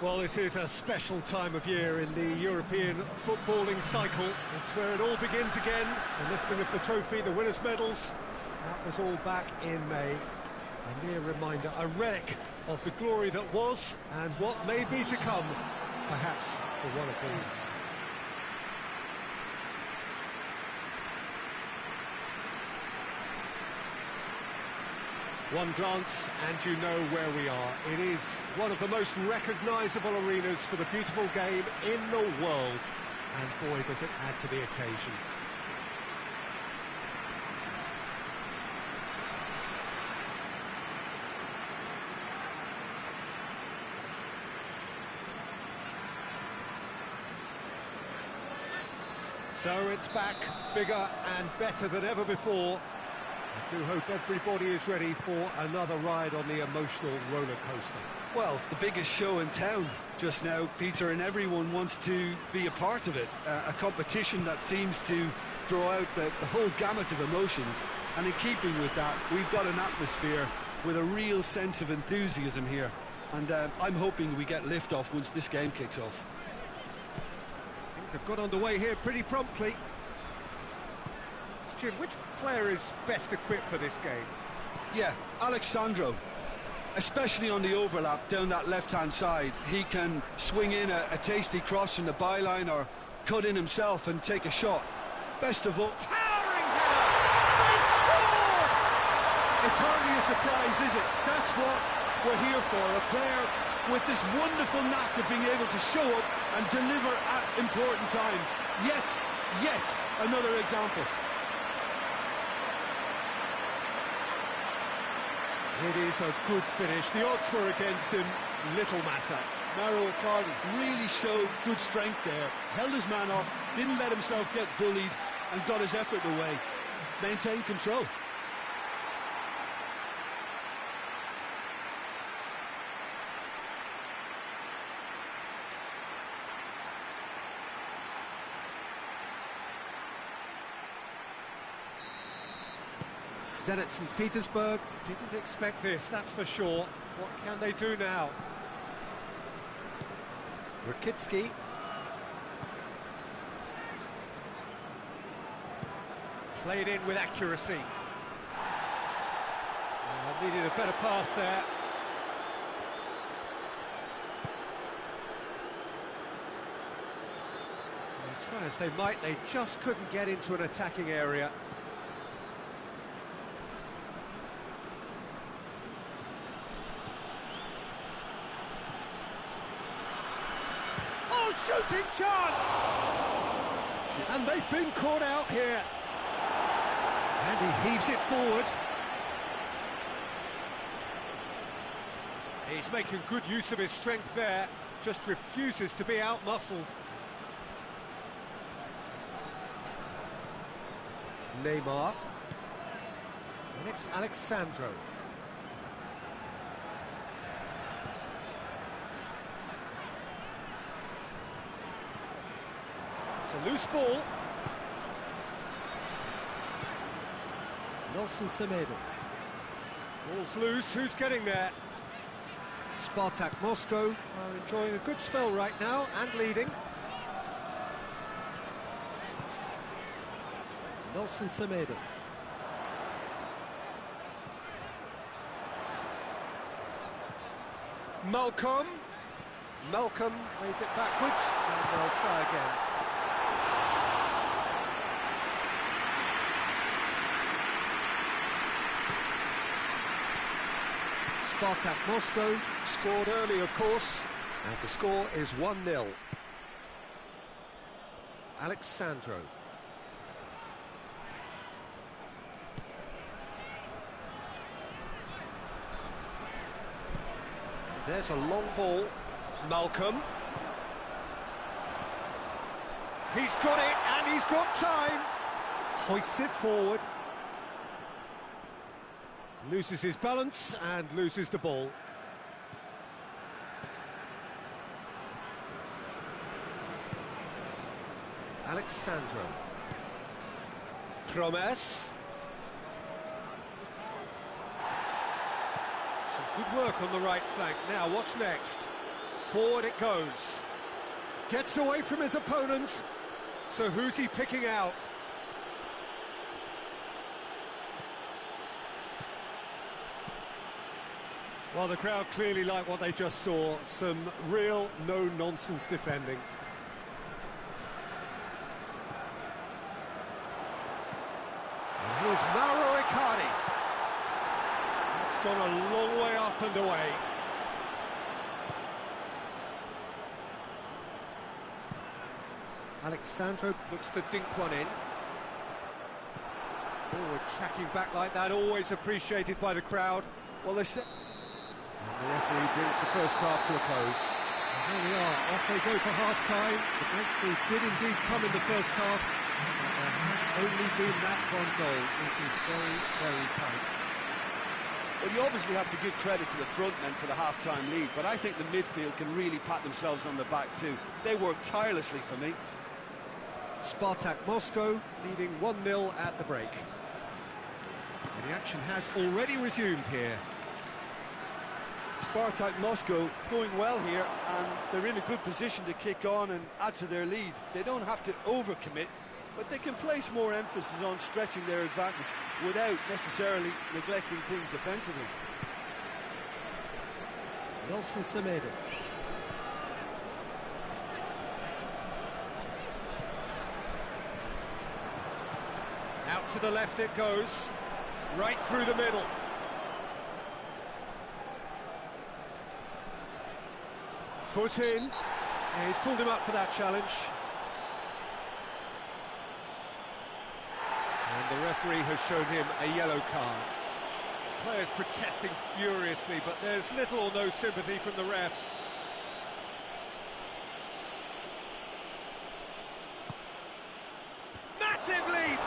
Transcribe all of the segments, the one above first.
Well, this is a special time of year in the European footballing cycle. It's where it all begins again. The lifting of the trophy, the winners' medals. That was all back in May. A mere reminder, a relic of the glory that was and what may be to come, perhaps for one of these. One glance and you know where we are. It is one of the most recognisable arenas for the beautiful game in the world. And boy, does it add to the occasion. So it's back, bigger and better than ever before. I do hope everybody is ready for another ride on the emotional roller coaster. Well, the biggest show in town just now, Peter, and everyone wants to be a part of it. A competition that seems to draw out the whole gamut of emotions. And in keeping with that, we've got an atmosphere with a real sense of enthusiasm here. And I'm hoping we get liftoff once this game kicks off. Things have got underway here pretty promptly. Jim, which player is best equipped for this game? Yeah, Alexandro. Especially on the overlap down that left-hand side. He can swing in a tasty cross from the byline or cut in himself and take a shot. Best of all... Towering header! They score! It's hardly a surprise, is it? That's what we're here for. A player with this wonderful knack of being able to show up and deliver at important times. Yet another example. It is a good finish. The odds were against him, little matter. Mauro Icardi really showed good strength there. Held his man off, didn't let himself get bullied, and got his effort away. Maintained control. Zenit St. Petersburg didn't expect this, that's for sure. What can they do now? Rakitsky. Played in with accuracy. Needed a better pass there. And try as they might, they just couldn't get into an attacking area. Shooting chance! And they've been caught out here. And he heaves it forward. He's making good use of his strength there. Just refuses to be out-muscled. Neymar. And it's Alexandro. It's a loose ball. Nelson Semedo. Ball's loose, who's getting there? SPARTAK Moscow are enjoying a good spell right now and leading. Nelson Semedo. Malcolm plays it backwards and they'll try again. SPARTAK Moscow scored early, of course, and the score is 1-0. Alexandro. There's a long ball. Malcolm. He's got it, and he's got time. Hoists it forward. Loses his balance and loses the ball. Alexandro. Promes. Some good work on the right flank. Now, what's next? Forward it goes. Gets away from his opponent. So who's he picking out? Well, the crowd clearly like what they just saw. Some real no-nonsense defending. And here's Mauro Icardi. That's gone a long way up and away. Alexandro looks to dink one in. Forward tracking back like that, always appreciated by the crowd. Well, they said... And the referee brings the first half to a close. And here we are, off they go for half-time. The breakthrough did indeed come in the first half. But there has only been that one goal, which is very, very tight. Well, you obviously have to give credit to the front men for the half-time lead, but I think the midfield can really pat themselves on the back too. They worked tirelessly for me. SPARTAK Moscow leading 1-0 at the break. And the action has already resumed here. SPARTAK Moscow going well here, and they're in a good position to kick on and add to their lead. They don't have to overcommit, but they can place more emphasis on stretching their advantage without necessarily neglecting things defensively. Nelson Semedo. Out to the left it goes, right through the middle. Foot in. Yeah, he's pulled him up for that challenge. And the referee has shown him a yellow card. Players protesting furiously, but there's little or no sympathy from the ref. Massive leap!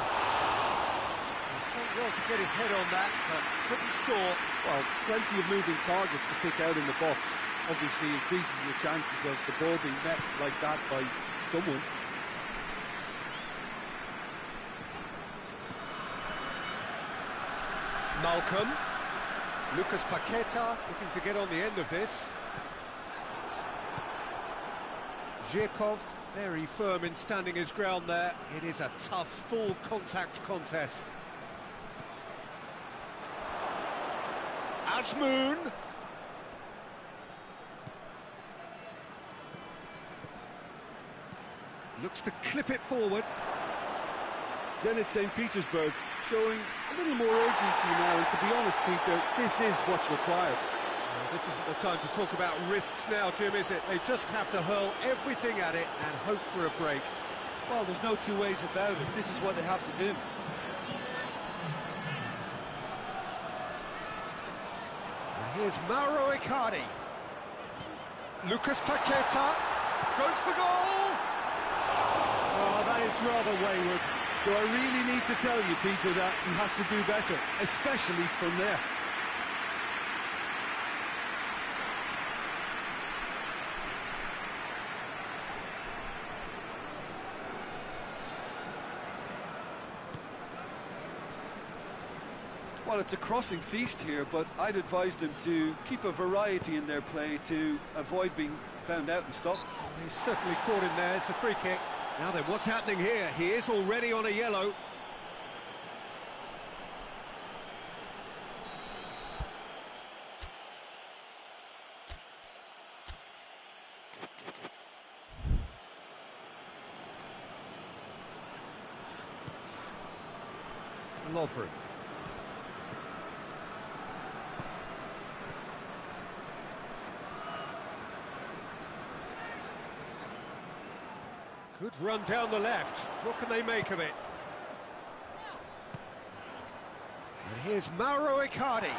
He's done well to get his head on that, but couldn't score. Well, plenty of moving targets to pick out in the box. Obviously increases the chances of the ball being met like that by someone. Malcolm. Lucas Paqueta looking to get on the end of this. Zhirkov very firm in standing his ground there. It is a tough, full contact contest. Azmoun. Looks to clip it forward. Zenit St. Petersburg showing a little more urgency now, and to be honest, Peter, this is what's required. This isn't the time to talk about risks now, Jim, is it? They just have to hurl everything at it and hope for a break. Well, there's no two ways about it. This is what they have to do. And here's Mauro Icardi. Lucas Paqueta goes for goal! Oh, that is rather wayward. Do I really need to tell you, Peter, that he has to do better, especially from there? Well, it's a crossing feast here, but I'd advise them to keep a variety in their play to avoid being found out and stopped. He's certainly caught him there. It's a free kick. Now then, what's happening here? He is already on a yellow. Lovren. Good run down the left. What can they make of it? And here's Mauro Icardi.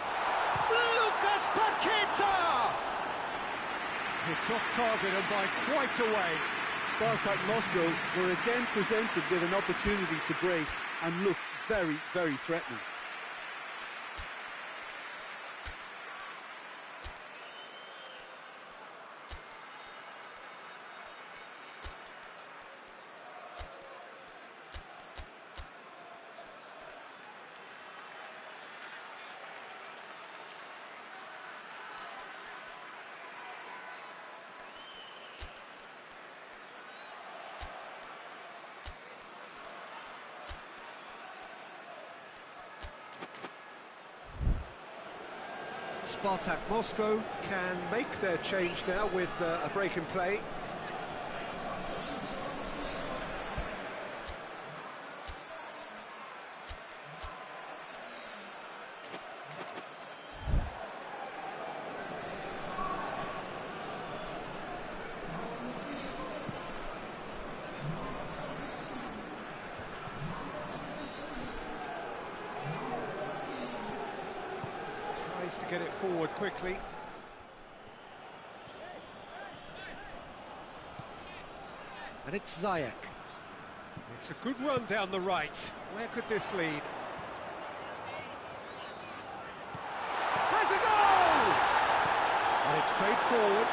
Lucas Paqueta! It's off target and by quite a way. SPARTAK Moscow were again presented with an opportunity to break and look very, very threatening. SPARTAK Moscow can make their change now with a break in play. To get it forward quickly. And it's Ziyech. It's a good run down the right. Where could this lead? Has a goal! And it's played forward.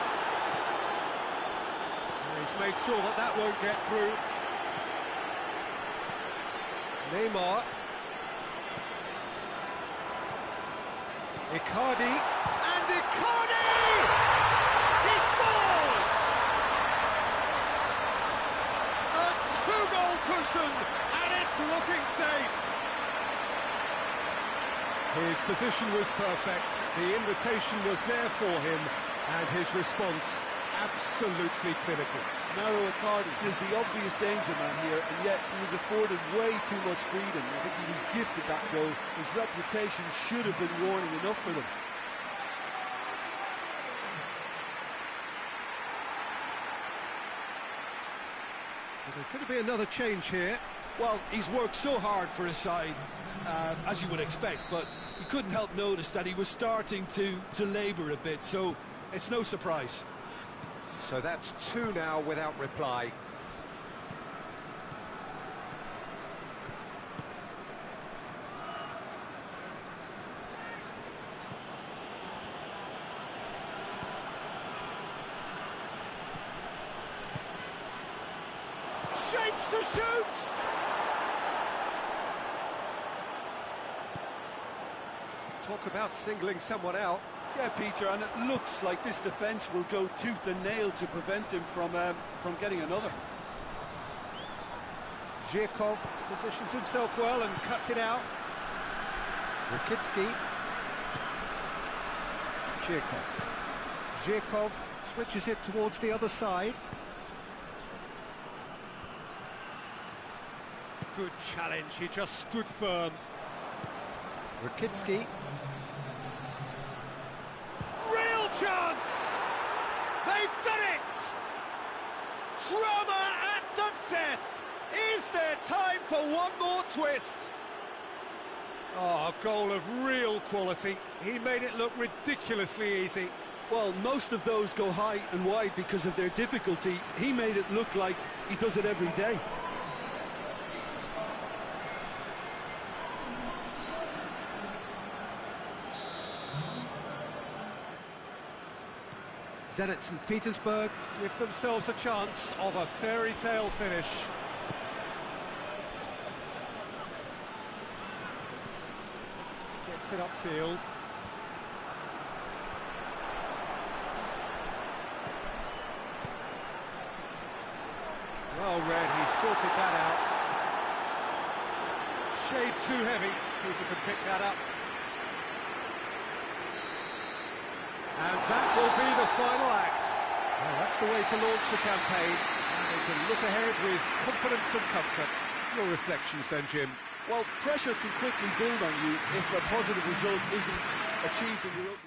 And he's made sure that that won't get through. Neymar. Icardi, and Icardi! He scores! A two-goal cushion, and it's looking safe. His position was perfect, the invitation was there for him, and his response absolutely clinical. Narrow Icardi is the obvious danger man here, and yet he was afforded way too much freedom. I think he was gifted that goal. His reputation should have been warning enough for them. Well, there's going to be another change here. Well, he's worked so hard for his side, as you would expect, but you couldn't help notice that he was starting to labour a bit, so it's no surprise. So that's two now without reply. Shapes to shoot! Talk about singling someone out. Yeah, Peter, and it looks like this defence will go tooth and nail to prevent him from getting another. Zhirkov positions himself well and cuts it out. Rakitsky. Zhirkov switches it towards the other side. Good challenge, he just stood firm. Rakitsky. Chance! They've done it! Drama at the death! Is there time for one more twist? Oh, a goal of real quality. He made it look ridiculously easy. Well, most of those go high and wide because of their difficulty. He made it look like he does it every day. Zenit St. Petersburg give themselves a chance of a fairy tale finish. Gets it upfield. Well read, he sorted that out. Shade too heavy, people could pick that up. And that will be the final act. Well, that's the way to launch the campaign, and they can look ahead with confidence and comfort. Your reflections then, Jim? Well, pressure can quickly build on you if a positive result isn't achieved in your own...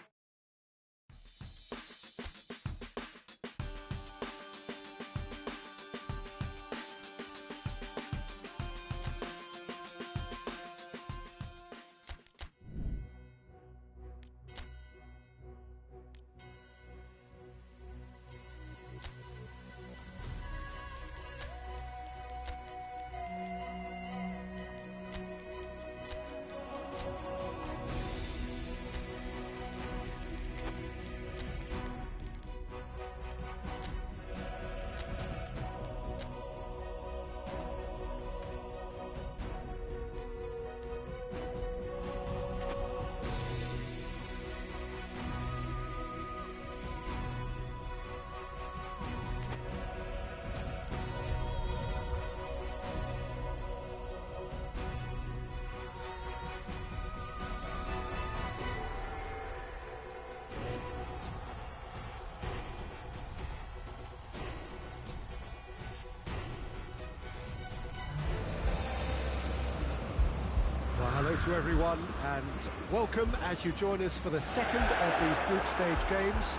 Hello to everyone and welcome as you join us for the second of these group stage games.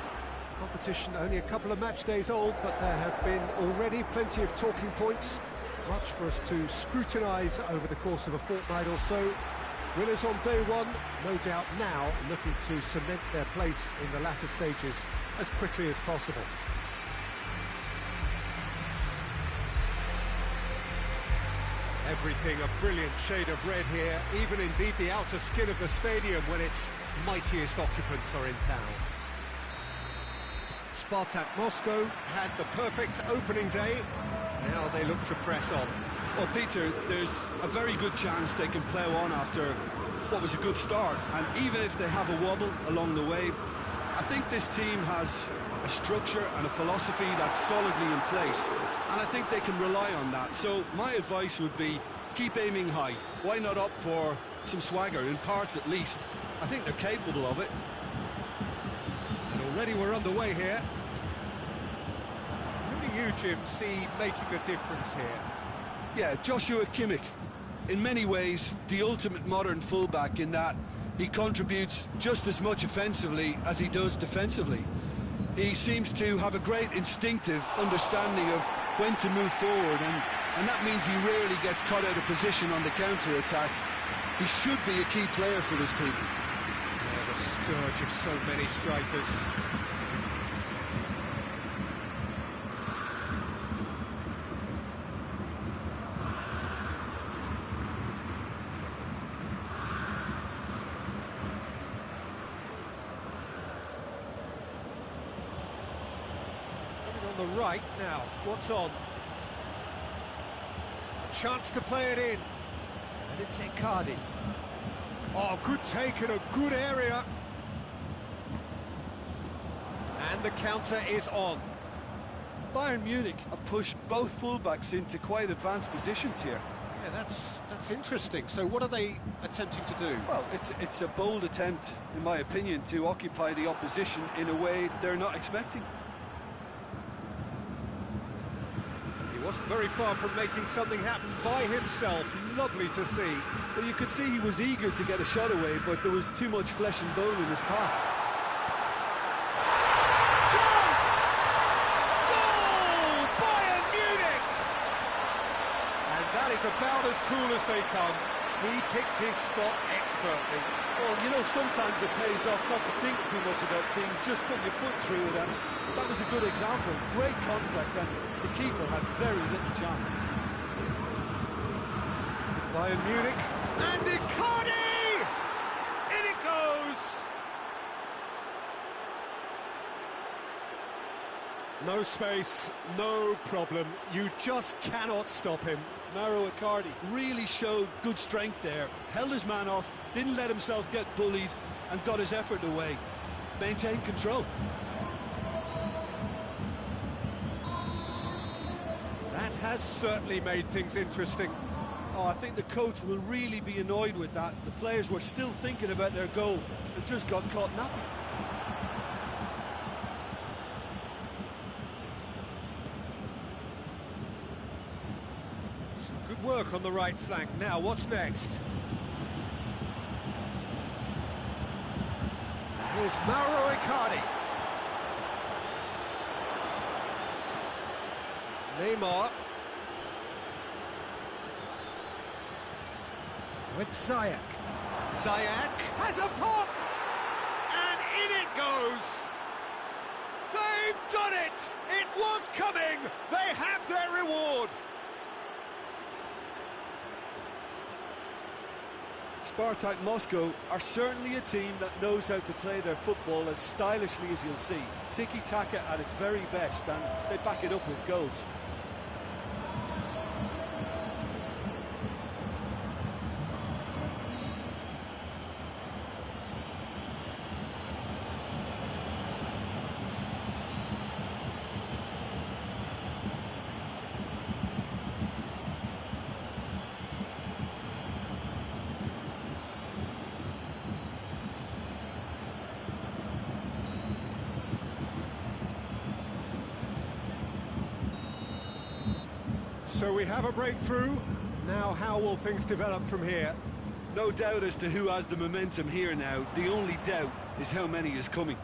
Competition only a couple of match days old, but there have been already plenty of talking points, much for us to scrutinise over the course of a fortnight or so. Winners on day one, no doubt now looking to cement their place in the latter stages as quickly as possible. Everything a brilliant shade of red here, even indeed the outer skin of the stadium when its mightiest occupants are in town. SPARTAK Moscow had the perfect opening day, now they look to press on. Well, Peter, there's a very good chance they can plough on after what was a good start, and even if they have a wobble along the way, I think this team has a structure and a philosophy that's solidly in place, and I think they can rely on that. So my advice would be, keep aiming high. Why not opt for some swagger, in parts at least? I think they're capable of it. And already we're underway here. Who do you, Jim, see making the difference here? Yeah, Joshua Kimmich. In many ways, the ultimate modern fullback in that he contributes just as much offensively as he does defensively. He seems to have a great instinctive understanding of when to move forward, and that means he rarely gets caught out of position on the counter-attack. He should be a key player for this team. Yeah, the scourge of so many strikers. On the right now, what's on? A chance to play it in, and it's Icardi. Oh, good take in a good area, and the counter is on. Bayern Munich have pushed both fullbacks into quite advanced positions here. Yeah, that's interesting. So what are they attempting to do? Well, it's a bold attempt, in my opinion, to occupy the opposition in a way they're not expecting. He wasn't very far from making something happen by himself. Lovely to see. Well, you could see he was eager to get a shot away, but there was too much flesh and bone in his path. Chance! Goal! Bayern Munich! And that is about as cool as they come. He picked his spot expertly. Well, you know, sometimes it pays off not to think too much about things, just put your foot through it, and that was a good example. Great contact, and the keeper had very little chance. Bayern Munich, and Icardi! In it goes! No space, no problem. You just cannot stop him. Mauro Icardi really showed good strength there, held his man off, didn't let himself get bullied, and got his effort away. Maintained control. That has certainly made things interesting. Oh, I think the coach will really be annoyed with that. The players were still thinking about their goal and just got caught napping. Some good work on the right flank. Now, what's next? Here's Mauro Icardi. Neymar. With Ziyech. Ziyech has a pop! And in it goes! They've done it! It was coming! They have their reward! SPARTAK Moscow are certainly a team that knows how to play their football as stylishly as you'll see. Tiki-taka at its very best, and they back it up with goals. So we have a breakthrough. Now how will things develop from here? No doubt as to who has the momentum here now. The only doubt is how many is coming.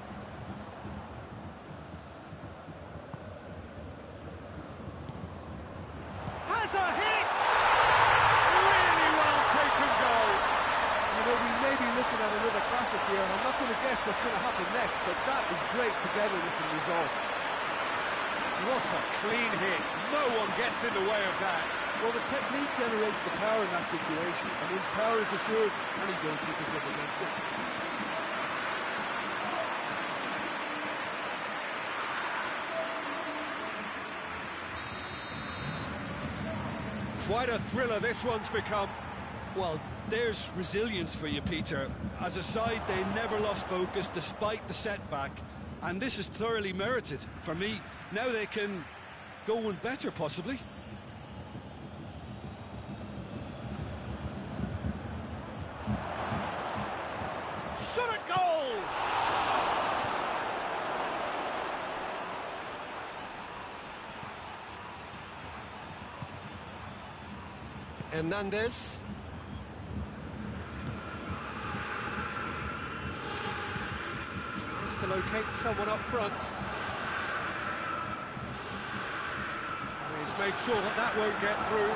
Has a hit! Really well taken goal. You know, we may be looking at another classic here, and I'm not going to guess what's going to happen next, but that is great togetherness and resolve. What a clean hit. No one gets in the way of that. Well, the technique generates the power in that situation, and once power is assured, any goalkeeper's up against it. Quite a thriller this one's become. Well, there's resilience for you, Peter. As a side, they never lost focus despite the setback, and this is thoroughly merited for me. Now they can go one better, possibly. Shot at goal! Hernandez. Tries to locate someone up front. He's made sure that that won't get through.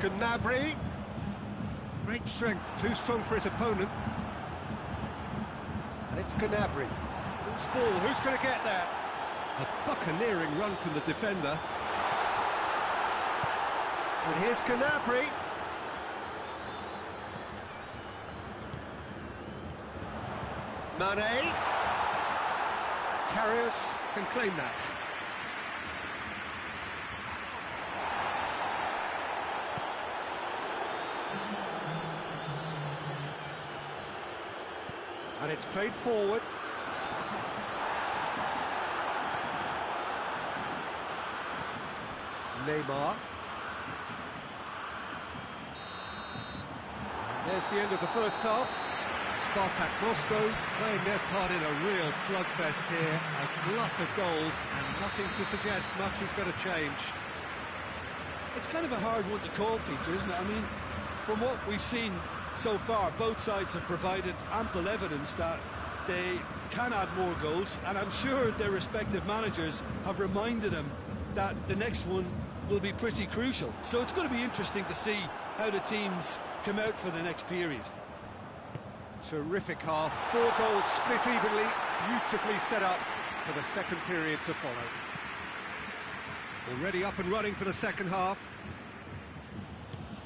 Gnabry. Great strength, too strong for his opponent. And it's Gnabry. Loose ball, who's going to get there? A buccaneering run from the defender. And here's Gnabry. Mane. Carriers can claim that. And it's played forward. Neymar. There's the end of the first half. SPARTAK Moscow playing their part in a real slugfest here. A glut of goals and nothing to suggest much is going to change. It's kind of a hard one to call, Peter, isn't it? I mean, from what we've seen so far, both sides have provided ample evidence that they can add more goals, and I'm sure their respective managers have reminded them that the next one will be pretty crucial. So it's going to be interesting to see how the teams come out for the next period. Terrific half, 4 goals split evenly, beautifully set up for the second period to follow. Already up and running for the second half.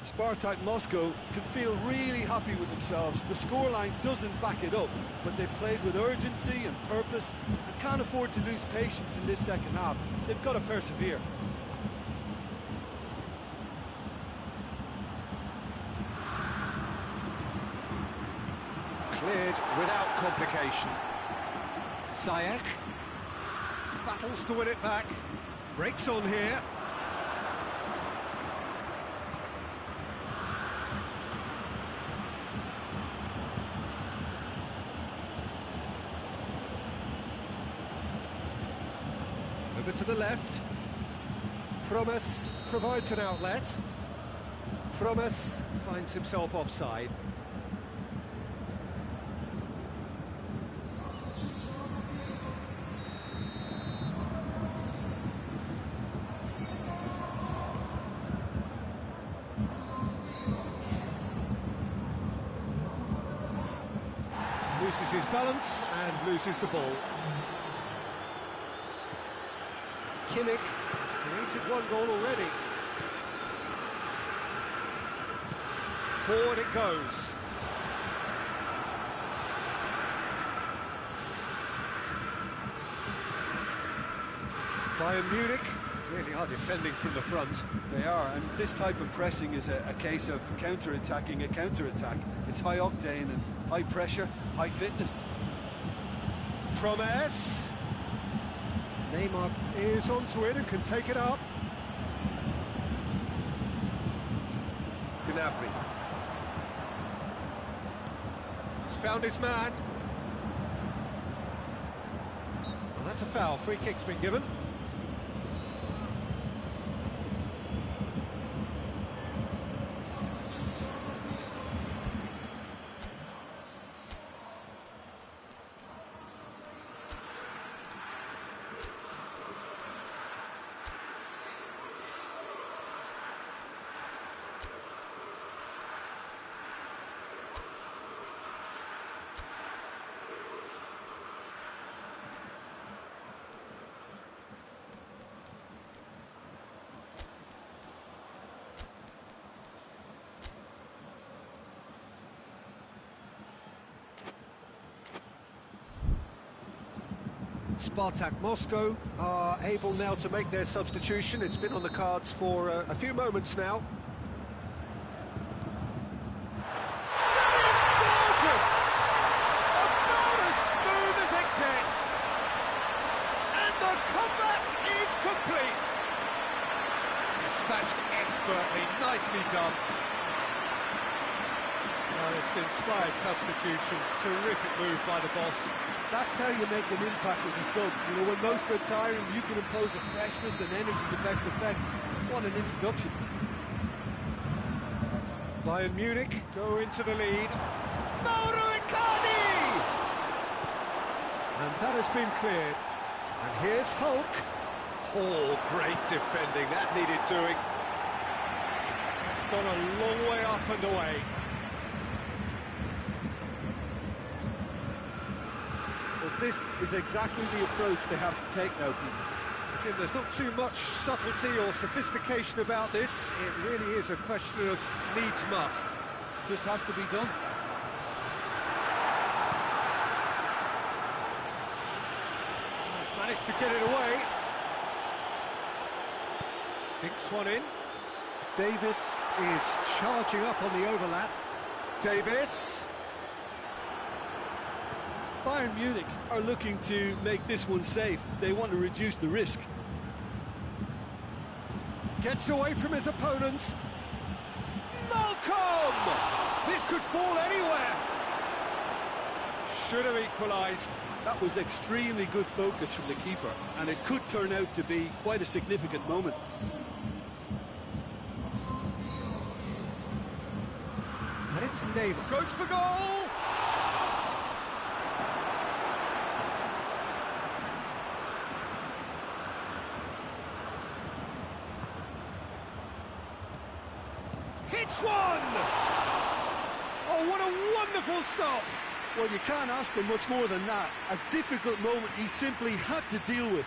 SPARTAK Moscow can feel really happy with themselves. The scoreline doesn't back it up, but they've played with urgency and purpose and can't afford to lose patience in this second half. They've got to persevere. Cleared without complication. Ziyech battles to win it back. Breaks on here. Over to the left. Promise provides an outlet. Promise finds himself offside. Loses his balance and loses the ball. Kimmich has created 1 goal already. Forward it goes. Bayern Munich really are defending from the front. They are, and this type of pressing is a case of counter-attacking a counter-attack. It's high octane and high pressure, high fitness. Promise. Neymar is onto it and can take it up. Gnabry. He's found his man. Well, that's a foul. Free kick's been given. SPARTAK Moscow are able now to make their substitution. It's been on the cards for a few moments now. That is gorgeous! About as smooth as it gets. And the comeback is complete. Dispatched expertly, nicely done. Well, it's an inspired substitution. Terrific move by the boss. That's how you make an impact as a sub. You know, when most are tiring, you can impose a freshness and energy to best effect. What an introduction. Bayern Munich go into the lead. Mauro Icardi! And that has been cleared. And here's Hulk. Oh, great defending. That needed doing. It's gone a long way up and away. This is exactly the approach they have to take now, Peter. Jim, there's not too much subtlety or sophistication about this. It really is a question of needs must. Just has to be done. Managed to get it away. Dinks one in. Davis is charging up on the overlap. Davis. Bayern Munich are looking to make this one safe. They want to reduce the risk. Gets away from his opponent. Malcolm! This could fall anywhere. Should have equalised. That was extremely good focus from the keeper, and it could turn out to be quite a significant moment. And it's Neymar. Goes for goal! Hits one! Oh, what a wonderful stop! Well, you can't ask for much more than that. A difficult moment he simply had to deal with.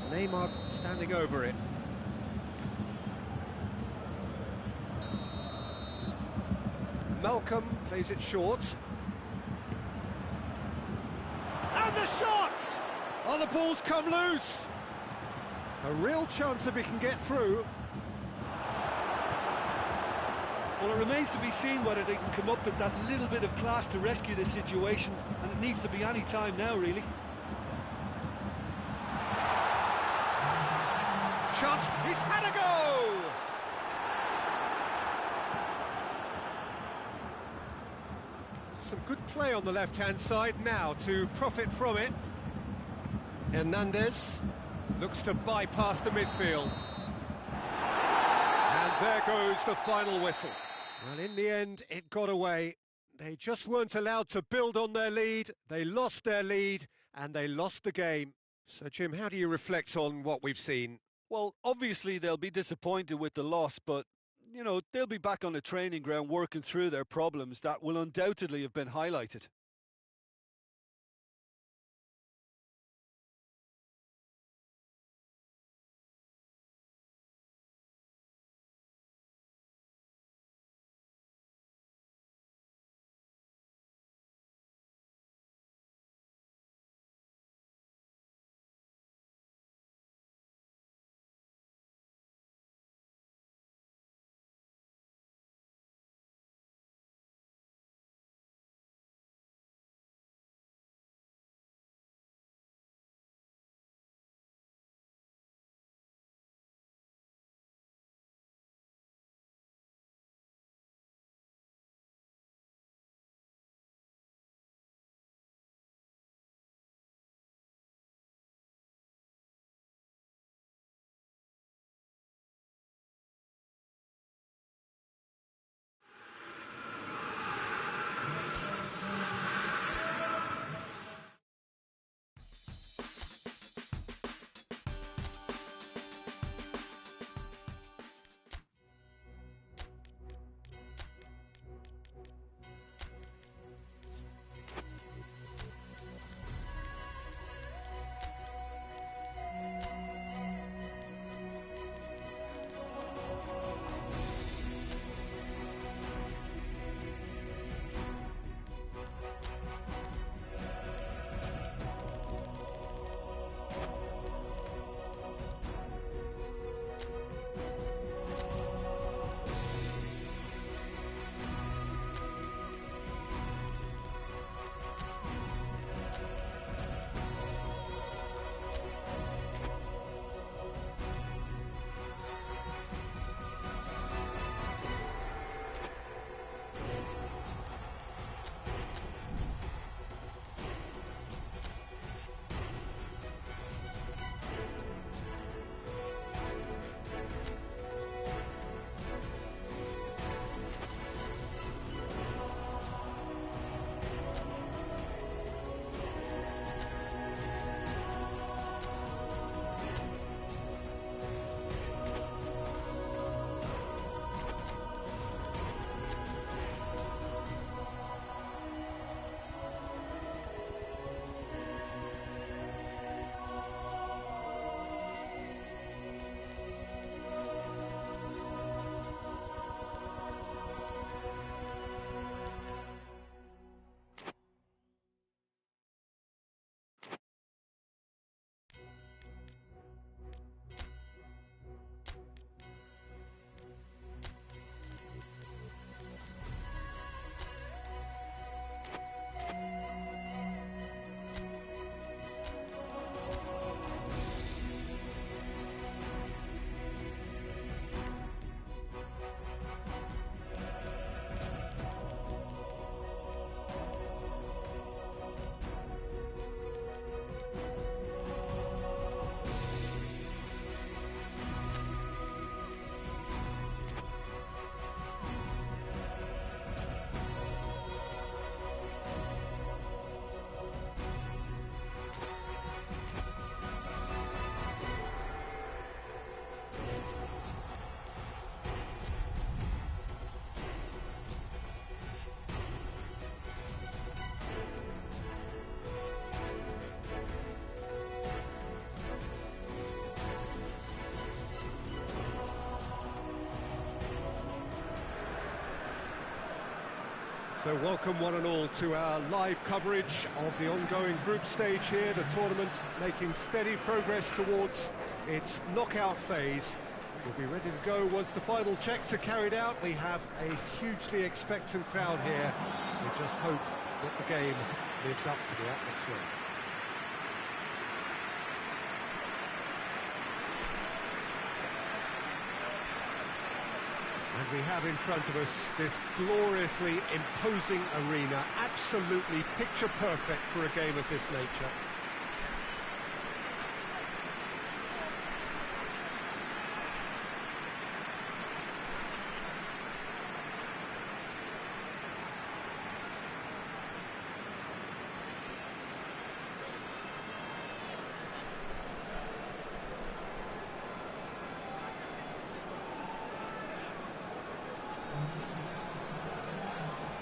Neymar standing over it. Malcolm plays it short. And the shot! Oh, the ball's come loose! A real chance if he can get through. Well, it remains to be seen whether they can come up with that little bit of class to rescue this situation, and it needs to be any time now, really. Chance, he's had a go! Some good play on the left-hand side now to profit from it. Hernandez looks to bypass the midfield. And there goes the final whistle. Well, in the end, it got away. They just weren't allowed to build on their lead. They lost their lead, and they lost the game. So, Jim, how do you reflect on what we've seen? Well, obviously they'll be disappointed with the loss, but, you know, they'll be back on the training ground working through their problems that will undoubtedly have been highlighted. So welcome one and all to our live coverage of the ongoing group stage here, the tournament making steady progress towards its knockout phase. We'll be ready to go once the final checks are carried out. We have a hugely expectant crowd here. We just hope that the game lives up to the atmosphere. And we have in front of us this gloriously imposing arena, absolutely picture perfect for a game of this nature.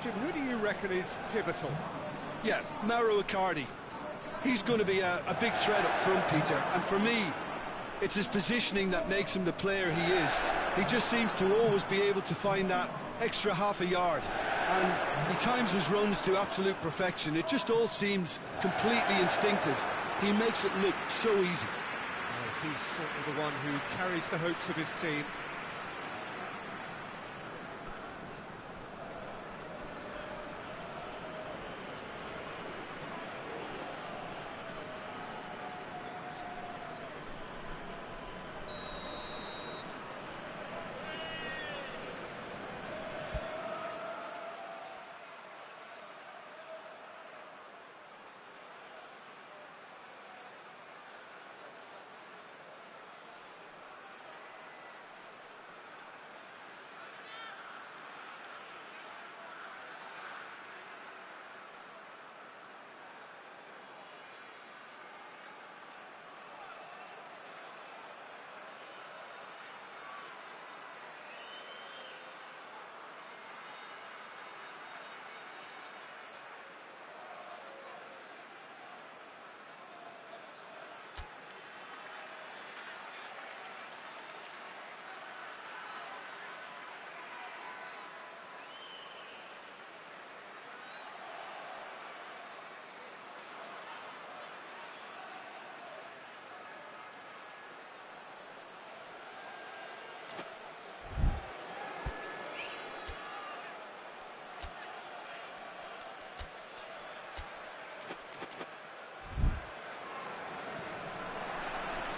Jim, who do you reckon is pivotal? Yeah, Mauro Icardi. He's going to be a big threat up front, Peter. And for me, it's his positioning that makes him the player he is. He just seems to always be able to find that extra half a yard. And he times his runs to absolute perfection. It just all seems completely instinctive. He makes it look so easy. Yes, he's certainly the one who carries the hopes of his team.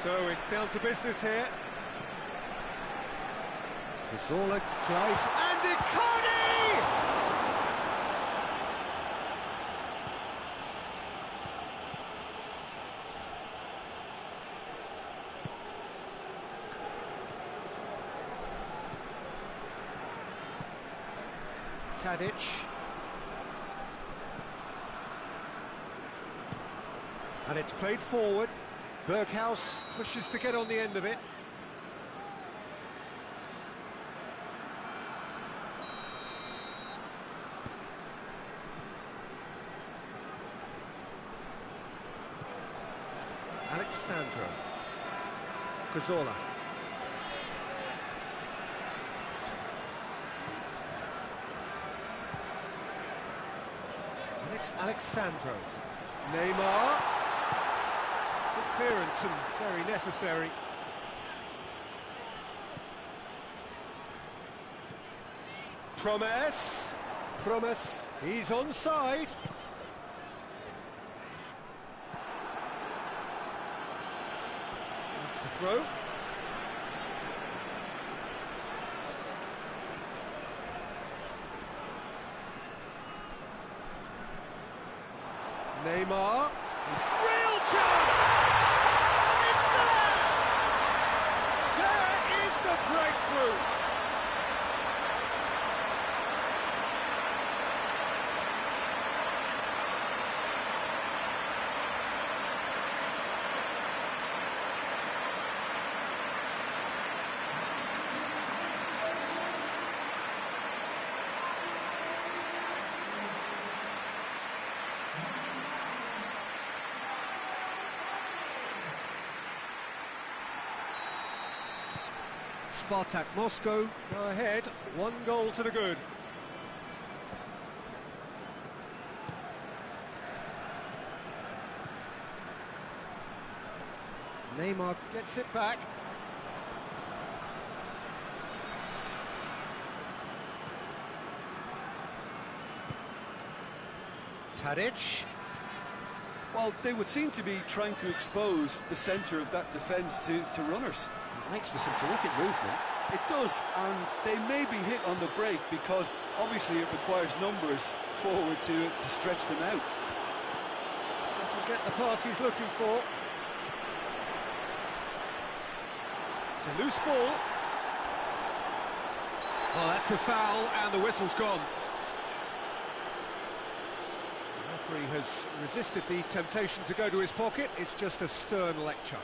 So it's down to business here. Cazorla tries, and Icardi! Tadic. And it's played forward. Berghaus pushes to get on the end of it. Alexandro. Cazorla. And it's Alexandro. Neymar. Clearance and very necessary. Promise, he's onside. That's the throw. Neymar, his real chance! Breakthrough. SPARTAK Moscow go ahead, 1 goal to the good. Neymar gets it back. Tadic. Well, they would seem to be trying to expose the centre of that defence to runners. It makes for some terrific movement. It does, and they may be hit on the break because obviously it requires numbers forward to stretch them out. Doesn't get the pass he's looking for. It's a loose ball. Oh, that's a foul, and the whistle's gone. The referee has resisted the temptation to go to his pocket. It's just a stern lecture.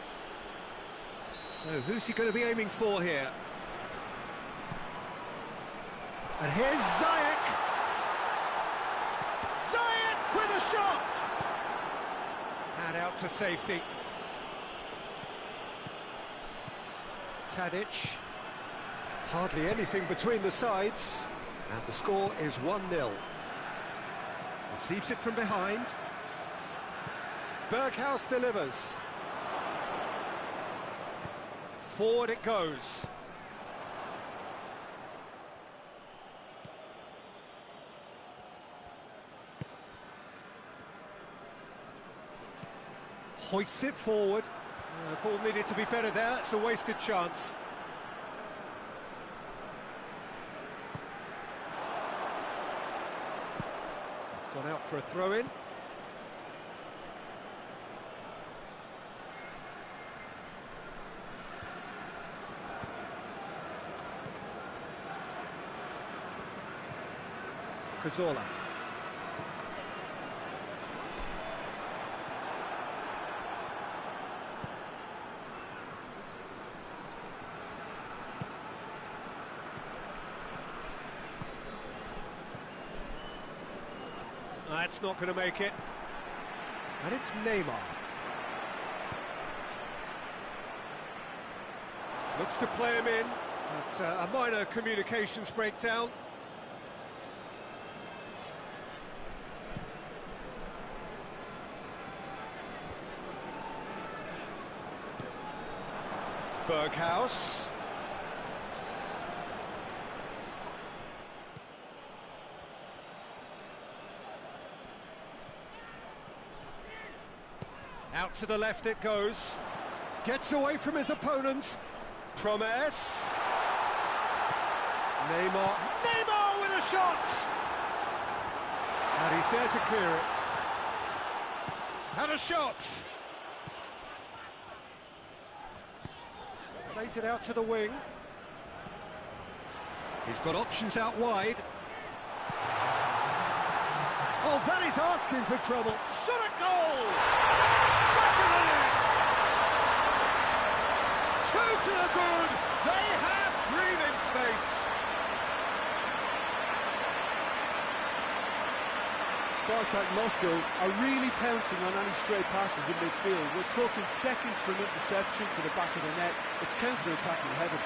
So who's he going to be aiming for here? And here's Ziyech. Ziyech with a shot! And out to safety. Tadic. Hardly anything between the sides. And the score is 1-0. Receives it from behind. Berghaus delivers. Forward it goes. Hoists it forward. The ball needed to be better there. It's a wasted chance. It's gone out for a throw-in. Cazorla. That's not going to make it. And it's Neymar. Looks to play him in. That's a minor communications breakdown. Berghaus. Out to the left it goes. Gets away from his opponent. Promise. Neymar. Neymar with a shot! And he's there to clear it. Had a shot! Plays it out to the wing. He's got options out wide. Oh, that is asking for trouble. Shot at goal! Back of the net! Two to the good. They have breathing space. SPARTAK Moscow are really pouncing on any stray passes in midfield. We're talking seconds from interception to the back of the net. It's counter-attacking heaven.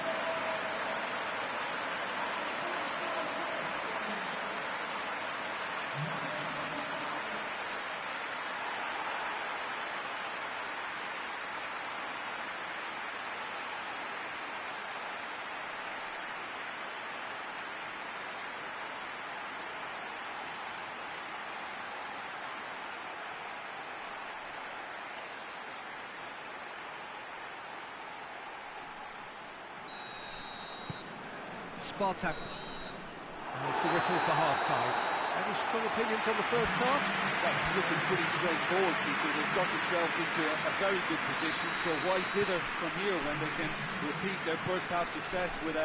SPARTAK. And it's the whistle for half-time. Any strong opinions on the first half? Well, it's looking pretty straightforward, Peter. They've got themselves into a very good position, so why dither from here when they can repeat their first half success with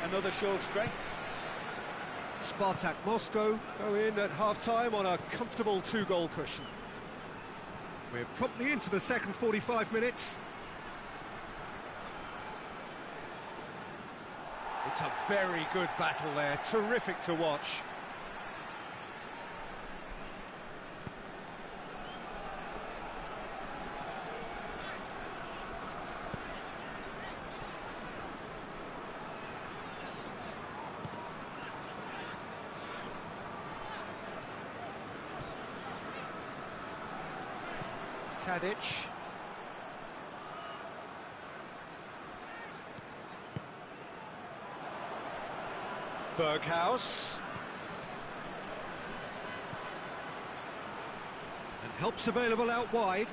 another show of strength? SPARTAK Moscow go in at half-time on a comfortable two-goal cushion. We're promptly into the second 45 minutes. It's a very good battle there, terrific to watch. Tadic. Berghaus. And help's available out wide.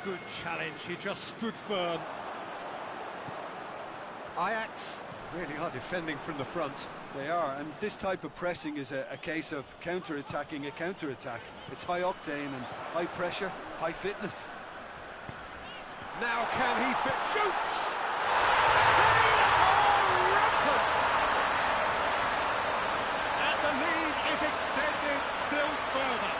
Good challenge, he just stood firm. Ajax really are defending from the front. They are, and this type of pressing is a case of counter-attacking a counter-attack. It's high octane and high pressure, high fitness. Now can he fit? Shoots! They are rampant! And the lead is extended still further.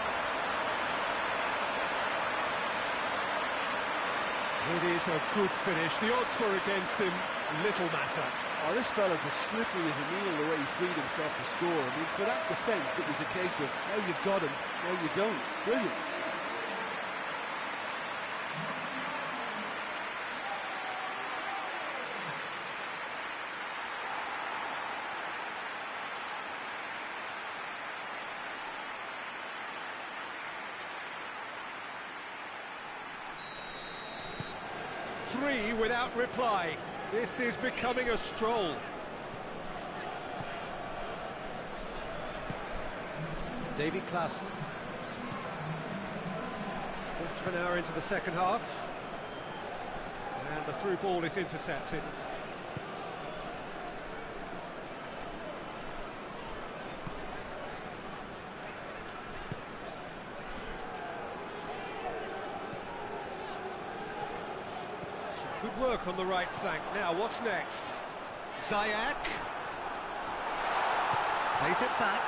It is a good finish. The odds were against him, little matter. Oh, this fella's as slippery as a needle the way he freed himself to score. I mean, for that defence, it was a case of, now you've got him, now you don't. Brilliant. Three without reply. This is becoming a stroll. Davy Klaassen. Quarter of an hour into the second half. And the through ball is intercepted. Good work on the right flank. Now, what's next? Ziyech. Plays it back.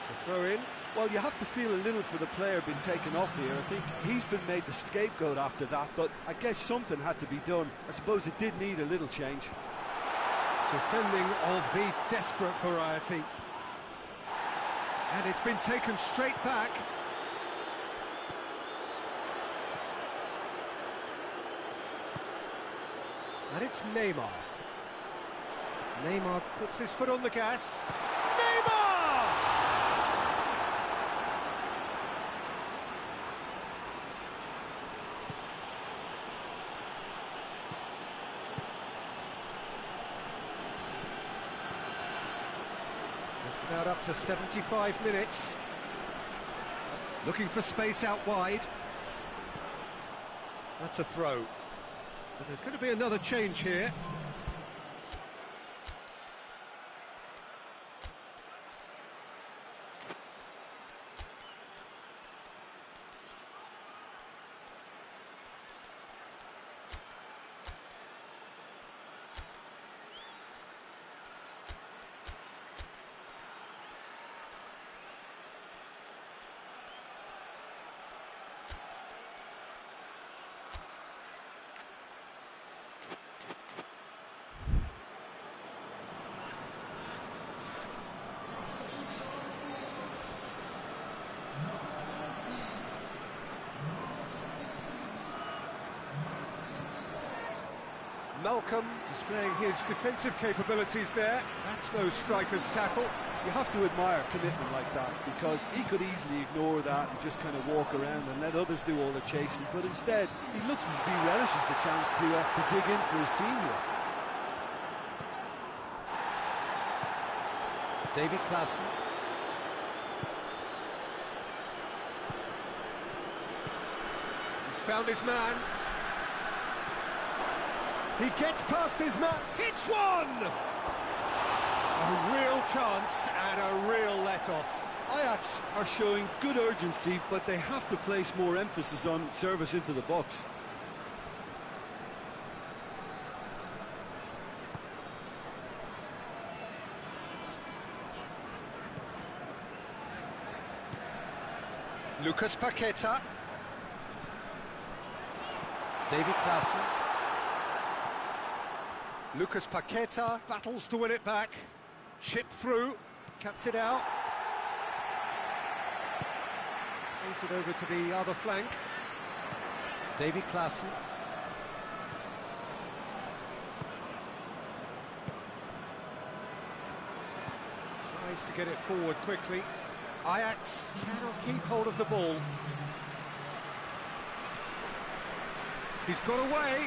It's a throw in. Well, you have to feel a little for the player being taken off here. I think he's been made the scapegoat after that, but I guess something had to be done. I suppose it did need a little change. Defending of the desperate variety. And it's been taken straight back. And it's Neymar. Neymar puts his foot on the gas. Neymar! Just about up to 75 minutes. Looking for space out wide. That's a throw. But there's going to be another change here. Malcolm displaying his defensive capabilities there. That's no striker's tackle. You have to admire commitment like that, because he could easily ignore that and just kind of walk around and let others do all the chasing, but instead he looks as if he relishes the chance to dig in for his team here. Davy Klaassen. He's found his man. He gets past his man, hits one! A real chance and a real let-off. Ajax are showing good urgency, but they have to place more emphasis on service into the box. Lucas Paqueta. Davy Klaassen. Lucas Paqueta battles to win it back. Chip through, cuts it out. Plays it over to the other flank. Davy Klaassen. Tries to get it forward quickly. Ajax cannot keep hold of the ball. He's got away.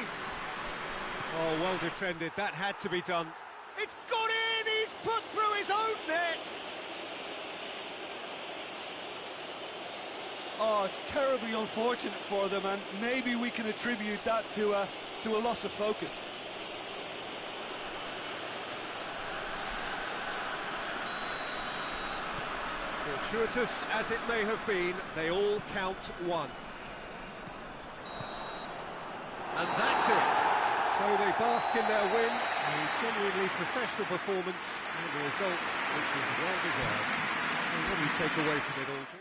Oh, well defended. That had to be done. It's got in! He's put through his own net! Oh, it's terribly unfortunate for them, and maybe we can attribute that to a loss of focus. Fortuitous as it may have been, they all count one. And that's it. So they bask in their win, a genuinely professional performance, and the result which is well deserved. So what do you take away from it, Aldrin?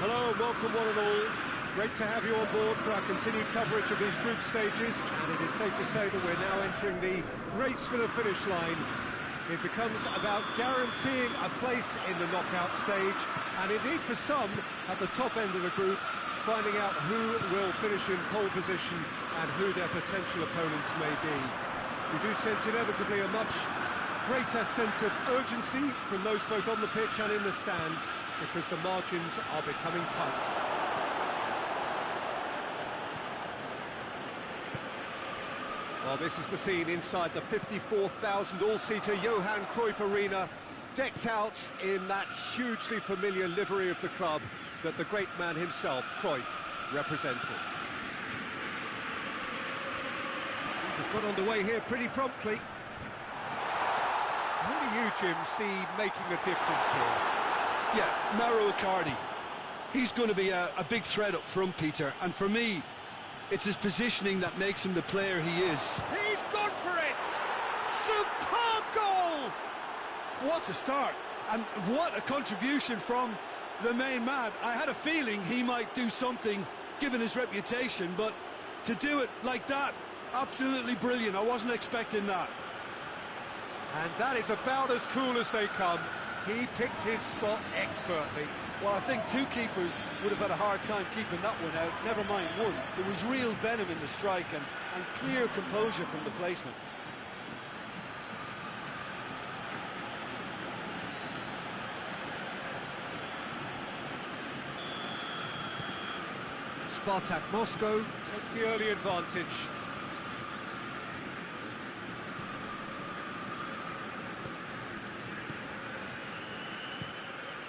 Hello, welcome one and all. Great to have you on board for our continued coverage of these group stages, and it is safe to say that we're now entering the race for the finish line. It becomes about guaranteeing a place in the knockout stage, and indeed for some, at the top end of the group, finding out who will finish in pole position and who their potential opponents may be. We do sense inevitably a much greater sense of urgency from those both on the pitch and in the stands, because the margins are becoming tight. Well, this is the scene inside the 54,000 all-seater Johan Cruyff Arena, decked out in that hugely familiar livery of the club that the great man himself, Cruyff, represented. We've got underway here pretty promptly. Who do you, Jim, see making a difference here? Yeah, Mauro Icardi. He's going to be a big threat up front, Peter, and for me, it's his positioning that makes him the player he is. He's gone for it! Superb goal! What a start, and what a contribution from the main man. I had a feeling he might do something, given his reputation, but to do it like that, absolutely brilliant. I wasn't expecting that. And that is about as cool as they come. He picked his spot expertly. Well, I think two keepers would have had a hard time keeping that one out, never mind one. There was real venom in the strike and clear composure from the placement. SPARTAK Moscow take the early advantage.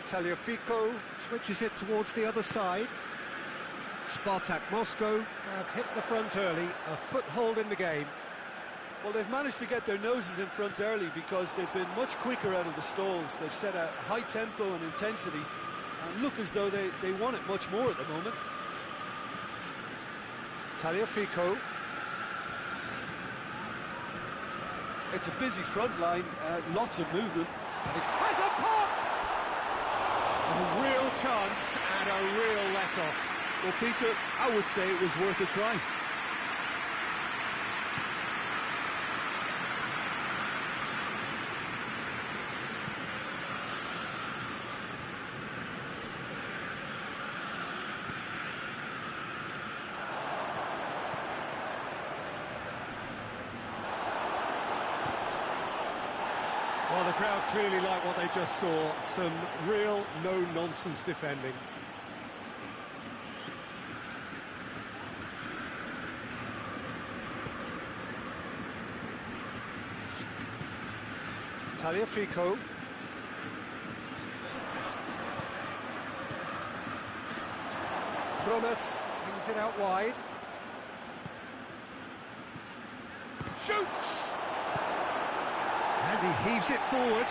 Tagliafico switches it towards the other side. SPARTAK Moscow have hit the front early, a foothold in the game. Well, they've managed to get their noses in front early because they've been much quicker out of the stalls. They've set a high tempo and intensity and look as though they want it much more at the moment. Tagliafico. It's a busy front line, lots of movement. And it has a pop! A real chance and a real let-off. Well, Peter, I would say it was worth a try. Well, the crowd clearly like what they just saw. Some real no-nonsense defending. Tagliafico. Promise, brings it out wide. shoots! And he heaves it forward.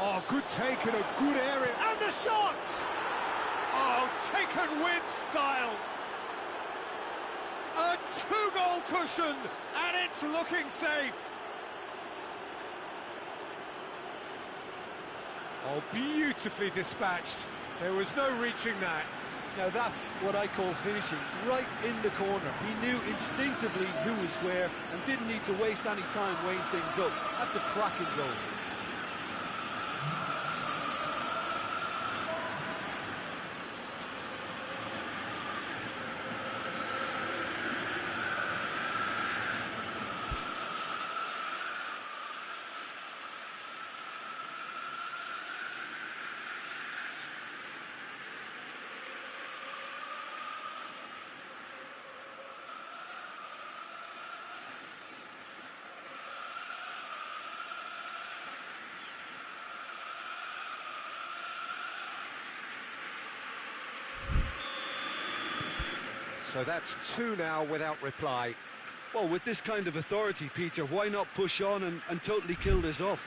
Oh, good take in a good area. And the shot! Oh, taken with style. A two-goal cushion, and it's looking safe. Oh, beautifully dispatched. There was no reaching that. Now that's what I call finishing, right in the corner. He knew instinctively who was where and didn't need to waste any time weighing things up. That's a cracking goal. So that's two now without reply. Well, with this kind of authority, Peter, why not push on and totally kill this off?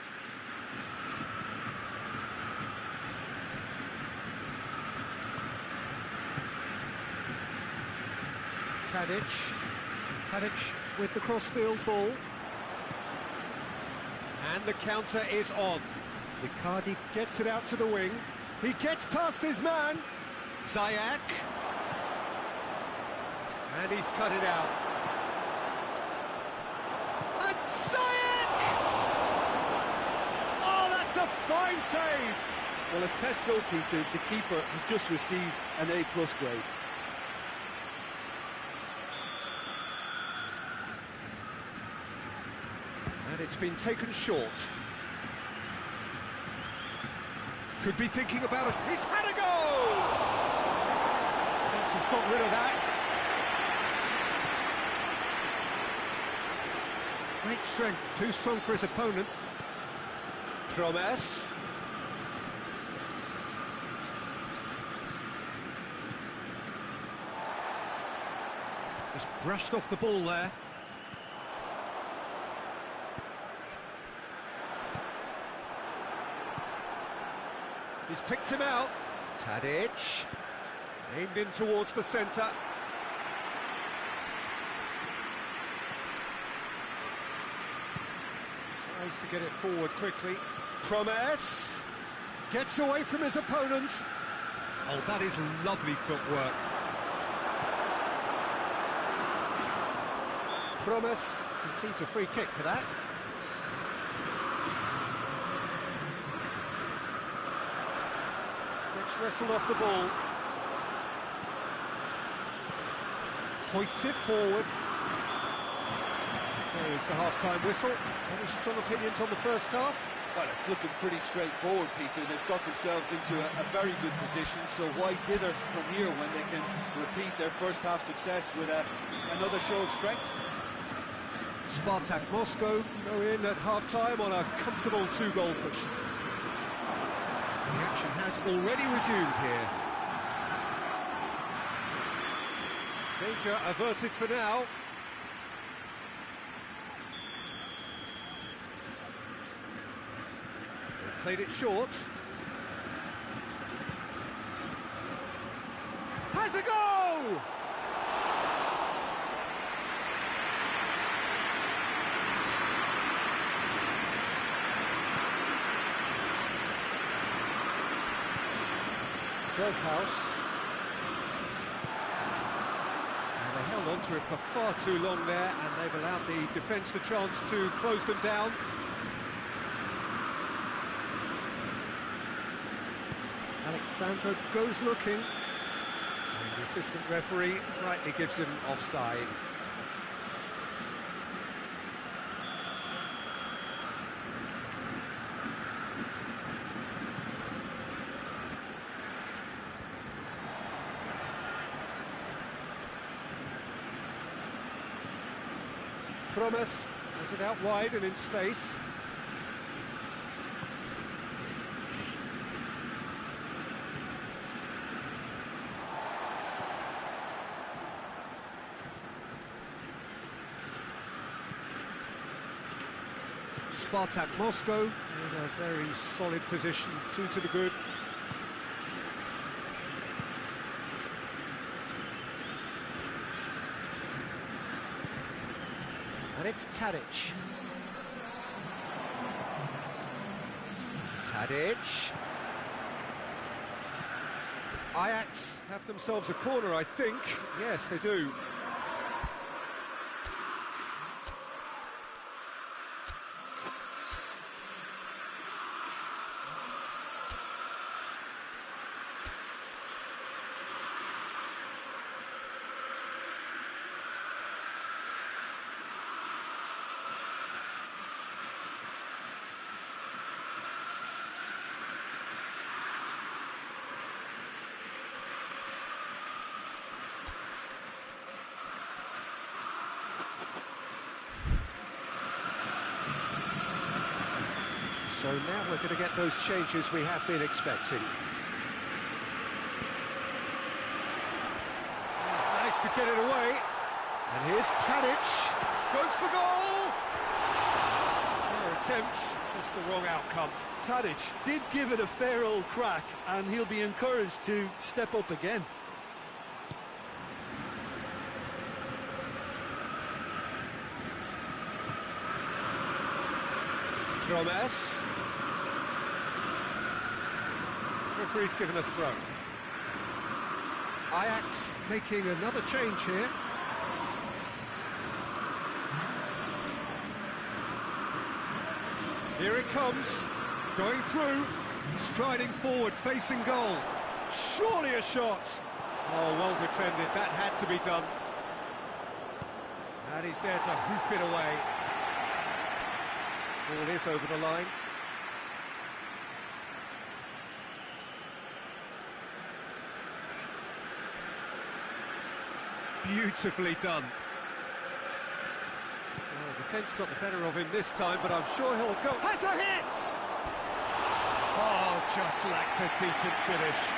Tadic with the crossfield ball. And the counter is on. Icardi gets it out to the wing. He gets past his man. Ziyech. And he's cut it out. And Ziyech! Oh, that's a fine save! Well, as tests go, Peter, the keeper has just received an A+ grade. And it's been taken short. Could be thinking about us. He's had a go! Thinks he's got rid of that. Great strength, too strong for his opponent. Promes. Just brushed off the ball there. He's picked him out. Tadic. Aimed in towards the centre. Tries to get it forward quickly. Promes. Gets away from his opponent. Oh, that is lovely footwork. Promes concedes a free kick for that. Gets wrestled off the ball. Hoists it forward. There is the half-time whistle. Any strong opinions on the first half? Well, it's looking pretty straightforward, Peter. They've got themselves into a very good position, so why dither from here when they can repeat their first half success with another show of strength? SPARTAK Moscow go in at half-time on a comfortable two-goal cushion. The action has already resumed here. Danger averted for now. They've played it short. Has a go! Berghaus. And they held on to it for far too long there, and they've allowed the defence the chance to close them down. Alexandro goes looking, and the assistant referee rightly gives him offside. Promes has it out wide and in space. SPARTAK Moscow in a very solid position, 2 to the good. And it's Tadic. Tadic. Ajax have themselves a corner, I think. Yes, they do. So now we're going to get those changes we have been expecting. Managed to get it away. And here's Tadic. Goes for goal! Fair attempt, just the wrong outcome. Tadic did give it a fair old crack, and he'll be encouraged to step up again. Promes. Referee's given a throw. Ajax making another change here. Here it comes, going through, striding forward, facing goal. Surely a shot. Oh, well defended, that had to be done. And he's there to hoof it away. Ball is over the line. Beautifully done. Well, the defence got the better of him this time, but I'm sure he'll go. Has a hit! Oh, just lacked a decent finish.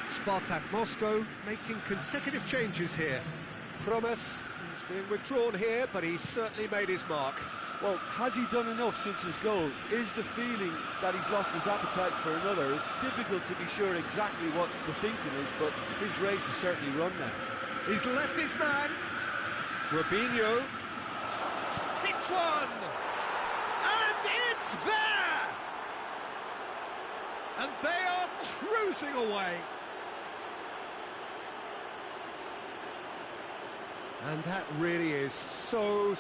SPARTAK Moscow making consecutive changes here. Promes is being withdrawn here, but he's certainly made his mark. Well, has he done enough since his goal? Is the feeling that he's lost his appetite for another? It's difficult to be sure exactly what the thinking is, but his race is certainly run now. He's left his man. Robinho hits one, and it's there! And they are cruising away. And that really is so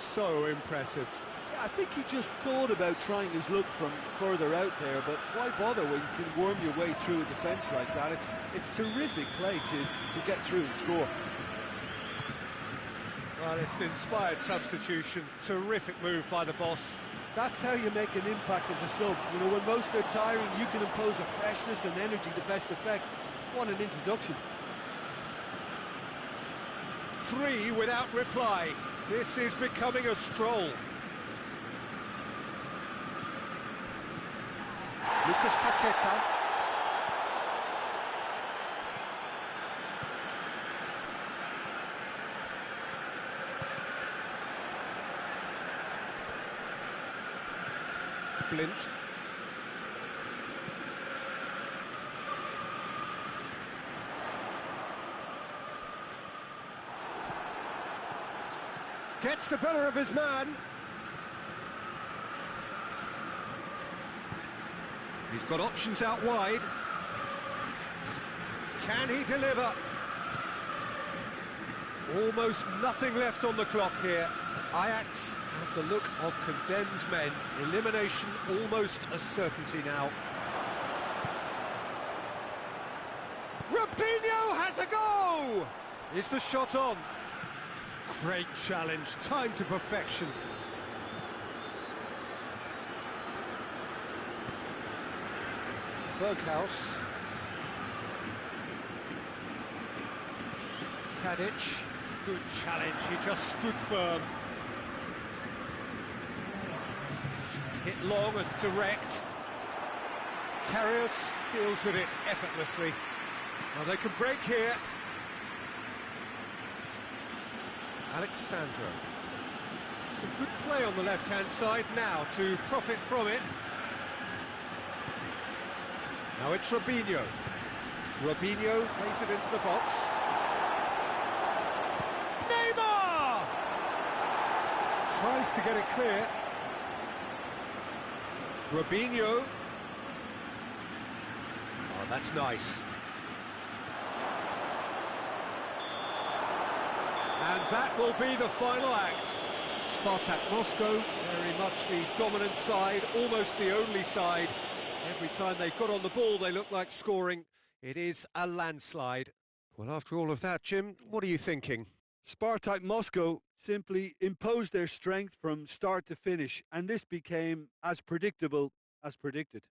impressive. Yeah, I think he just thought about trying his luck from further out there, but why bother when you can worm your way through a defence like that? It's terrific play to get through and score. Well, it's an inspired substitution. Terrific move by the boss. That's how you make an impact as a sub. You know, when most are tiring, you can impose a freshness and energy to best effect. What an introduction. 3 without reply. This is becoming a stroll. Lucas Paqueta. Blint. Gets the better of his man. He's got options out wide. Can he deliver? Almost nothing left on the clock here. Ajax have the look of condemned men. Elimination almost a certainty now. Robinho has a go! Is the shot on? Great challenge, time to perfection. Berghaus. Tadic. Good challenge, he just stood firm. Hit long and direct. Karius deals with it effortlessly. Now they can break here. Alexandro. Some good play on the left-hand side now to profit from it. Now it's Robinho. Robinho plays it into the box. Neymar! Tries to get it clear. Robinho. Oh, that's nice. And that will be the final act. SPARTAK Moscow, very much the dominant side, almost the only side. Every time they got on the ball, they looked like scoring. It is a landslide. Well, after all of that, Jim, what are you thinking? SPARTAK Moscow simply imposed their strength from start to finish, and this became as predictable as predicted.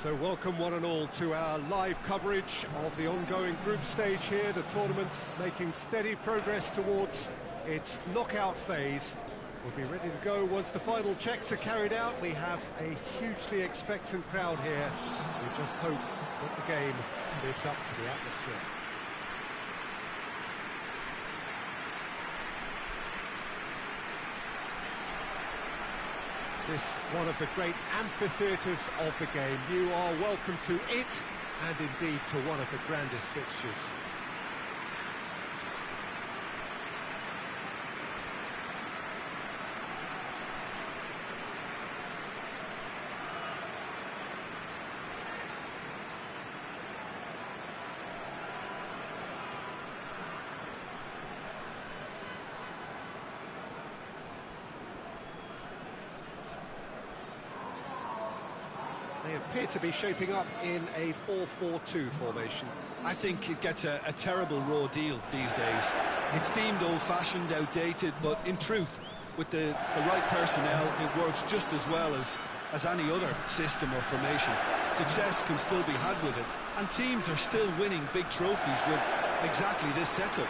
So welcome one and all to our live coverage of the ongoing group stage here, the tournament making steady progress towards its knockout phase. We'll be ready to go once the final checks are carried out. We have a hugely expectant crowd here. We just hope that the game lives up to the atmosphere. This one of the great amphitheatres of the game. You are welcome to it, and indeed to one of the grandest fixtures. They appear to be shaping up in a 4-4-2 formation. I think it gets a terrible raw deal these days. It's deemed old-fashioned, outdated, but in truth, with the right personnel, it works just as well as any other system or formation. Success can still be had with it, and teams are still winning big trophies with exactly this setup.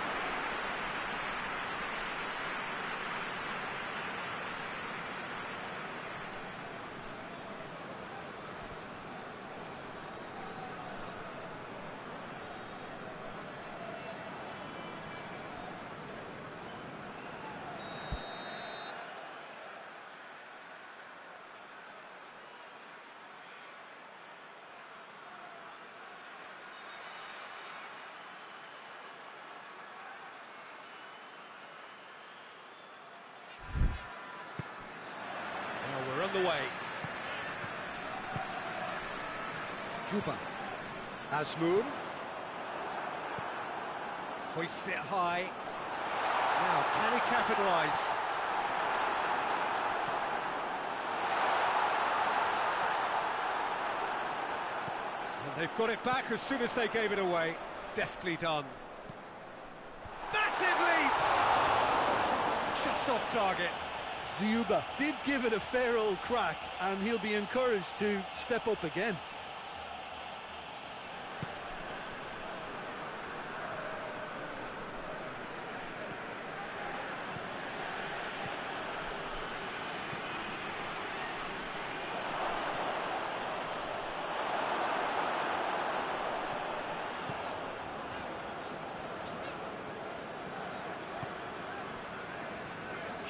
on the way. Juba. Azmoun. Hoists it high. Now, can he capitalise? And they've got it back as soon as they gave it away. Deftly done. Massive leap! Just off target. Ziuba did give it a fair old crack, and he'll be encouraged to step up again.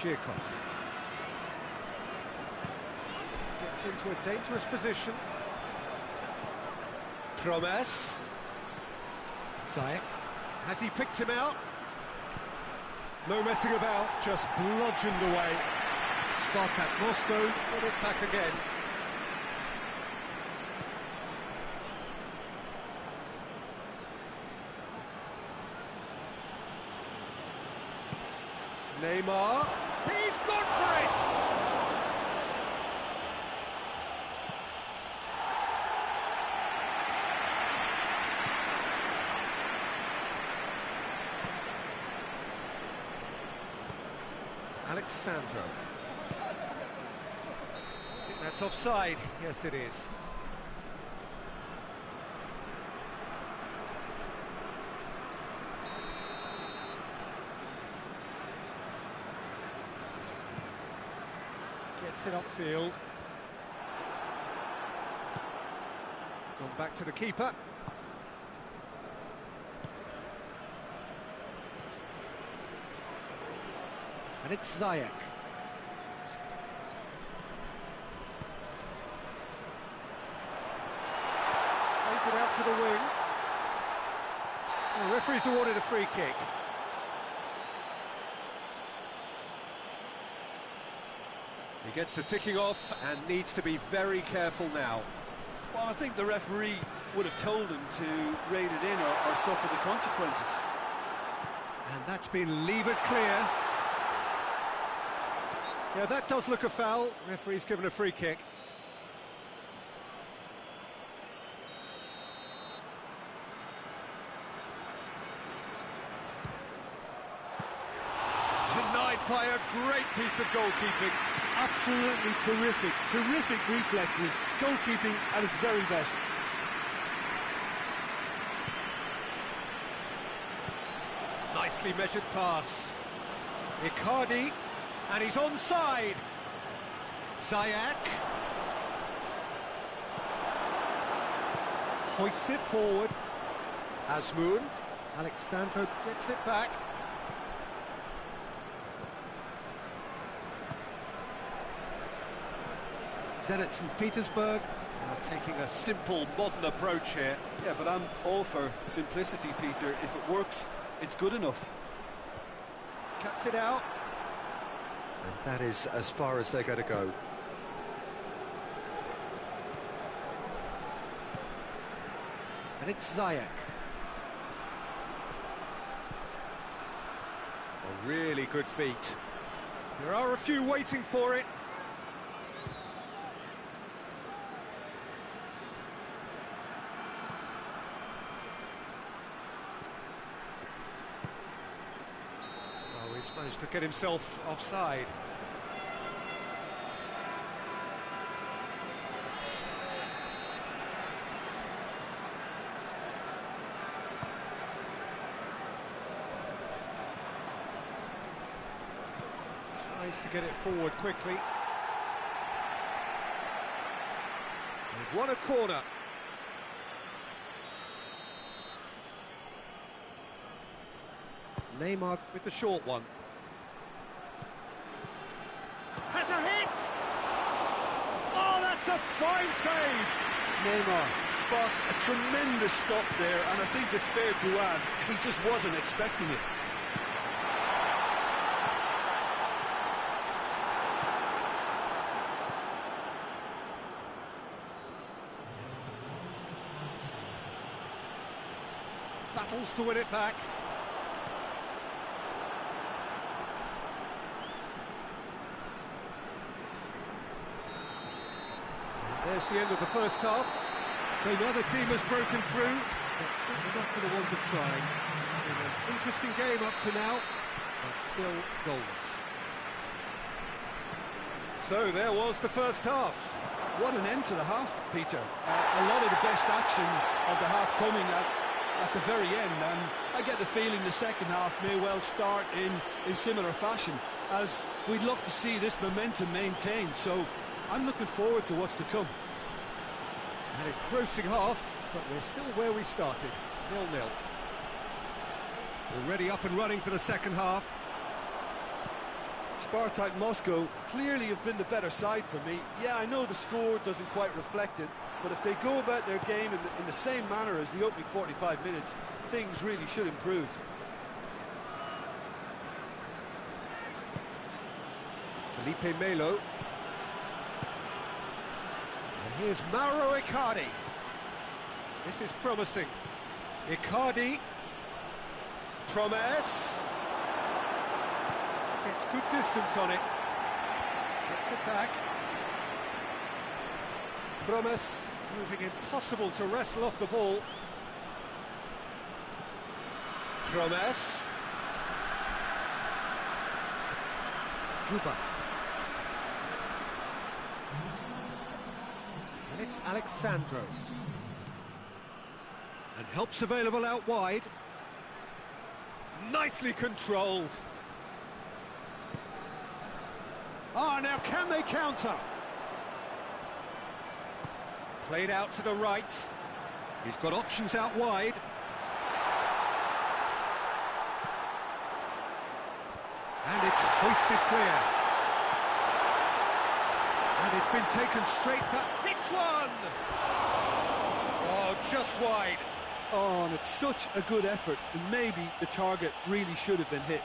Chirkov gets into a dangerous position. Promes. Zayek. Has he picked him out? No messing about, just bludgeoned away. SPARTAK Moscow get it back again. Neymar. He's gone for it! Alexandro. I think that's offside. Yes, it is. Gets it upfield. Gone back to the keeper. And it's Zayek. Plays it out to the wing. The referee's awarded a free kick. He gets the ticking off and needs to be very careful now. Well, I think the referee would have told him to rein it in or suffer the consequences. And that's been levered clear. Yeah, that does look a foul. Referee's given a free kick. Denied by a great piece of goalkeeping. Absolutely terrific, terrific reflexes. Goalkeeping at its very best. Nicely measured pass. Icardi, and he's onside. Zayek. Hoists it forward. Azmoun. Alexandro gets it back. Zenit St. Petersburg are taking a simple, modern approach here. Yeah, but I'm all for simplicity, Peter. If it works, it's good enough. Cuts it out. And that is as far as they're going to go. And it's Zayek. A really good feat. There are a few waiting for it. He's managed to get himself offside. Tries to get it forward quickly. They've won a corner. Neymar with the short one. Has a hit! Oh, that's a fine save! Neymar spot a tremendous stop there, and I think it's fair to add, he just wasn't expecting it. battles to win it back. There's the end of the first half. So neither team has broken through, but certainly not going to want to try. It's been an interesting game up to now, but still goalless. So there was the first half. What an end to the half, Peter. A lot of the best action of the half coming at the very end, and I get the feeling the second half may well start in similar fashion, as we'd love to see this momentum maintained, so I'm looking forward to what's to come. An engrossing half, but we're still where we started, 0-0. Already up and running for the second half. SPARTAK Moscow clearly have been the better side for me. Yeah, I know the score doesn't quite reflect it, but if they go about their game in the same manner as the opening 45 minutes, things really should improve. Felipe Melo. And here's Mauro Icardi. This is promising. Icardi. Promise. Gets good distance on it. Gets it back. Promise proving impossible to wrestle off the ball. Promise. Juba. And it's Alexandro. And help's available out wide. Nicely controlled. Now can they counter? Played out to the right. He's got options out wide. And it's hoisted clear. And it's been taken straight back. Hits one! Oh, just wide. Oh, and it's such a good effort, and maybe the target really should have been hit.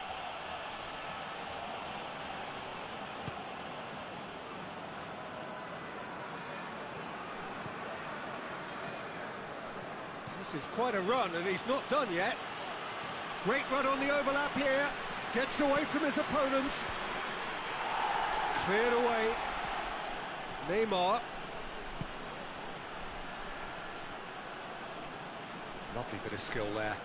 This is quite a run, and he's not done yet. Great run on the overlap here. Gets away from his opponent. Cleared away. Neymar. Lovely bit of skill there.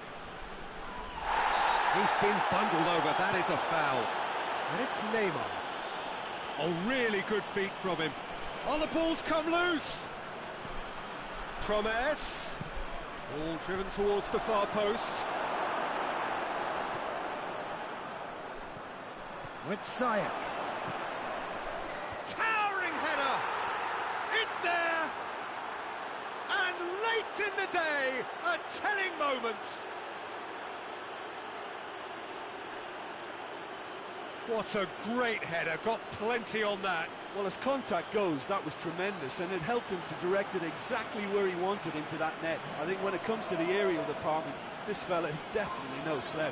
He's been bundled over. That is a foul. And it's Neymar. Oh, really good feet from him. Oh, the ball's come loose. Promise. Ball driven towards the far post. With Sayak. Towering header! It's there! And late in the day, a telling moment. What a great header, got plenty on that. Well, as contact goes, that was tremendous, and it helped him to direct it exactly where he wanted into that net. I think when it comes to the aerial department, this fella is definitely no slouch.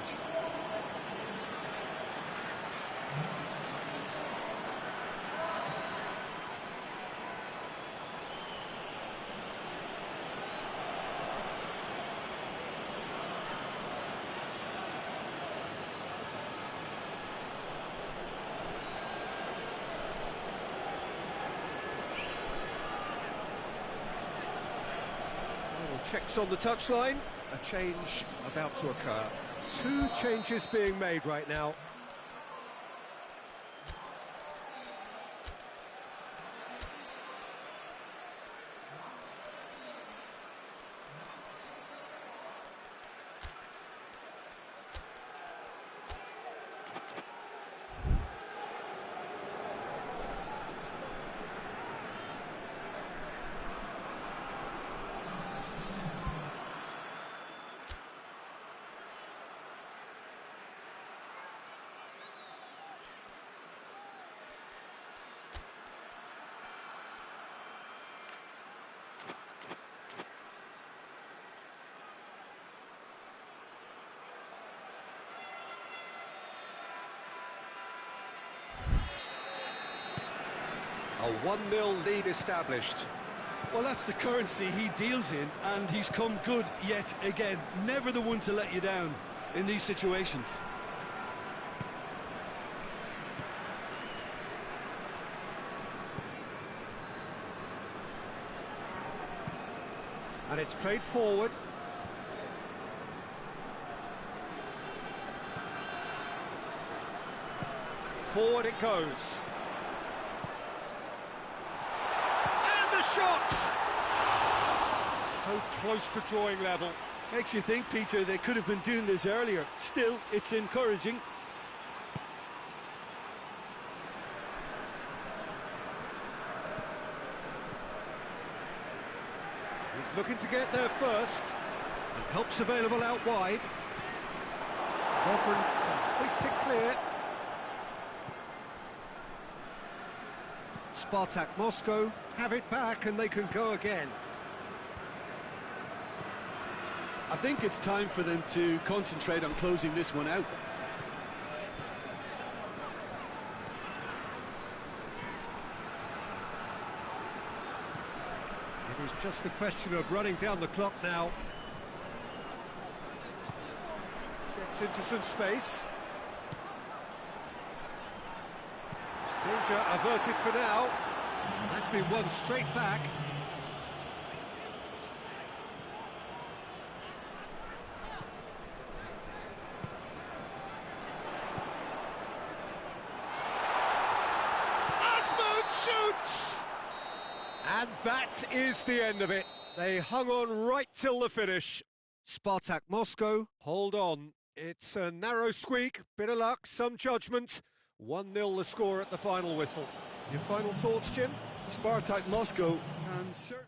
Checks on the touchline, a change about to occur. Two changes being made right now. A 1-0 lead established. Well, that's the currency he deals in, and he's come good yet again. Never the one to let you down in these situations. And it's played forward. Forward it goes. And the shot! So close to drawing level. Makes you think, Peter, they could have been doing this earlier. Still, it's encouraging. He's looking to get there first. And help's available out wide. Offering can hoist it clear. SPARTAK Moscow have it back and they can go again. I think it's time for them to concentrate on closing this one out. It was just a question of running down the clock now. Gets into some space. Danger averted for now. That's been won straight back. Shoots! And that is the end of it. They hung on right till the finish. SPARTAK Moscow, hold on. It's a narrow squeak, bit of luck, some judgment. 1-0 the score at the final whistle. Your final thoughts, Jim? SPARTAK Moscow, and certainly.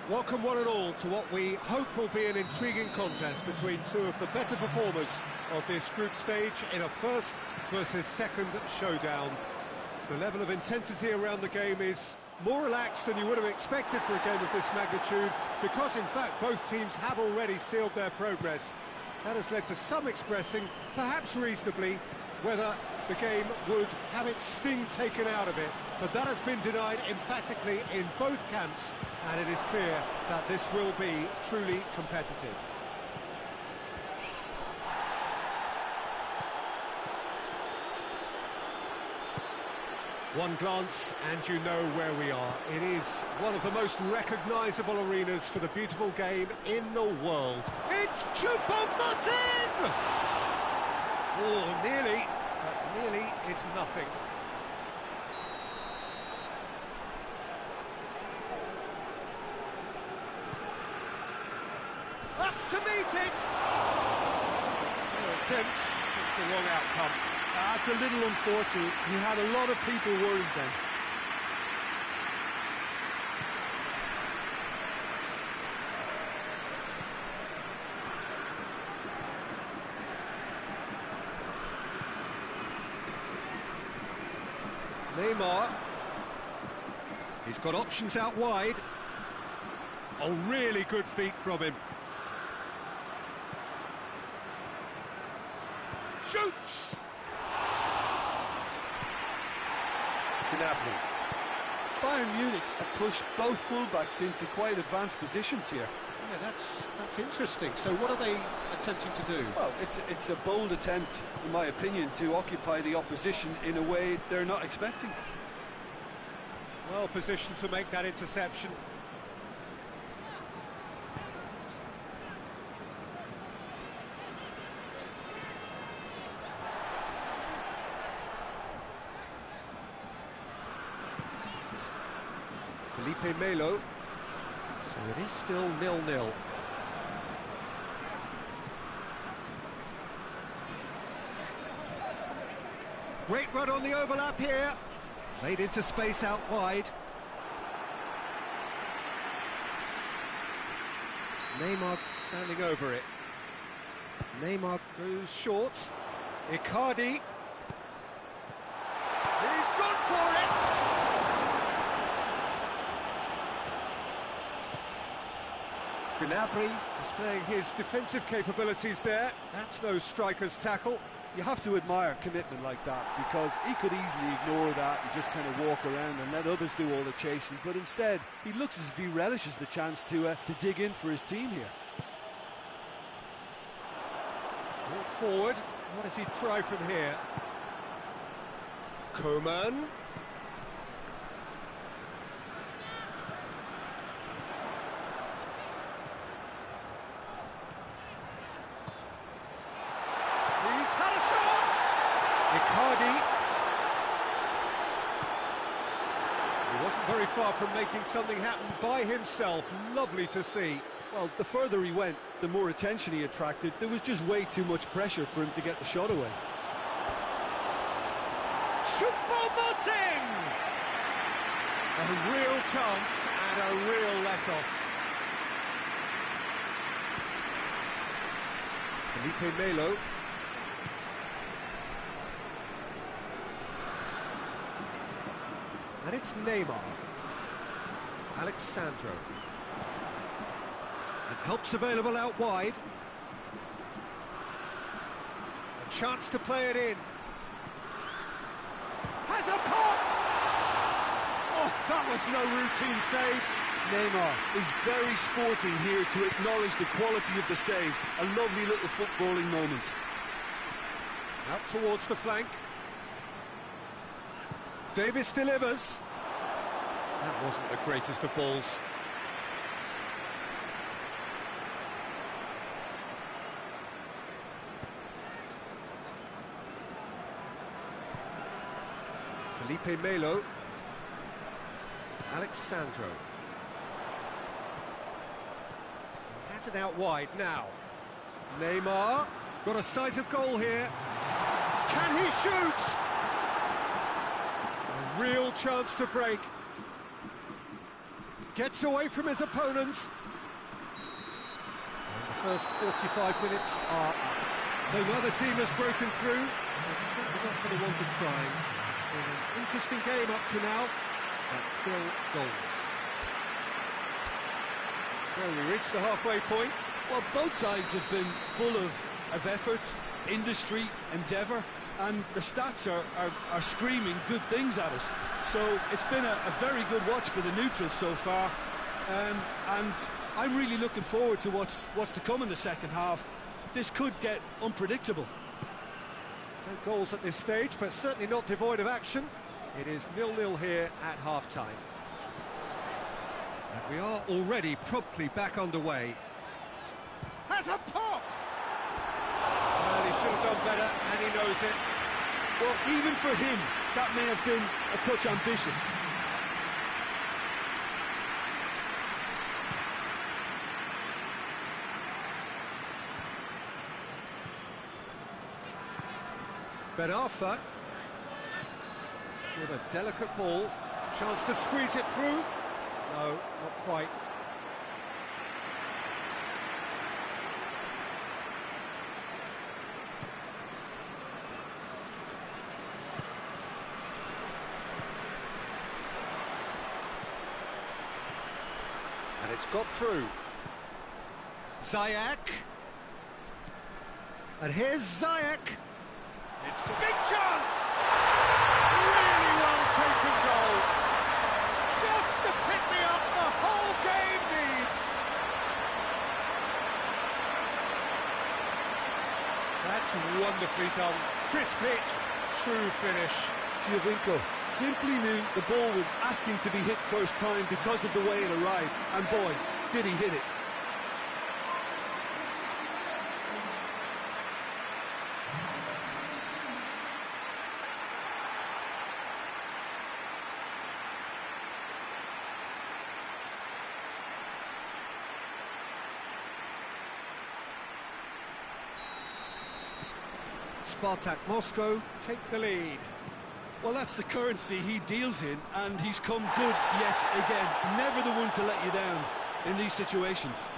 Welcome one and all to what we hope will be an intriguing contest between two of the better performers of this group stage in a first versus second showdown. The level of intensity around the game is more relaxed than you would have expected for a game of this magnitude, because in fact both teams have already sealed their progress. That has led to some expressing, perhaps reasonably, whether the game would have its sting taken out of it, but that has been denied emphatically in both camps, and it is clear that this will be truly competitive. One glance and you know where we are. It is one of the most recognisable arenas for the beautiful game in the world. It's Choupo-Moting! Oh, nearly, but nearly is nothing. Up to meet it! No attempt, just the wrong outcome. That's a little unfortunate. He had a lot of people worried then. Neymar. He's got options out wide. Oh, really good feet from him. Shoots! Gnabry. Bayern Munich have pushed both fullbacks into quite advanced positions here. Yeah, that's interesting. So what are they attempting to do? Well, it's a bold attempt, in my opinion, to occupy the opposition in a way they're not expecting. Well positioned to make that interception. Felipe Melo. So it is still 0-0. Great run on the overlap here. Played into space out wide. Neymar standing over it. Neymar goes short. Icardi. He's gone for it! Gnabry displaying his defensive capabilities there. That's no striker's tackle. You have to admire commitment like that, because he could easily ignore that and just kind of walk around and let others do all the chasing, but instead he looks as if he relishes the chance to dig in for his team here. Brought forward. What does he try from here? Coman. Icardi. He wasn't very far from making something happen by himself. Lovely to see. Well, the further he went, the more attention he attracted. There was just way too much pressure for him to get the shot away. Choupo-Moting! A real chance and a real let-off. Felipe Melo. And it's Neymar. Alexandro. And help's available out wide. A chance to play it in. Has a pop! Oh, that was no routine save. Neymar is very sporting here to acknowledge the quality of the save. A lovely little footballing moment. Out towards the flank. Davis delivers. That wasn't the greatest of balls. Felipe Melo. Alexandro. He has it out wide now. Neymar. Got a sight of goal here. Can he shoot? A real chance to break. Gets away from his opponents. And the first 45 minutes are up. So neither team has broken through. It's certainly not for the want of trying. Been an interesting game up to now, but still goals. So we reach the halfway point. Well, both sides have been full of effort, industry, endeavour, and the stats are screaming good things at us. So it's been a very good watch for the neutrals so far, and I'm really looking forward to what's to come in the second half. This could get unpredictable. No goals at this stage, but certainly not devoid of action. It is 0-0 here at half-time. And we are already promptly back underway. Has a pop! Well, he should have done better, and he knows it. Well, even for him, that may have been a touch ambitious. Ben Arfa with a delicate ball. Chance to squeeze it through. No, not quite. got through. Ziyech. And here's Ziyech. It's the big chance! Really well taken goal. Just the pick-me-up the whole game needs. That's wonderfully done. Crisp hit, true finish. Giovinco simply knew the ball was asking to be hit first time because of the way it arrived. And boy, did he hit it. SPARTAK Moscow take the lead. Well, that's the currency he deals in, and he's come good yet again. Never the one to let you down in these situations.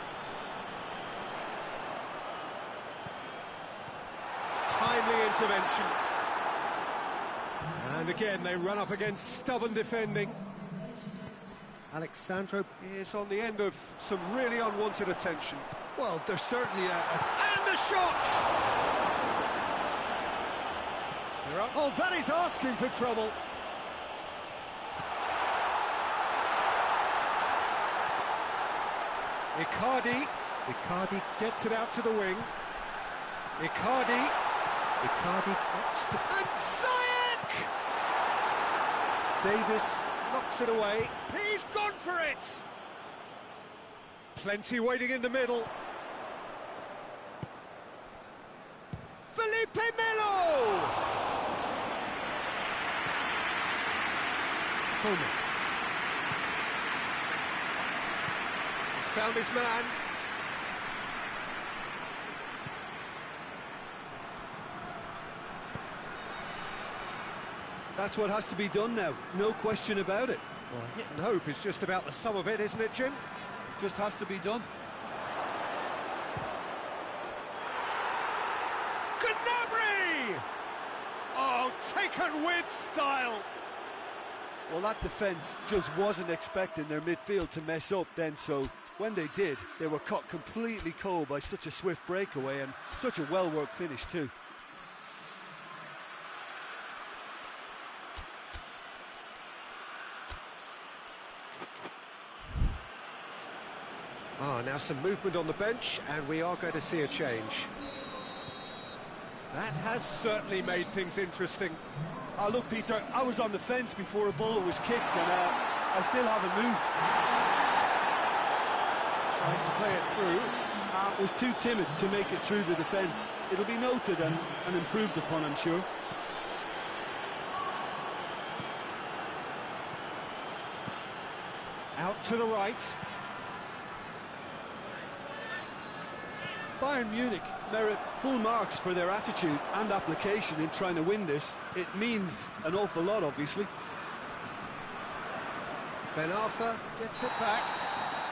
Timely intervention. And again, they run up against stubborn defending. Alexandro is on the end of some really unwanted attention. Well, there's certainly And the shot! Oh, that is asking for trouble. Icardi gets it out to the wing. Icardi gets to... And Ziyech! Davis knocks it away. He's gone for it! Plenty waiting in the middle. Felipe Melo! Coleman. He's found his man. That's what has to be done now, no question about it. Well, hit and hope is just about the sum of it, isn't it, Jim? Just has to be done. Gnabry! Oh, taken with style! Well, that defence just wasn't expecting their midfield to mess up then, so when they did, they were caught completely cold by such a swift breakaway and such a well-worked finish too. Now some movement on the bench, and we are going to see a change. That has certainly made things interesting. Look, Peter, I was on the fence before a ball was kicked, and I still haven't moved. Trying to play it through. Was too timid to make it through the defence. It'll be noted and improved upon, I'm sure. Out to the right. Bayern Munich merit full marks for their attitude and application in trying to win this. It means an awful lot, obviously. Ben Arfa gets it back.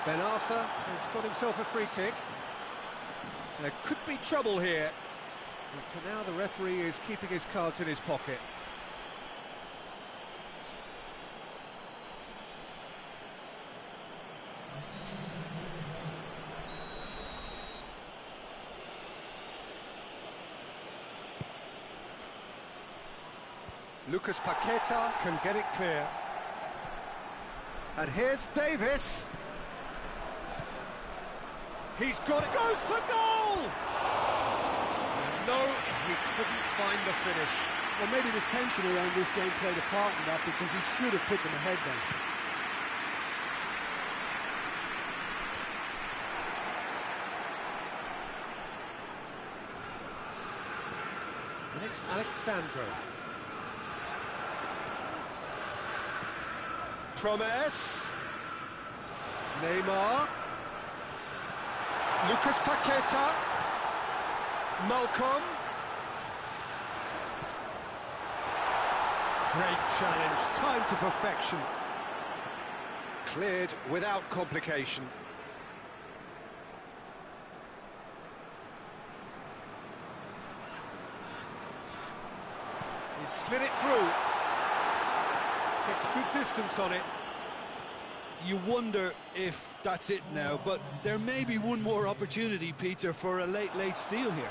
Ben Arfa has got himself a free kick. There could be trouble here. And for now, the referee is keeping his cards in his pocket. Lucas Paqueta can get it clear. And here's Davis. He's got it. Goes for goal! No, he couldn't find the finish. Well, maybe the tension around this game played a part in that, because he should have put them ahead then. And it's Alexandro. Promes. Neymar. Lucas Paqueta. Malcolm. Great challenge, time to perfection. Cleared without complication. He slid it through. Gets good distance on it. you wonder if that's it now, but there may be one more opportunity, Peter, for a late steal here.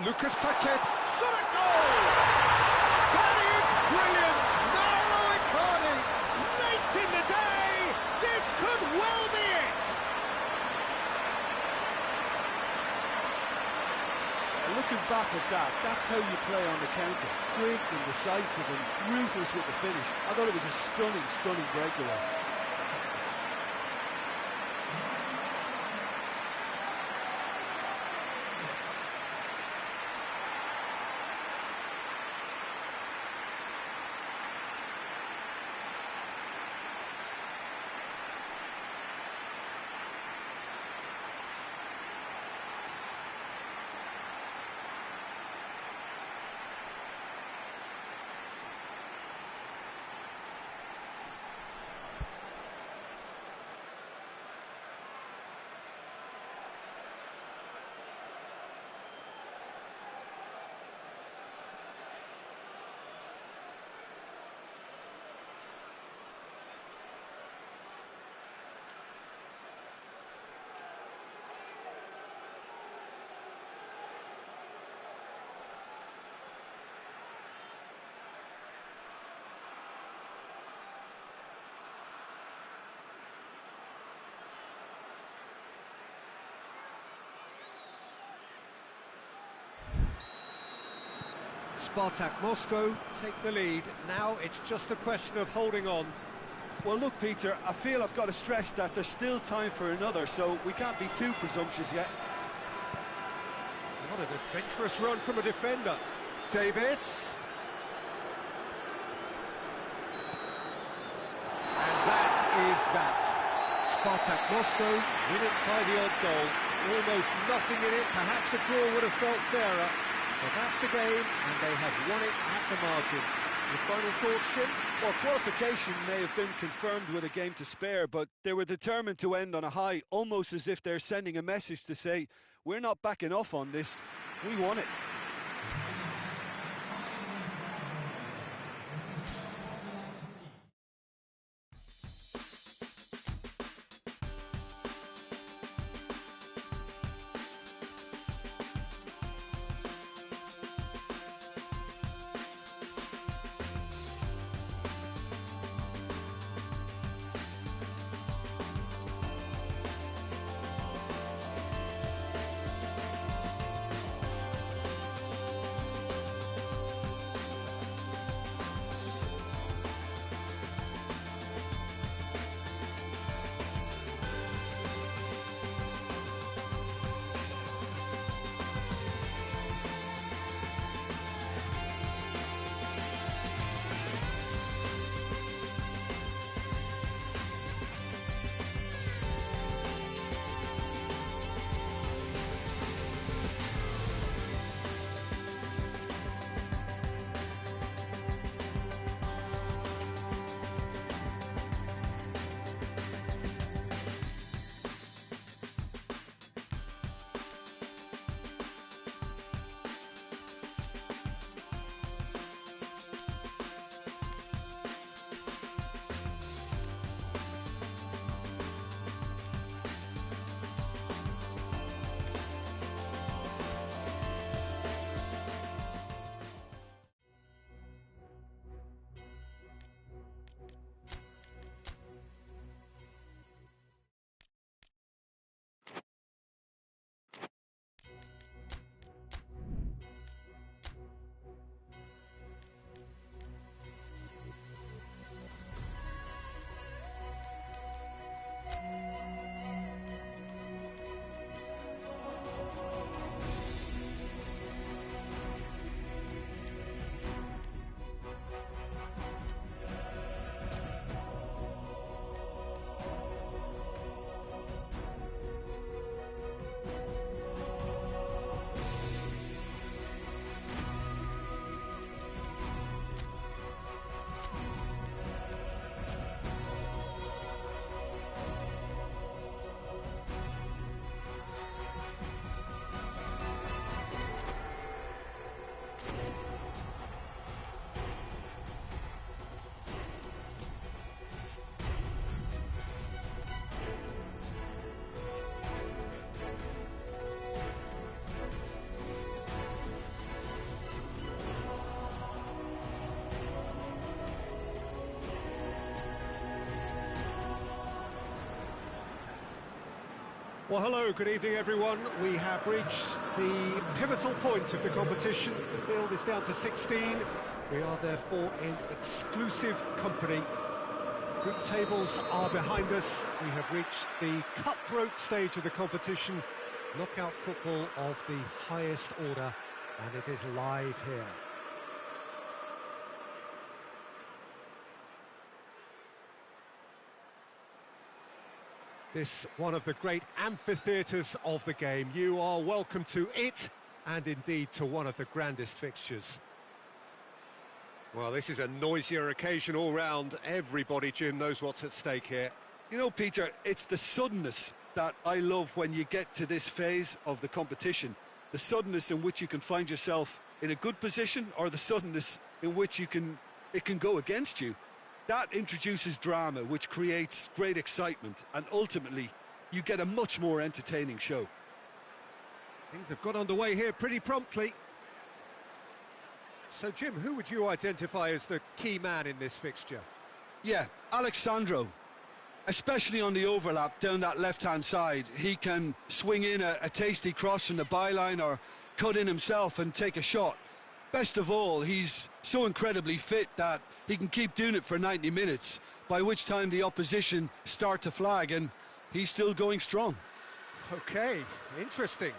Lucas Paquet, shot a goal! That is brilliant! Mauro Icardi, late in the day, this could well be it! Looking back at that, that's how you play on the counter. Quick and decisive and ruthless with the finish. I thought it was a stunning breakaway. SPARTAK Moscow take the lead. Now it's just a question of holding on. Well, look, Peter, I feel I've got to stress that there's still time for another, so we can't be too presumptuous yet. What an adventurous run from a defender. Davis. And that is that. SPARTAK Moscow win it by the odd goal. Almost nothing in it. Perhaps a draw would have felt fairer. But that's the game, and they have won it at the margin. Your final thoughts, Jim? Well, qualification may have been confirmed with a game to spare, but they were determined to end on a high, almost as if they're sending a message to say, we're not backing off on this, we won it. Well, hello, good evening, everyone. We have reached the pivotal point of the competition. The field is down to 16. We are therefore in exclusive company. Group tables are behind us. We have reached the cutthroat stage of the competition. Knockout football of the highest order, and it is live here. This one of the great amphitheatres of the game. You are welcome to it, and indeed to one of the grandest fixtures. Well, this is a noisier occasion all round. Everybody, Jim, knows what's at stake here. You know, Peter, it's the suddenness that I love when you get to this phase of the competition. The suddenness in which you can find yourself in a good position, or the suddenness in which it can go against you. That introduces drama, which creates great excitement, and ultimately you get a much more entertaining show. Things have got underway here pretty promptly. So, Jim, who would you identify as the key man in this fixture? Yeah, Alexandro, especially on the overlap down that left-hand side. He can swing in a tasty cross from the byline or cut in himself and take a shot. Best of all, he's so incredibly fit that he can keep doing it for 90 minutes, by which time the opposition start to flag, and he's still going strong. Okay, interesting.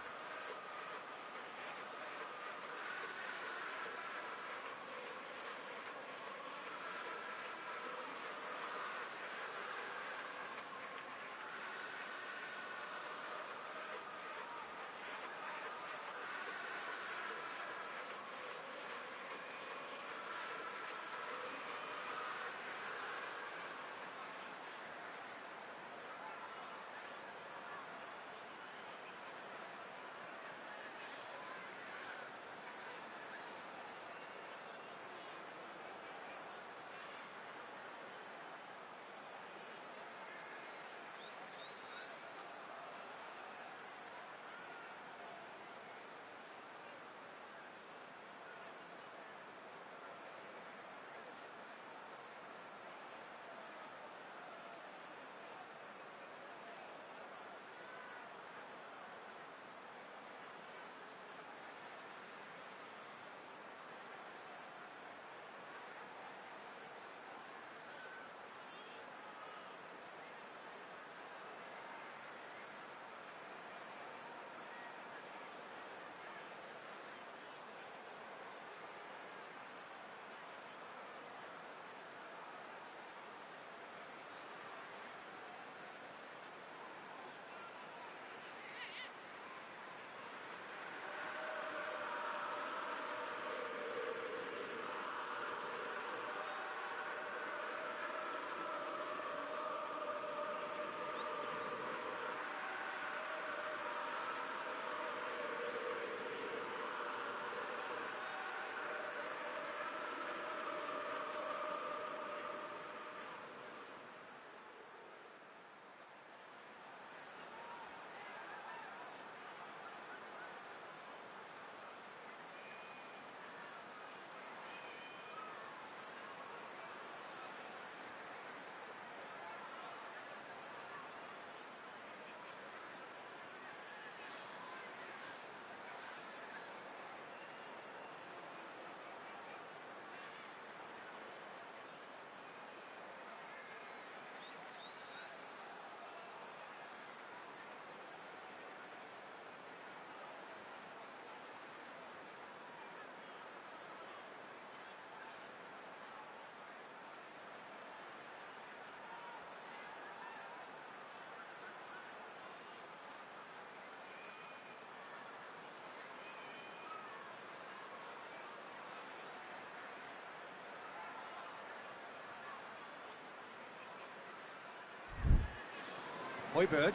Højbjerg.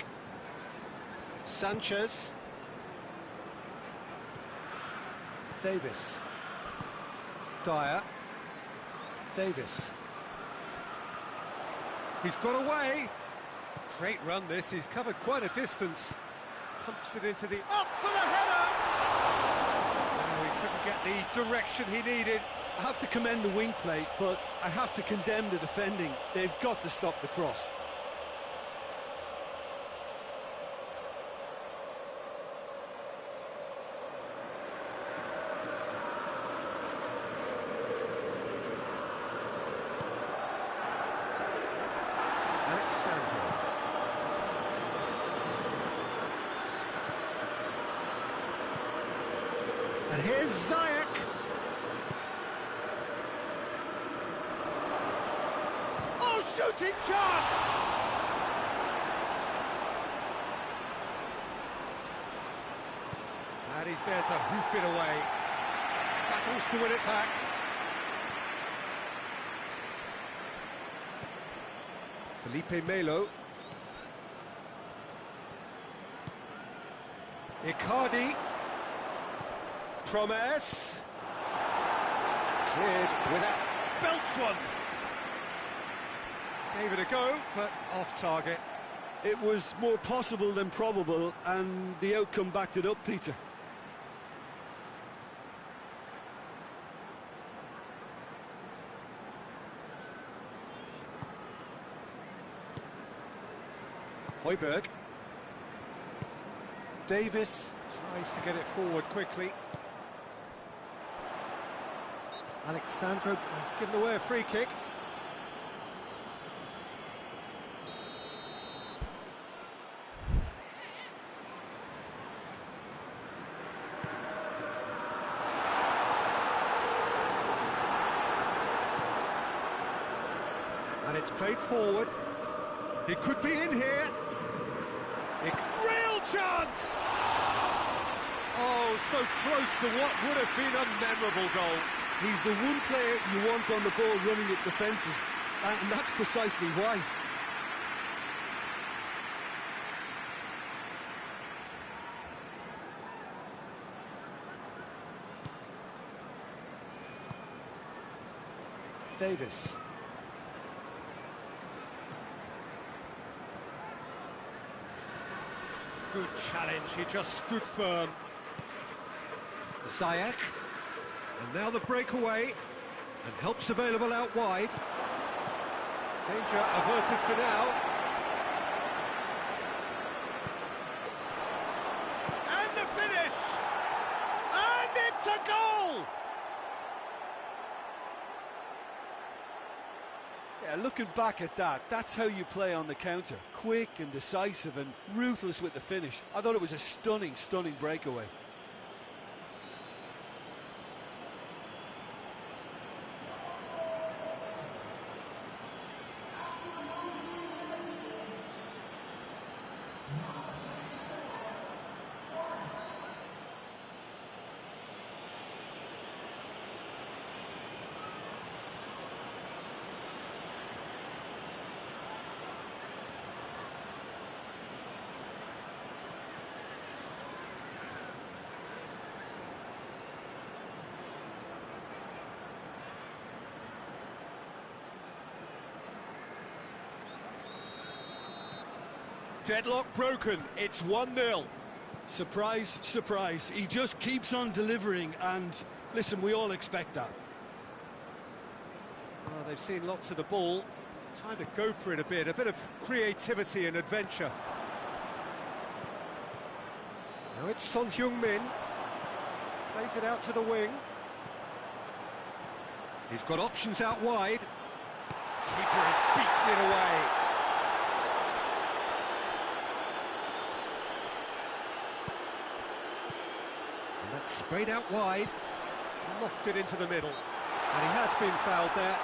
Sanchez. Davis. Dyer. Davis. He's got away. Great run this, he's covered quite a distance. Pumps it into the... Up for the header! Oh, he couldn't get the direction he needed. I have to commend the wing play, but I have to condemn the defending. They've got to stop the cross. And here's Ziyech. Oh, shooting chance! And he's there to hoof it away. Battles to win it back. Felipe Melo. Icardi. Promes. Cleared without. Belts one. Gave it a go, but off target. It was more possible than probable, and the outcome backed it up, Peter. Højbjerg. Davis tries to get it forward quickly. Alexandro has given away a free kick. And it's played forward. It could be in here. Real chance! Oh, so close to what would have been a memorable goal. He's the one player you want on the ball running at defences, and that's precisely why. Davis. Good challenge, he just stood firm. Ziyech. And now the breakaway. And help's available out wide. Danger averted for now. And the finish! And it's a goal! Yeah, looking back at that, that's how you play on the counter. Quick and decisive and ruthless with the finish. I thought it was a stunning, stunning breakaway. Deadlock broken, it's 1-0. Surprise, surprise. He just keeps on delivering, and listen, we all expect that. Oh, they've seen lots of the ball. Time to go for it a bit of creativity and adventure. Now it's Son Heung-min. Plays it out to the wing. He's got options out wide. Keeper has beaten it away. And that's sprayed out wide. Lofted into the middle. And he has been fouled there.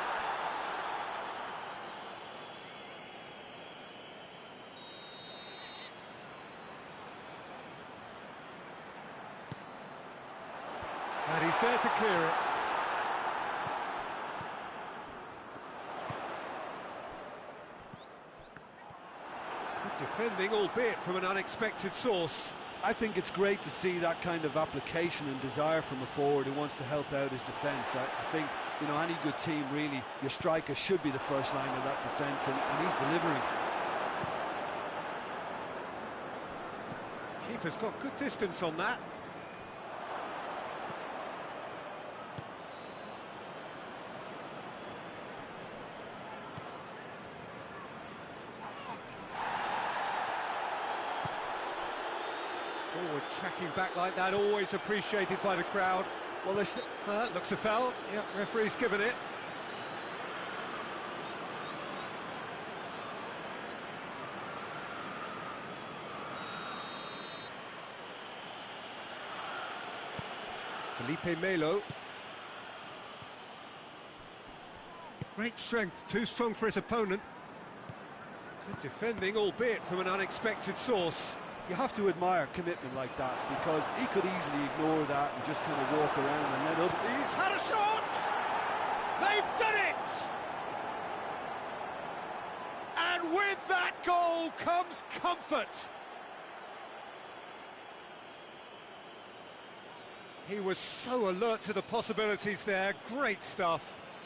And he's there to clear it. Good defending, albeit from an unexpected source. I think it's great to see that kind of application and desire from a forward who wants to help out his defence. I think, you know, any good team, really, your striker should be the first line of that defence, and he's delivering. Keeper's got good distance on that. Forward tracking back like that, always appreciated by the crowd. Well, this Looks a foul. Yep, referee's given it. Felipe Melo. Great strength, too strong for his opponent. Good defending, albeit from an unexpected source. You have to admire commitment like that, because he could easily ignore that and just kind of walk around and let other... He's had a shot! They've done it! And with that goal comes comfort. He was so alert to the possibilities there. Great stuff.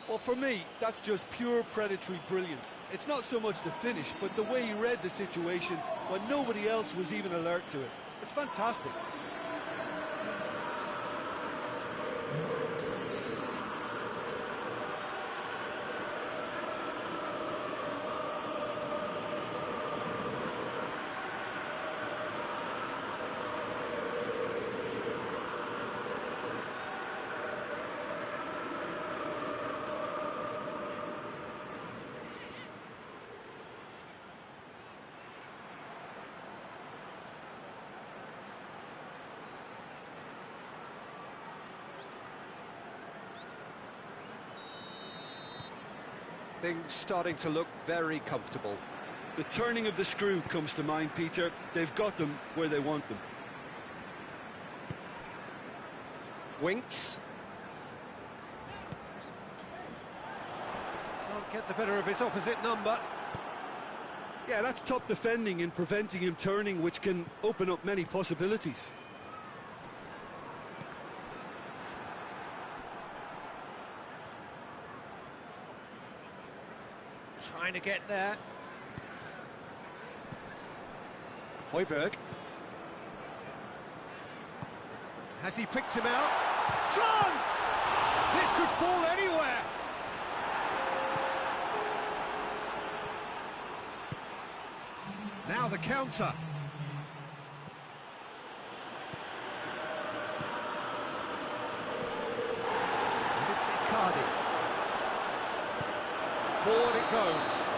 Well, for me, that's just pure predatory brilliance. It's not so much the finish, but the way he read the situation when nobody else was even alert to it. It's fantastic. Things starting to look very comfortable. The turning of the screw comes to mind, Peter. They've got them where they want them. Winks. Can't get the better of his opposite number. Yeah, that's top defending and preventing him turning, which can open up many possibilities. Trying to get there. Højbjerg. Has he picked him out? Chance! This could fall anywhere. Now the counter. And it's Icardi. Forward it goes.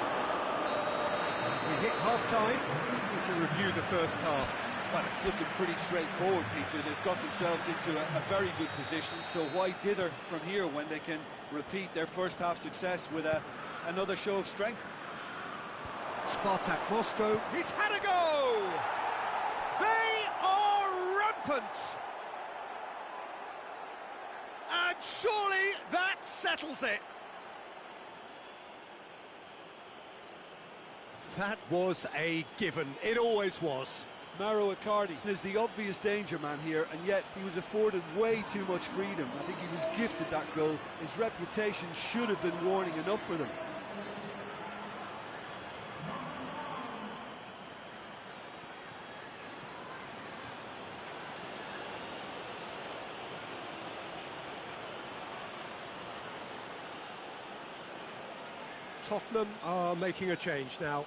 We hit half-time. To review the first half. Well, it's looking pretty straightforward, Peter. They've got themselves into a very good position, so why dither from here when they can repeat their first half success with another show of strength? SPARTAK Moscow. He's had a go! They are rampant! And surely that settles it. That was a given. It always was. Mauro Icardi is the obvious danger man here, and yet he was afforded way too much freedom. I think he was gifted that goal. His reputation should have been warning enough for them. Tottenham are making a change now.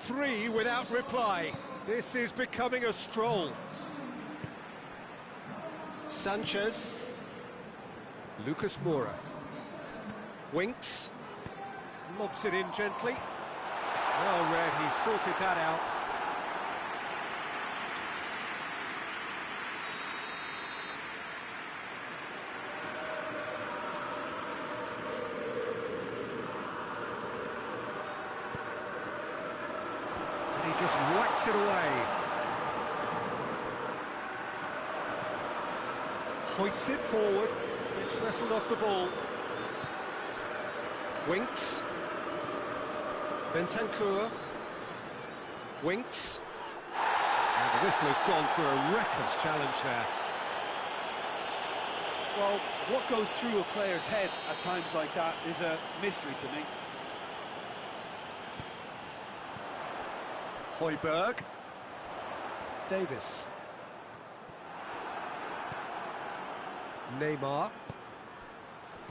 Three without reply. This is becoming a stroll. Sanchez. Lucas Moura. Winks. Lobs it in gently. Well read, he sorted that out. And he just whacks it away. Hoists it forward, gets wrestled off the ball. Winks. Bentancur. Winks. And the whistle has gone for a reckless challenge there. Well, what goes through a player's head at times like that is a mystery to me. Højbjerg. Davis. Neymar.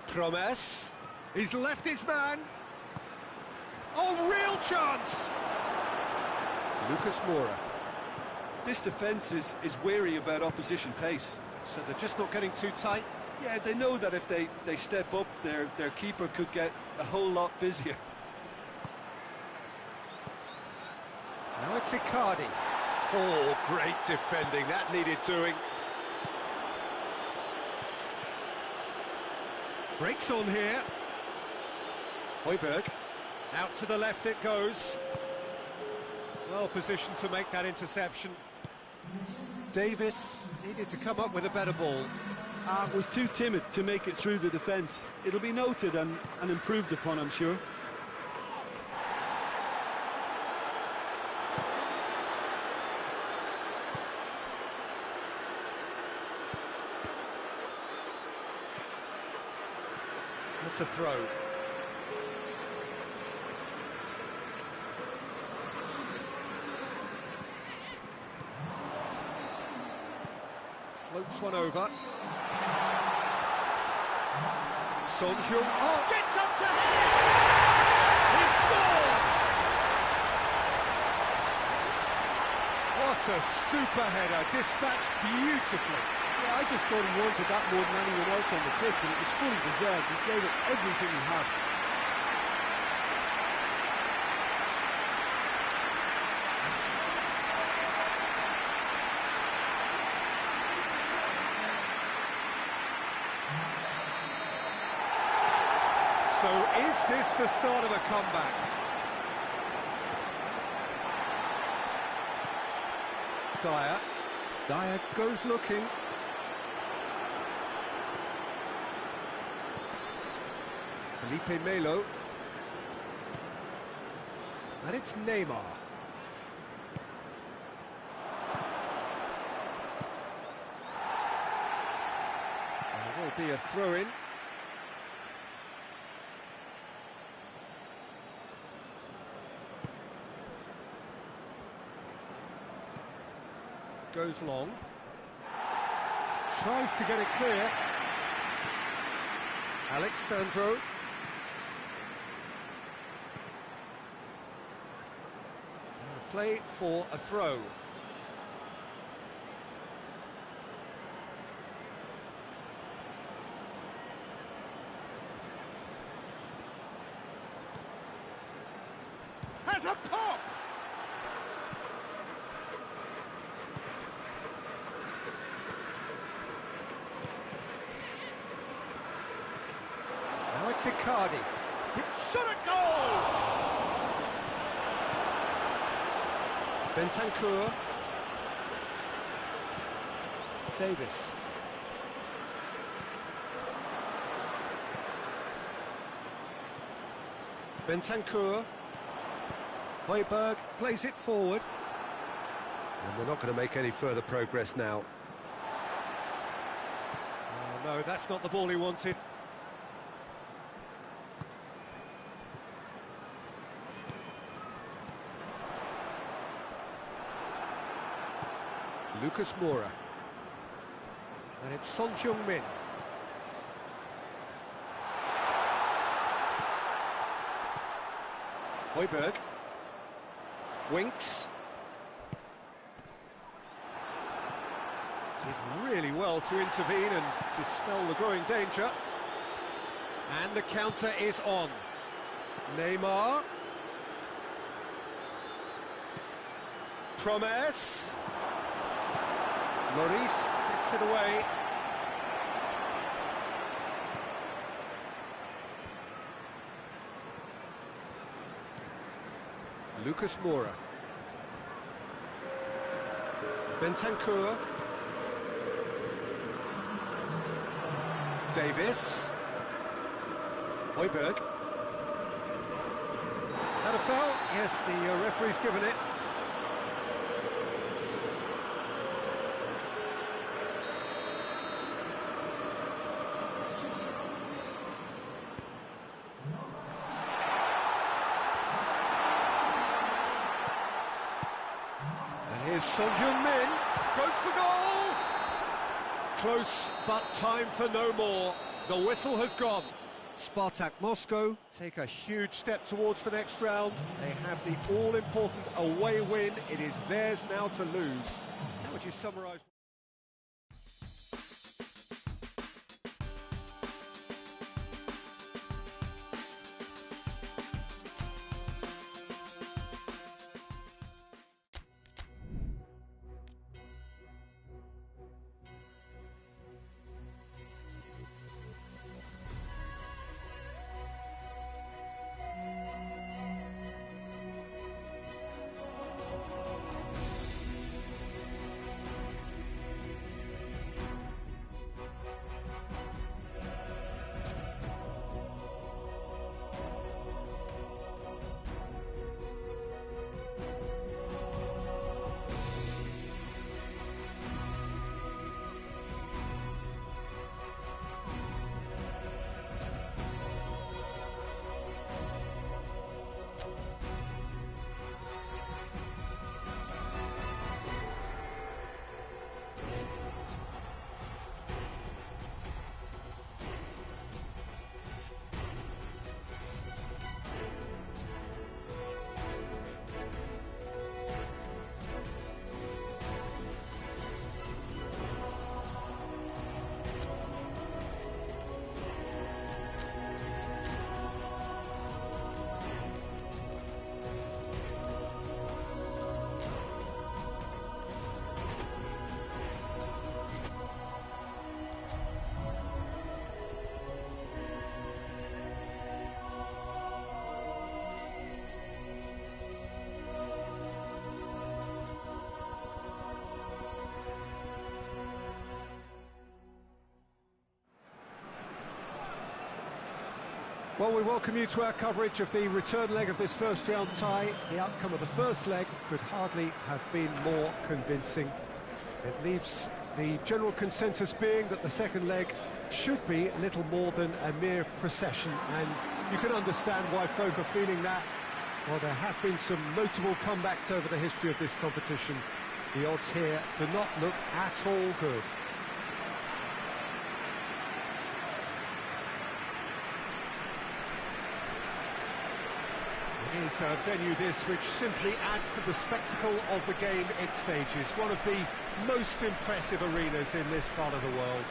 Promes. He's left his man. Oh, real chance! Lucas Moura. This defence is wary about opposition pace. So they're just not getting too tight. Yeah, they know that if they step up, their keeper could get a whole lot busier. Now it's Icardi. Oh, great defending, that needed doing. Breaks on here. Højbjerg. Out to the left it goes. Well positioned to make that interception. Davis needed to come up with a better ball. Was too timid to make it through the defence. It'll be noted and improved upon, I'm sure. That's a throw. Floats one over. Sonju. Oh, gets up to head it! He scored! What a super header, dispatched beautifully. Yeah, I just thought he wanted that more than anyone else on the pitch, and it was fully deserved. He gave it everything he had. So is this the start of a comeback? Dyer goes looking. Felipe Melo. And it's Neymar. There will be a throw-in. Goes long. Tries to get it clear. Alexandro. Play for a throw. Has a pop! Now it's Icardi. It shot a goal! Bentancur. Davis. Bentancur. Højbjerg plays it forward. And they're not going to make any further progress now. Oh no, that's not the ball he wanted. Lucas Moura. And it's Son Heung-min. Højbjerg. Winks. Did really well to intervene and dispel the growing danger. And the counter is on. Neymar. Promes. Lloris gets it away. Lucas Moura. Bentancur. Davis. Højbjerg. That a foul? Yes, the referee's given it. Here's Son Heung-min, goes for goal! Close, but time for no more. The whistle has gone. SPARTAK Moscow take a huge step towards the next round. They have the all-important away win. It is theirs now to lose. How would you summarise? Well, we welcome you to our coverage of the return leg of this first round tie. The outcome of the first leg could hardly have been more convincing. It leaves the general consensus being that the second leg should be little more than a mere procession, and you can understand why folk are feeling that. Well, there have been some notable comebacks over the history of this competition. The odds here do not look at all good. It is a venue this which simply adds to the spectacle of the game it stages. One of the most impressive arenas in this part of the world.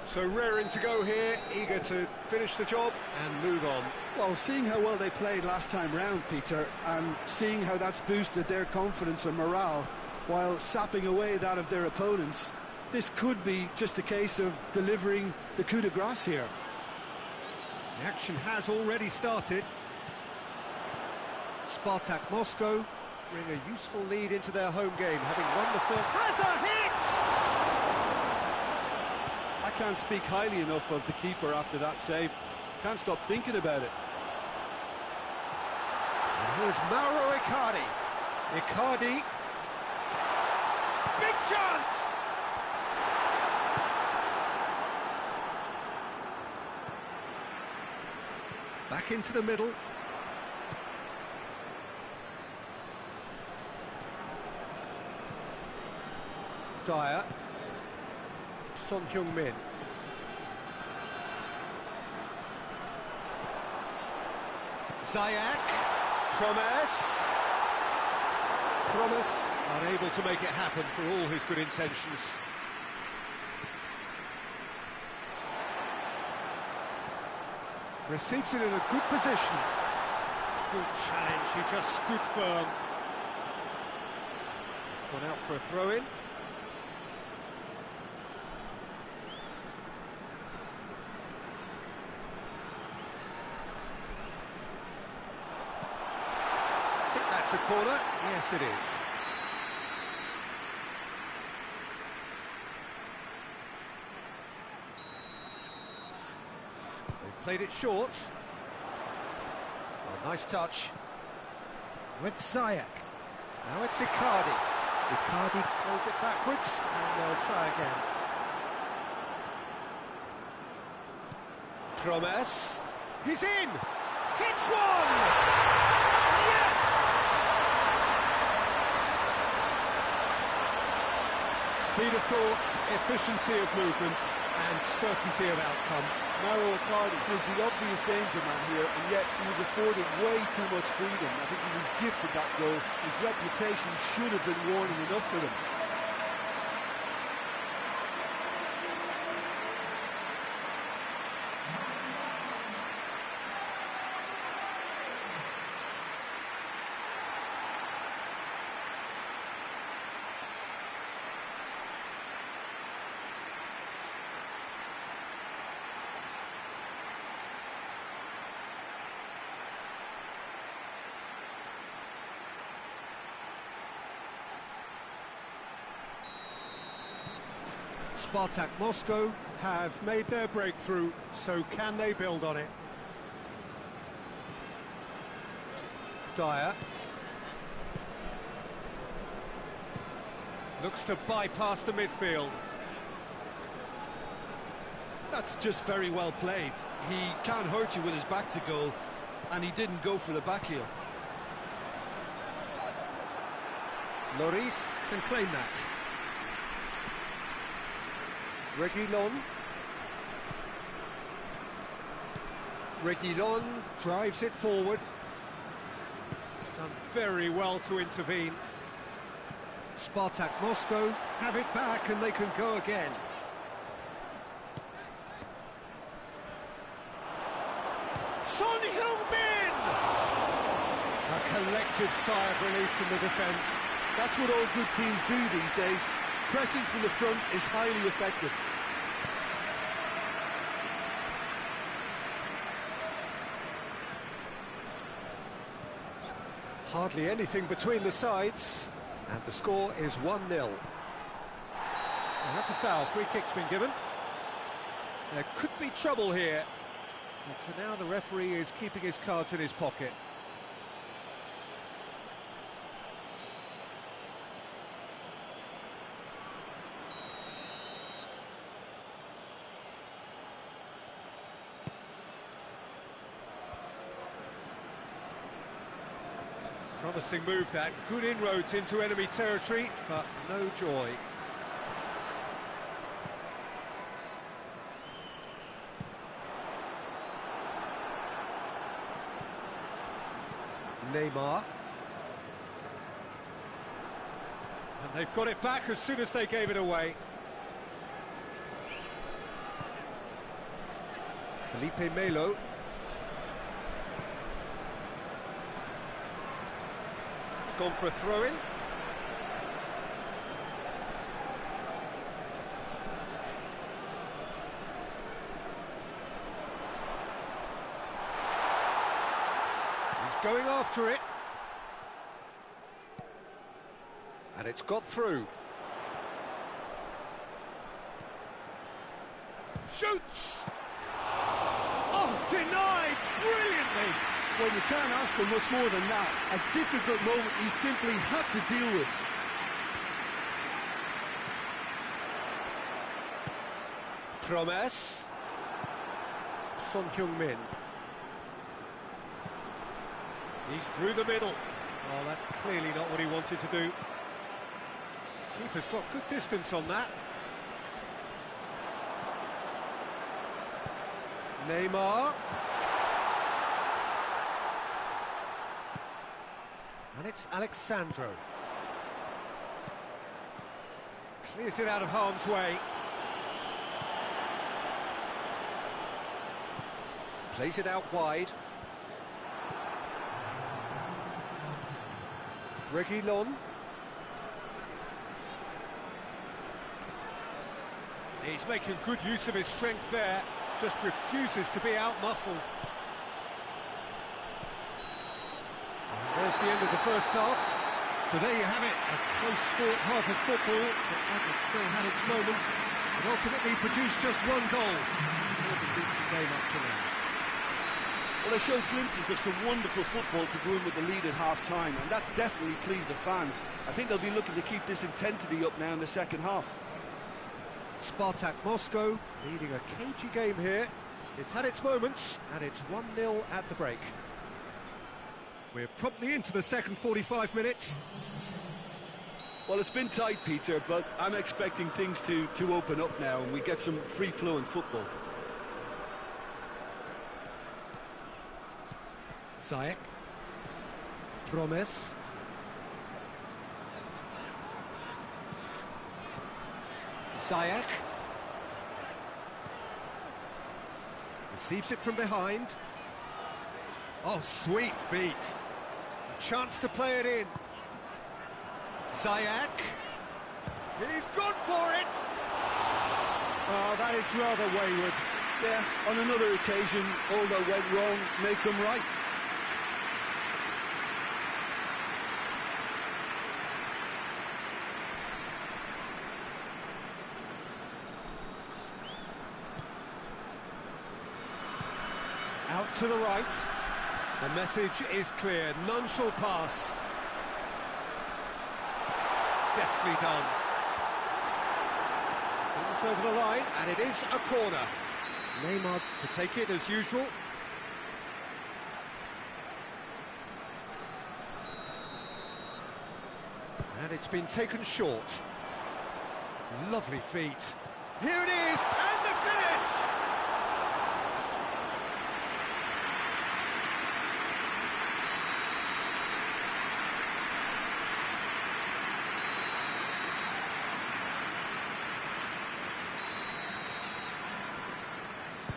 So raring to go here, eager to finish the job and move on. Well, seeing how well they played last time round, Peter, and seeing how that's boosted their confidence and morale while sapping away that of their opponents, this could be just a case of delivering the coup de grace here. The action has already started. Spartak Moscow bring a useful lead into their home game, having won the first. Has a hit! I can't speak highly enough of the keeper after that save. Can't stop thinking about it. And here's Mauro Icardi. Icardi. Big chance! Back into the middle. Dyer. Son Heung-min. Ziyech. Promise unable to make it happen for all his good intentions. Receives it in a good position. Good challenge, he just stood firm. It's gone out for a throw-in. That's a corner. Yes, it is. They've played it short. Oh, nice touch. With Ziyech. Now it's Icardi. Icardi throws it backwards, and they'll try again. Promes. He's in! Hits one! Speed of thought, efficiency of movement, and certainty of outcome. Mauro Icardi is the obvious danger man here, and yet he was afforded way too much freedom. I think he was gifted that goal. His reputation should have been warning enough for him. Spartak Moscow have made their breakthrough, so can they build on it? Dyer. Looks to bypass the midfield. That's just very well played. He can't hurt you with his back to goal, and he didn't go for the back heel. Lloris can claim that. Reguilon. Reguilon drives it forward. Done very well to intervene. Spartak Moscow have it back and they can go again. Son Heung-min! A collective sigh of relief from the defence. That's what all good teams do these days. Pressing from the front is highly effective. Hardly anything between the sides, and the score is 1-0. And that's a foul. Free kick's been given. There could be trouble here, but for now the referee is keeping his cards in his pocket. Promising move that, good inroads into enemy territory, but no joy. Neymar. And they've got it back as soon as they gave it away. Felipe Melo. Gone for a throw-in. He's going after it. And it's got through. Shoots! Oh, denied brilliantly! Well, you can't ask for much more than that. A difficult moment he simply had to deal with. Promes. Son Heung-min. He's through the middle. Oh, that's clearly not what he wanted to do. Keeper's got good distance on that. Neymar. And it's Alexandro. Clears it out of harm's way. Plays it out wide. Reguilon. He's making good use of his strength there. Just refuses to be out-muscled. There's the end of the first half. So there you have it, a close-fought half of football, but it still had its moments, and ultimately produced just one goal. What a decent game up to now. Well, they showed glimpses of some wonderful football to go in with the lead at half-time, and that's definitely pleased the fans. I think they'll be looking to keep this intensity up now in the second half. SPARTAK Moscow leading a cagey game here. It's had its moments, and it's 1-0 at the break. We're promptly into the second 45 minutes. Well, it's been tight, Peter, but I'm expecting things to open up now and we get some free-flowing football. Ziyech. Promes. Ziyech. Receives it from behind. Oh, sweet feet. A chance to play it in. Ziyech. He's gone for it! Oh, that is rather wayward. Yeah, on another occasion, all that went wrong may come right. Out to the right. The message is clear. None shall pass. Deftly done. It's over the line, and it is a corner. Neymar to take it as usual. And it's been taken short. Lovely feet. Here it is, and the finish!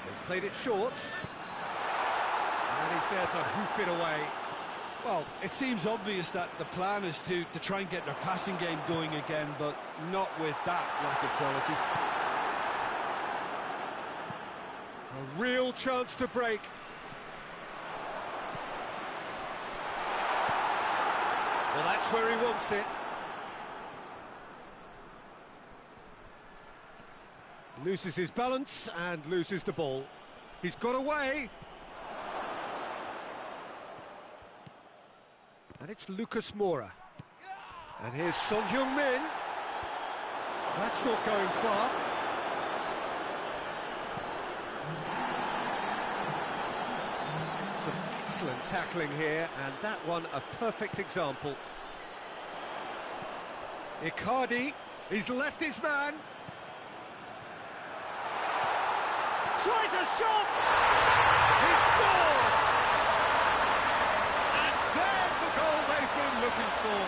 They've played it short. And he's there to hoof it away. Well, it seems obvious that the plan is to try and get their passing game going again, but not with that lack of quality. A real chance to break. Well, that's where he wants it. Loses his balance and loses the ball. He's got away. And it's Lucas Moura. And here's Son Heung-min. That's not going far. Some excellent tackling here, and that one a perfect example. Icardi, he's left his man. Tries a shot! He scored! And there's the goal they've been looking for.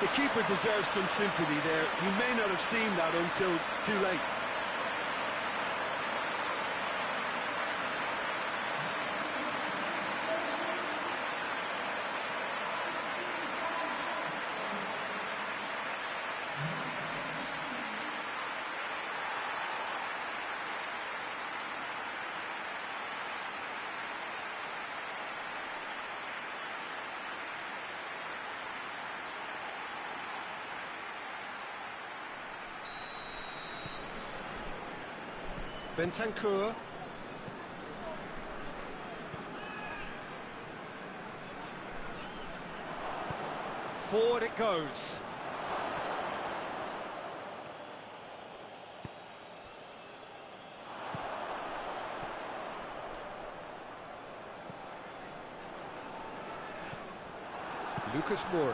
The keeper deserves some sympathy there. He may not have seen that until too late. Bentancur. Forward it goes. Lucas Moura.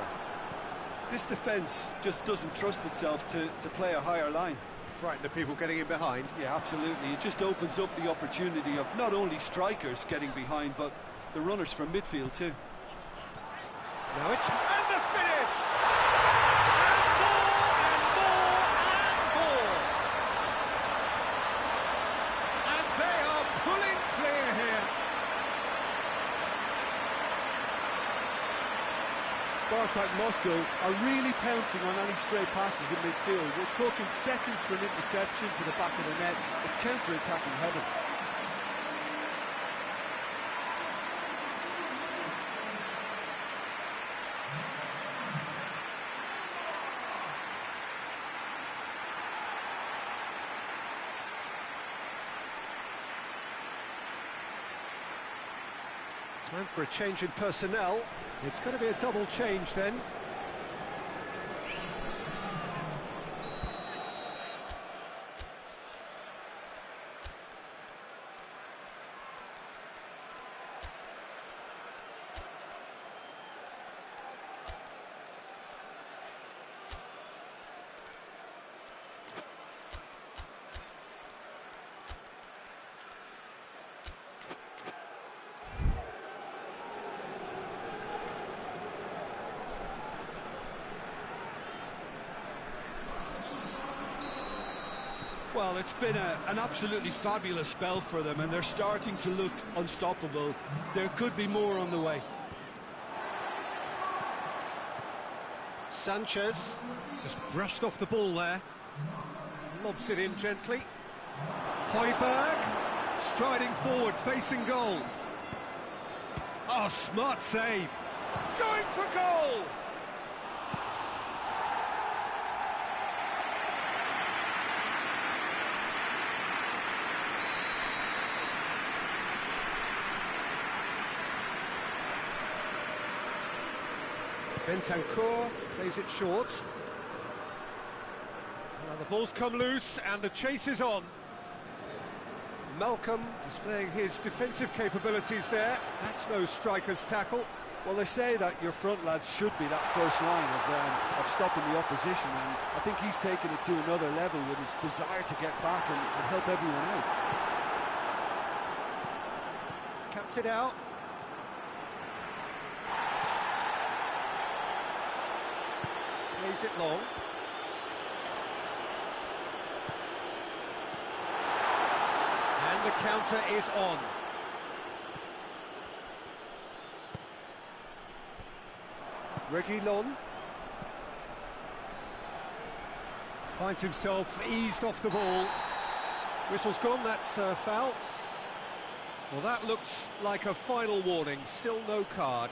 This defence just doesn't trust itself to play a higher line. Frightened of people getting in behind. Yeah, absolutely. It just opens up the opportunity of not only strikers getting behind, but the runners from midfield too. Now it's... and the finish! And more, and more, and more! And they are pulling clear here. SPARTAK Moscow are really pouncing on any stray passes in midfield. We're talking seconds for an interception to the back of the net. It's counter-attacking heaven. Time for a change in personnel. It's going to be a double change then. Well, it's been an absolutely fabulous spell for them, and they're starting to look unstoppable. There could be more on the way. Sanchez just brushed off the ball there. Lobs it in gently. Højbjerg striding forward, facing goal. Oh, smart save. Going for goal! Bentancur plays it short. Well, the ball's come loose and the chase is on. Malcolm displaying his defensive capabilities there. That's no striker's tackle. Well, they say that your front lads should be that first line of stopping the opposition, and I think he's taken it to another level with his desire to get back and help everyone out. Cuts it out. Plays it long. And the counter is on. Reguilon finds himself eased off the ball. Whistle's gone, that's foul. Well, that looks like a final warning, still no card.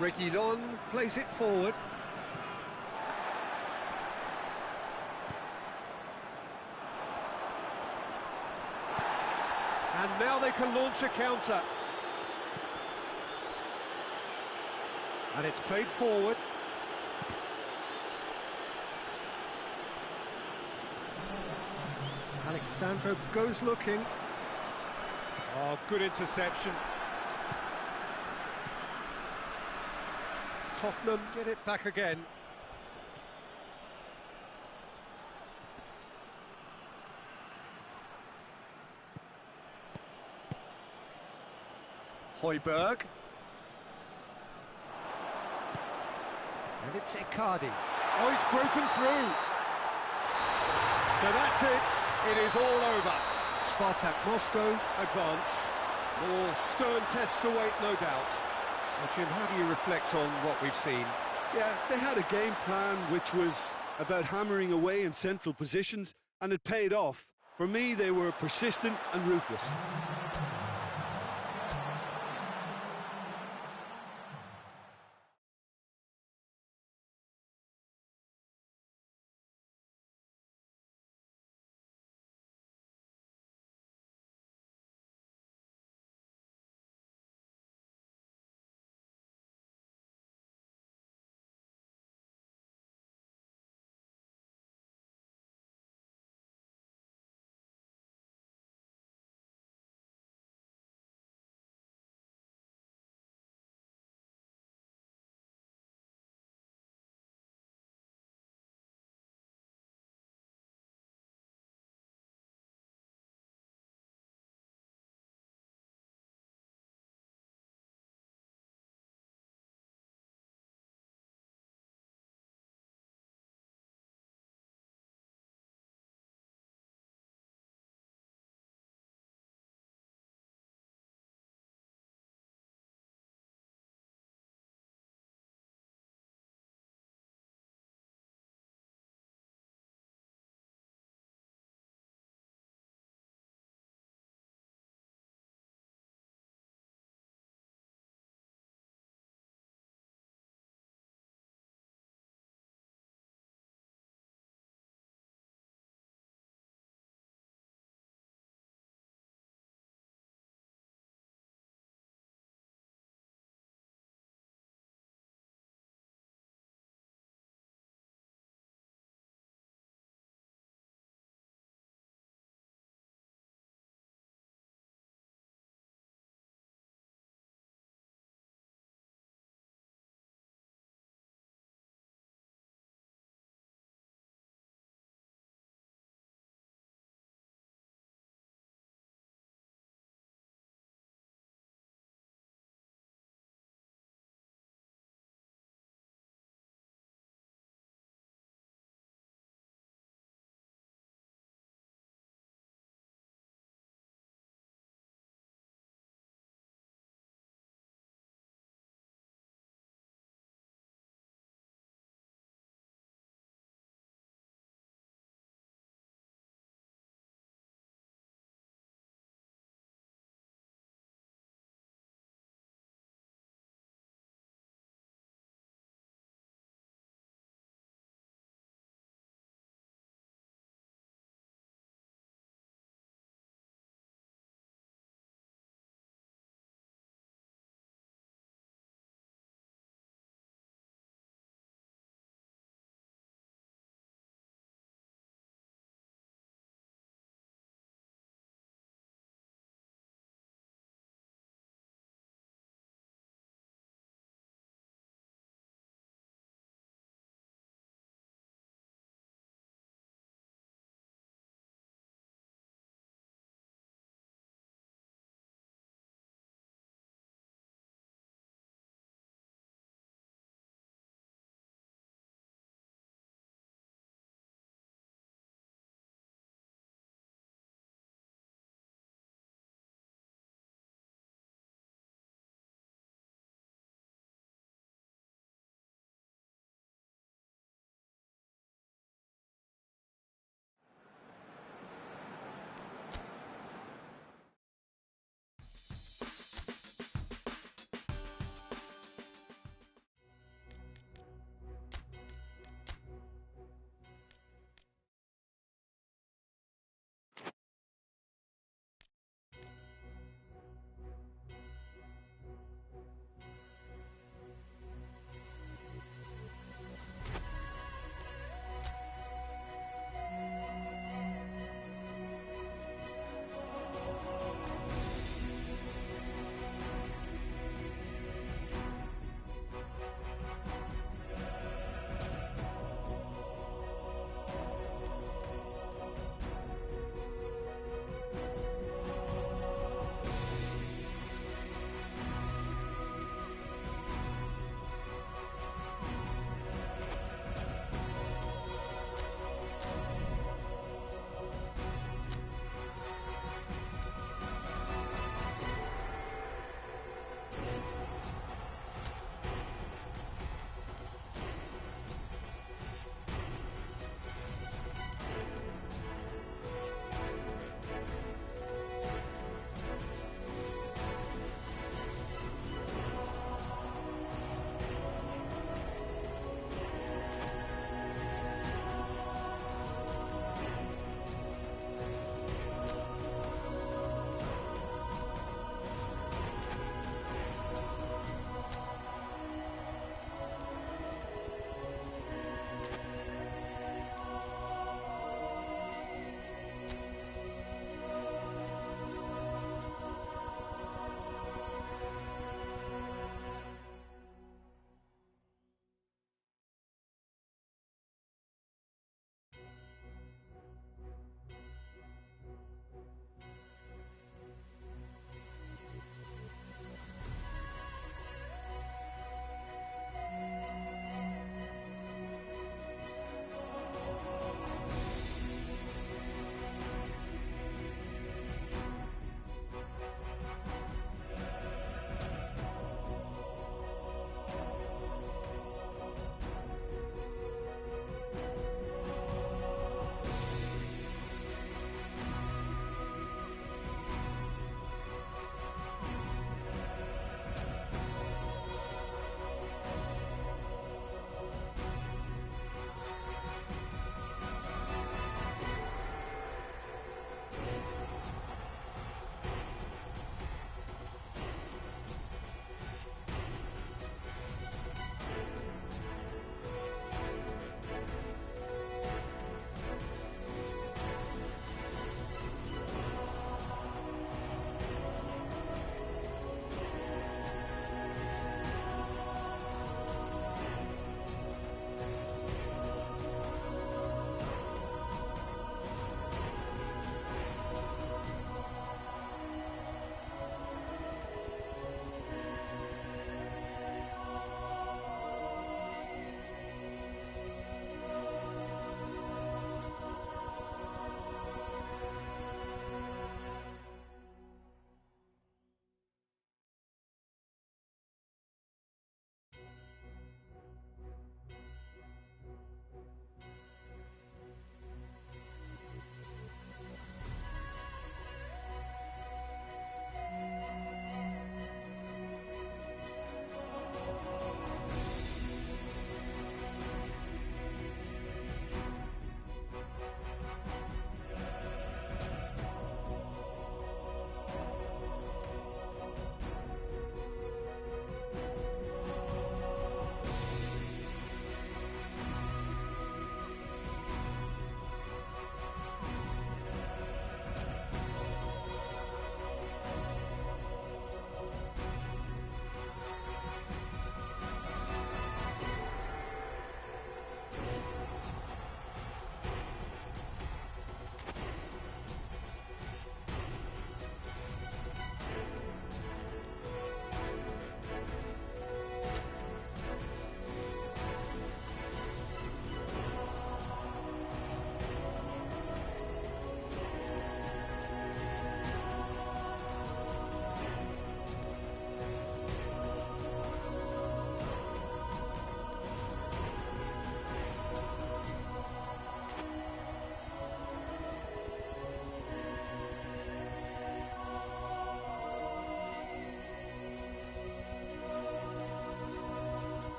Reguilon plays it forward. And now they can launch a counter. And it's played forward. Alexandro goes looking. Oh, good interception. Tottenham get it back again. Højbjerg. And it's Icardi. Oh, he's broken through. So that's it. It is all over. SPARTAK Moscow advance. More stern tests await, no doubt. So, Jim, how do you reflect on what we've seen? Yeah, they had a game plan which was about hammering away in central positions, and it paid off. For me, they were persistent and ruthless.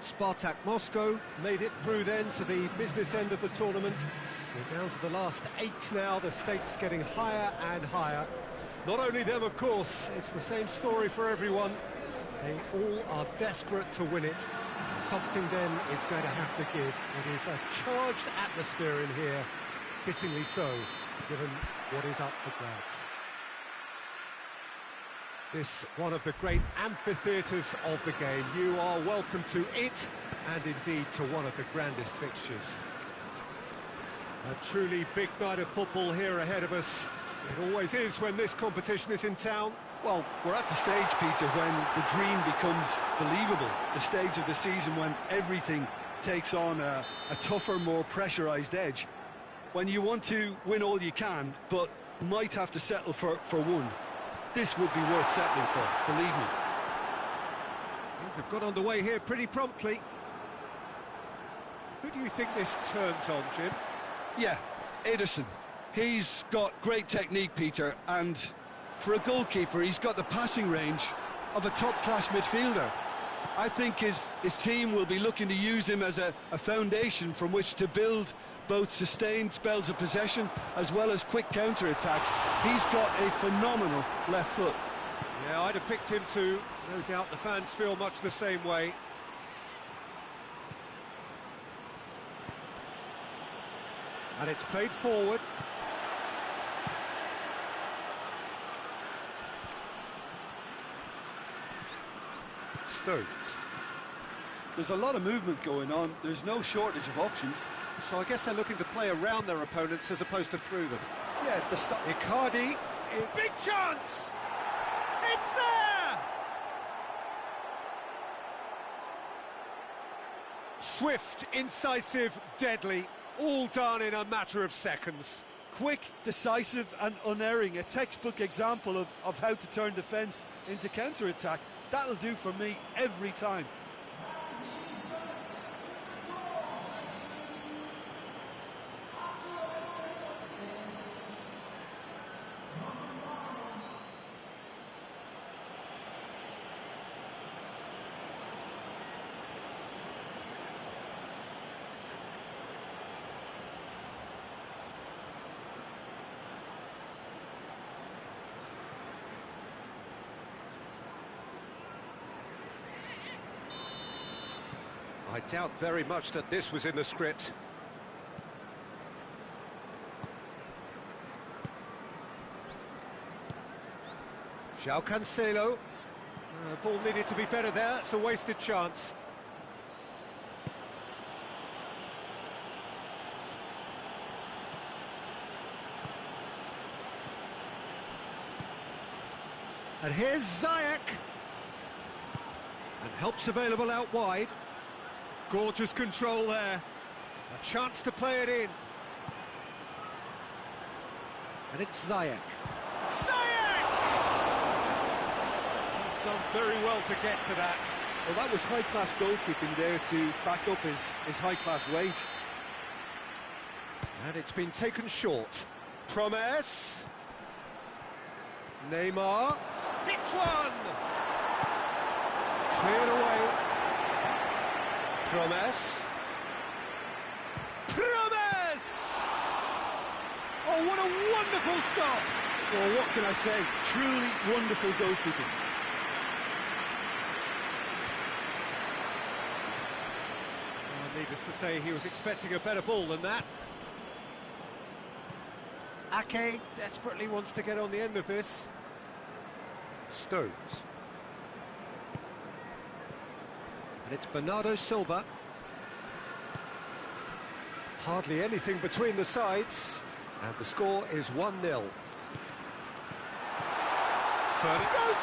Spartak Moscow made it through then to the business end of the tournament. We're down to the last 8 now, the stakes getting higher and higher. Not only them, of course, it's the same story for everyone. They all are desperate to win it. Something then is going to have to give. It is a charged atmosphere in here, fittingly so, given what is up for grabs. This one of the great amphitheatres of the game. You are welcome to it, and indeed to one of the grandest fixtures. A truly big night of football here ahead of us. It always is when this competition is in town. Well, we're at the stage, Peter, when the dream becomes believable. The stage of the season when everything takes on a tougher, more pressurised edge. When you want to win all you can, but might have to settle for one. This would be worth settling for, believe me. Things have got underway here pretty promptly. Who do you think this turns on, Jim? Yeah, Ederson. He's got great technique, Peter, and for a goalkeeper, he's got the passing range of a top-class midfielder. I think his team will be looking to use him as a foundation from which to build both sustained spells of possession as well as quick counter-attacks. He's got a phenomenal left foot. Yeah, I'd have picked him too. No doubt the fans feel much the same way. And it's played forward. Stones. There's a lot of movement going on. There's no shortage of options. So I guess they're looking to play around their opponents as opposed to through them. Yeah, the stop. Icardi, big chance! It's there! Swift, incisive, deadly, all done in a matter of seconds. Quick, decisive and unerring. A textbook example of how to turn defence into counter-attack. That'll do for me every time. I doubt very much that this was in the script. João Cancelo. Ball needed to be better there, it's a wasted chance. And here's Ziyech. And help's available out wide. Gorgeous control there. A chance to play it in. And it's Ziyech. Ziyech! He's done very well to get to that. Well, that was high-class goalkeeping there to back up his high-class wage. And it's been taken short. Promise. Neymar. Hits one! Cleared away. Promise. Promise! Oh, what a wonderful stop! Well, what can I say? Truly wonderful goalkeeping. Well, needless to say, he was expecting a better ball than that. Ake desperately wants to get on the end of this. Stones. And it's Bernardo Silva. Hardly anything between the sides. And the score is 1-0. Goes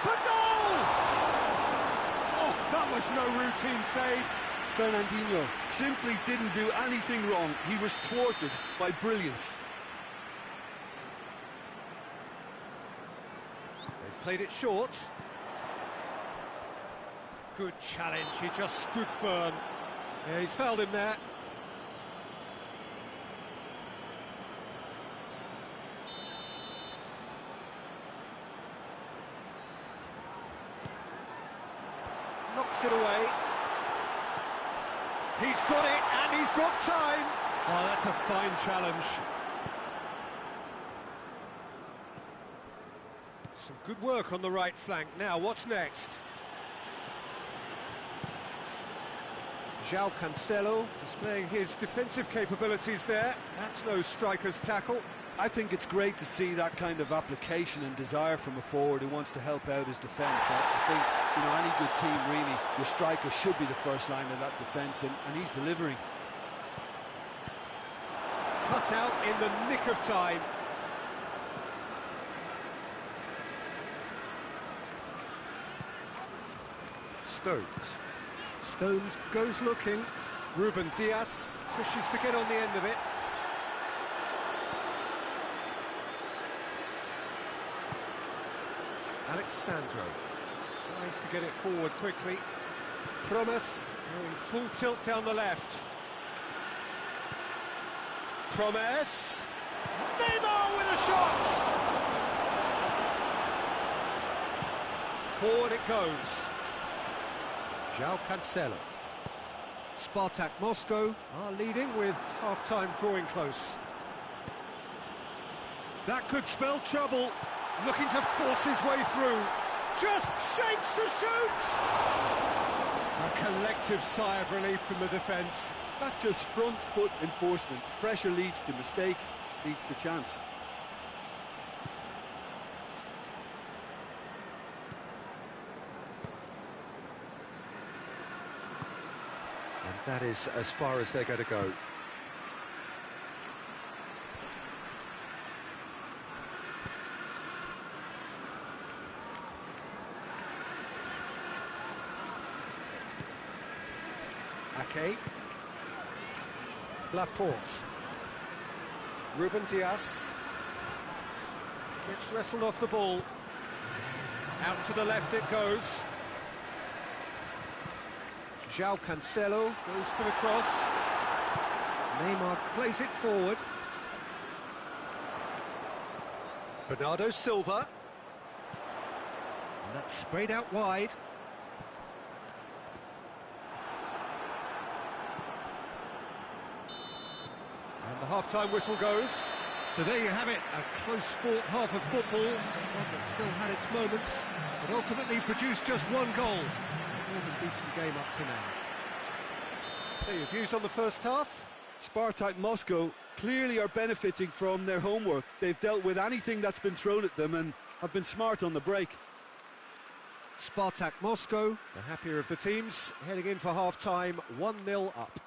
for goal! Oh, that was no routine save. Fernandinho simply didn't do anything wrong. He was thwarted by brilliance. They've played it short. Good challenge, he just stood firm. Yeah, he's fouled him there. Knocks it away. He's got it, and he's got time. Oh, that's a fine challenge. Some good work on the right flank. Now, what's next? João Cancelo displaying his defensive capabilities there. That's no striker's tackle. I think it's great to see that kind of application and desire from a forward who wants to help out his defence. I think, you know, any good team, really, your striker should be the first line of that defence, and he's delivering. Cut out in the nick of time. Stones goes looking. Ruben Dias pushes to get on the end of it. Alexandro tries to get it forward quickly. Promise going full tilt down the left. Promise. Neymar with a shot. Forward it goes. João Cancelo. SPARTAK Moscow are leading with half-time drawing close. That could spell trouble. Looking to force his way through. Just shapes to shoot! A collective sigh of relief from the defence. That's just front foot enforcement. Pressure leads to mistake, leads to chance. And that is as far as they're going to go. Ake. Laporte. Ruben Dias. Gets wrestled off the ball. Out to the left it goes. João Cancelo goes for the cross. Neymar plays it forward. Bernardo Silva. And that's sprayed out wide. And the half-time whistle goes. So there you have it, a close-fought half of football, one that still had its moments, but ultimately produced just one goal. More than decent game up to now. So your views on the first half? SPARTAK Moscow clearly are benefiting from their homework. They've dealt with anything that's been thrown at them and have been smart on the break. SPARTAK Moscow, the happier of the teams, heading in for half-time, 1-0 up.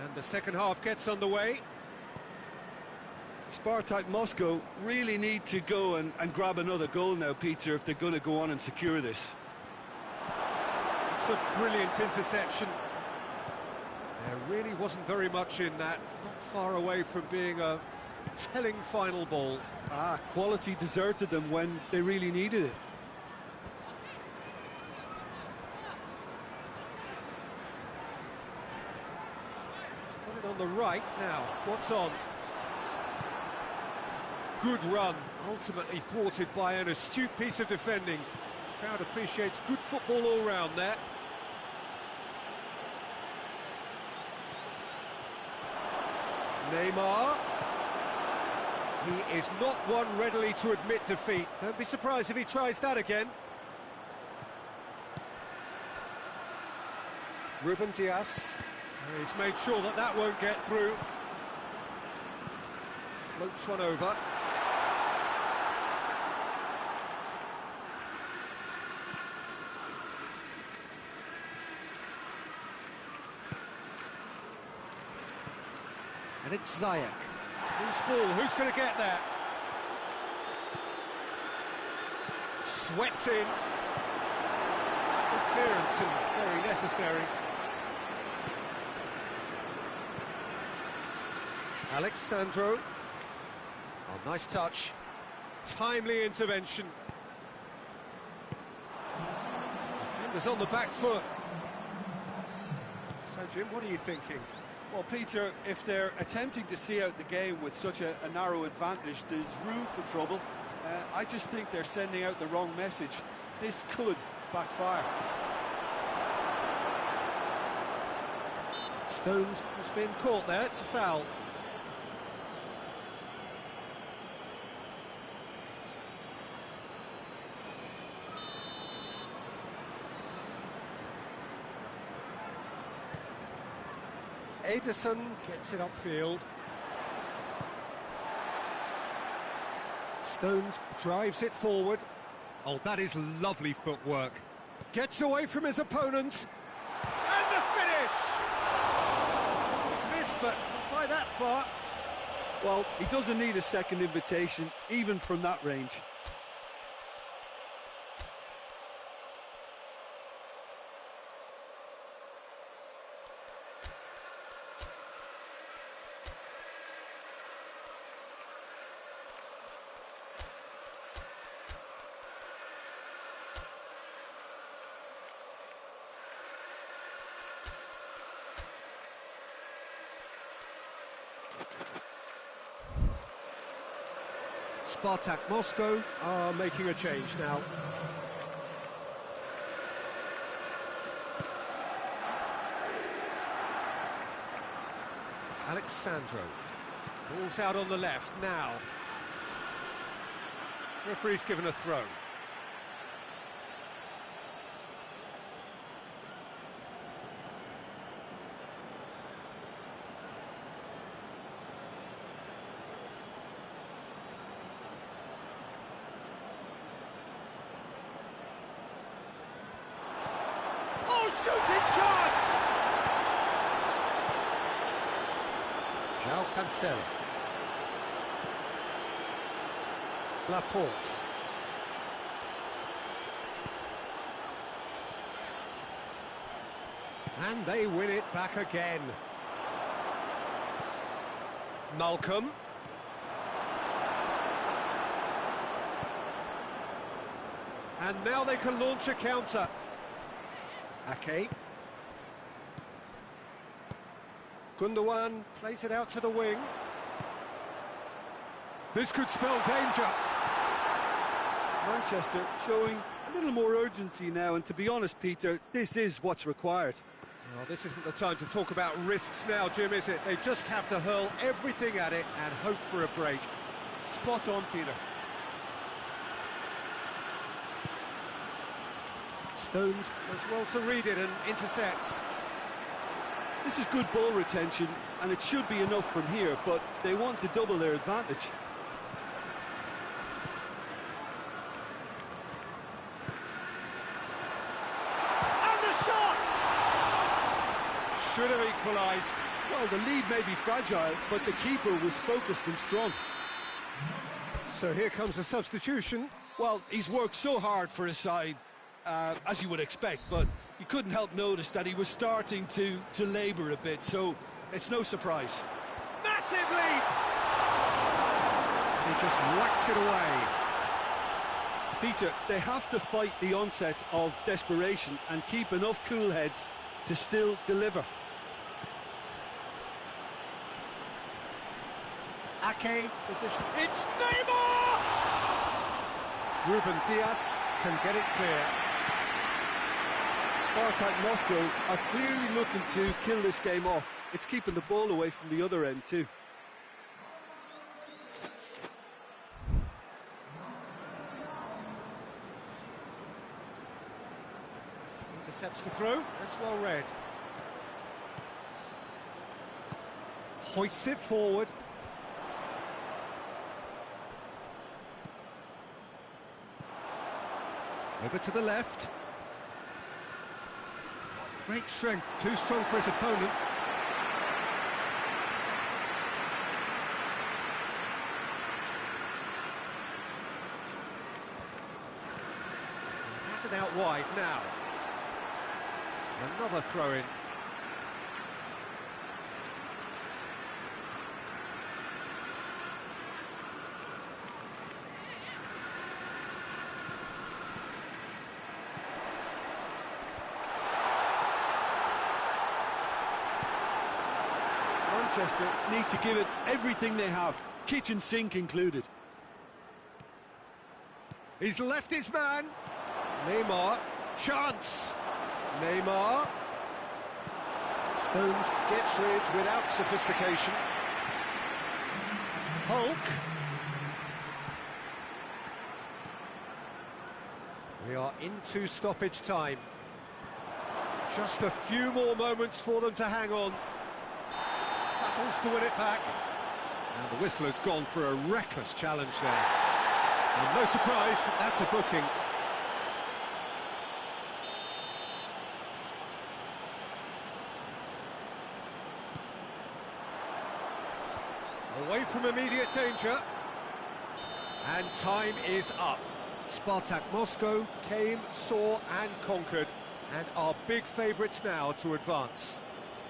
And the second half gets underway. SPARTAK Moscow really need to go and grab another goal now, Peter, if they're going to go on and secure this. It's a brilliant interception. There really wasn't very much in that, not far away from being a telling final ball. Quality deserted them when they really needed it. Put it on the right now. What's on? Good run, ultimately thwarted by an astute piece of defending. Crowd appreciates good football all round there. Neymar. He is not one readily to admit defeat. Don't be surprised if he tries that again. Ruben Dias. He's made sure that that won't get through. Floats one over. And it's Ziyech. Loose ball, who's going to get there? Swept in. clearance and very necessary. Alexandro. Oh, nice touch. Timely intervention. Defenders on the back foot. So, Jim, what are you thinking? Well, Peter, if they're attempting to see out the game with such a narrow advantage, there's room for trouble. I just think they're sending out the wrong message. This could backfire. Stones has been caught there, it's a foul. Ederson gets it upfield. Stones drives it forward. Oh, that is lovely footwork. Gets away from his opponent. And the finish! It's missed, but not by that far. Well, he doesn't need a second invitation, even from that range. SPARTAK Moscow are making a change now. Alexandro. Ball's out on the left now. Referee's given a throw. Shooting chance! João Cancelo. Laporte. And they win it back again. Malcolm. And now they can launch a counter. Ake. Gundogan plays it out to the wing. This could spell danger. Manchester showing a little more urgency now, and to be honest, Peter, this is what's required. Well, this isn't the time to talk about risks now, Jim, is it? They just have to hurl everything at it and hope for a break. Spot on, Peter. Stones does well to read it and intercepts. This is good ball retention, and it should be enough from here, but they want to double their advantage. And the shot! Should have equalised. Well, the lead may be fragile, but the keeper was focused and strong. So here comes a substitution. Well, he's worked so hard for his side, as you would expect, but you couldn't help notice that he was starting to labour a bit, so it's no surprise. Massive leap! He just whacks it away. Peter, they have to fight the onset of desperation and keep enough cool heads to still deliver. Ake, position. It's Neymar! Ruben Diaz can get it clear. SPARTAK Moscow are clearly looking to kill this game off. It's keeping the ball away from the other end too. Intercepts the throw. That's well read. Hoists it forward. Over to the left. Great strength, too strong for his opponent. Pass it out wide now. Another throw-in. Manchester need to give it everything they have, kitchen sink included. He's left his man. Neymar, chance. Neymar. Stones gets rid without sophistication. Hulk. We are into stoppage time. Just a few more moments for them to hang on. Battles to win it back. And the whistle has gone for a reckless challenge there. And no surprise, that's a booking. Away from immediate danger. And time is up. SPARTAK Moscow came, saw and conquered, and are big favourites now to advance.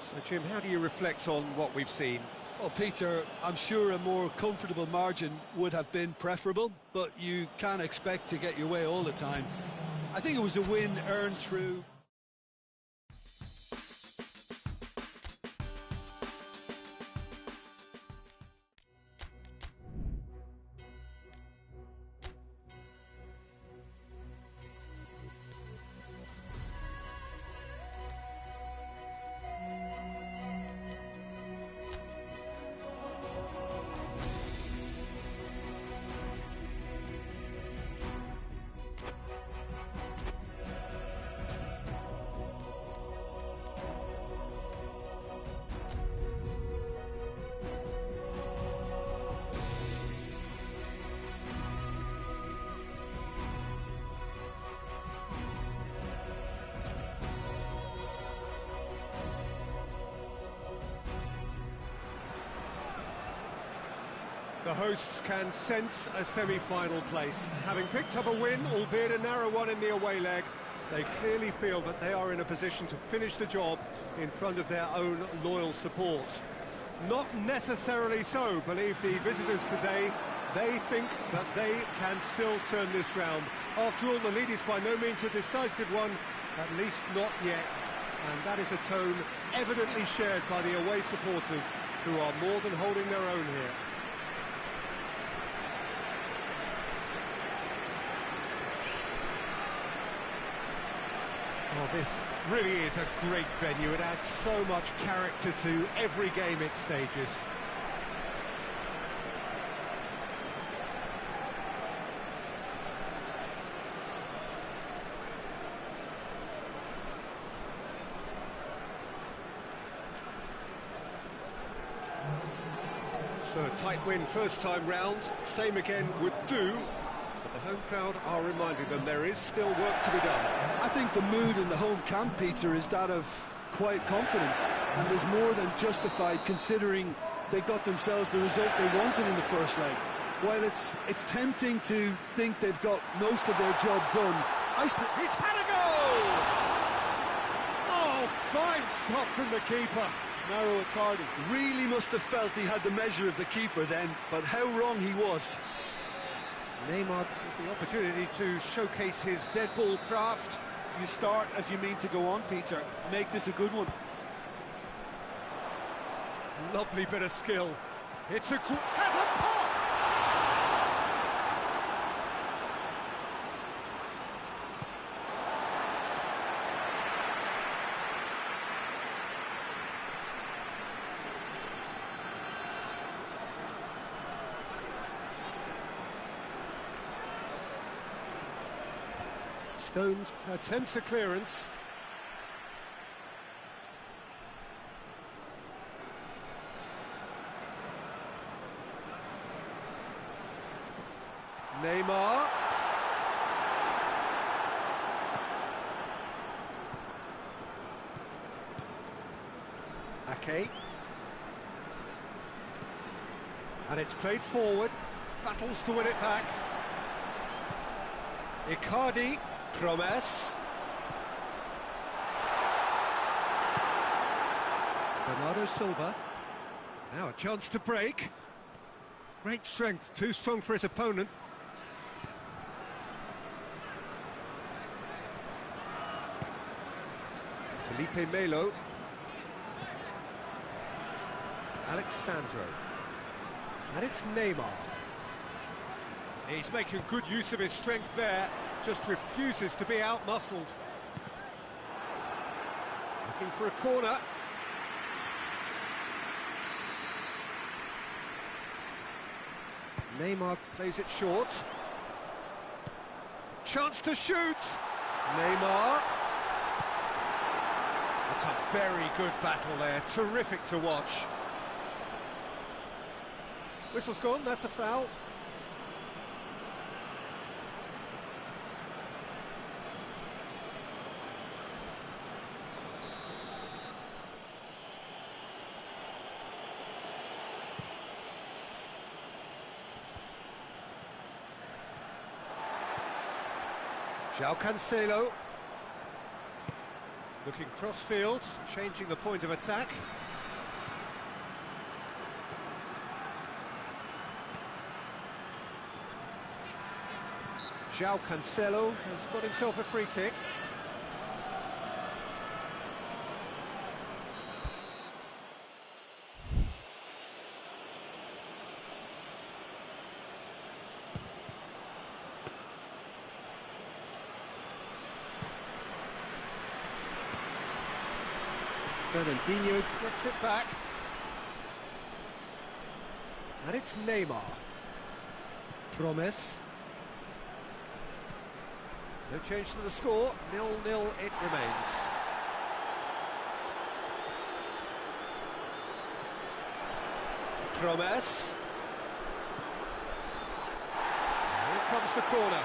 So, Jim, how do you reflect on what we've seen? Well, Peter, I'm sure a more comfortable margin would have been preferable, but you can't expect to get your way all the time. I think it was a win earned through... The hosts can sense a semi-final place. Having picked up a win, albeit a narrow one in the away leg, they clearly feel that they are in a position to finish the job in front of their own loyal support. Not necessarily so, believe the visitors today. They think that they can still turn this round. After all, the lead is by no means a decisive one, at least not yet. And that is a tone evidently shared by the away supporters, who are more than holding their own here. Oh, this really is a great venue. It adds so much character to every game it stages. So a tight win first time round, same again would do. But the home crowd are reminding them there is still work to be done. I think the mood in the home camp, Peter, is that of quiet confidence, and is more than justified considering they got themselves the result they wanted in the first leg. While it's tempting to think they've got most of their job done, He's had a goal! Oh, fine stop from the keeper. Narrow Icardi really must have felt he had the measure of the keeper then, but how wrong he was. Neymar with the opportunity to showcase his dead ball craft. You start as you mean to go on, Peter. Make this a good one. Lovely bit of skill. It's has a pop! Stones attempts a clearance. Neymar. Ake. And it's played forward. Battles to win it back. Icardi. Promes. Bernardo Silva. Now a chance to break. Great strength, too strong for his opponent. Felipe Melo. Alexandro. And it's Neymar. He's making good use of his strength there, just refuses to be out-muscled. Looking for a corner. Neymar plays it short. Chance to shoot! Neymar. It's a very good battle there, terrific to watch. Whistle's gone, that's a foul. João Cancelo. Looking cross-field, changing the point of attack. João Cancelo has got himself a free kick. Fernandinho gets it back. And it's Neymar. Promes. No change to the score, 0-0 it remains. Promes. Here comes the corner.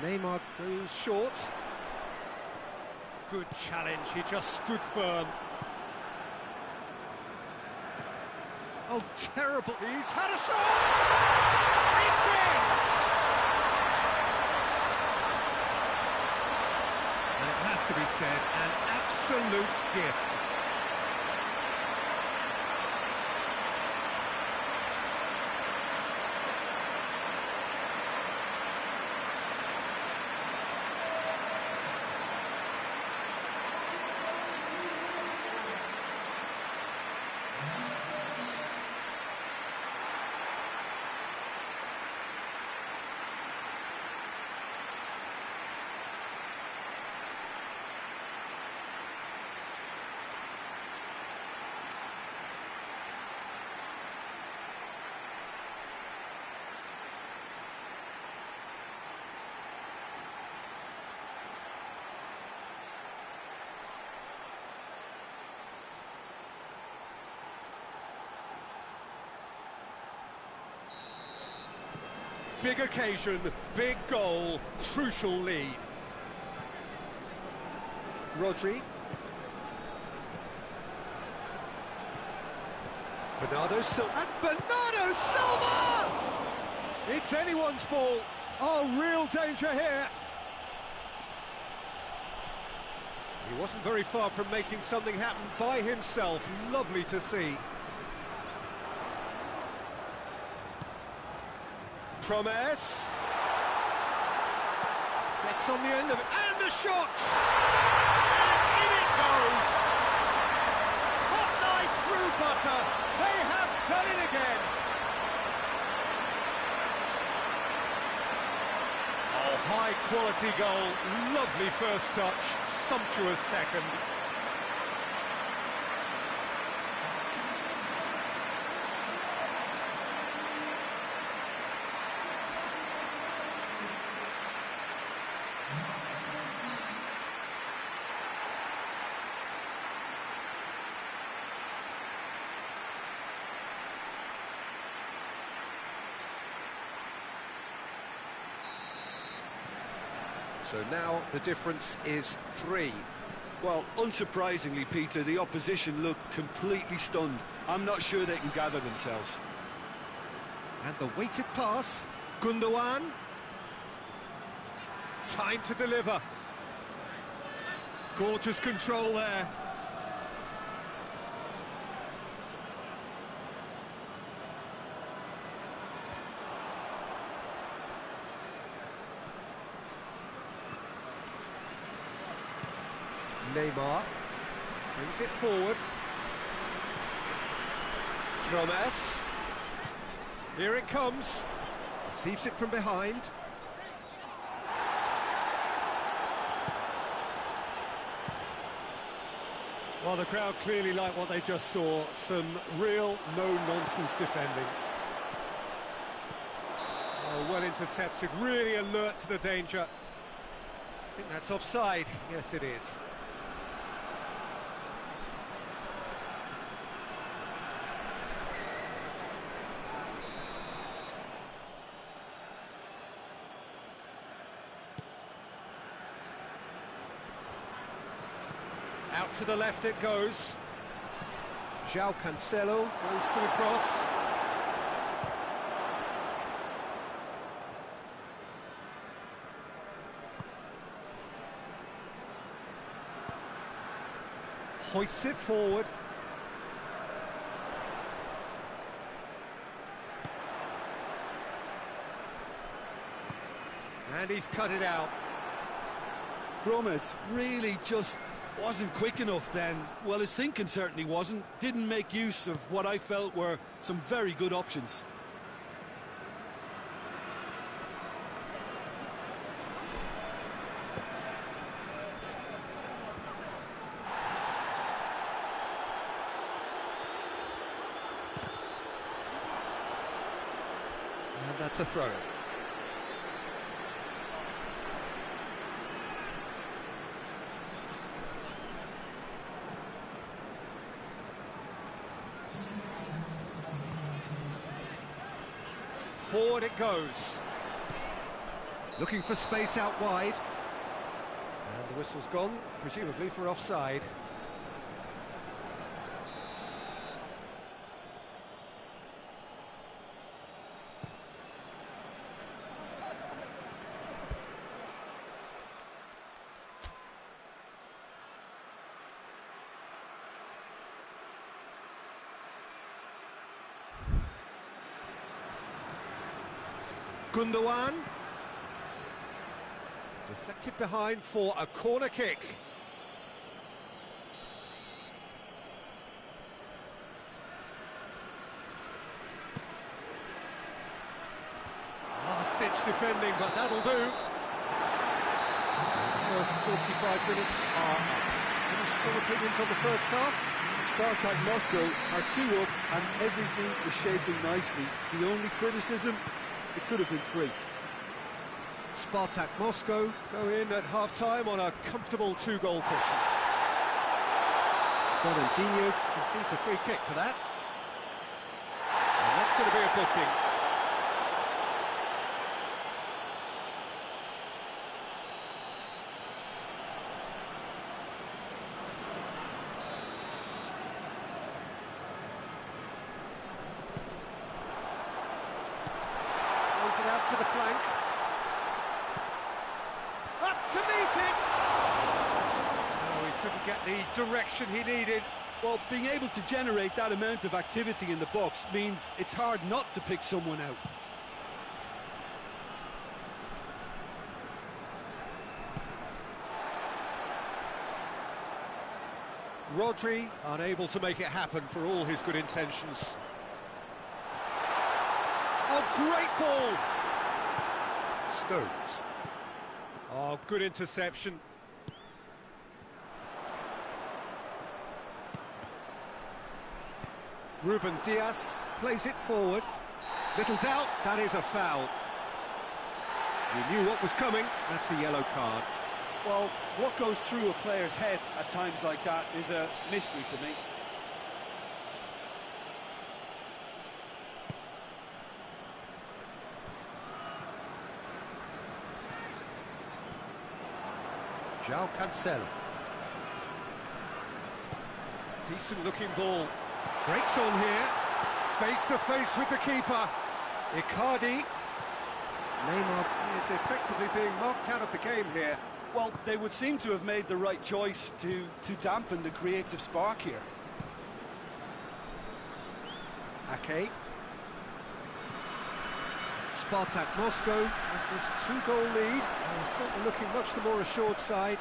Neymar goes short. Good challenge, he just stood firm. Oh, terrible, he's had a shot! It's in! And it has to be said, an absolute gift. Big occasion, big goal, crucial lead. Rodri. Bernardo Silva. And Bernardo Silva! It's anyone's ball. Oh, real danger here. He wasn't very far from making something happen by himself. Lovely to see. Promes. Gets on the end of it, and the shot! And in it goes! Hot knife through butter, they have done it again! Oh, high quality goal, lovely first touch, sumptuous second. So now the difference is 3. Well, unsurprisingly, Peter, the opposition look completely stunned. I'm not sure they can gather themselves. And the weighted pass, Gundogan. Time to deliver. Gorgeous control there. Neymar brings it forward. Promes. Here it comes. Receives it from behind. Well, the crowd clearly like what they just saw. Some real no-nonsense defending. Oh, well intercepted, really alert to the danger. I think that's offside. Yes, it is. Out to the left it goes. João Cancelo goes for the cross. Hoists it forward. And he's cut it out. Promes really just wasn't quick enough then. Well, his thinking certainly wasn't. Didn't make use of what I felt were some very good options. And that's a throw. Forward it goes. Looking for space out wide. And the whistle's gone, presumably for offside. Gundogan. Deflected behind for a corner kick. Last-ditch defending, but that'll do. The first 45 minutes are up. Any strong opinions on the first half? SPARTAK Moscow are 2 up and everything is shaping nicely. The only criticism, it could have been 3. SPARTAK Moscow go in at half-time on a comfortable 2-goal cushion. Bonandinho concedes a free kick for that. And that's going to be a booking. Plays it out to the flank. Up to meet it! Oh, he couldn't get the direction he needed. Well, being able to generate that amount of activity in the box means it's hard not to pick someone out. Rodri unable to make it happen for all his good intentions. Oh, great ball! Stones. Oh, good interception. Ruben Dias plays it forward. Little doubt, that is a foul. He knew what was coming, that's a yellow card. Well, what goes through a player's head at times like that is a mystery to me. João Cancelo. Decent looking ball. Breaks on here. Face to face with the keeper. Icardi. Neymar is effectively being marked out of the game here. Well, they would seem to have made the right choice to dampen the creative spark here. Ake. Spartak Moscow with this 2-goal lead. They're certainly looking much the more assured side.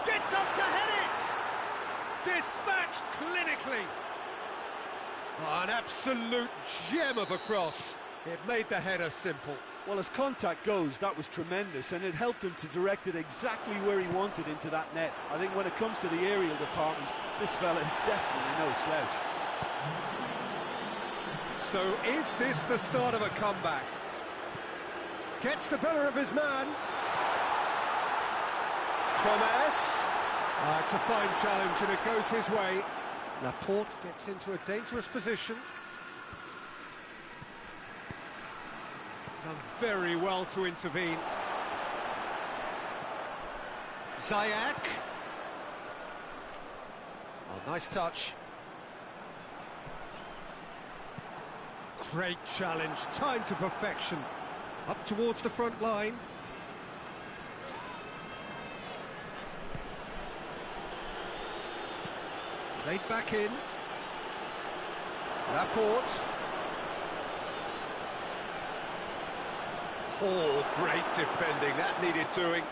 Gets up to head it! Dispatched clinically. Oh, an absolute gem of a cross. It made the header simple. Well, as contact goes, that was tremendous, and it helped him to direct it exactly where he wanted into that net. I think when it comes to the aerial department, this fella is definitely no slouch. So is this the start of a comeback? Gets the better of his man. Promes. It's a fine challenge and it goes his way. Laporte gets into a dangerous position. Done very well to intervene. Zayak. Oh, nice touch. Great challenge, time to perfection. Up towards the front line. Played back in. Laporte. Oh, great defending, that needed doing.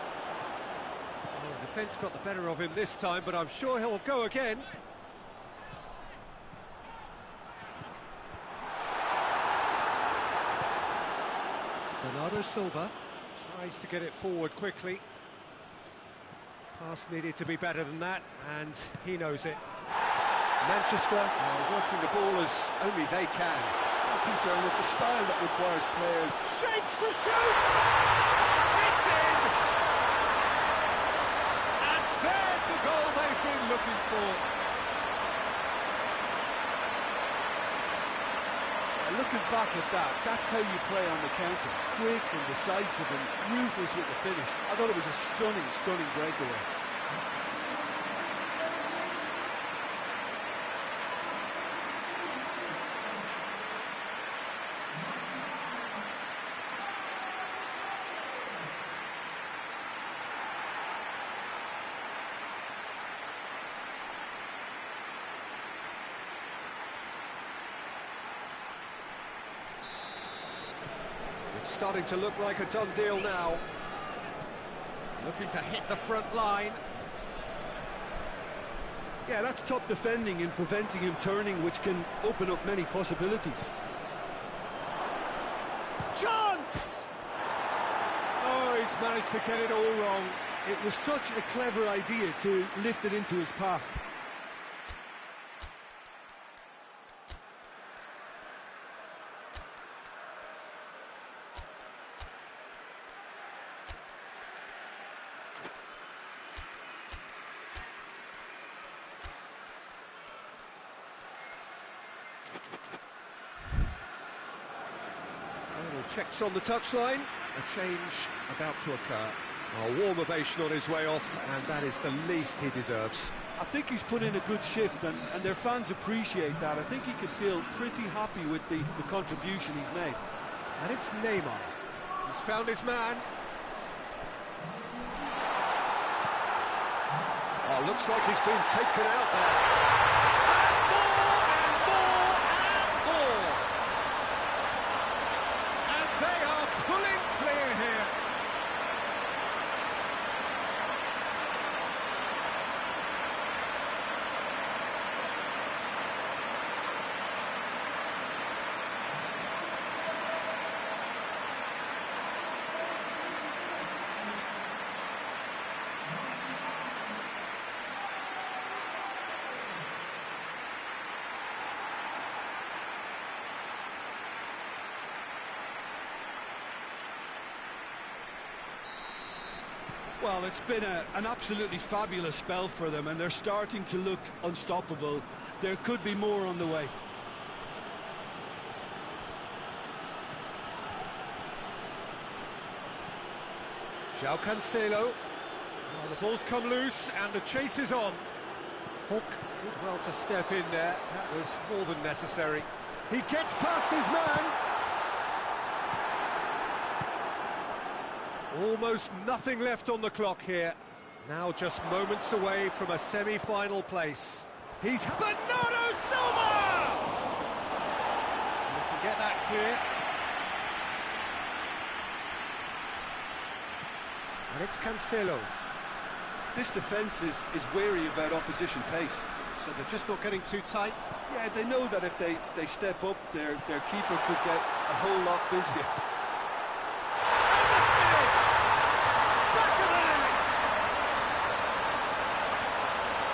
Oh, defence got the better of him this time, but I'm sure he'll go again. Bernardo Silva tries to get it forward quickly. Pass needed to be better than that, and he knows it. Manchester are working the ball as only they can. Peter, and it's a style that requires players. Shapes to shoot! It's in! And there's the goal they've been looking for. Looking back at that, that's how you play on the counter. Quick and decisive and ruthless with the finish. I thought it was a stunning, stunning breakaway. Starting to look like a done deal now. Looking to hit the front line. Yeah, that's top defending and preventing him turning, which can open up many possibilities. Chance! Oh, he's managed to get it all wrong. It was such a clever idea to lift it into his path. Final checks on the touchline. A change about to occur. A warm ovation on his way off, and that is the least he deserves. I think he's put in a good shift, and their fans appreciate that. I think he could feel pretty happy with the contribution he's made. And it's Neymar. He's found his man. Oh, looks like he's been taken out there. They are pulling clear here. Well, it's been an absolutely fabulous spell for them, and they're starting to look unstoppable. There could be more on the way. João Cancelo. Well, the ball's come loose and the chase is on. Hulk did well to step in there. That was more than necessary. He gets past his man. Almost nothing left on the clock here. Now just moments away from a semi-final place. He's Bernardo Silva! We can get that clear. And it's Cancelo. This defence is wary about opposition pace. So they're just not getting too tight. Yeah, they know that if they step up, their keeper could get a whole lot busier. And the finish! Back of the net!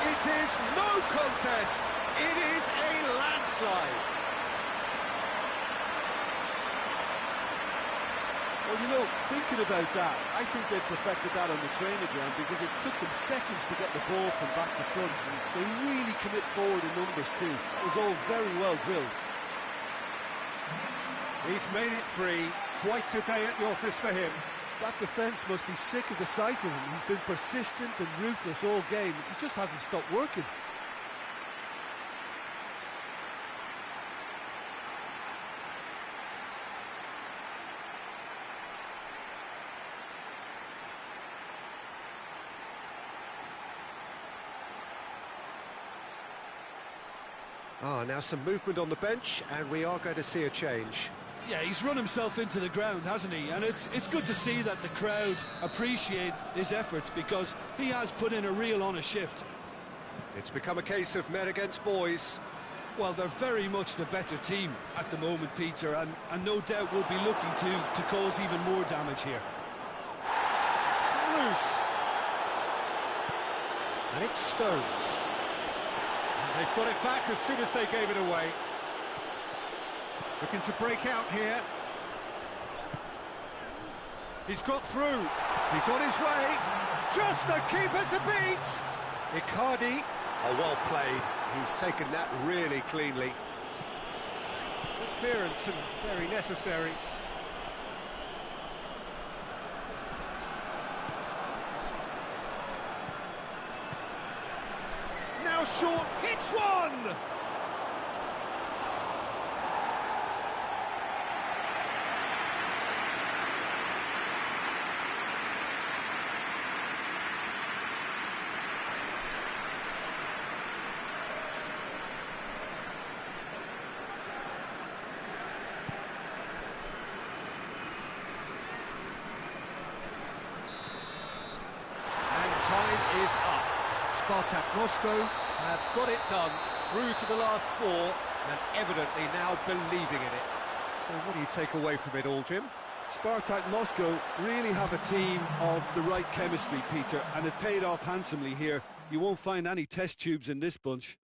It is no contest. It is a landslide. Well, you know, thinking about that, I think they perfected that on the training ground because it took them seconds to get the ball from back to front. They really commit forward in numbers too. It was all very well drilled. He's made it 3. Quite a day at the office for him. That defence must be sick of the sight of him. He's been persistent and ruthless all game. He just hasn't stopped working. Now some movement on the bench, and we are going to see a change. Yeah, he's run himself into the ground, hasn't he? And it's good to see that the crowd appreciate his efforts because he has put in a real honest shift. It's become a case of men against boys. Well, they're very much the better team at the moment, Peter, and no doubt will be looking to cause even more damage here. It's loose. And it's Stones. And they've got it back as soon as they gave it away. Looking to break out here. He's got through. He's on his way. Just the keeper to beat. Icardi. Oh, well played. He's taken that really cleanly. Good clearance and very necessary. Now short, hits one! Time is up. SPARTAK Moscow have got it done through to the last 4 and evidently now believing in it. So what do you take away from it all, Jim? SPARTAK Moscow really have a team of the right chemistry, Peter, and it paid off handsomely here. You won't find any test tubes in this bunch.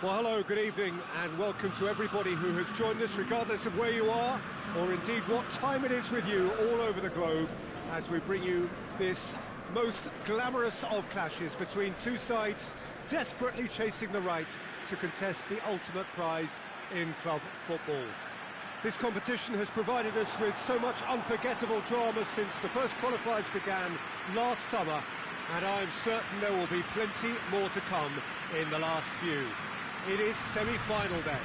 Well, hello, good evening, and welcome to everybody who has joined us, regardless of where you are, or indeed what time it is with you all over the globe, as we bring you this most glamorous of clashes between two sides desperately chasing the right to contest the ultimate prize in club football. This competition has provided us with so much unforgettable drama since the first qualifiers began last summer, and I'm certain there will be plenty more to come in the last few. It is semi-final day.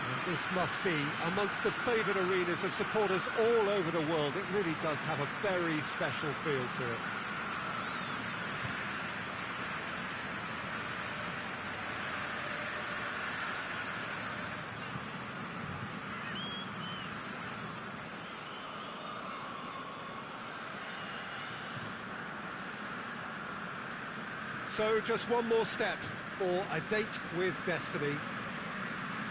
And this must be amongst the favoured arenas of supporters all over the world. It really does have a very special feel to it. So just one more step for a date with destiny.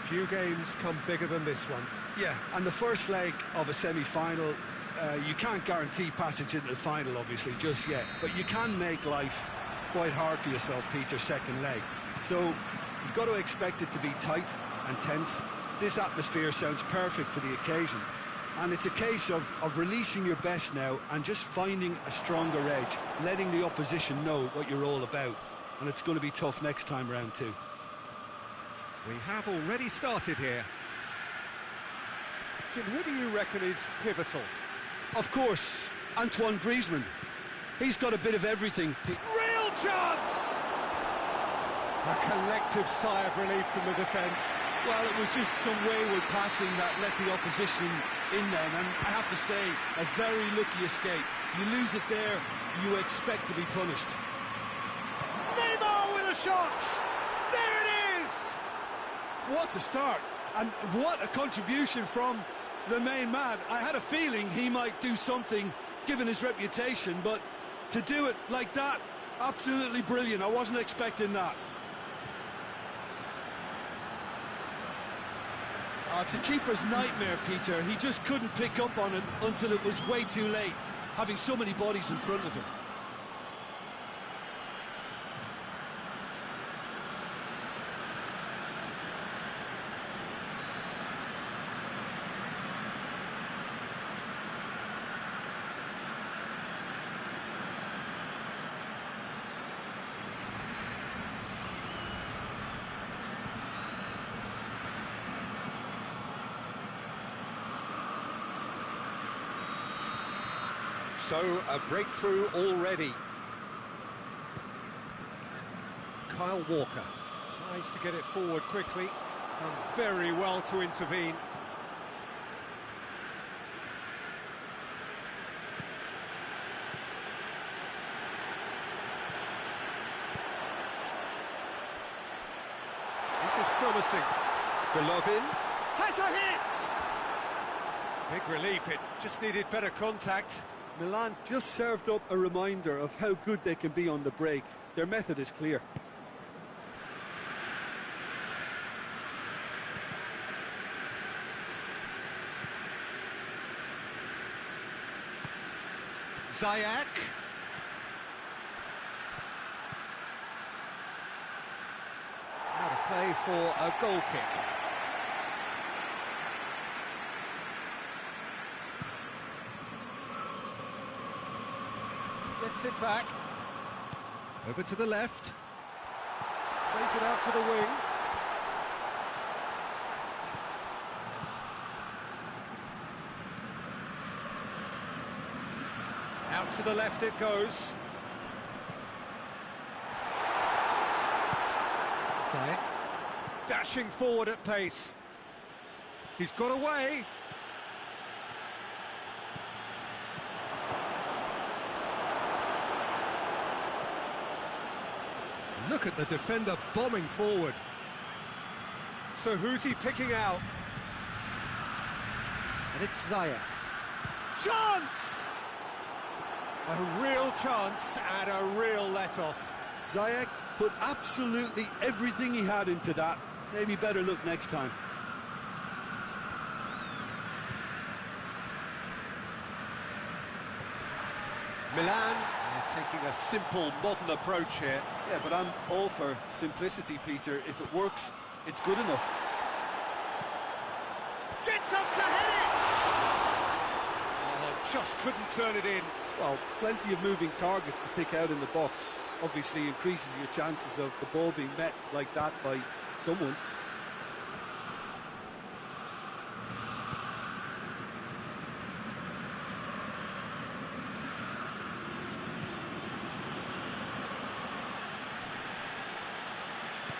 Few games come bigger than this one. Yeah, and the first leg of a semi-final, you can't guarantee passage into the final, obviously, just yet. But you can make life quite hard for yourself, Peter, second leg. So you've got to expect it to be tight and tense. This atmosphere sounds perfect for the occasion. And it's a case of releasing your best now and just finding a stronger edge, letting the opposition know what you're all about. And it's going to be tough next time round too. We have already started here. Jim, who do you reckon is pivotal? Of course, Antoine Griezmann. He's got a bit of everything. Real chance! A collective sigh of relief from the defence. Well, it was just some wayward passing that let the opposition in then, and I have to say, a very lucky escape. You lose it there, you expect to be punished. Neymar with a shot! There it is! What a start, and what a contribution from the main man. I had a feeling he might do something, given his reputation, but to do it like that, absolutely brilliant. I wasn't expecting that. It's a keeper's nightmare, Peter. He just couldn't pick up on it until it was way too late, having so many bodies in front of him. So, a breakthrough already. Kyle Walker tries to get it forward quickly. Done very well to intervene. This is promising. Golovin has a hit! Big relief, it just needed better contact. Milan just served up a reminder of how good they can be on the break. Their method is clear. Ziyech. Out of play for a goal kick. Gets it back. Over to the left. Plays it out to the wing. Out to the left it goes. Ziyech dashing forward at pace. He's got away. Look at the defender bombing forward. So who's he picking out? And it's Ziyech. Chance! A real chance and a real let-off. Ziyech put absolutely everything he had into that. Maybe better look next time. Milan are taking a simple, modern approach here. Yeah, but I'm all for simplicity, Peter. If it works, it's good enough. Gets up to head it! Oh, just couldn't turn it in. Well, plenty of moving targets to pick out in the box. Obviously increases your chances of the ball being met like that by someone.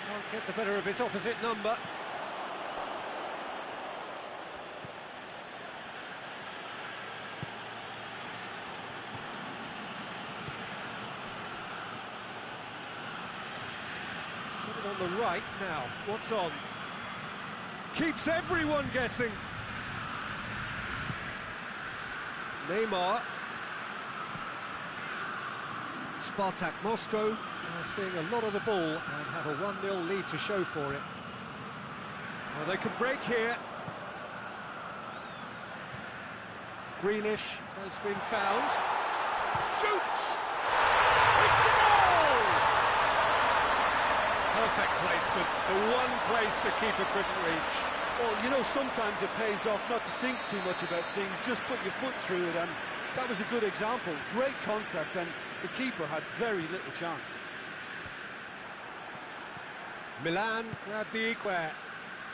Can't get the better of his opposite number. On the right now, what's on? Keeps everyone guessing. Neymar. SPARTAK Moscow are seeing a lot of the ball and have a 1-0 lead to show for it. Well, they can break here. Greenish has been found. Shoots! It's a goal! Perfect placement, the one place the keeper couldn't reach. Well, you know, sometimes it pays off not to think too much about things, just put your foot through it, and that was a good example. Great contact, and the keeper had very little chance. Milan grabbed the equator.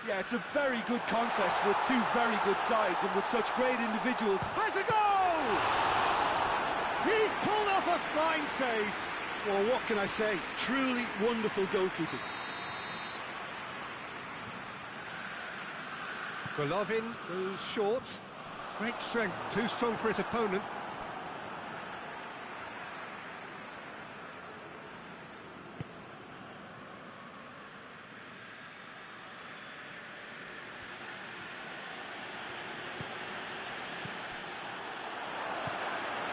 Yeah, it's a very good contest with two very good sides, and with such great individuals. Has a goal! He's pulled off a fine save. Well, what can I say? Truly wonderful goalkeeping. Golovin goes short. Great strength, too strong for his opponent.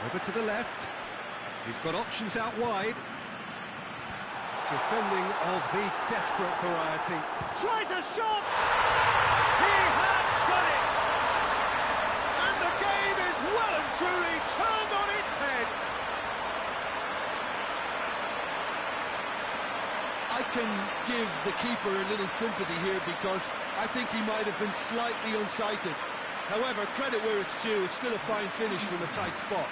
Over to the left. He's got options out wide. Defending of the desperate variety. Tries a shot! He has done it! And the game is well and truly turned on its head. I can give the keeper a little sympathy here because I think he might have been slightly unsighted. However, credit where it's due, it's still a fine finish from a tight spot.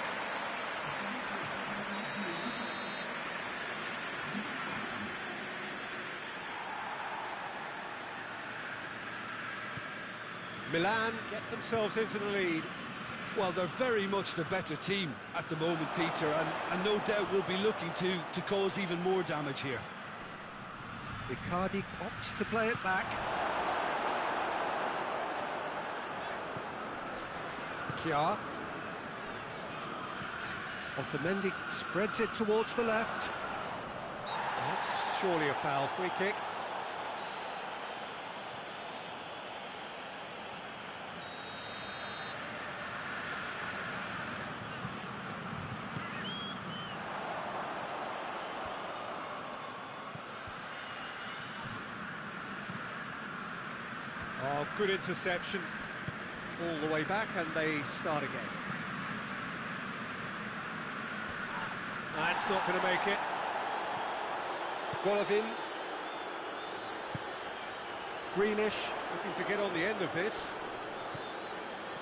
Milan get themselves into the lead. Well, they're very much the better team at the moment, Peter, and no doubt will be looking to cause even more damage here. Icardi opts to play it back. Kjaer. Otamendi spreads it towards the left. That's surely a foul, free kick. Oh, good interception. All the way back, and they start again. That's not going to make it. Golovin. Greenish looking to get on the end of this.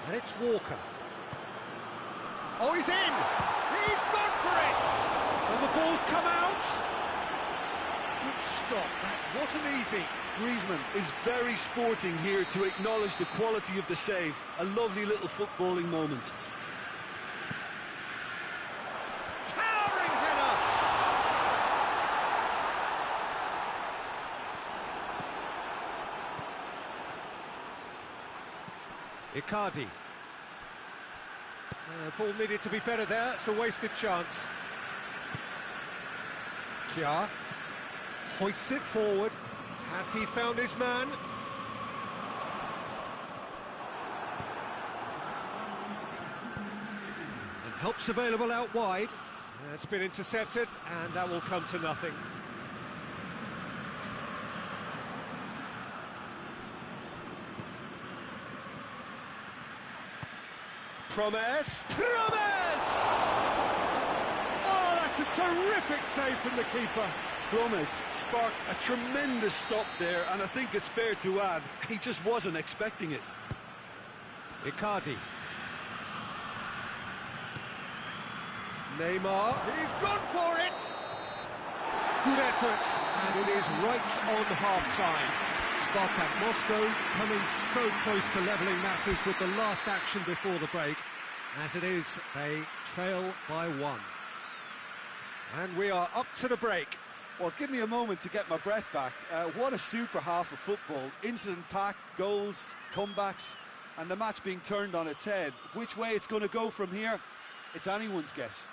And it's Walker. Oh, he's in! He's gone for it! And the ball's come out. Good stop. That wasn't easy. Griezmann is very sporting here to acknowledge the quality of the save. A lovely little footballing moment. Towering header! Icardi. Ball needed to be better there, it's a wasted chance. Kjaer hoists it forward. Has he found his man? And help's available out wide. It's been intercepted, and that will come to nothing. Promise! Promise! Terrific save from the keeper. Gomez sparked a tremendous stop there, and I think it's fair to add, he just wasn't expecting it. Icardi. Neymar, he's gone for it! Good effort, and it is right on half-time. SPARTAK Moscow coming so close to levelling matters with the last action before the break. As it is, they trail by 1. And we are up to the break. Well, give me a moment to get my breath back. What a super half of football. Incident-packed, goals, comebacks, and the match being turned on its head. Which way it's going to go from here, it's anyone's guess.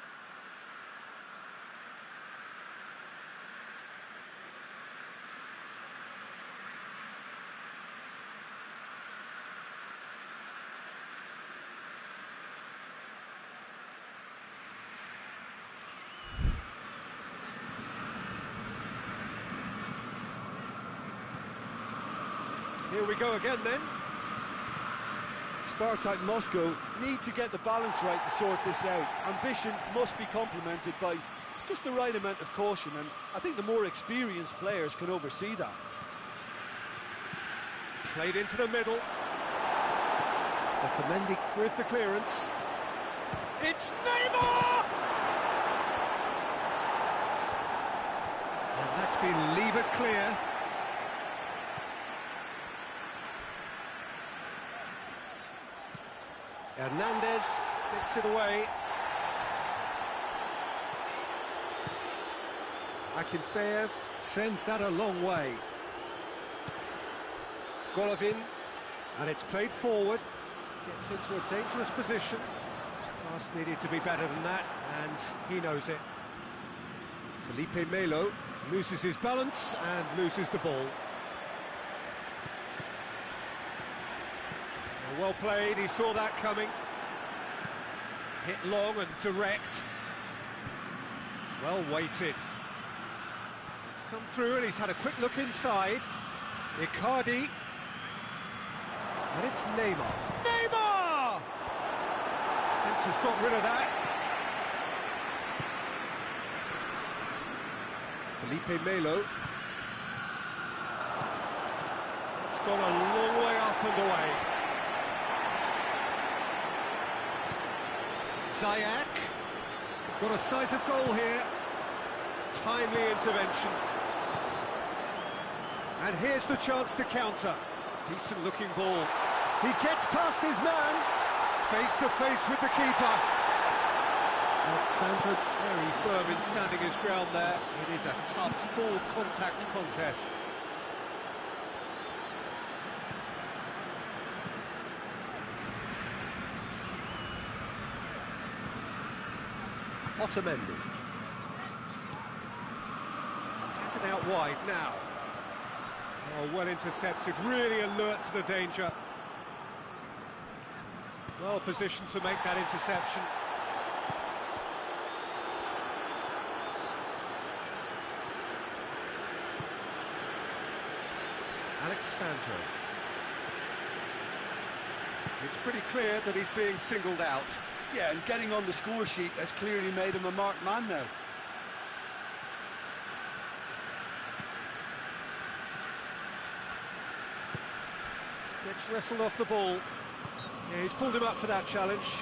Here we go again then. SPARTAK Moscow need to get the balance right to sort this out. Ambition must be complemented by just the right amount of caution, and I think the more experienced players can oversee that. Played into the middle. Otamendi with the clearance. It's Neymar! And that's been levered clear. Hernandez gets it away. Akinfeev sends that a long way. Golovin, and it's played forward. Gets into a dangerous position. Pass needed to be better than that, and he knows it. Felipe Melo loses his balance and loses the ball. Well played, he saw that coming. Hit long and direct. Well weighted. It's come through and he's had a quick look inside. Icardi. And it's Neymar. Neymar! Fence has got rid of that. Felipe Melo. It's gone a long way up and away. Liague, got a sight of goal here. Timely intervention. And here's the chance to counter. Decent looking ball. He gets past his man. Face to face with the keeper. Alexandra very firm in standing his ground there. It is a tough full contact contest. Otamendi. Has it out wide now. Oh, well intercepted, really alert to the danger. Well positioned to make that interception. Alexandra. It's pretty clear that he's being singled out. Yeah, and getting on the score sheet has clearly made him a marked man now. Gets wrestled off the ball. Yeah, he's pulled him up for that challenge.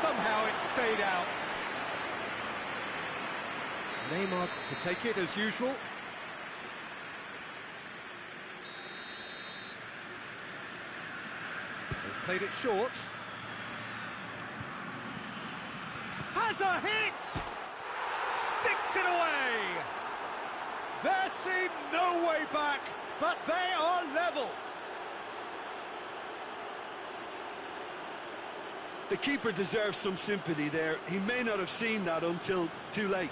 Somehow it stayed out. Neymar to take it as usual. They've played it short. Has a hit! Sticks it away! There seemed no way back, but they are level. The keeper deserves some sympathy there. He may not have seen that until too late.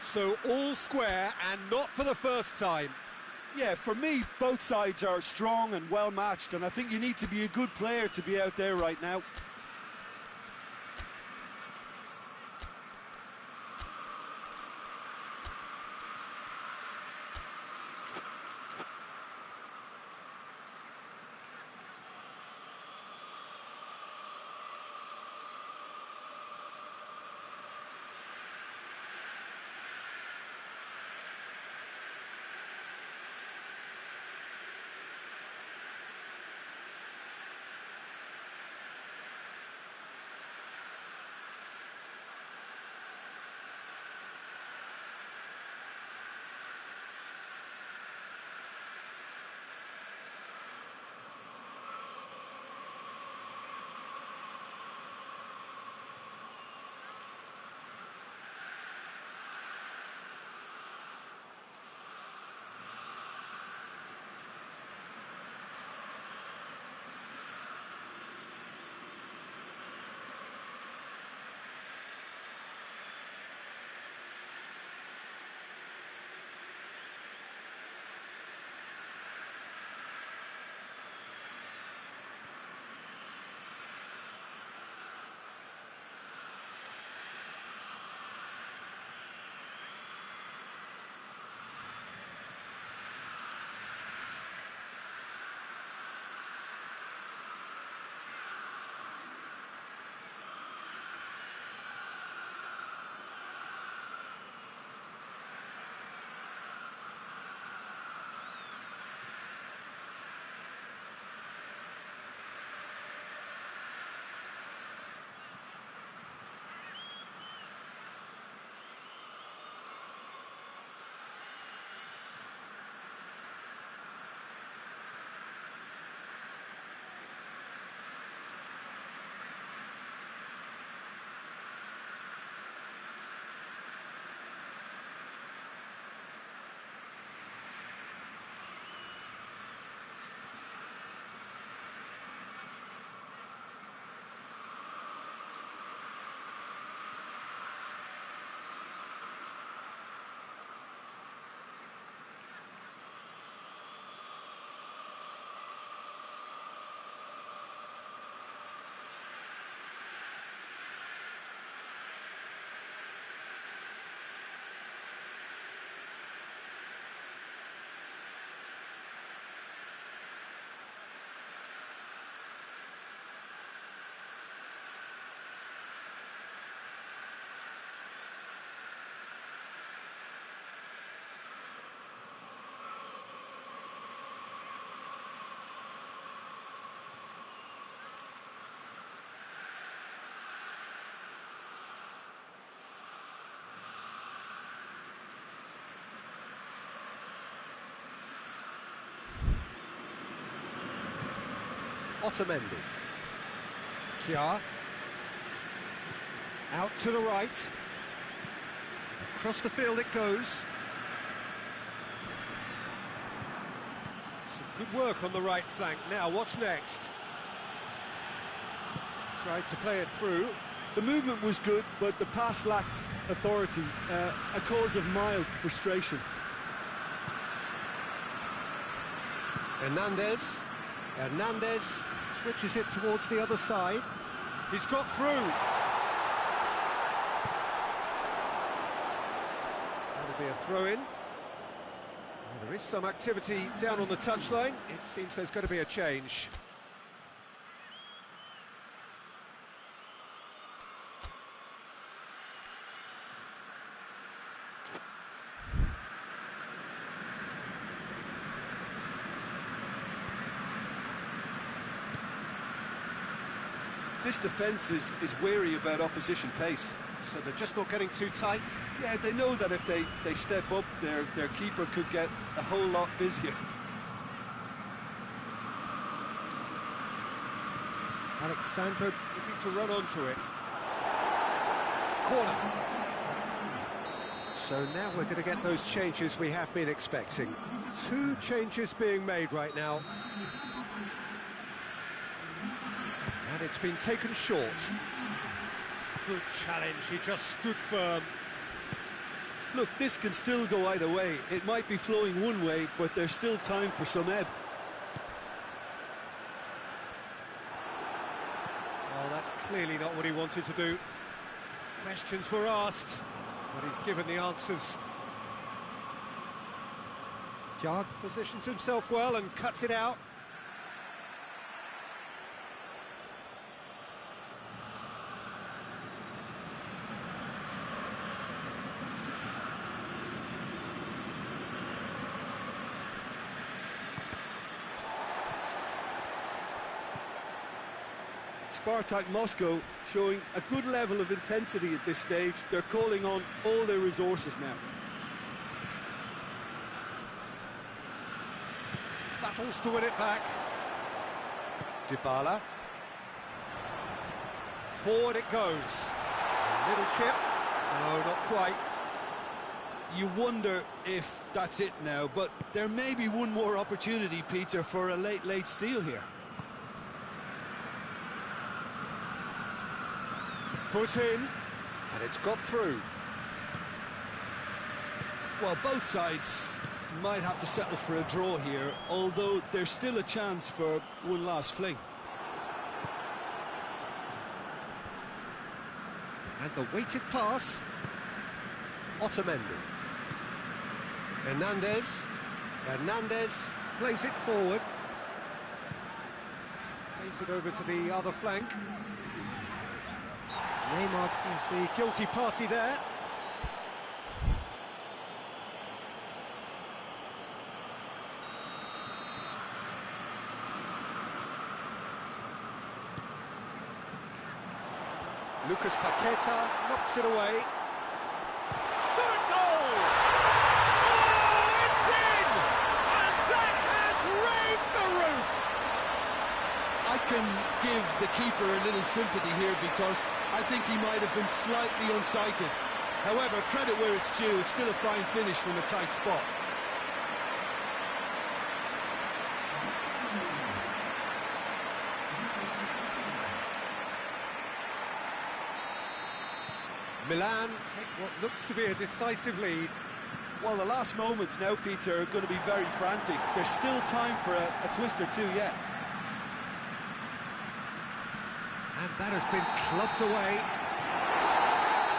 So all square and not for the first time. Yeah, for me, both sides are strong and well matched, and I think you need to be a good player to be out there right now. Otamendi. Kjaer. Out to the right. Across the field it goes. Some good work on the right flank. Now, what's next? Tried to play it through. The movement was good, but the pass lacked authority, a cause of mild frustration. Hernandez switches it towards the other side. He's got through. That'll be a throw-in. Well, there is some activity down on the touchline. It seems there's going to be a change. This defence is wary about opposition pace. So they're just not getting too tight? Yeah, they know that if they step up, their keeper could get a whole lot busier. Alexandro looking to run onto it. Corner. So now we're going to get those changes we have been expecting. 2 changes being made right now. And it's been taken short. Good challenge, he just stood firm. Look, this can still go either way. It might be flowing one way, but there's still time for some ebb. Well, that's clearly not what he wanted to do. Questions were asked, but he's given the answers. Liague positions himself well and cuts it out. SPARTAK Moscow showing a good level of intensity at this stage. They're calling on all their resources now. Battles to win it back. Dybala. Forward it goes. A little chip. No, not quite. You wonder if that's it now, but there may be one more opportunity, Peter, for a late steal here. Foot in, and it's got through. Well, both sides might have to settle for a draw here, although there's still a chance for one last fling. And the weighted pass. Otamendi. Hernandez plays it forward. Plays it over to the other flank. Neymar is the guilty party there. Lucas Paqueta knocks it away. Shot at goal! Oh, it's in! And that has raised the roof! I can give the keeper a little sympathy here because I think he might have been slightly unsighted. However, credit where it's due, it's still a fine finish from a tight spot. Milan take what looks to be a decisive lead. Well, the last moments now, Peter, are going to be very frantic. There's still time for a twist or two yet. And that has been clubbed away.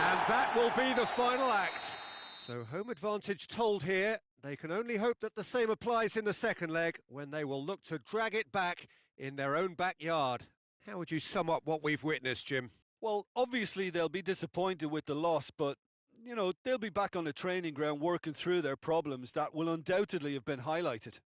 And that will be the final act. So home advantage told here. They can only hope that the same applies in the second leg, when they will look to drag it back in their own backyard. How would you sum up what we've witnessed, Jim? Well, obviously they'll be disappointed with the loss, but, you know, they'll be back on the training ground working through their problems that will undoubtedly have been highlighted.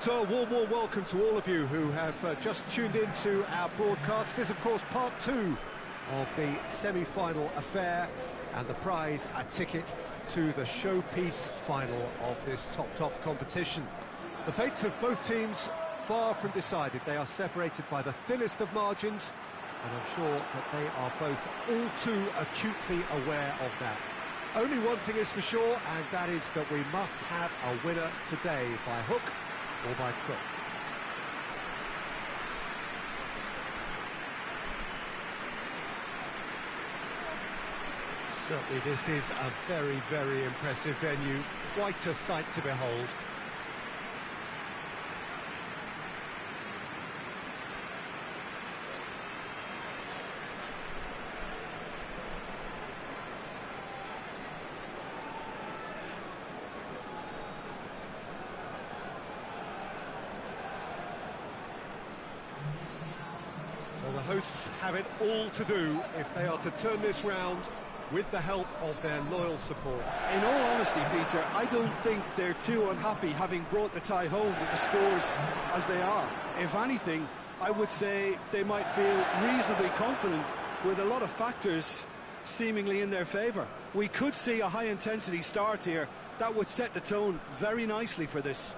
So a warm welcome to all of you who have just tuned into our broadcast. This, of course, part two of the semi-final affair, and the prize, a ticket to the showpiece final of this top competition. The fates of both teams far from decided. They are separated by the thinnest of margins, and I'm sure that they are both all too acutely aware of that. Only one thing is for sure, and that is that we must have a winner today, by hook or by crook. Certainly this is a very, very impressive venue. Quite a sight to behold. Well, the hosts have it all to do if they are to turn this round with the help of their loyal support. In all honesty, Peter, I don't think they're too unhappy having brought the tie home with the scores as they are. If anything, I would say they might feel reasonably confident with a lot of factors seemingly in their favour. We could see a high-intensity start here. That would set the tone very nicely for this.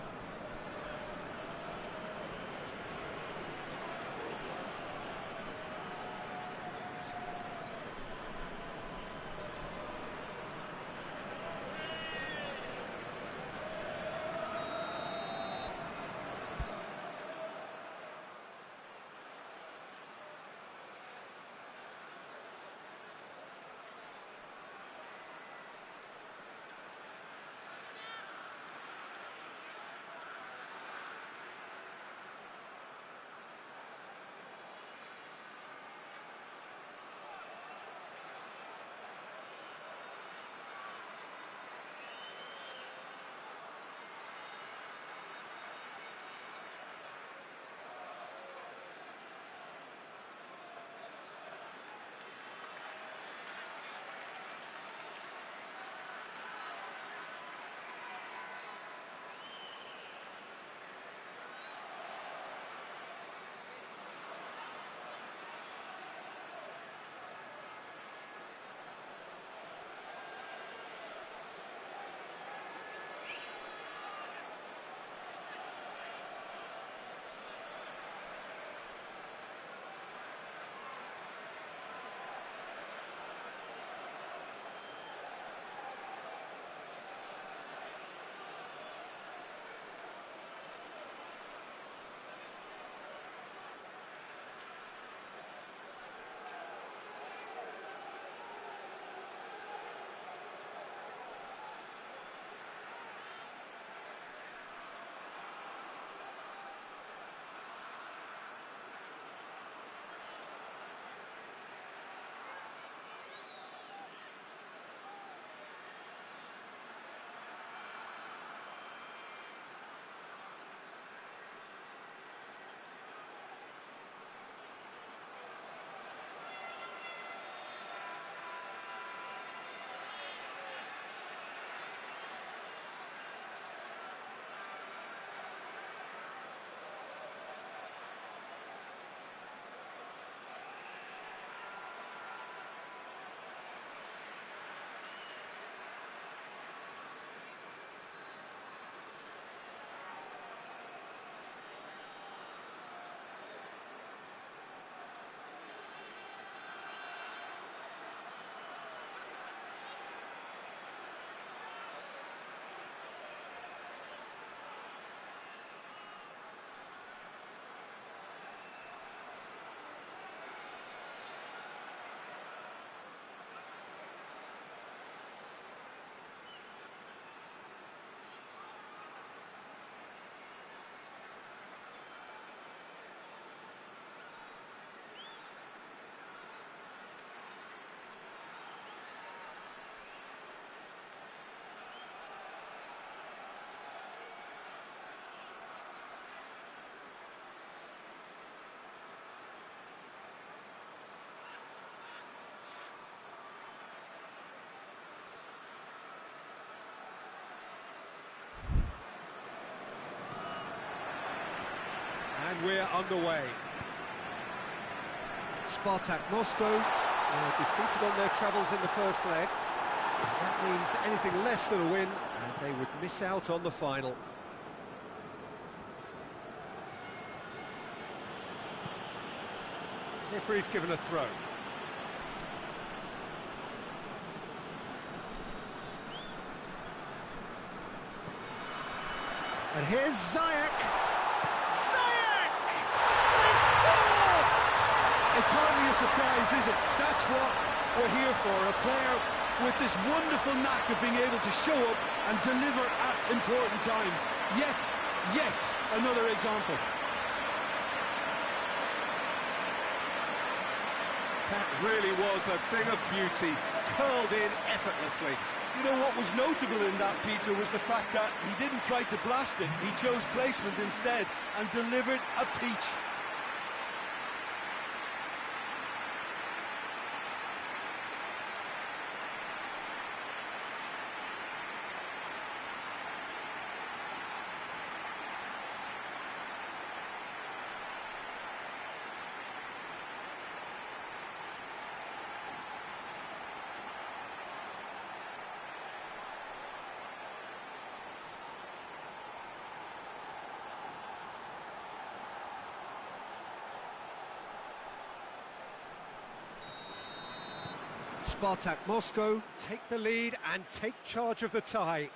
And we're underway. SPARTAK Moscow are defeated on their travels in the first leg. That means anything less than a win, and they would miss out on the final. Referee's given a throw. And here's Ziyech. Ziyech! They score! It's hardly a surprise, is it? That's what we're here for. A player with this wonderful knack of being able to show up and deliver at important times. Yet another example. That really was a thing of beauty, curled in effortlessly. You know what was notable in that, Peter, was the fact that he didn't try to blast it. He chose placement instead and delivered a peach. SPARTAK Moscow take the lead and take charge of the tie.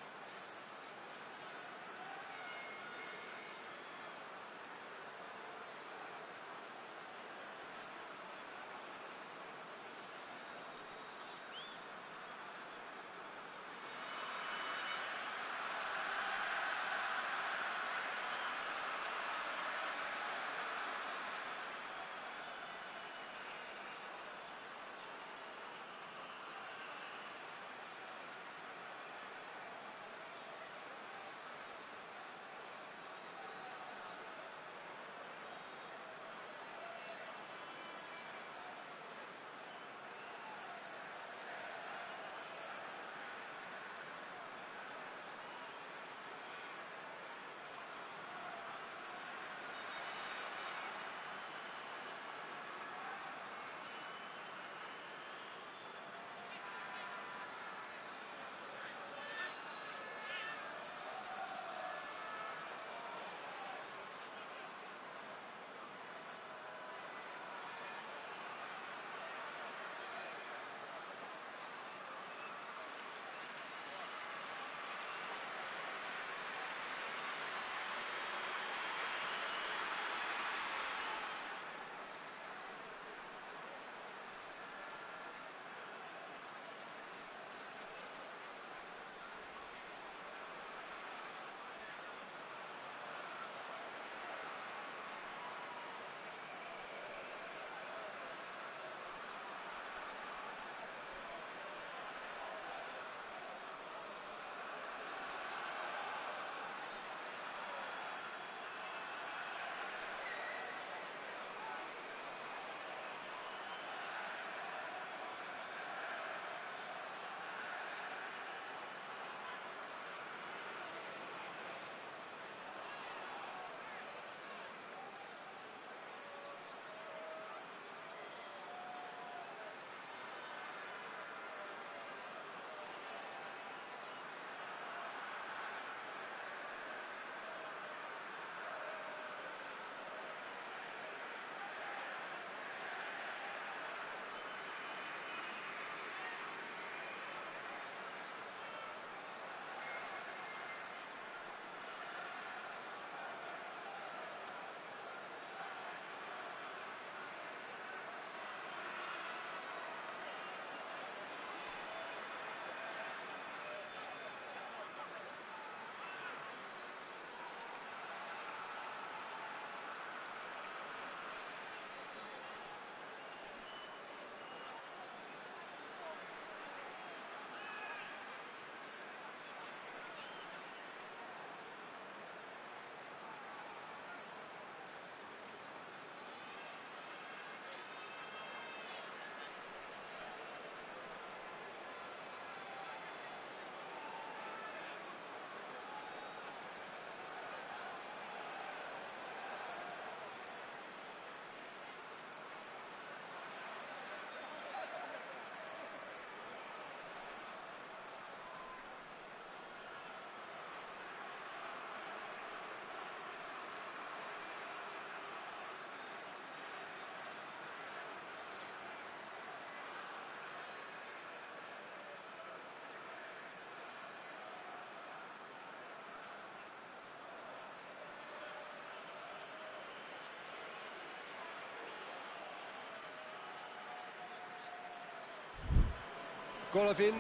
Golovin.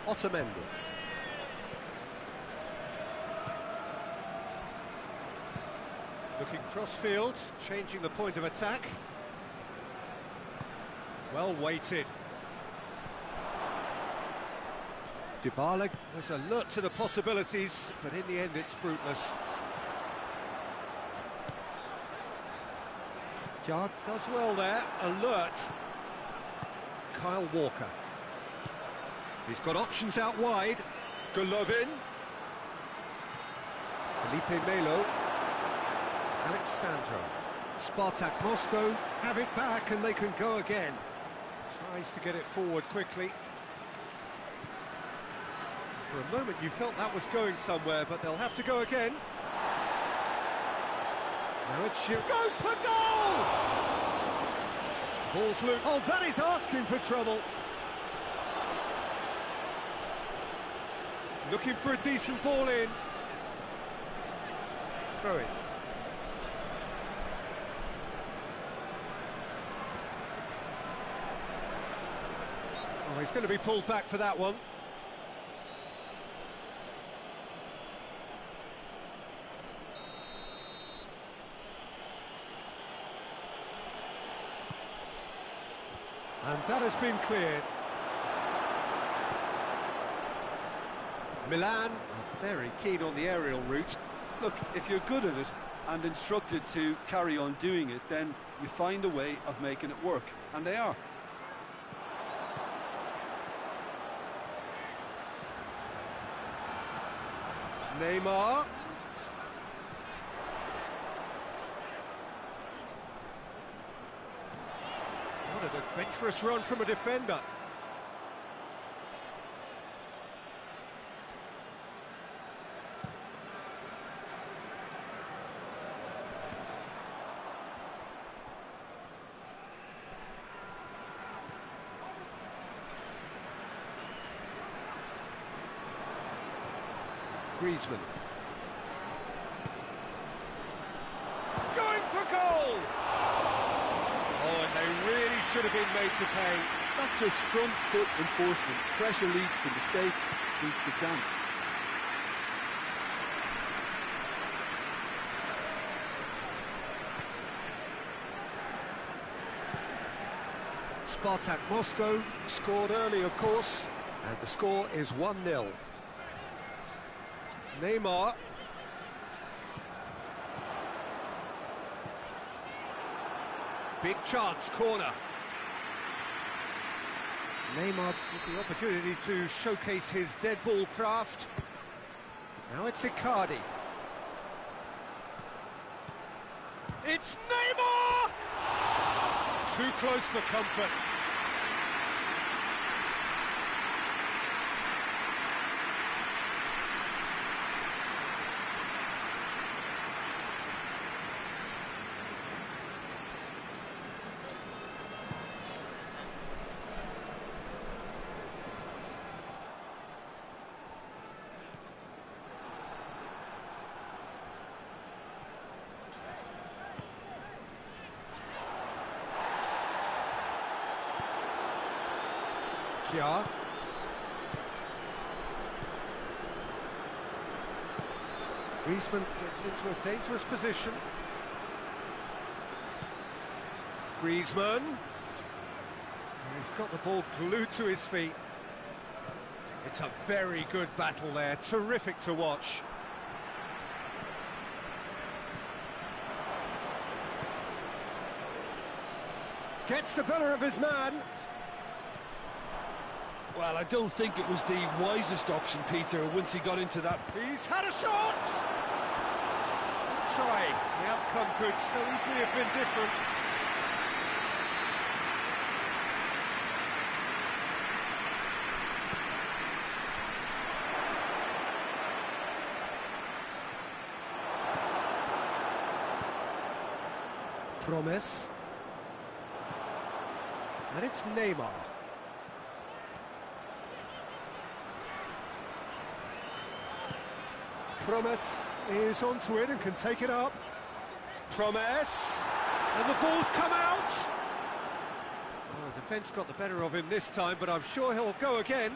Otamendi. Looking cross-field, changing the point of attack. Well weighted. Dybala was alert to the possibilities, but in the end it's fruitless. Liague does well there, alert. Kyle Walker. He's got options out wide. Golovin. Felipe Melo. Alexandro. SPARTAK Moscow have it back and they can go again. Tries to get it forward quickly. For a moment you felt that was going somewhere, but they'll have to go again. Now it shoots. Goes for goal! Ball's loose. Oh, that is asking for trouble. Looking for a decent ball in. Throw it. Oh, he's going to be pulled back for that one. And that has been cleared. Milan are very keen on the aerial route. Look, if you're good at it and instructed to carry on doing it, then you find a way of making it work, and they are. Neymar. What an adventurous run from a defender. Griezmann. Going for goal! Oh, and they really should have been made to pay. That's just front foot enforcement. Pressure leads to mistake, leads to chance. SPARTAK Moscow scored early, of course, and the score is 1-0. Neymar. Big chance, corner. Neymar with the opportunity to showcase his dead ball craft. Now it's Icardi. It's Neymar! Too close for comfort. Liague. Griezmann gets into a dangerous position. Griezmann. He's got the ball glued to his feet. It's a very good battle there, terrific to watch. Gets the better of his man. Well, I don't think it was the wisest option, Peter, once he got into that. He's had a shot! Good try. The outcome could so easily have been different. Promise. And it's Neymar. Promise is onto it and can take it up. Promise. And the ball's come out. Oh, defence got the better of him this time, but I'm sure he'll go again.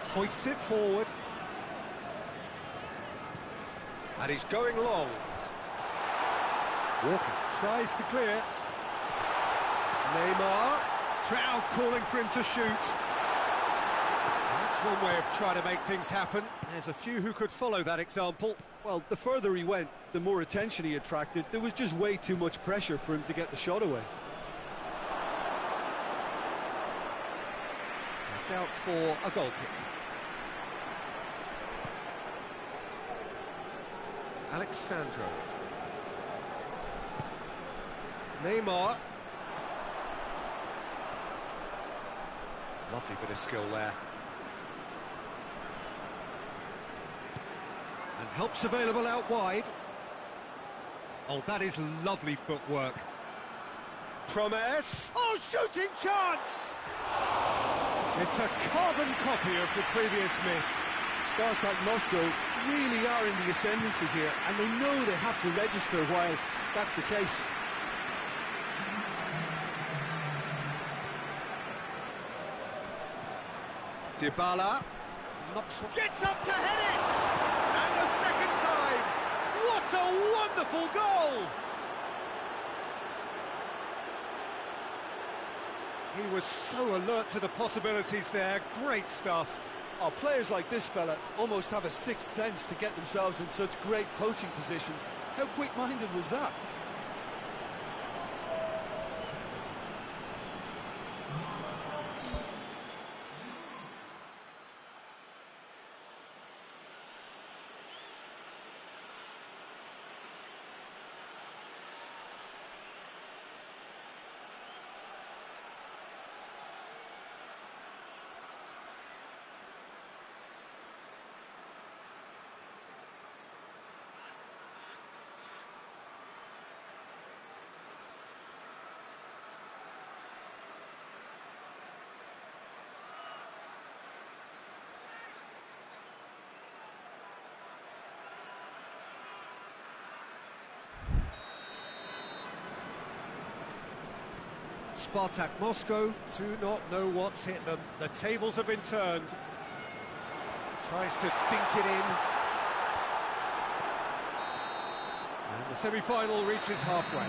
Hoists it forward. And he's going long. Walker tries to clear. Neymar. Crowd calling for him to shoot. That's one way of trying to make things happen. There's a few who could follow that example. Well, the further he went, the more attention he attracted. There was just way too much pressure for him to get the shot away. It's out for a goal kick. Alexandro. Neymar. Lovely bit of skill there. And help's available out wide. Oh, that is lovely footwork. Promise. Oh, shooting chance! It's a carbon copy of the previous miss. SPARTAK Moscow really are in the ascendancy here, and they know they have to register while that's the case. Dybala gets up to head it, and a second time. What a wonderful goal! He was so alert to the possibilities there. Great stuff. Oh, players like this fella almost have a sixth sense to get themselves in such great poaching positions. How quick-minded was that? SPARTAK Moscow do not know what's hit them. The tables have been turned. Tries to dink it in. And the semi-final reaches halfway.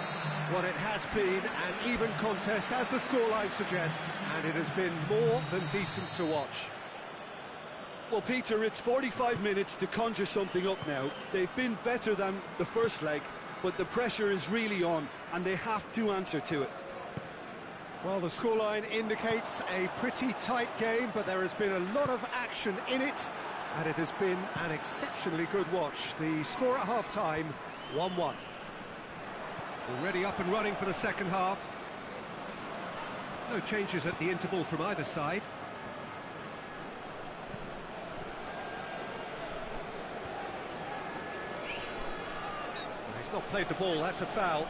What it has been an even contest, as the scoreline suggests, and it has been more than decent to watch. Well, Peter, it's 45 minutes to conjure something up now. They've been better than the first leg, but the pressure is really on, and they have to answer to it. Well, the scoreline indicates a pretty tight game, but there has been a lot of action in it, and it has been an exceptionally good watch. The score at half-time, 1-1. Already up and running for the second half. No changes at the interval from either side. He's not played the ball, that's a foul.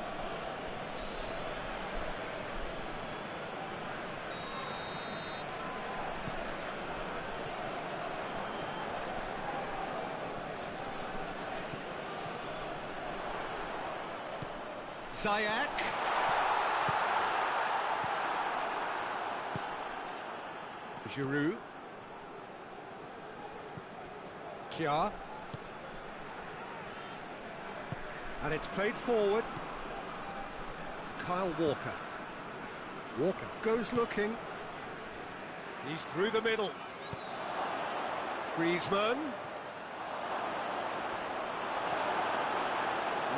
Ziyech. Giroud. Kjaer. And it's played forward. Kyle Walker. Walker goes looking. He's through the middle. Griezmann.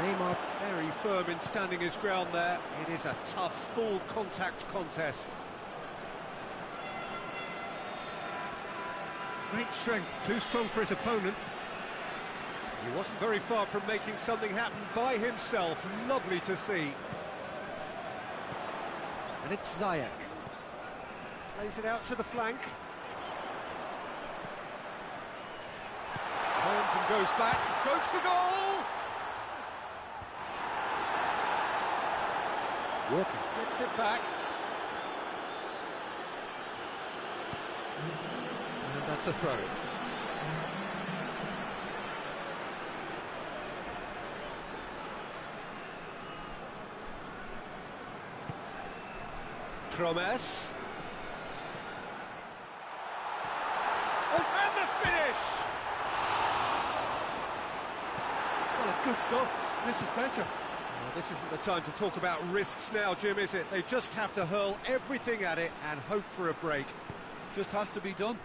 Neymar very firm in standing his ground there. It is a tough, full contact contest. Great strength, too strong for his opponent. He wasn't very far from making something happen by himself. Lovely to see. And it's Ziyech. Plays it out to the flank. Turns and goes back. Goes for goal! Walker gets it back. And that's a throw. Promes. Oh, and the finish! Well, it's good stuff. This is better. Well, this isn't the time to talk about risks now, Jim, is it? They just have to hurl everything at it and hope for a break. Just has to be done.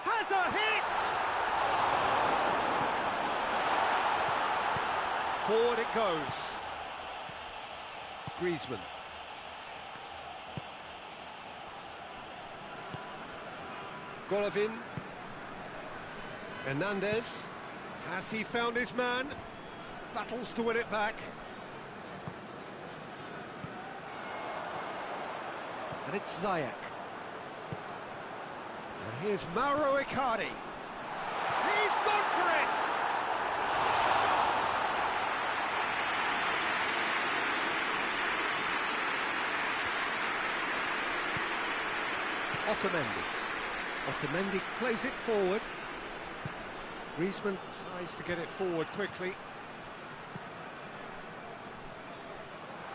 Has a hit! Forward it goes. Griezmann. Golovin. Hernandez. Has he found his man? Battles to win it back. And it's Ziyech. And here's Mauro Icardi. He's gone for it! Otamendi plays it forward. Griezmann tries to get it forward quickly.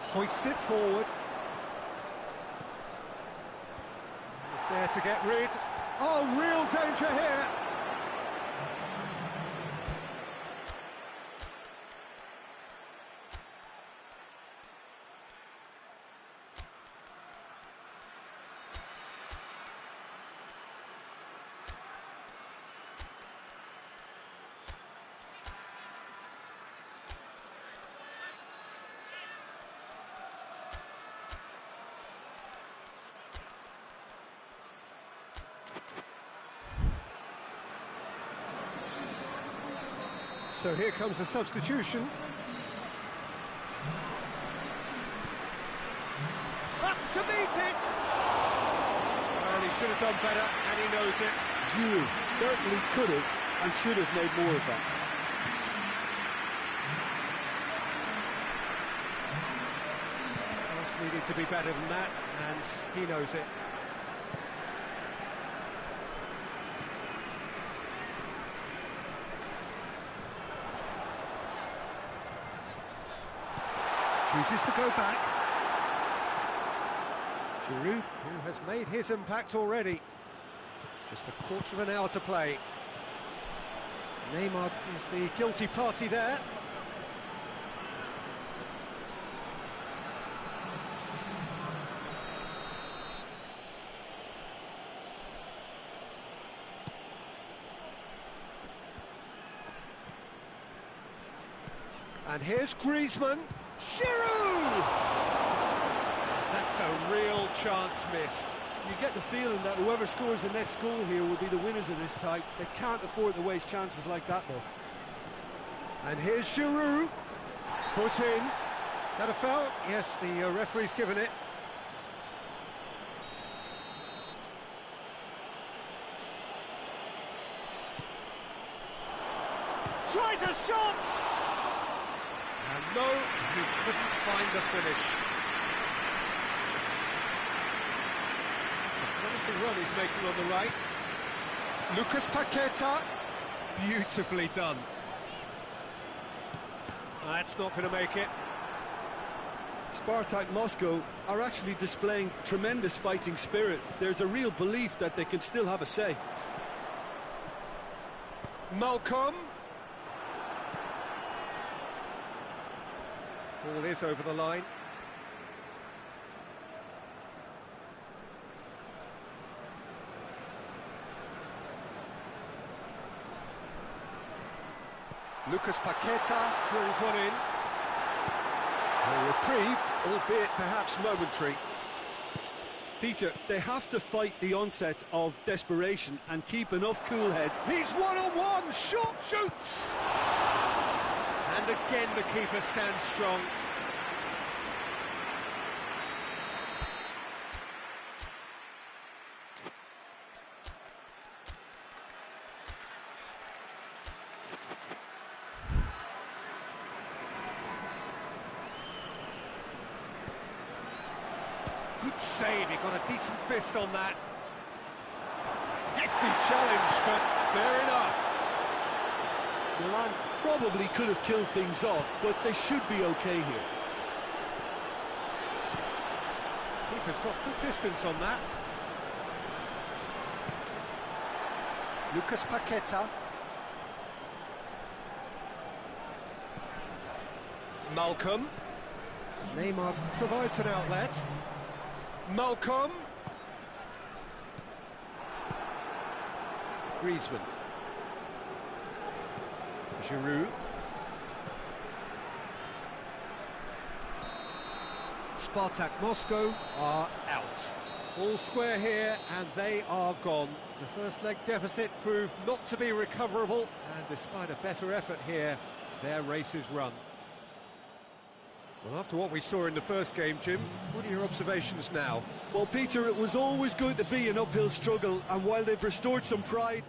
Hoists it forward. He's there to get rid. Oh, real danger here. So here comes the substitution. Up to meet it! Well, he should have done better, and he knows it. Giroud certainly could have and should have made more of that. Just needed to be better than that, and he knows it. Chooses to go back. Giroud, who has made his impact already. Just a quarter of an hour to play. Neymar is the guilty party there. And here's Griezmann. Giroud! That's a real chance missed. You get the feeling that whoever scores the next goal here will be the winners of this tie. They can't afford to waste chances like that, though. And here's Giroud. Foot in. That a foul? Yes, the referee's given it. Tries a shot! And no, he couldn't find the finish. It's a promising run he's making on the right. Lucas Paqueta, beautifully done. That's not going to make it. SPARTAK Moscow are actually displaying tremendous fighting spirit. There's a real belief that they can still have a say. Malcolm. Ball is over the line. Lucas Paqueta drills one in. A reprieve, albeit perhaps momentary. Peter, they have to fight the onset of desperation and keep enough cool heads. He's one-on-one, shoots! And again the keeper stands strong. Good save, he got a decent fist on that. Hefty challenge, but fair enough. Milan probably could have killed things off, but they should be okay here. Keeper's got good distance on that. Lucas Paqueta. Malcolm. Neymar provides an outlet. Malcolm. Griezmann. Giroud. SPARTAK Moscow are out. All square here, and they are gone. The first leg deficit proved not to be recoverable, and despite a better effort here, their race is run. Well, after what we saw in the first game, Jim, what are your observations now? Well, Peter, it was always going to be an uphill struggle, and while they've restored some pride...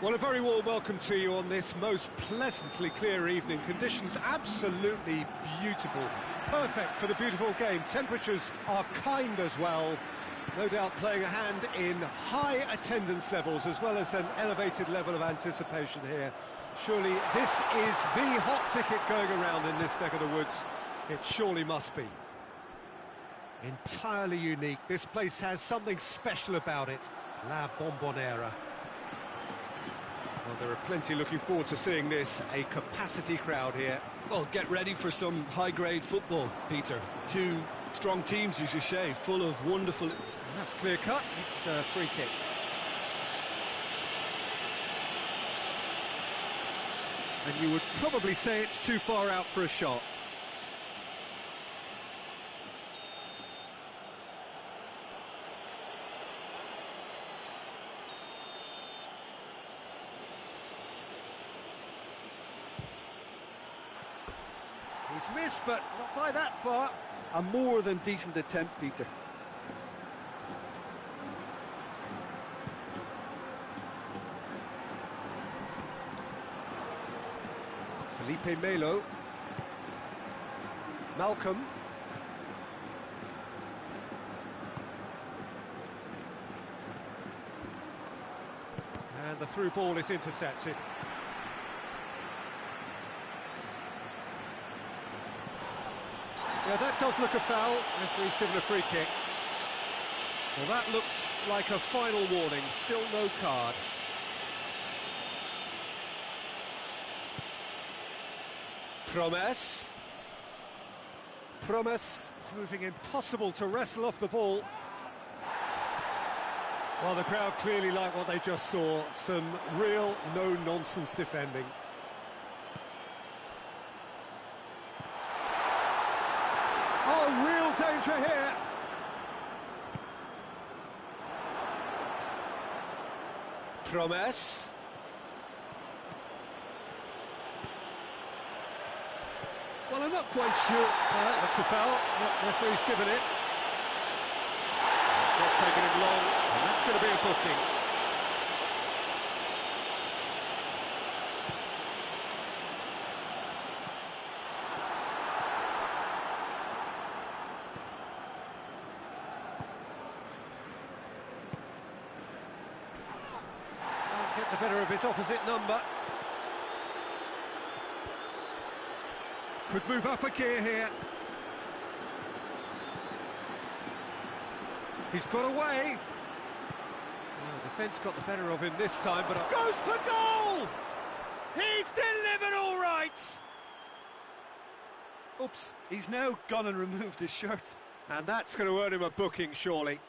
Well, a very warm welcome to you on this most pleasantly clear evening. Conditions absolutely beautiful. Perfect for the beautiful game. Temperatures are kind as well. No doubt playing a hand in high attendance levels as well as an elevated level of anticipation here. Surely this is the hot ticket going around in this neck of the woods. It surely must be. Entirely unique. This place has something special about it. La Bombonera. Well, there are plenty looking forward to seeing this. A capacity crowd here. Well, get ready for some high-grade football, Peter. Two strong teams, as you say, full of wonderful... And that's clear cut. It's a free kick. And you would probably say it's too far out for a shot. He's missed, but not by that far. A more than decent attempt, Peter. Felipe Melo. Malcolm. And the through ball is intercepted. Yeah, that does look a foul. Referee's given a free kick. Well, that looks like a final warning. Still no card. Promes proving impossible to wrestle off the ball. Well, the crowd clearly like what they just saw. Some real no-nonsense defending. Oh, real danger here. Promes. Well, I'm not quite sure. That looks a foul. Yep, referee's given it. It's not taking him long, and that's going to be a booking. Can't get the better of his opposite number. Could move up a gear here. He's got away. Oh, defence got the better of him this time, but... Goes for goal! He's delivered all right! Oops, he's now gone and removed his shirt. And that's going to earn him a booking, surely.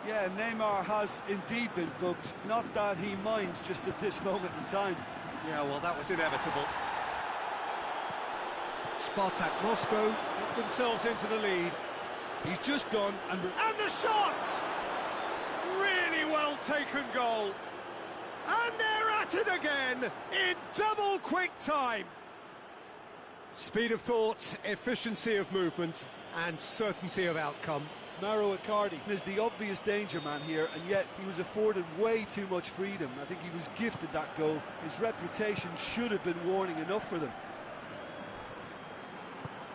Yeah, Neymar has indeed been booked. Not that he minds just at this moment in time. Yeah, well, that was inevitable. SPARTAK Moscow get themselves into the lead. He's just gone and the shot! Really well taken goal. And they're at it again in double quick time. Speed of thought, efficiency of movement, and certainty of outcome. Mauro Icardi is the obvious danger man here, and yet he was afforded way too much freedom. I think he was gifted that goal. His reputation should have been warning enough for them.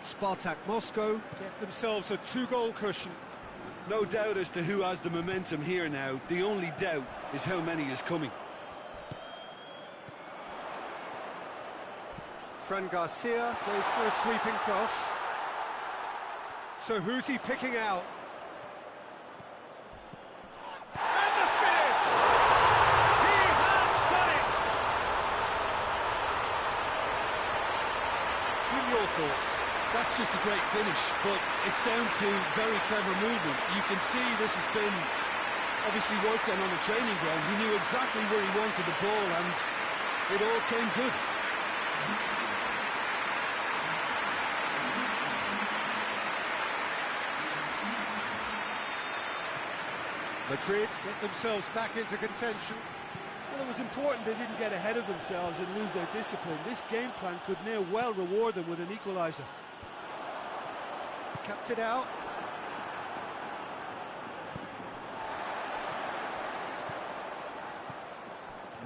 SPARTAK Moscow get themselves a two-goal cushion. No doubt as to who has the momentum here now. The only doubt is how many is coming. Fran Garcia goes for a sweeping cross. So who's he picking out? And the finish! He has done it! Jim, your thoughts? That's just a great finish, but it's down to very clever movement. You can see this has been obviously worked on the training ground. He knew exactly where he wanted the ball, and it all came good. Madrid get themselves back into contention. Well, it was important they didn't get ahead of themselves and lose their discipline. This game plan could now well reward them with an equaliser. Cuts it out.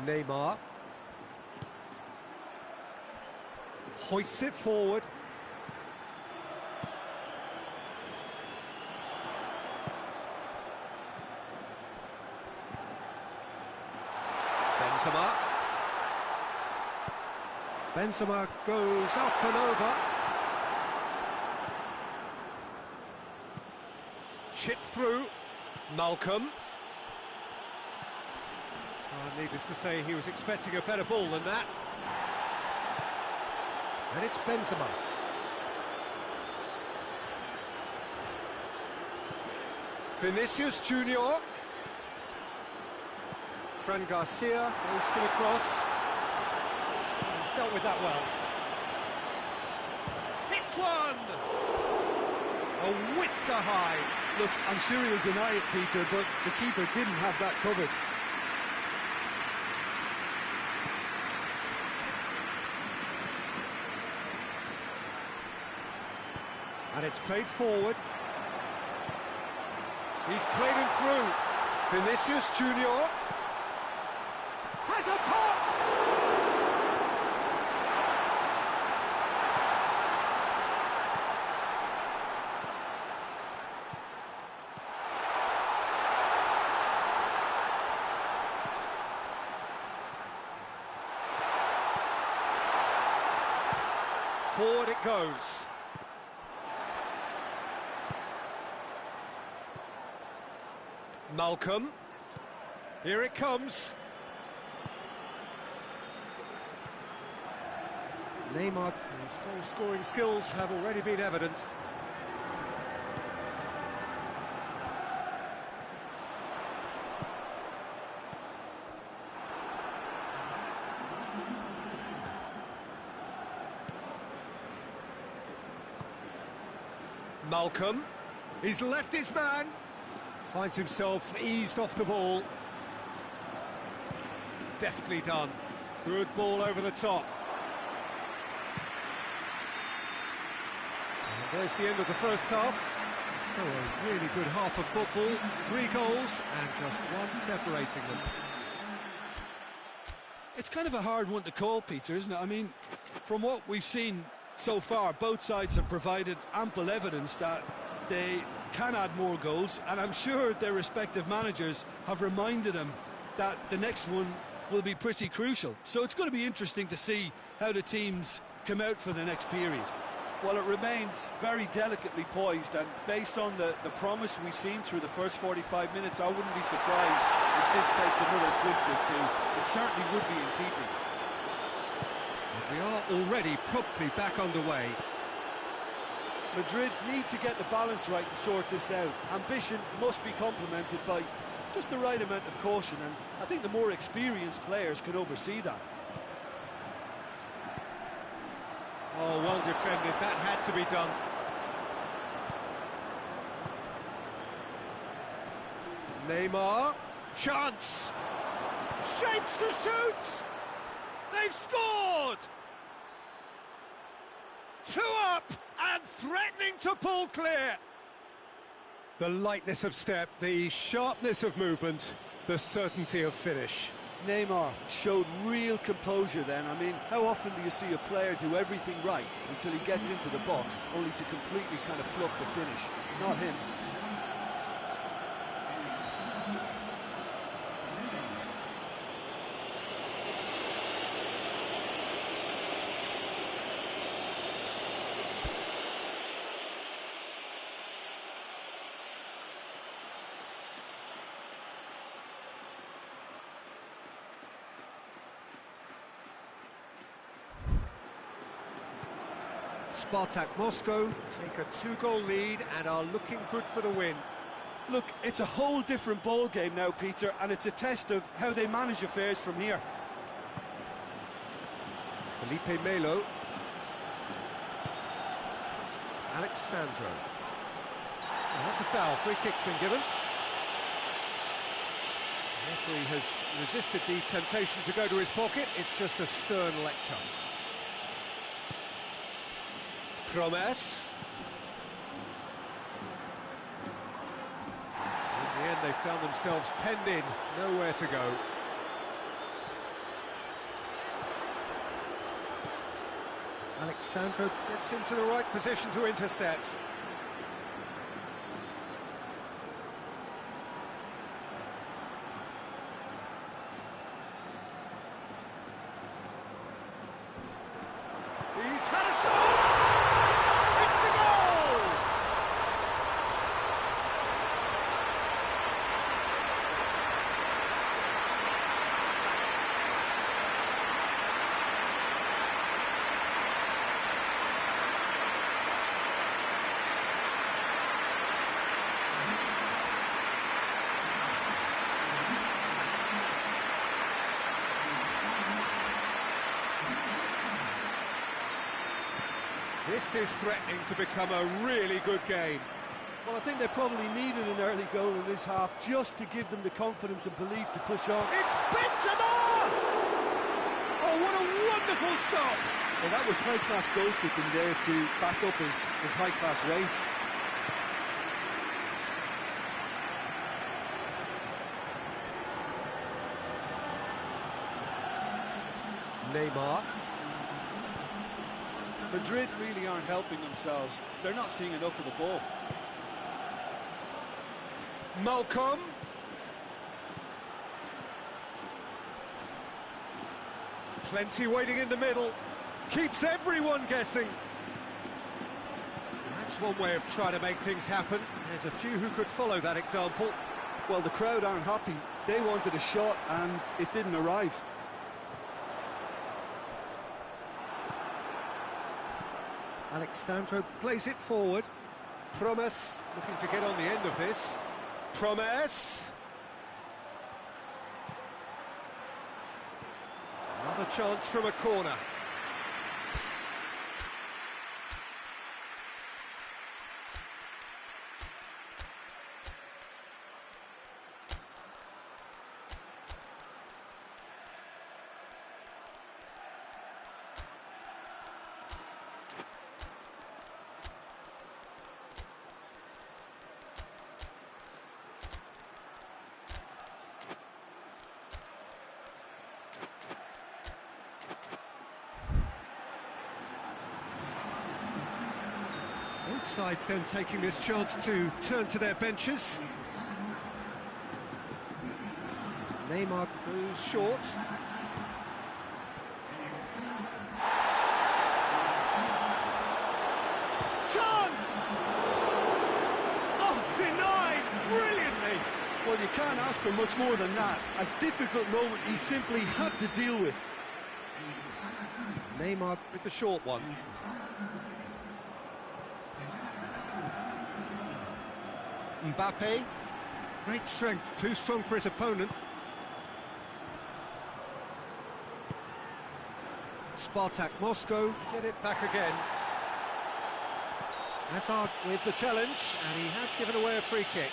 Neymar hoists it forward. Benzema goes up and over. Chip through. Malcolm. Needless to say, he was expecting a better ball than that. And it's Benzema. Vinicius Junior. Fran Garcia goes for the cross. He's dealt with that well. Hits one! A whisker high. Look, I'm sure he'll deny it, Peter, but the keeper didn't have that covered. And it's played forward. He's played him through. Vinicius Junior has a pop! Forward it goes. Malcolm. Here it comes. Neymar, whose goal-scoring skills have already been evident. Malcolm. He's left his man. Finds himself eased off the ball. Deftly done. Good ball over the top. And there's the end of the first half. So a really good half of football. 3 goals and just one separating them. It's kind of a hard one to call, Peter, isn't it? I mean, from what we've seen so far, both sides have provided ample evidence that they can add more goals, and I'm sure their respective managers have reminded them that the next one will be pretty crucial. So it's going to be interesting to see how the teams come out for the next period. Well, it remains very delicately poised, and based on the promise we've seen through the first 45 minutes, I wouldn't be surprised if this takes another twist or two. It certainly would be in keeping. And we are already promptly back underway. Madrid need to get the balance right to sort this out. Ambition must be complemented by just the right amount of caution, and I think the more experienced players can oversee that. Oh, well defended. That had to be done. Neymar. Chance. Shapes to shoot. They've scored. 2 up and threatening to pull clear. The lightness of step, the sharpness of movement, the certainty of finish. Neymar showed real composure then. I mean, how often do you see a player do everything right until he gets into the box, only to completely kind of fluff the finish? Not him. SPARTAK Moscow take a 2-goal lead and are looking good for the win. Look, it's a whole different ball game now, Peter, and it's a test of how they manage affairs from here. Felipe Melo. Alexandro. Oh, that's a foul. Free kick's been given. The referee has resisted the temptation to go to his pocket. It's just a stern lecture. Promes. In the end, they found themselves penned in, nowhere to go. Alexandro gets into the right position to intercept. He's had a shot! It's a goal! This is threatening to become a really good game. Well, I think they probably needed an early goal in this half just to give them the confidence and belief to push on. It's Benzema! Oh, what a wonderful stop! Well, that was high-class goalkeeping there to back up his high-class rage. Neymar. Madrid really aren't helping themselves. They're not seeing enough of the ball. Malcolm. Plenty waiting in the middle. Keeps everyone guessing. That's one way of trying to make things happen. There's a few who could follow that example. Well, the crowd aren't happy. They wanted a shot and it didn't arrive. Alexandro plays it forward. Promes looking to get on the end of this. Promes. Another chance from a corner. Both sides then taking this chance to turn to their benches. Neymar goes short. Chance! Oh, denied brilliantly! Well, you can't ask for much more than that. A difficult moment he simply had to deal with. Neymar with the short one. Mbappe, great strength, too strong for his opponent. SPARTAK Moscow get it back again. Hazard with the challenge, and he has given away a free kick.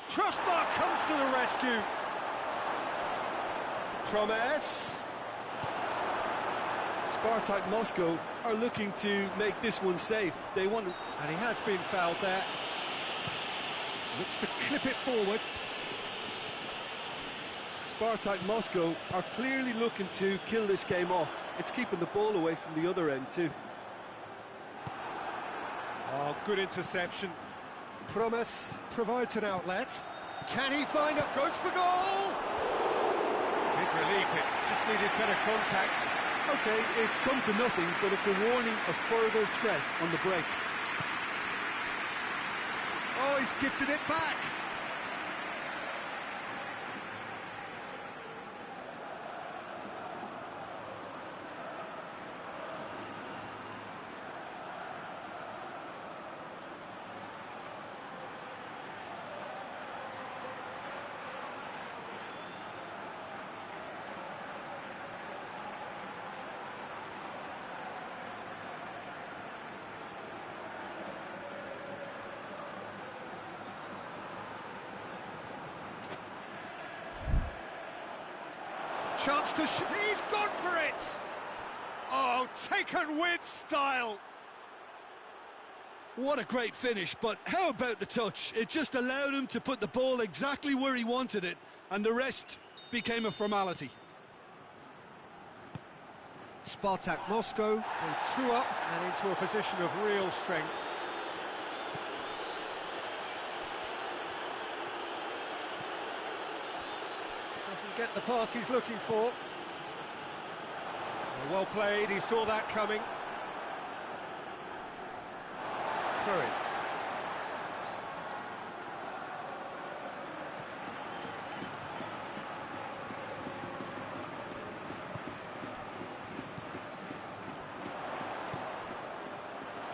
Crossbar comes to the rescue. Promes. SPARTAK Moscow are looking to make this one safe. They want to... And he has been fouled there. Looks to clip it forward. SPARTAK Moscow are clearly looking to kill this game off. It's keeping the ball away from the other end too. Oh, good interception. Promes provides an outlet. Can he find it? Goes for goal! Big relief, it just needed better contact. OK, it's come to nothing, but it's a warning of further threat on the break. Oh, he's gifted it back. Chance to he's gone for it! Oh, taken with style! What a great finish, but how about the touch? It just allowed him to put the ball exactly where he wanted it, and the rest became a formality. SPARTAK Moscow go 2 up and into a position of real strength. Doesn't get the pass he's looking for. Well played, he saw that coming. Through it.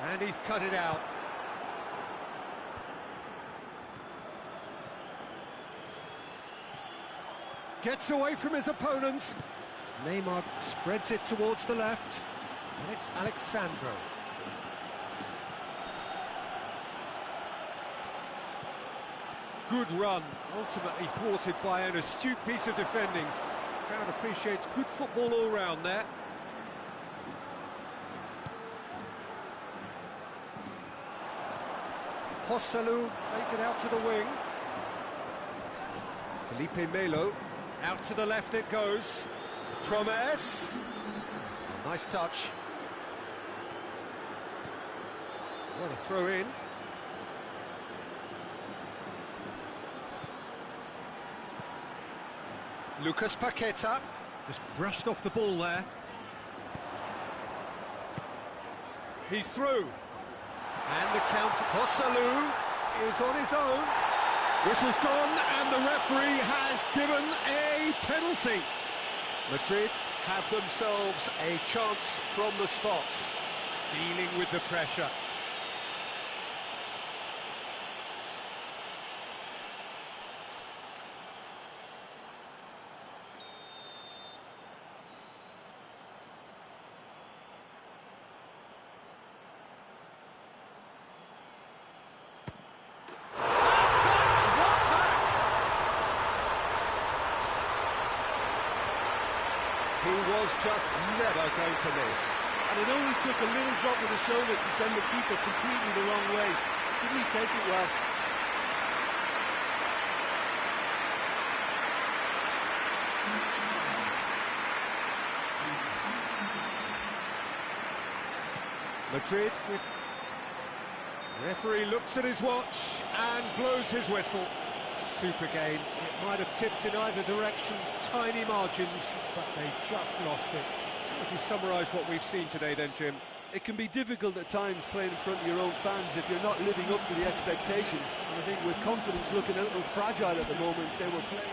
And he's cut it out. Gets away from his opponents. Neymar spreads it towards the left. And it's Alexandro. Good run, ultimately thwarted by an astute piece of defending. Crowd appreciates good football all round there. Joselu plays it out to the wing. Felipe Melo, out to the left it goes. Promes. Nice touch. What a throw in. Lucas Paqueta just brushed off the ball there. He's through. And the counter. Joselu is on his own. Whistle's gone and the referee has given a penalty. Madrid have themselves a chance from the spot, dealing with the pressure. He was just never going to miss. And it only took a little drop of the shoulder to send the keeper completely the wrong way. Didn't he take it well? Madrid, referee looks at his watch and blows his whistle. Super game. It might have tipped in either direction, tiny margins, but they just lost it. How would you summarise what we've seen today then, Jim? It can be difficult at times playing in front of your own fans if you're not living up to the expectations. And I think with confidence looking a little fragile at the moment, they were playing.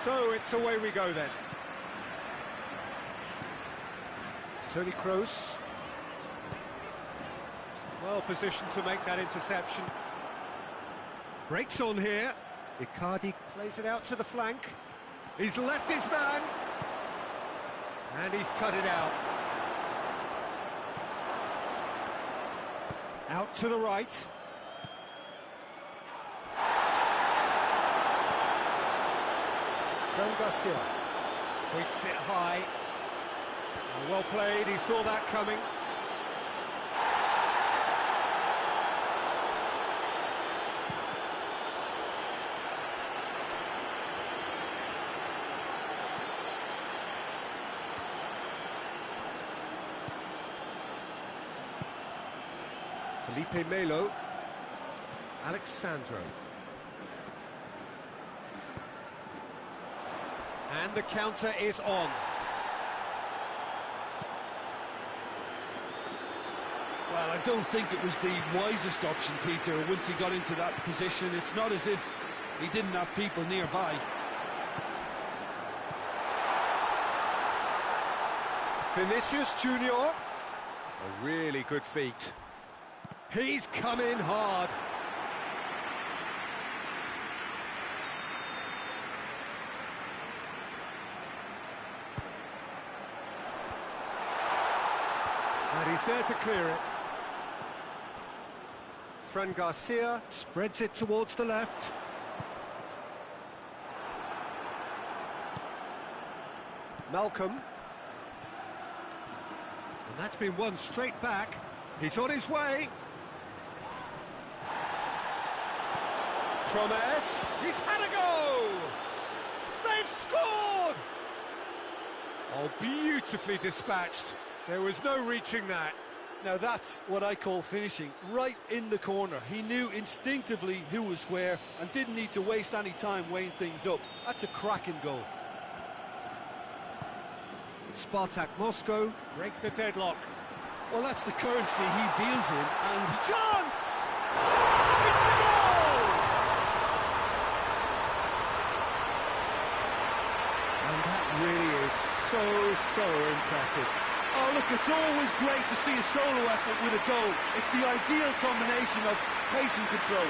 So it's away we go then. Toni Kroos, well positioned to make that interception. Breaks on here. Icardi plays it out to the flank. He's left his man. And he's cut it out. Out to the right. Fran Garcia hoists it high. Well played, he saw that coming. Felipe Melo. Alexandro. And the counter is on. Well, I don't think it was the wisest option, Peter, once he got into that position. It's not as if he didn't have people nearby. Vinicius Junior. A really good feat. He's come in hard. And he's there to clear it. Fran Garcia spreads it towards the left. Malcolm. And that's been won straight back. He's on his way. Promise. He's had a go. They've scored. Oh, beautifully dispatched. There was no reaching that. Now that's what I call finishing, right in the corner. He knew instinctively who was where and didn't need to waste any time weighing things up. That's a cracking goal. SPARTAK Moscow break the deadlock. Well, that's the currency he deals in, and Chance! It's a goal! And that really is so impressive. oh look, it's always great to see a solo effort with a goal. It's the ideal combination of pace and control.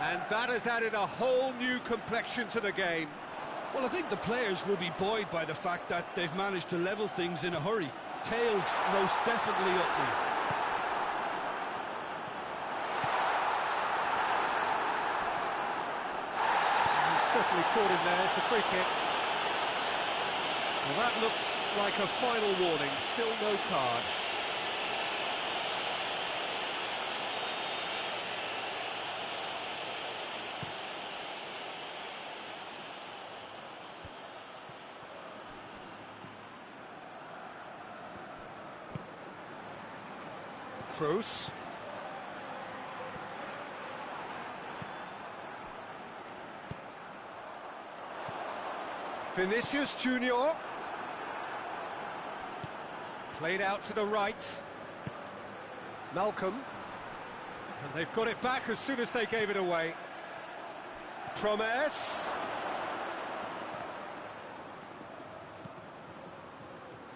And that has added a whole new complexion to the game. Well, I think the players will be buoyed by the fact that they've managed to level things in a hurry. Tails most definitely up now. He's certainly caught him there. It's a free kick. Well, that looks like a final warning. Still no card. Kroos. Vinicius Junior. Played out to the right. Malcolm. And they've got it back as soon as they gave it away. Promise.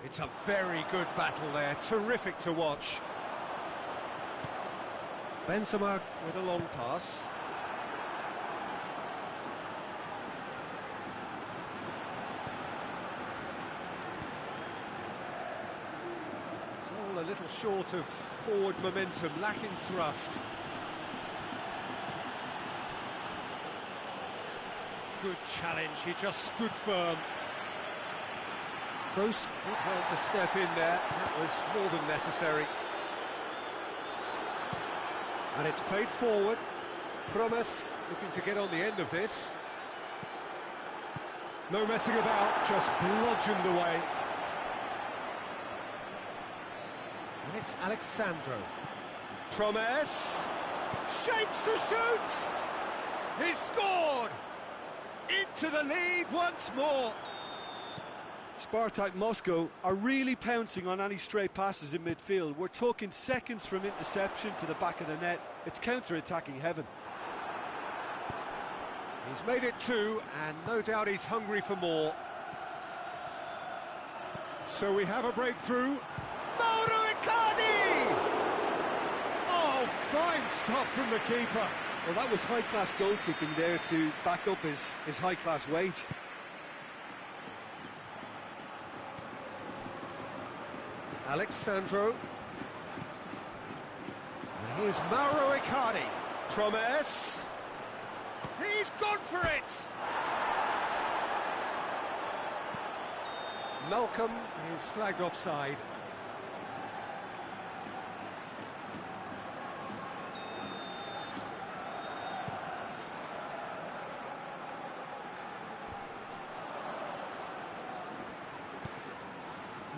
It's a very good battle there. Terrific to watch. Benzema with a long pass. It's all a little short of forward momentum, lacking thrust. Good challenge, he just stood firm. Kroos did well to step in there, that was more than necessary. And it's played forward. Promise looking to get on the end of this. No messing about, just bludgeoned away. And it's Alexandro. Promise. Shapes to shoot! He scored! Into the lead once more. SPARTAK Moscow are really pouncing on any stray passes in midfield. We're talking seconds from interception to the back of the net. It's counter-attacking heaven. He's made it 2, and no doubt he's hungry for more. So we have a breakthrough. Mauro Icardi! Oh, fine stop from the keeper. Well, that was high-class goalkeeping there to back up his high-class wage. Alexandro. And here's Mauro Icardi. Promes. He's gone for it! Malcolm is flagged offside.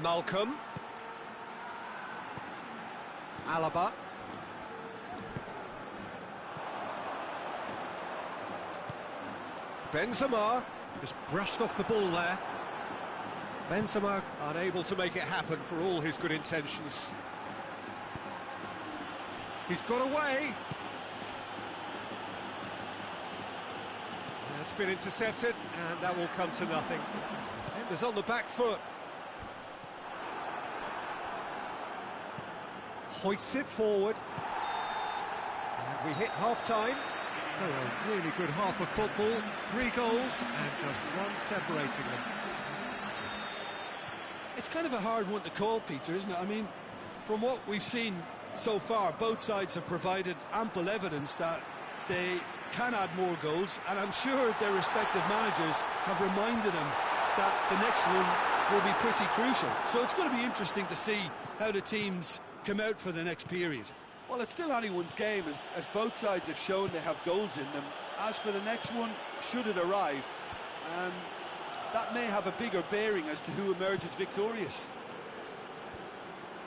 Malcolm. Alaba. Benzema just brushed off the ball there. Benzema unable to make it happen for all his good intentions. He's got away. That's been intercepted, and that will come to nothing. Defender's on the back foot. Hoists it forward. And we hit half-time. So a really good half of football. 3 goals and just one separating them. It's kind of a hard one to call, Peter, isn't it? I mean, from what we've seen so far, both sides have provided ample evidence that they can add more goals, and I'm sure their respective managers have reminded them that the next one will be pretty crucial. So it's going to be interesting to see how the teams come out for the next period. Well, it's still anyone's game, as both sides have shown they have goals in them. As for the next one, should it arrive, that may have a bigger bearing as to who emerges victorious.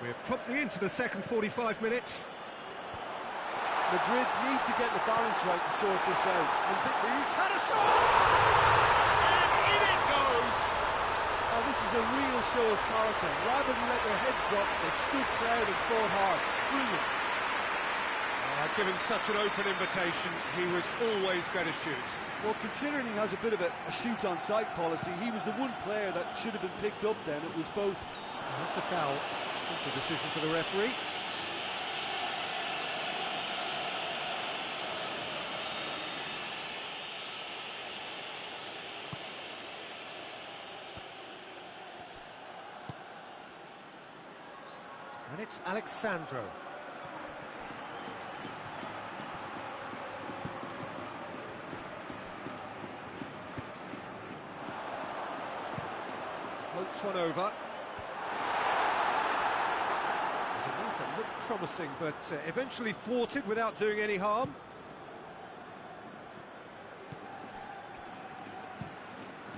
We're promptly into the second 45 minutes. Madrid need to get the balance right to sort this out. And He's had a shot! And in it goes! oh, this is a real show of character. Rather than let their heads drop, they've stood proud and fought hard. Brilliant. Given such an open invitation, he was always going to shoot. Well, considering he has a bit of a shoot-on-sight policy, he was the one player that should have been picked up then. It was both. That's a foul. Simple decision for the referee. And it's Alexandro. Floats one over. There's a move that looked promising, but eventually thwarted without doing any harm.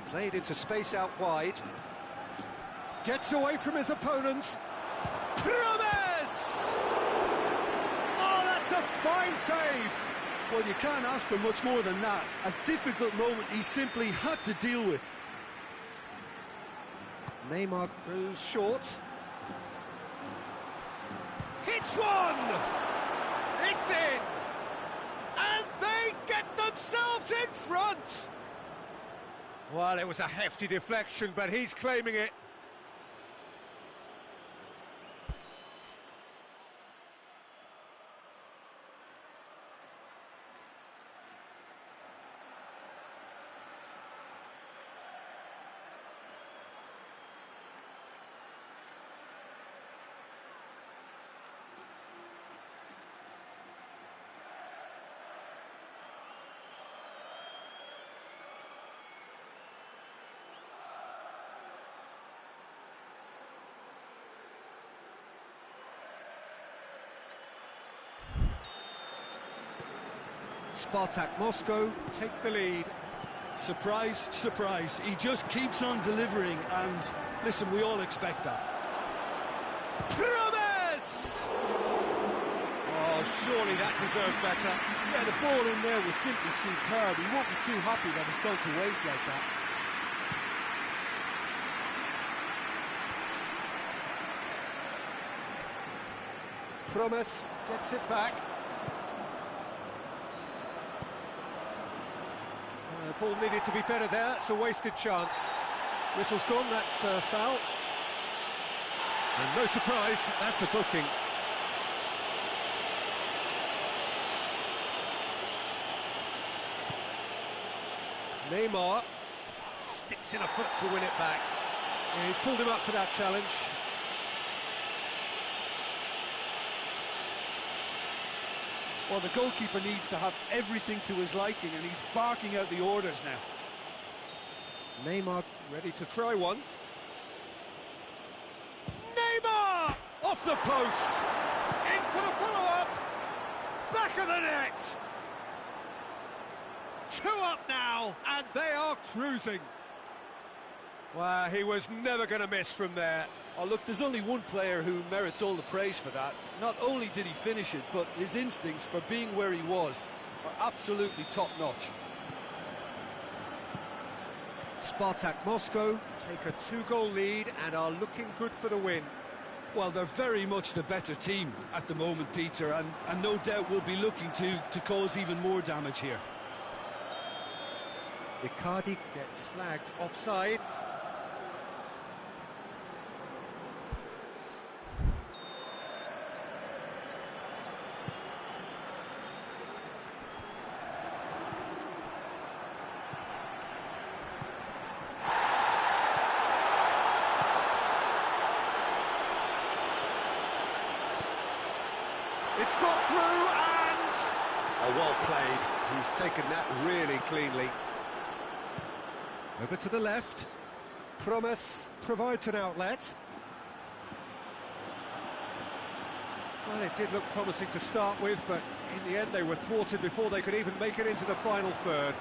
Played into space out wide. Gets away from his opponents. Promes! Oh, that's a fine save! Well, you can't ask for much more than that. A difficult moment he simply had to deal with. Neymar goes short. Hits one! It's in! And they get themselves in front! Well, it was a hefty deflection, but he's claiming it. SPARTAK Moscow take the lead. Surprise, surprise. He just keeps on delivering, and listen, we all expect that. Promes! Oh, surely that deserved better. Yeah, the ball in there was simply superb. He won't be too happy that it's gone to waste like that. Promes gets it back. The ball needed to be better there. It's a wasted chance. Whistle's gone, that's a foul. And no surprise, that's a booking. Neymar sticks in a foot to win it back. Yeah, he's pulled him up for that challenge. Well, the goalkeeper needs to have everything to his liking, and he's barking out the orders now. Neymar ready to try one. Neymar! Off the post! In for the follow-up! Back of the net! 2 up now, and they are cruising. Well, he was never going to miss from there. Oh, look, there's only one player who merits all the praise for that. Not only did he finish it, but his instincts for being where he was are absolutely top-notch. SPARTAK Moscow take a 2-goal lead and are looking good for the win. Well, they're very much the better team at the moment, Peter, and no doubt will be looking to cause even more damage here. Icardi gets flagged offside. It's got through and... Oh, well played. He's taken that really cleanly. Over to the left. Promes provides an outlet. Well, it did look promising to start with, but in the end they were thwarted before they could even make it into the final third.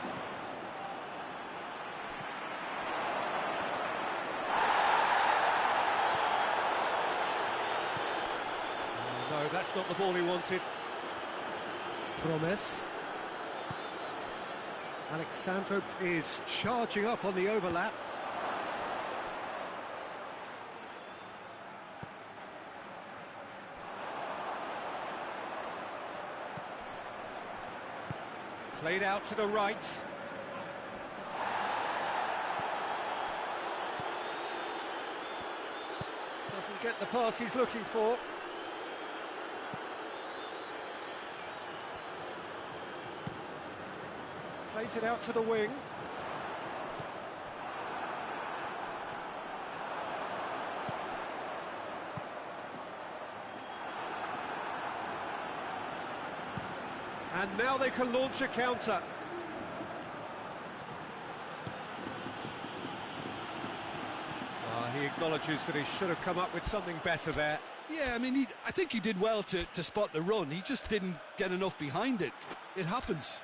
Oh, no, that's not the ball he wanted. Promes. Alexandro is charging up on the overlap. Played out to the right. Doesn't get the pass he's looking for. Plays it out to the wing. And now they can launch a counter. He acknowledges that he should have come up with something better there. Yeah, I mean, I think he did well to spot the run. He just didn't get enough behind it. It happens.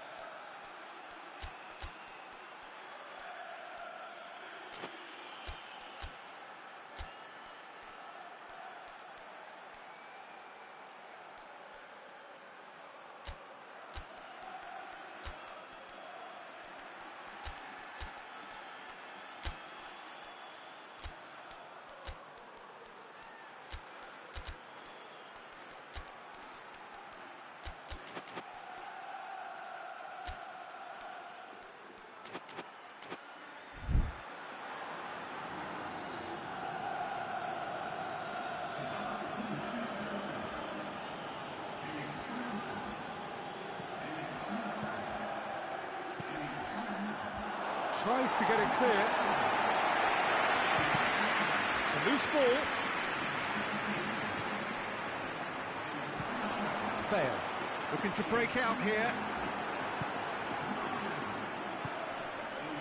Tries to get it clear. It's a loose ball. Bale looking to break out here.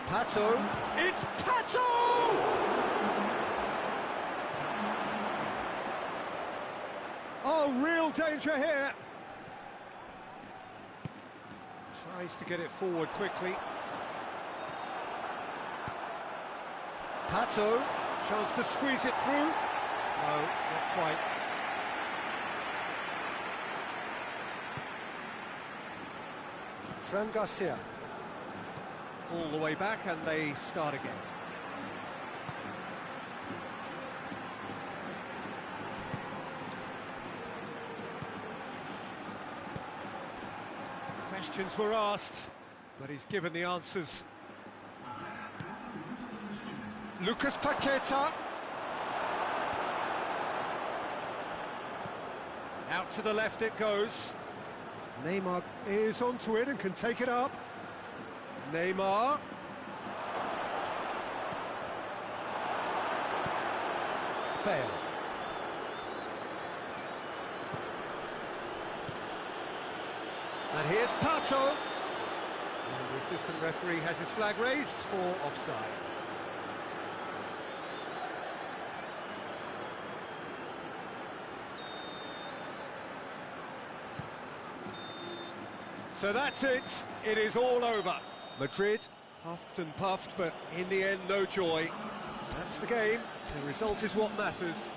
Pato. It's Pato! Oh, real danger here. Tries to get it forward quickly. Pato, chance to squeeze it through. No, not quite. Fran Garcia. All the way back and they start again. Questions were asked, but he's given the answers. Lucas Paqueta. Out to the left it goes. Neymar is onto it and can take it up. Neymar. Bale. And here's Pato. And the assistant referee has his flag raised for offside. So that's it. It is all over. Madrid puffed and puffed, but in the end, no joy. That's the game. The result is what matters.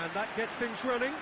And that gets things running.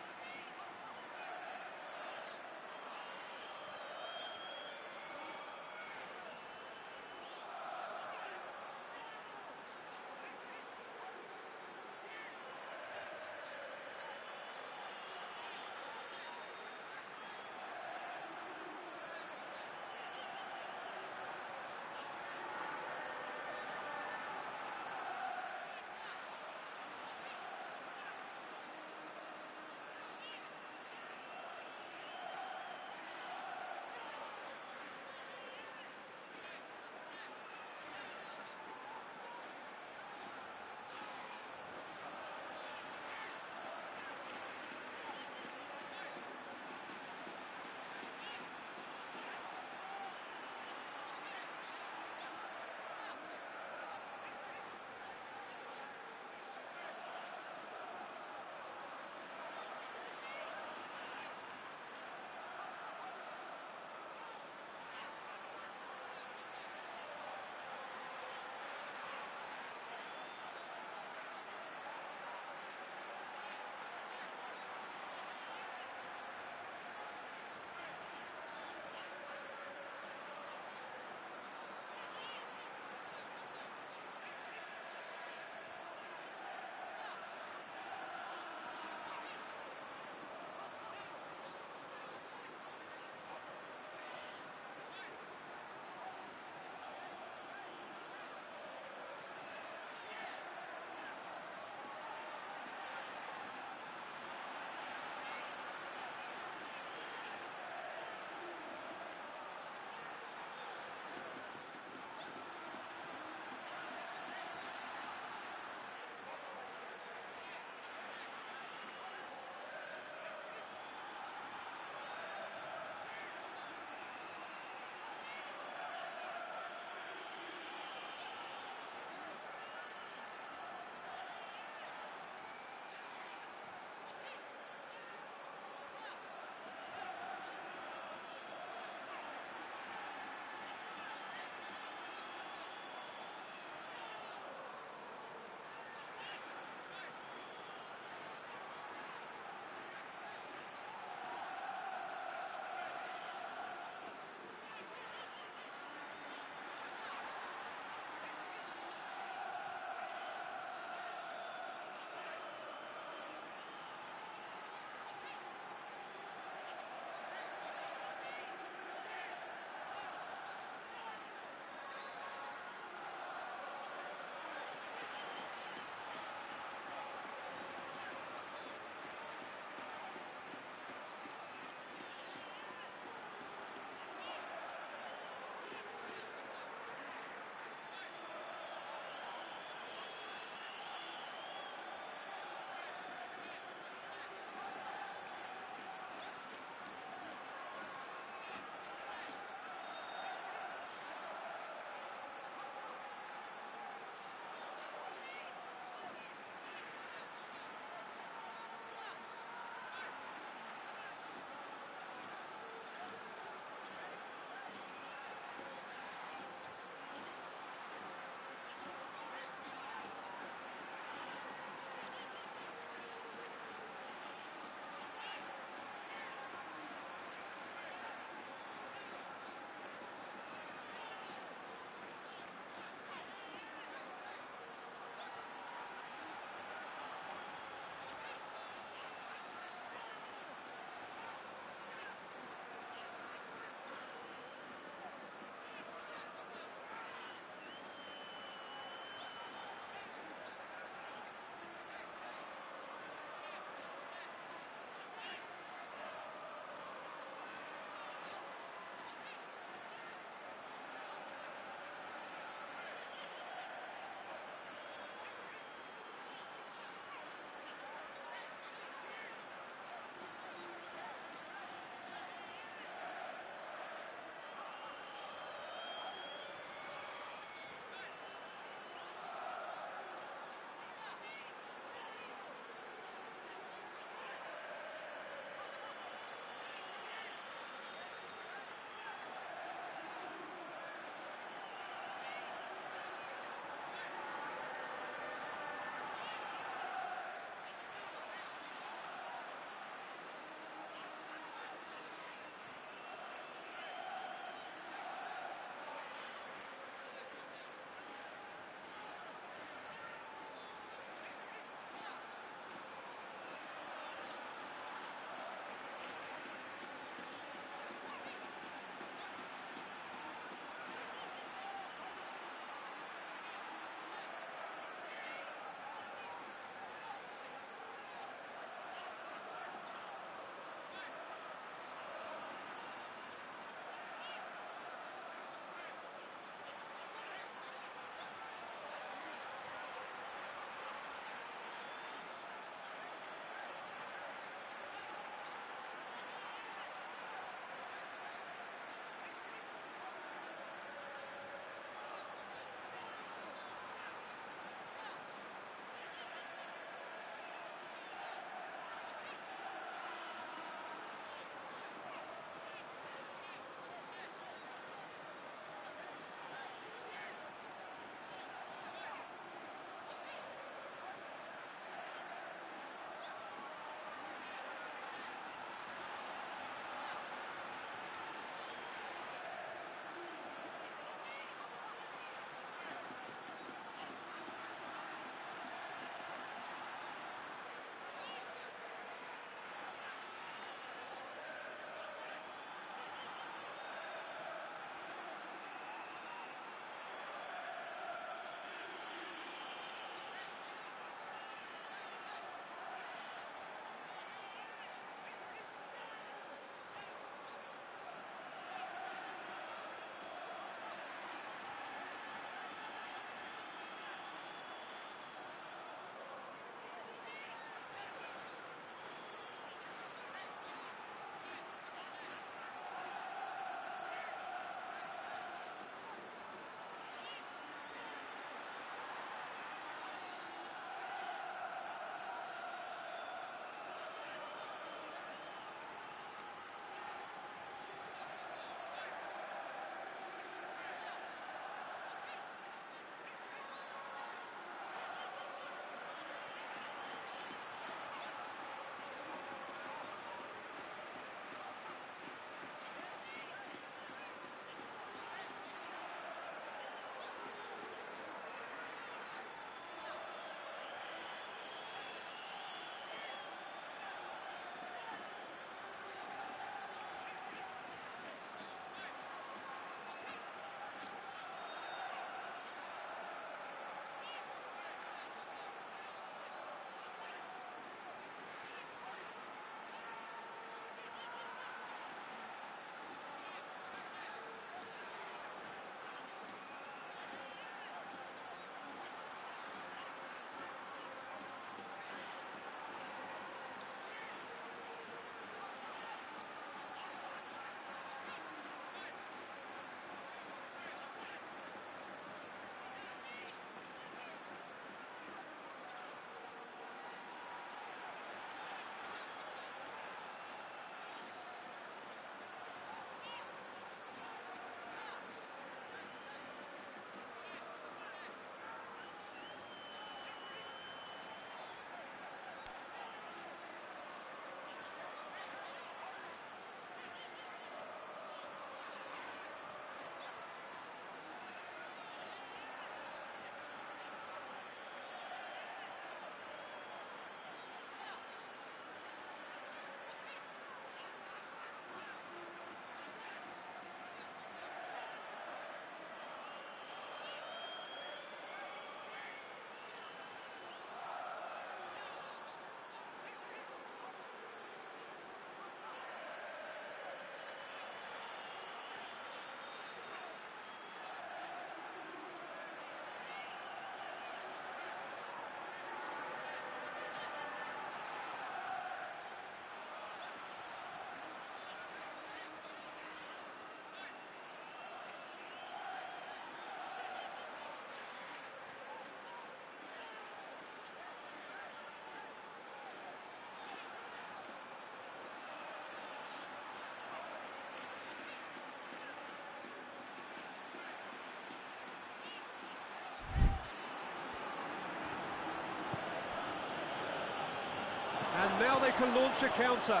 And now they can launch a counter.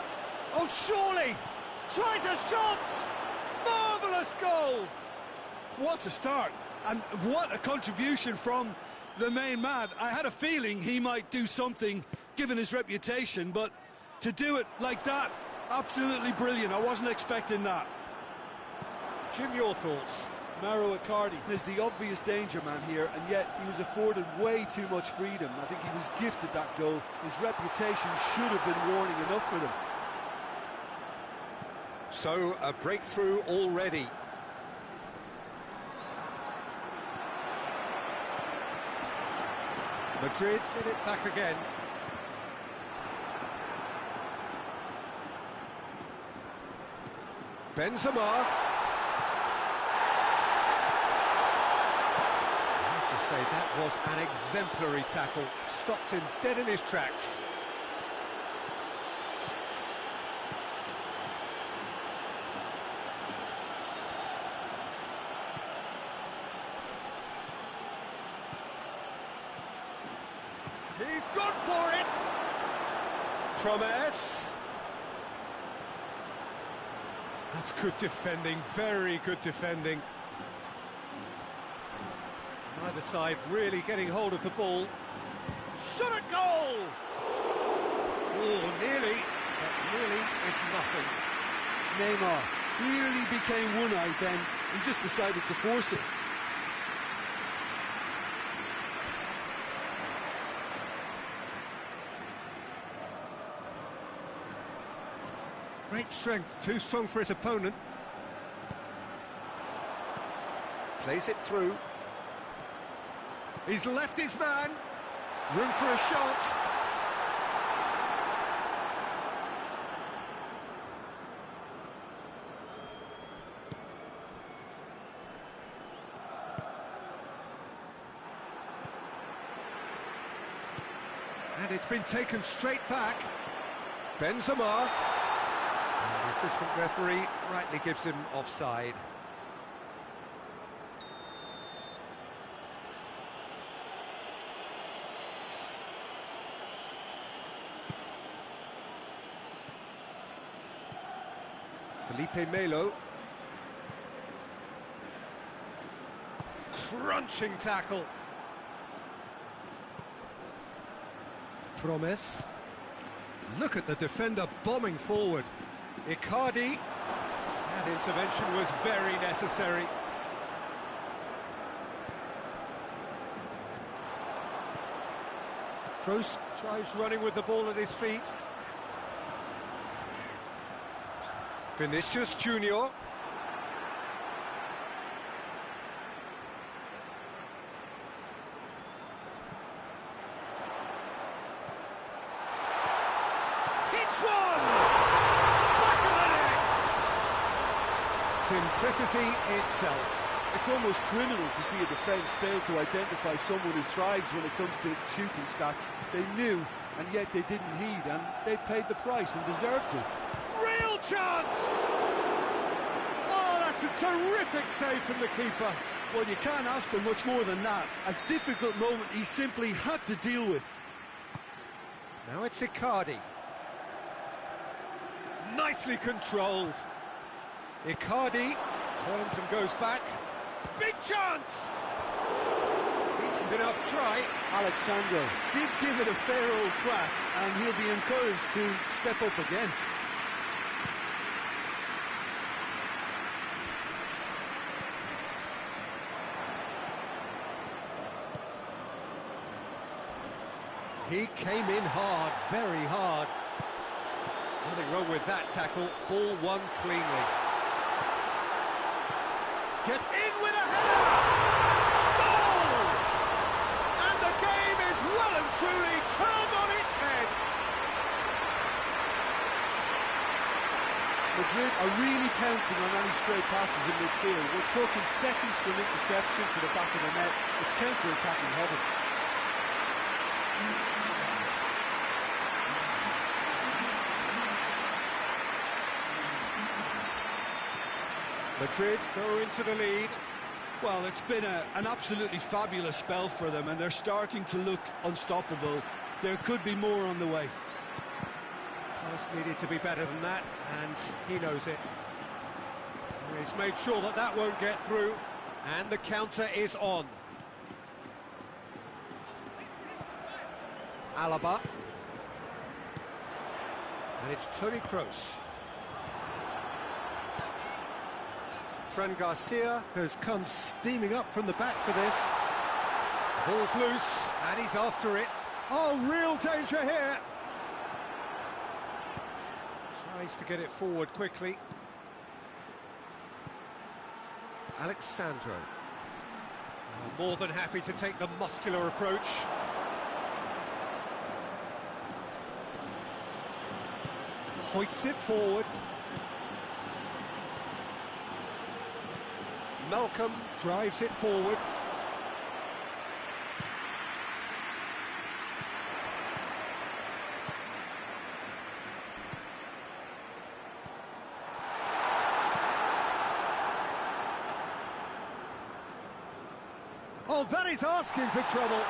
Oh, surely! Tries a shot! Marvellous goal! What a start, and what a contribution from the main man. I had a feeling he might do something, given his reputation, but to do it like that, absolutely brilliant. I wasn't expecting that. Jim, your thoughts? Mauro Icardi is the obvious danger man here, and yet he was afforded way too much freedom. I think he was gifted that goal. His reputation should have been warning enough for them. So, a breakthrough already. Madrid get it back again. Benzema. Say that was an exemplary tackle, stopped him dead in his tracks. He's gone for it! Promise! That's good defending, very good defending. Either side really getting hold of the ball. Shot at goal! Oh, nearly, but nearly is nothing. Neymar clearly became one-eyed then. He just decided to force it. Great strength, too strong for his opponent. Plays it through. He's left his man. Room for a shot. And it's been taken straight back. Benzema. And the assistant referee rightly gives him offside. Felipe Melo. Crunching tackle. Promise. Look at the defender bombing forward. Icardi. That intervention was very necessary. Kroos tries running with the ball at his feet. Vinicius Junior. Hits one! Back of the net! Simplicity itself. It's almost criminal to see a defence fail to identify someone who thrives when it comes to shooting stats. They knew, and yet they didn't heed, and they've paid the price and deserve to. Real chance! Oh, that's a terrific save from the keeper. Well, you can't ask for much more than that. A difficult moment he simply had to deal with. Now it's Icardi. Nicely controlled. Icardi turns and goes back. Big chance! Decent enough try. Alexandro did give it a fair old crack, and he'll be encouraged to step up again. He came in hard, very hard. Nothing wrong with that tackle. Ball won cleanly. Gets in with a header! Goal! And the game is well and truly turned on its head. Madrid are really pouncing on any stray passes in midfield. We're talking seconds from interception to the back of the net. It's counter-attacking heaven. Madrid go into the lead. Well, it's been an absolutely fabulous spell for them, and they're starting to look unstoppable. There could be more on the way. Just needed to be better than that, and he knows it. He's made sure that that won't get through, and the counter is on. Alaba. And it's Toni Kroos. Fran Garcia has come steaming up from the back for this. The ball's loose, and he's after it. Oh, real danger here. Tries to get it forward quickly. Alexandro. More than happy to take the muscular approach. Hoists it forward. Malcolm drives it forward. Oh, that is asking for trouble.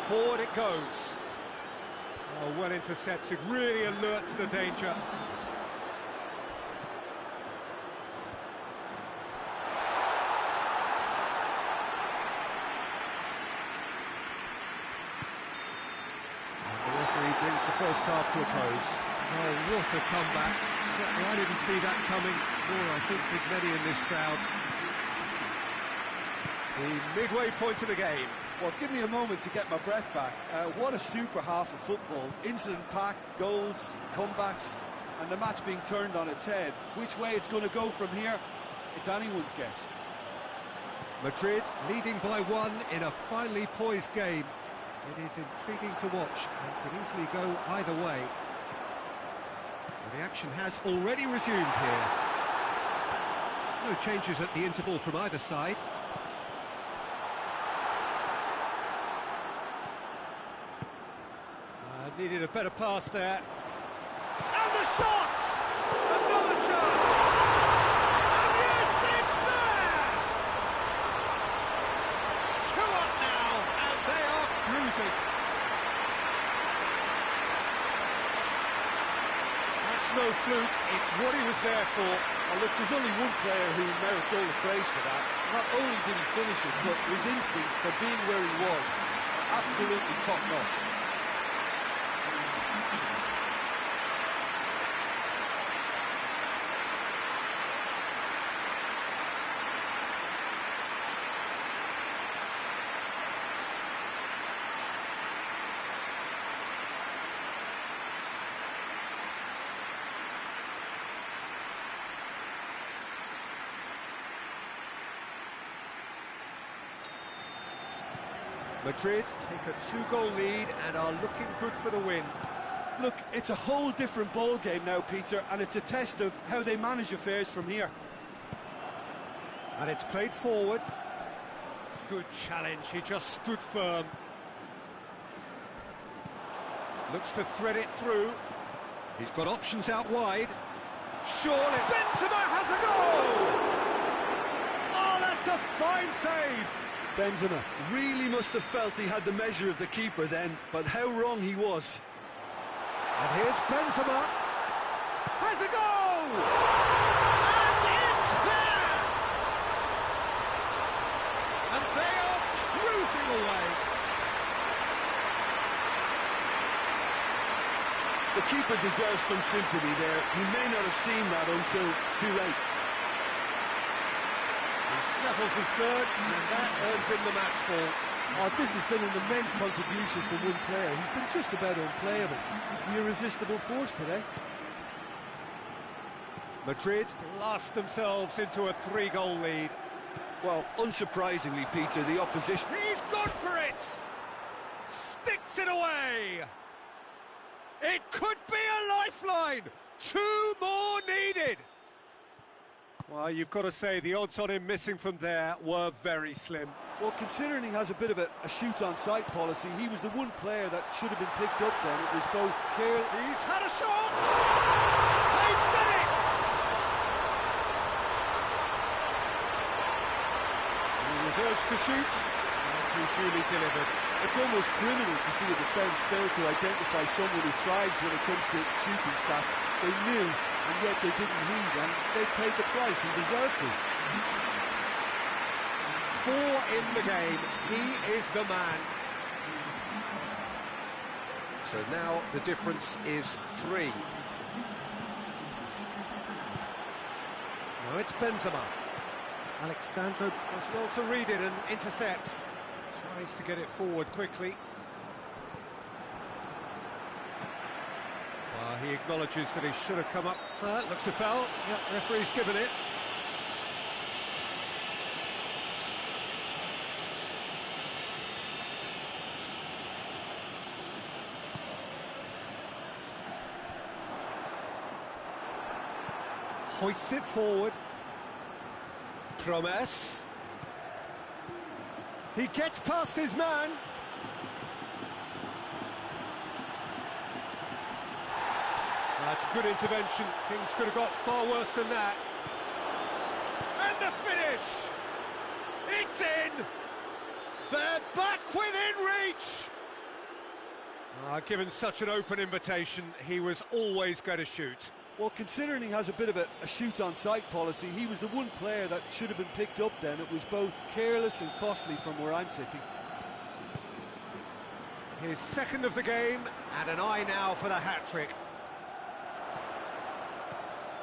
Forward it goes. Oh, well intercepted, really alert to the danger. And the referee brings the first half to a close. Oh, what a comeback. Certainly I didn't see that coming, nor I think did many in this crowd. The midway point of the game. Well, give me a moment to get my breath back. What a super half of football. Incident-packed, goals, comebacks, and the match being turned on its head. Which way it's going to go from here, it's anyone's guess. Madrid leading by 1 in a finely poised game. It is intriguing to watch and could easily go either way. But the action has already resumed here. No changes at the interval from either side. Needed a better pass there. And the shot! Another chance! And yes, it's there! 2 up now, and they are cruising. That's no fluke, it's what he was there for. Well, look, there's only one player who merits all the praise for that. Not only did he finish it, but his instincts for being where he was, absolutely top-notch. Madrid take a 2-goal lead and are looking good for the win. Look, it's a whole different ball game now, Peter, and it's a test of how they manage affairs from here. And it's played forward. Good challenge, he just stood firm. Looks to thread it through. He's got options out wide. Surely, Benzema has a goal! Oh, that's a fine save! Benzema really must have felt he had the measure of the keeper then, but how wrong he was. And here's Benzema. Has a goal! And it's there! And they are cruising away. The keeper deserves some sympathy there. He may not have seen that until too late. Snaffles his third, and that earns him the match ball. Oh, this has been an immense contribution from one player. He's been just about unplayable. The irresistible force today. Madrid blast themselves into a 3-goal lead. Well, unsurprisingly, Peter, the opposition... He's gone for it! Sticks it away! It could be a lifeline! 2 more needed! Well, you've got to say the odds on him missing from there were very slim. Well, considering he has a bit of a shoot-on-sight policy, he was the one player that should have been picked up then. It was both careless... He's had a shot! They've done it! He was urged to shoot, and he duly delivered. It's almost criminal to see a defence fail to identify someone who thrives when it comes to shooting stats. They knew, and yet they didn't read, and they paid the price and deserved to. 4 in the game. He is the man. So now the difference is 3. Now it's Benzema. Alexandro does well to read it and intercepts. Tries to get it forward quickly. He acknowledges that he should have come up. Looks a foul. Yep, referee's given it. Hoists it forward. Promes. He gets past his man. That's good intervention. Things could have got far worse than that. And the finish! It's in! They're back within reach! Given such an open invitation, he was always going to shoot. Well, considering he has a bit of a shoot-on-sight policy, he was the one player that should have been picked up then. It was both careless and costly from where I'm sitting. His second of the game, and an eye now for the hat-trick.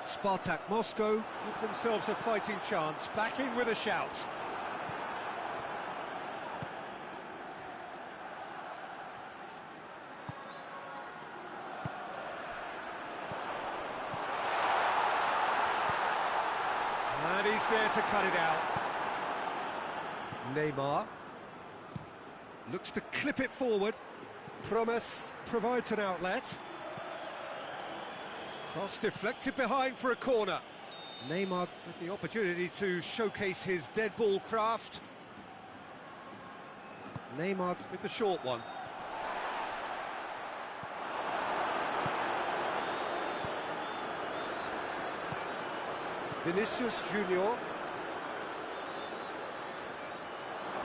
SPARTAK Moscow give themselves a fighting chance, back in with a shout. And he's there to cut it out. Neymar looks to clip it forward. Promes provides an outlet. Cross deflected behind for a corner. Neymar with the opportunity to showcase his dead ball craft. Neymar with the short one. Vinicius Junior.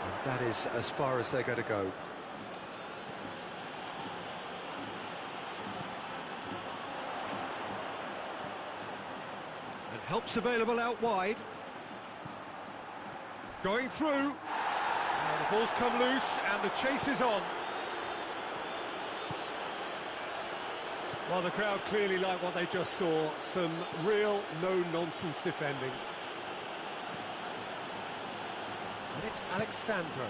And that is as far as they're going to go. Helps available out wide. Going through. And the ball's come loose and the chase is on. Well, the crowd clearly like what they just saw. Some real no-nonsense defending. And it's Alexandro.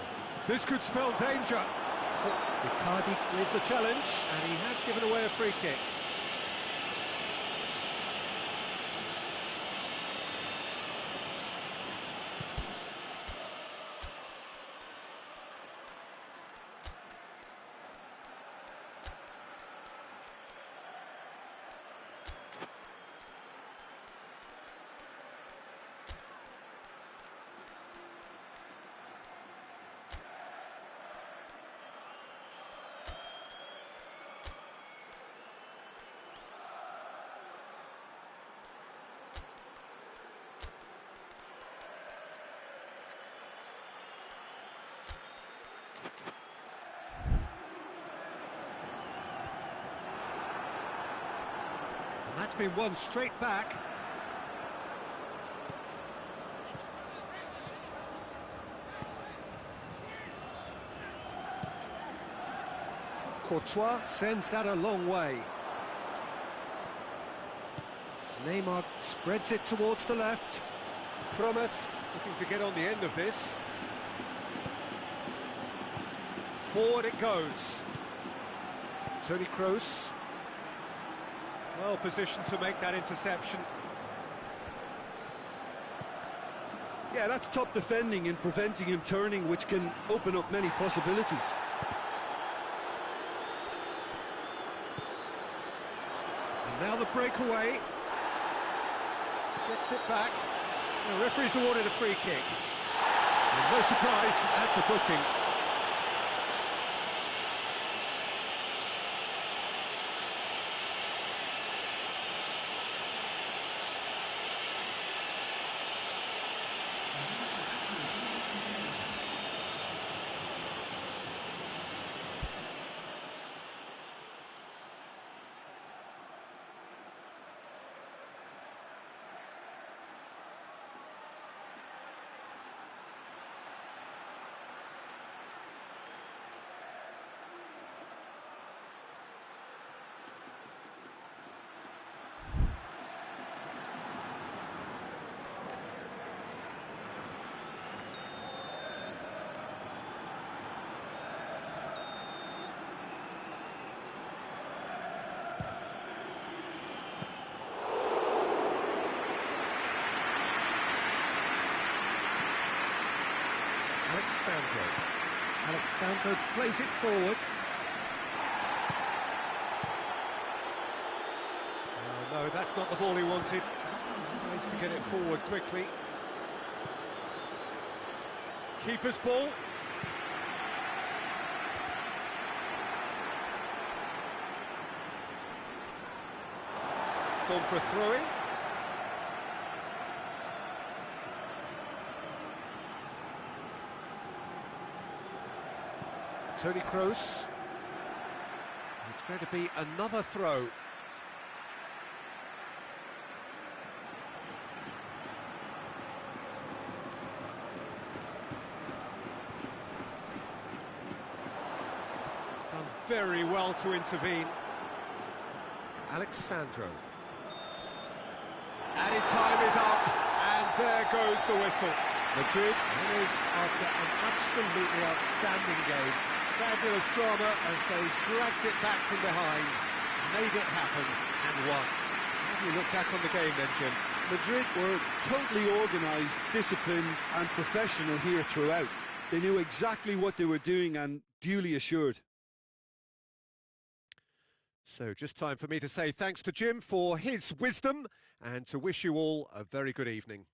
This could spell danger. Icardi with the challenge, and he has given away a free kick. That's been won straight back. Courtois sends that a long way. Neymar spreads it towards the left. Promes looking to get on the end of this. Forward it goes. Toni Kroos. Well positioned to make that interception. Yeah, that's top defending and preventing him turning, which can open up many possibilities. And now the breakaway. Gets it back. The referee's awarded a free kick. And no surprise, that's a booking. Alexandro plays it forward. Oh, no, that's not the ball he wanted. Tries to get it forward quickly. Keeper's ball. It's gone for a throw-in. Toni Kroos. It's going to be another throw. Done very well to intervene. Alexandro. Added time is up, and there goes the whistle. Madrid is after an absolutely outstanding game. Fabulous drama as they dragged it back from behind, made it happen and won. How do you look back on the game then, Jim? Madrid were totally organised, disciplined and professional here throughout. They knew exactly what they were doing and duly assured. So just time for me to say thanks to Jim for his wisdom and to wish you all a very good evening.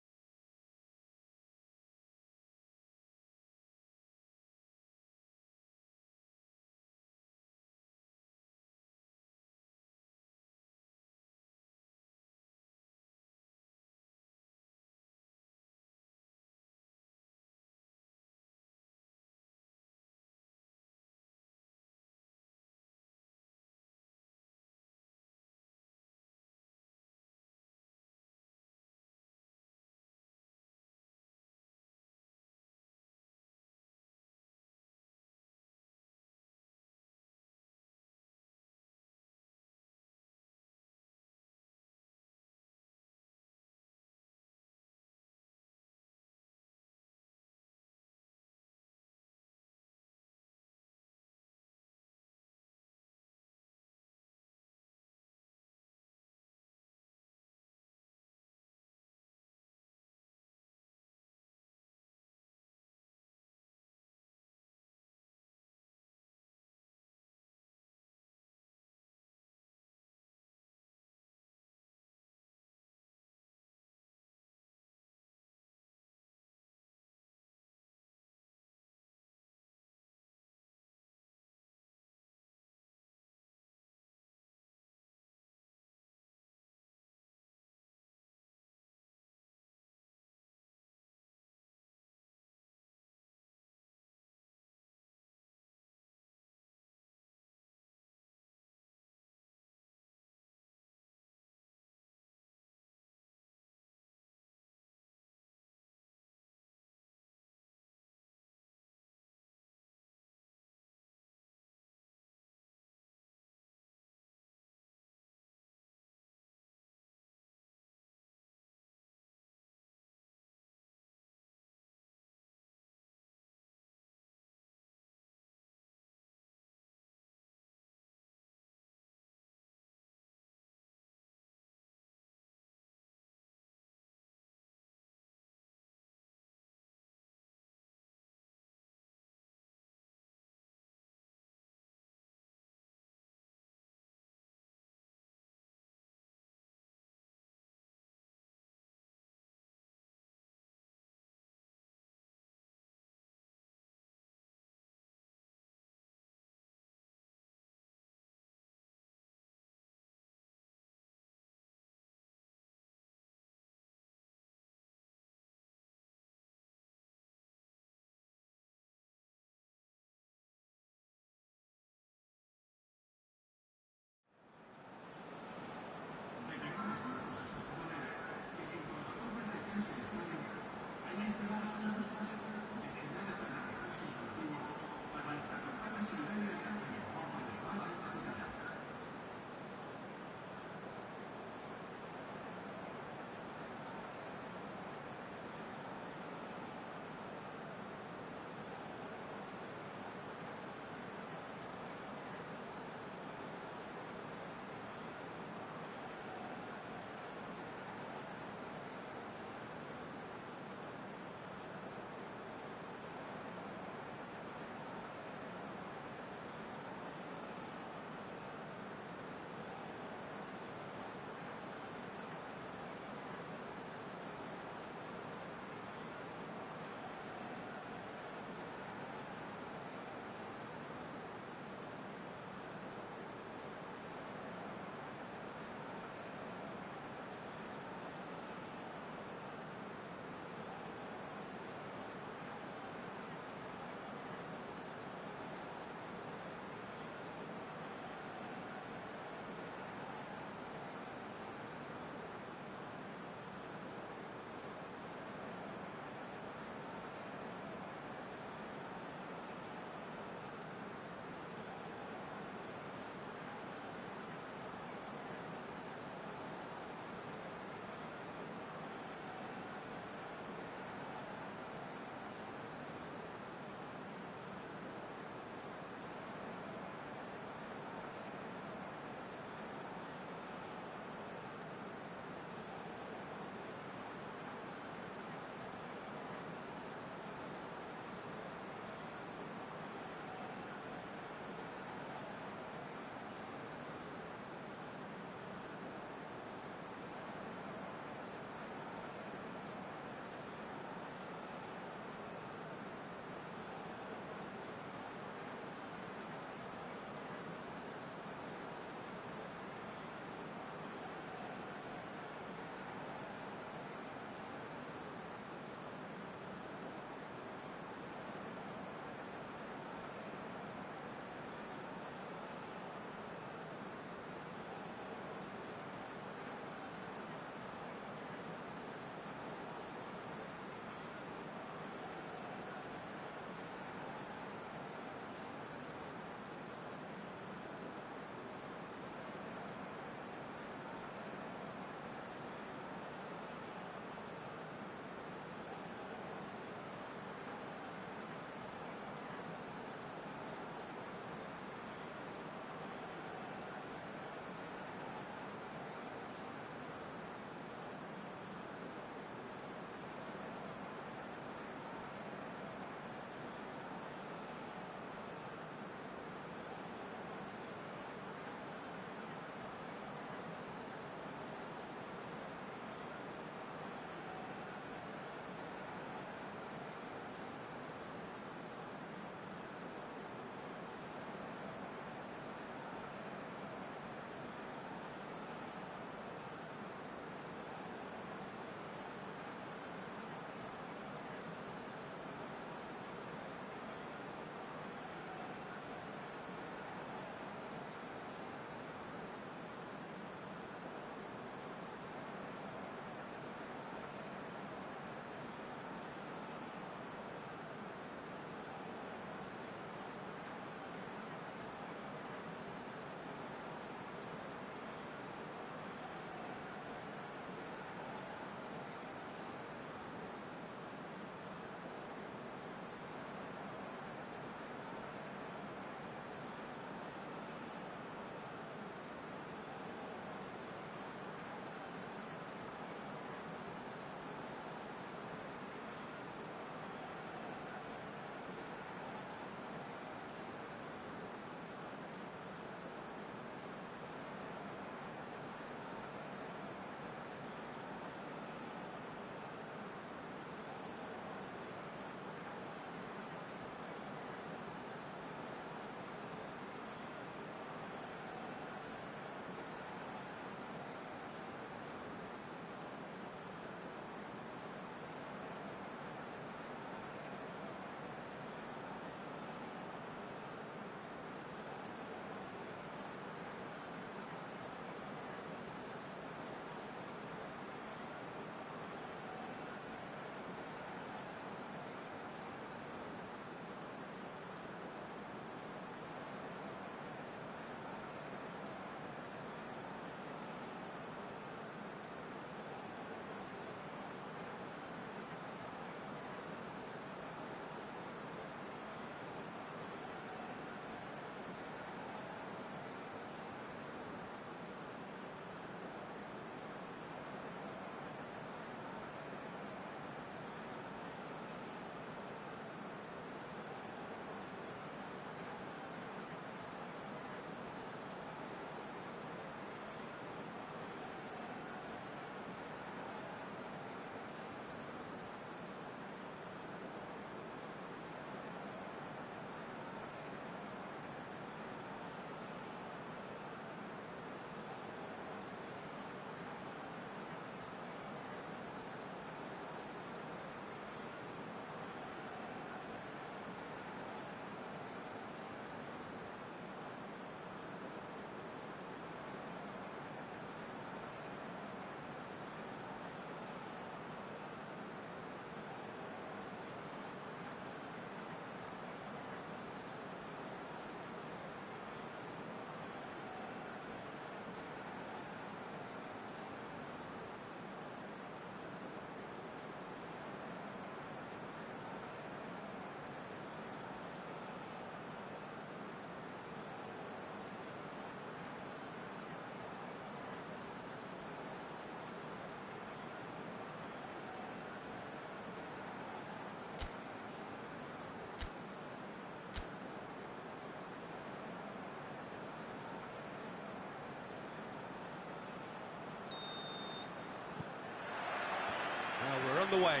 down the way.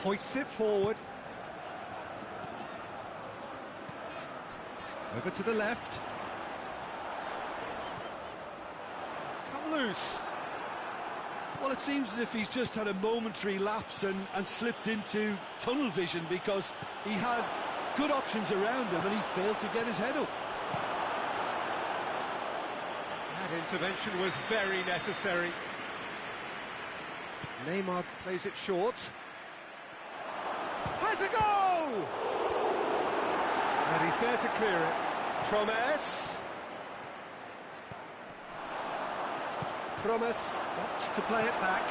Hoists it forward. Over to the left. It's come loose. Well, it seems as if he's just had a momentary lapse and slipped into tunnel vision, because he had good options around him and he failed to get his head up. That intervention was very necessary. Neymar plays it short. Has a go! And he's there to clear it. Promes opts to play it back.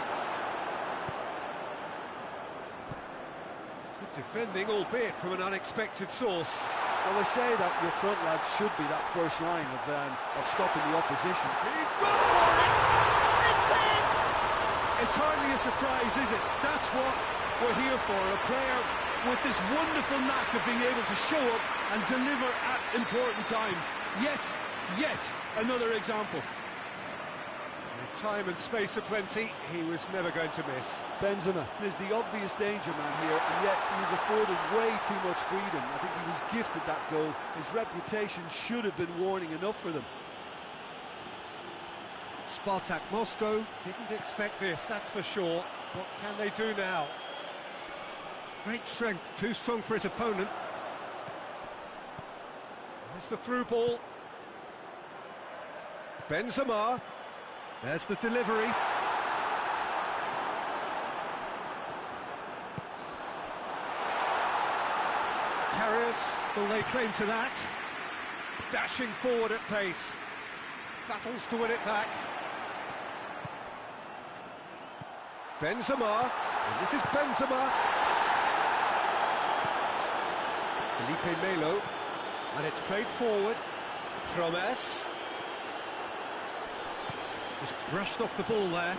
Good defending, albeit from an unexpected source. Well, they say that your front lads should be that first line of stopping the opposition. He's gone for it! It's in! It's hardly a surprise, is it? That's what we're here for, a player with this wonderful knack of being able to show up and deliver at important times. Yet another example. With time and space aplenty, he was never going to miss. Benzema is the obvious danger man here, and yet he was afforded way too much freedom. I think he was gifted that goal. His reputation should have been warning enough for them. SPARTAK Moscow didn't expect this, that's for sure. What can they do now? Great strength, too strong for his opponent. There's the through ball. Benzema. There's the delivery. Carriers will lay claim to that. Dashing forward at pace. Battles to win it back. Benzema. And this is Benzema. Felipe Melo. And it's played forward. Promes. Just brushed off the ball there.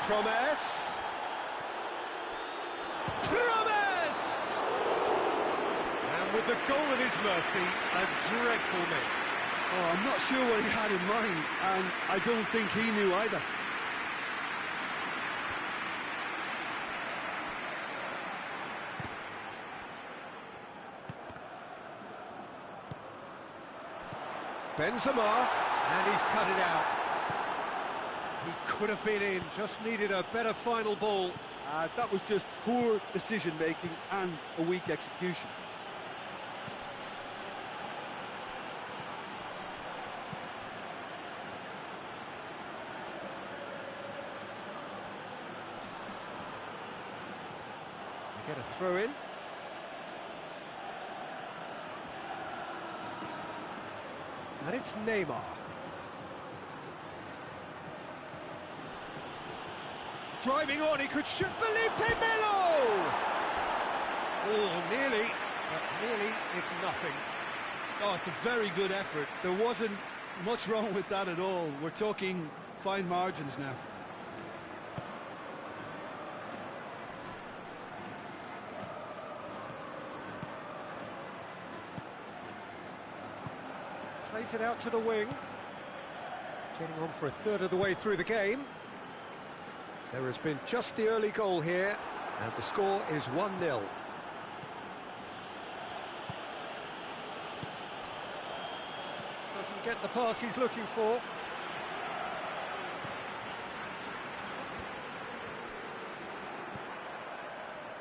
Promes. And with the goal at his mercy, a dreadful miss. Oh, I'm not sure what he had in mind, and I don't think he knew either. Benzema, and he's cut it out. He could have been in, just needed a better final ball. That was just poor decision-making and a weak execution. Get a throw in. And it's Neymar. Driving on, he could shoot. Felipe Melo! Oh, nearly, but nearly is nothing. Oh, it's a very good effort. There wasn't much wrong with that at all. We're talking fine margins now. Plays it out to the wing. Getting on for a third of the way through the game. There has been just the early goal here, and the score is 1-0. Doesn't get the pass he's looking for.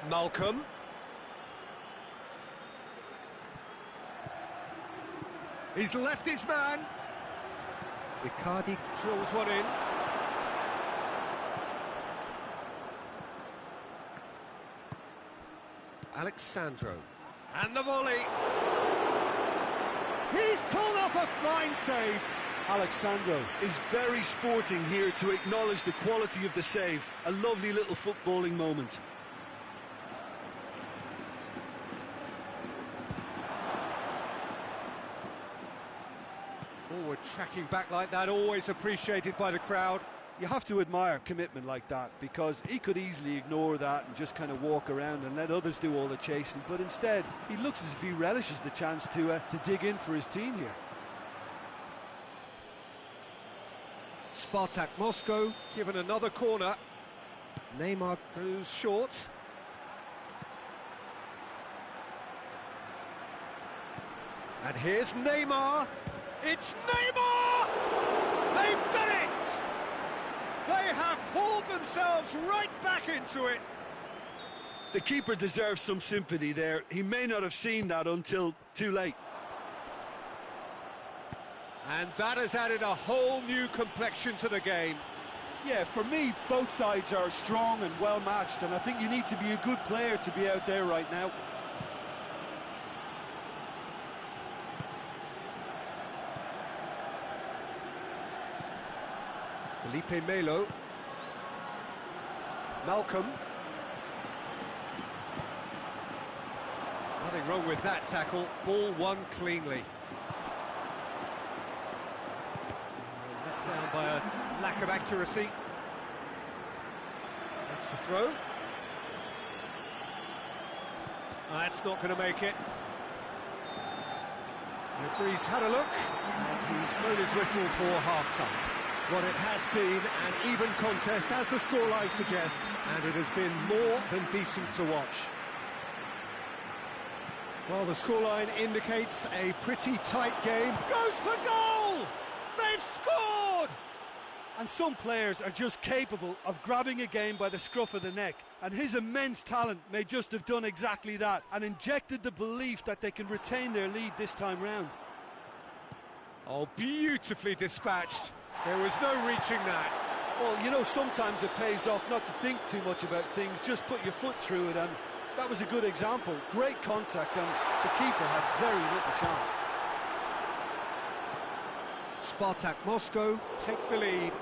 Malcolm. He's left his man. Icardi drills one in. Alexandro. And the volley. He's pulled off a fine save. Alexandro is very sporting here to acknowledge the quality of the save. A lovely little footballing moment. Forward tracking back like that, always appreciated by the crowd. You have to admire commitment like that, because he could easily ignore that and just kind of walk around and let others do all the chasing, but instead he looks as if he relishes the chance to dig in for his team here. SPARTAK Moscow given another corner. Neymar goes short. And here's Neymar. It's Neymar! They've done it! They have hauled themselves right back into it. The keeper deserves some sympathy there. He may not have seen that until too late. And that has added a whole new complexion to the game. Yeah, for me, both sides are strong and well matched, and I think you need to be a good player to be out there right now. Felipe Melo. Malcolm. Nothing wrong with that tackle. Ball won cleanly. Let down by a lack of accuracy. That's the throw. That's not going to make it. The referee's had a look, and he's blown his whistle for half-time. Well, it has been an even contest, as the scoreline suggests, and it has been more than decent to watch. Well, the scoreline indicates a pretty tight game. Goes for goal! They've scored! And some players are just capable of grabbing a game by the scruff of the neck, and his immense talent may just have done exactly that and injected the belief that they can retain their lead this time round. Oh, beautifully dispatched. There was no reaching that. Well, you know, sometimes it pays off not to think too much about things, just put your foot through it, and that was a good example. Great contact, and the keeper had very little chance. SPARTAK Moscow take the lead.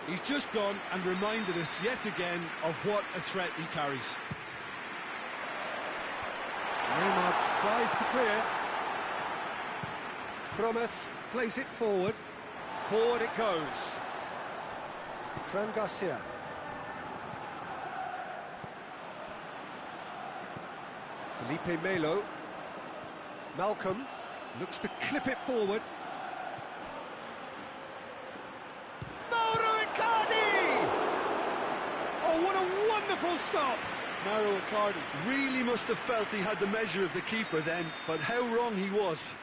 He's just gone and reminded us yet again of what a threat he carries. Neymar tries to clear. Promes plays it forward. Forward it goes. Fran Garcia. Felipe Melo. Malcolm looks to clip it forward. Oh, what a wonderful stop! Mauro Icardi really must have felt he had the measure of the keeper then, but how wrong he was.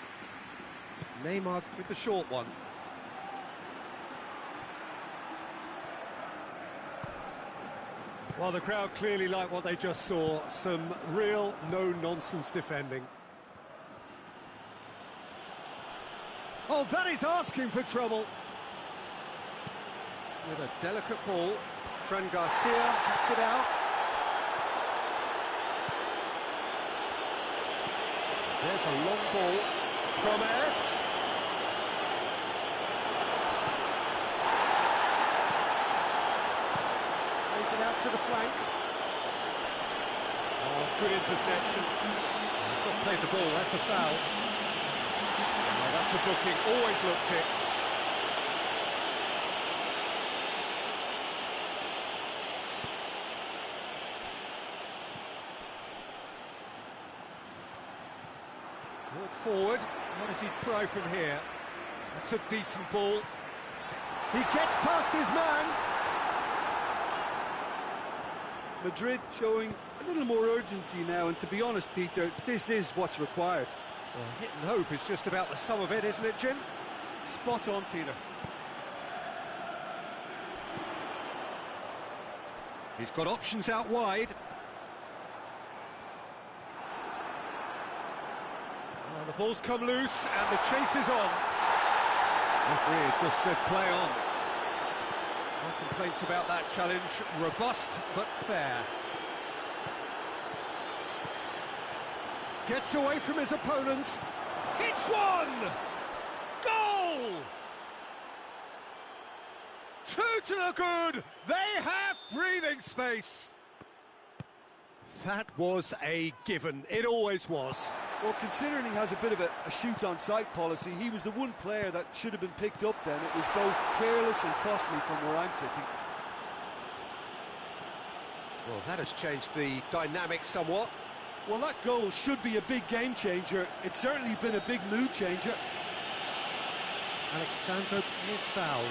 Neymar with the short one. Well, the crowd clearly like what they just saw. Some real no-nonsense defending. Oh, that is asking for trouble. With a delicate ball. Fran Garcia cuts it out. There's a long ball. Promes. Plays it out to the flank. Oh, good interception. He's not played the ball, that's a foul. Oh, that's a booking, always looked it. Brought forward, what does he try from here? That's a decent ball. He gets past his man. Madrid showing a little more urgency now, and to be honest, Peter, this is what's required. Well, hit and hope is just about the sum of it, isn't it, Jim? Spot on, Peter. He's got options out wide. Oh, the ball's come loose and the chase is on. Referee has just said play on. No complaints about that challenge. Robust but fair. Gets away from his opponents. Hits one! Goal! Two to the good. They have breathing space. That was a given. It always was. Well, considering he has a bit of a shoot-on-sight policy, he was the one player that should have been picked up then. It was both careless and costly from where I'm sitting. Well, that has changed the dynamic somewhat. Well, that goal should be a big game changer. It's certainly been a big mood changer. Alexandro is fouled.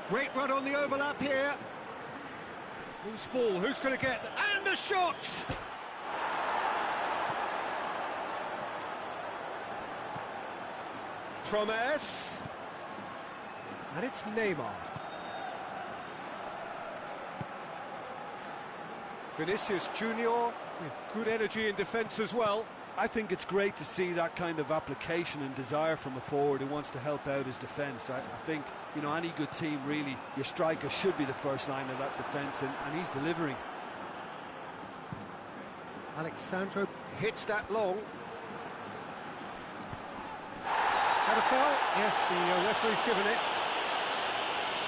Great run on the overlap here. Loose ball, who's going to get... And a shot! Promise. And it's Neymar. Vinicius Junior with good energy in defence as well. I think it's great to see that kind of application and desire from a forward who wants to help out his defence. I think, you know, any good team, really, your striker should be the first line of that defence, and he's delivering. Alexandro hits that long. Had a foul? Yes, the referee's given it.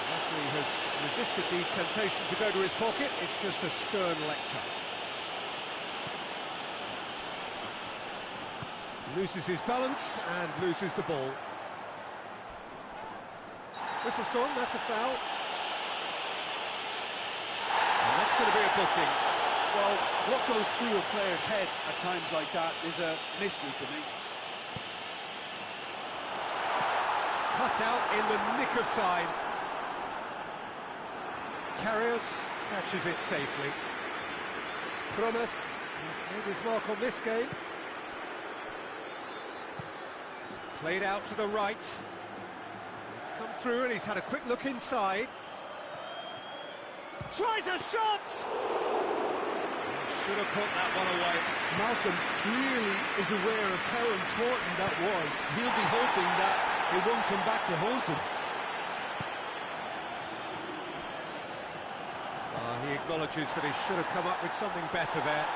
The referee has resisted the temptation to go to his pocket. It's just a stern lecture. Loses his balance and loses the ball. Whistle's gone, that's a foul. And that's going to be a booking. Well, what goes through a player's head at times like that is a mystery to me. Cut out in the nick of time. Carriers catches it safely. Promise, he's made his mark on this game. Played out to the right. It's come through and he's had a quick look inside. Tries a shot! Should have put that one away. Malcolm clearly is aware of how important that was. He'll be hoping that it won't come back to haunt him. He acknowledges that he should have come up with something better there.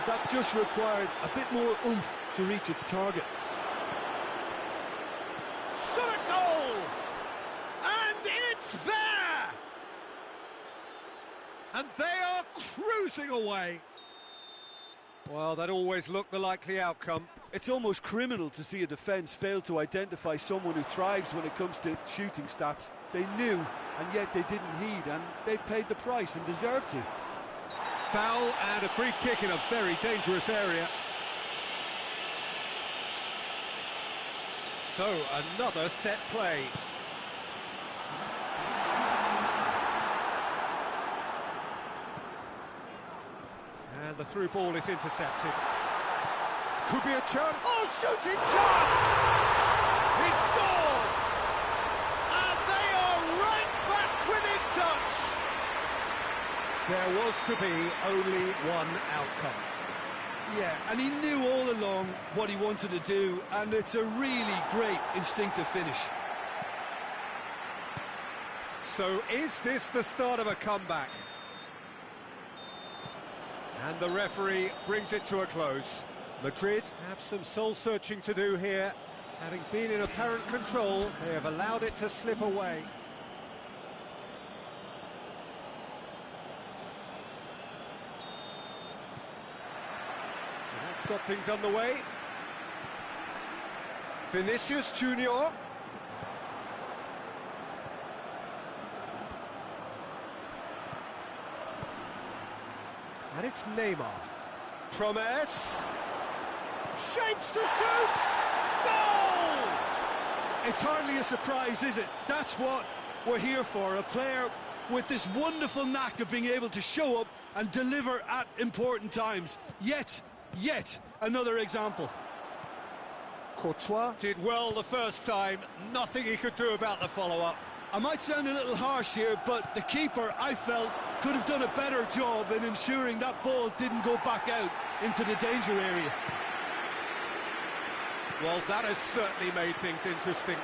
That just required a bit more oomph to reach its target. Shot a goal! And it's there! And they are cruising away. Well, that always looked the likely outcome. It's almost criminal to see a defence fail to identify someone who thrives when it comes to shooting stats. They knew, and yet they didn't heed, and they've paid the price and deserve to. Foul and a free kick in a very dangerous area. So, another set play. And the through ball is intercepted. Could be a chance. Oh, shooting chance! He scored! And they are right back within touch. There was to be only one outcome. Yeah, and he knew all along what he wanted to do, and it's a really great instinctive finish. So is this the start of a comeback? And the referee brings it to a close. Madrid have some soul-searching to do here. Having been in apparent control, they have allowed it to slip away. So that's got things underway. Vinicius Junior. And it's Neymar. Promise. Shapes to shoot! Goal! It's hardly a surprise, is it? That's what we're here for, a player with this wonderful knack of being able to show up and deliver at important times. Yet another example. Courtois did well the first time, nothing he could do about the follow-up. I might sound a little harsh here, but the keeper, I felt, could have done a better job in ensuring that ball didn't go back out into the danger area. Well, that has certainly made things interesting.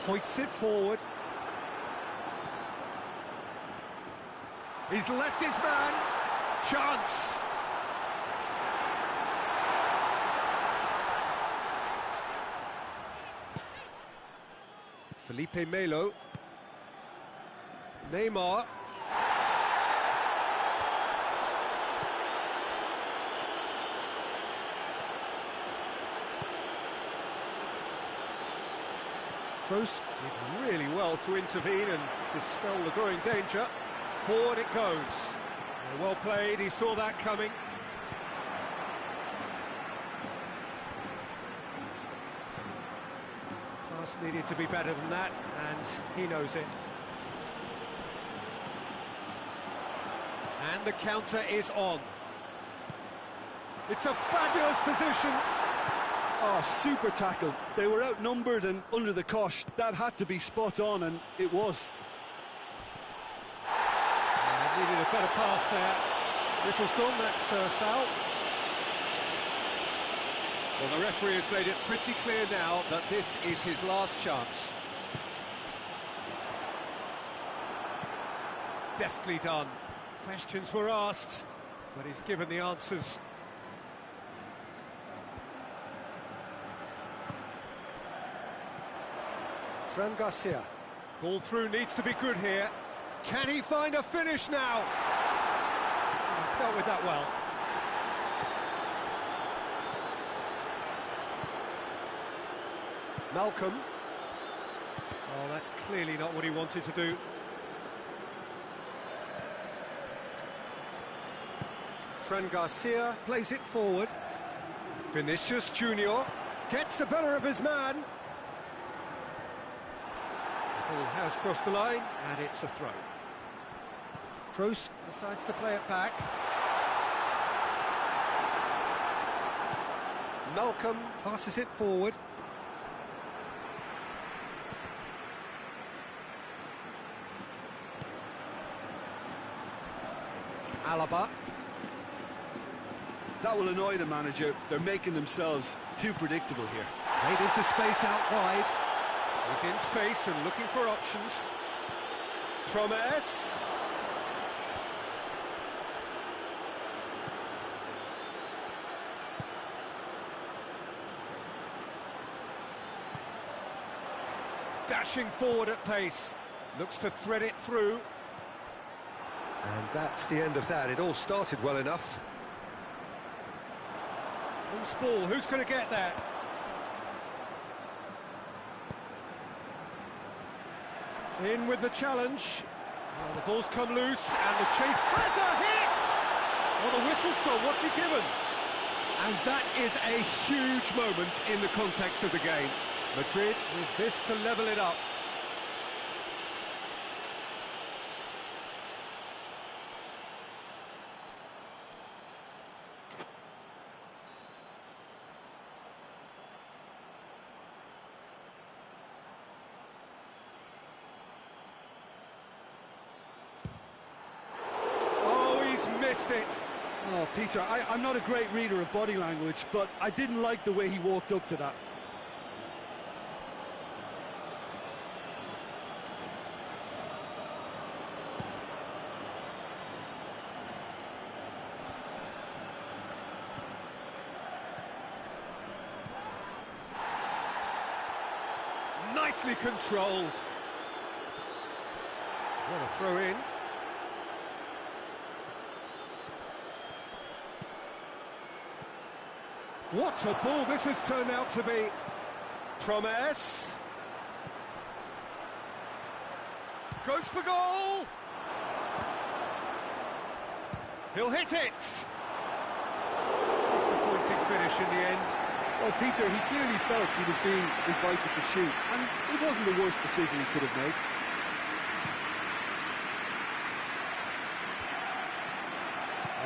Hoists it forward. He's left his man. Chance. Felipe Melo. Neymar. Kroos did really well to intervene and dispel the growing danger. Forward it goes. Well played, he saw that coming. Just needed to be better than that, and he knows it. And the counter is on. It's a fabulous position. Oh, super tackle. They were outnumbered and under the cosh. That had to be spot on, and it was. And it needed a better pass there. Whistle's gone, that's a foul. Well, the referee has made it pretty clear now that this is his last chance. Deftly done. Questions were asked, but he's given the answers. Fran Garcia. Ball through needs to be good here. Can he find a finish now? He's dealt with that well. Malcolm. Oh, that's clearly not what he wanted to do. Fran Garcia. Plays it forward. Vinicius Junior. Gets the better of his man. The ball has crossed the line, and it's a throw. Kroos decides to play it back. Malcolm. Passes it forward. Alaba. That will annoy the manager. They're making themselves too predictable here. Played into space out wide. He's in space and looking for options. Promise. Dashing forward at pace. Looks to thread it through. And that's the end of that. It all started well enough. Loose ball, who's going to get that? In with the challenge. Well, the ball's come loose, and the chase has a hit! Well, the whistle's gone, what's he given? And that is a huge moment in the context of the game. Madrid with this to level it up. Missed it. Oh, Peter, I'm not a great reader of body language, but I didn't like the way he walked up to that. Nicely controlled. What a throw in. What a ball this has turned out to be. Promise. Goes for goal. He'll hit it. Disappointing finish in the end. Well, Peter, he clearly felt he was being invited to shoot, and it wasn't the worst decision he could have made.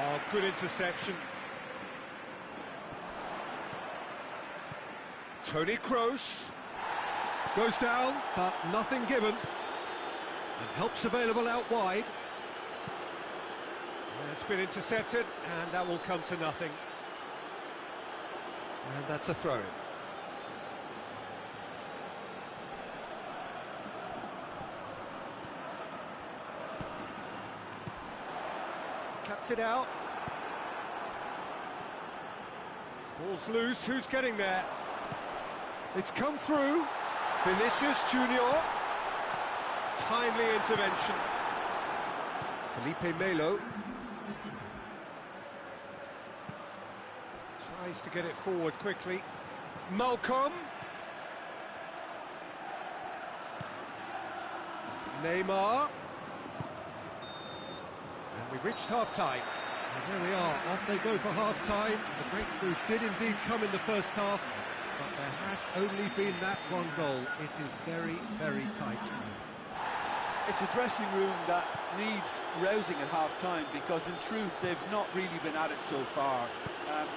Oh, good interception. Toni Kroos goes down, but nothing given, and help's available out wide. It's been intercepted, and that will come to nothing. And that's a throw-in. Cuts it out. Ball's loose, who's getting there? It's come through. Vinicius Junior. Timely intervention. Felipe Melo. Tries to get it forward quickly. Malcolm. Neymar. And we've reached half-time. And there we are, off they go for half-time. The breakthrough did indeed come in the first half. but there has only been that one goal. It is very, very tight. It's a dressing room that needs rousing at half-time, because in truth they've not really been at it so far.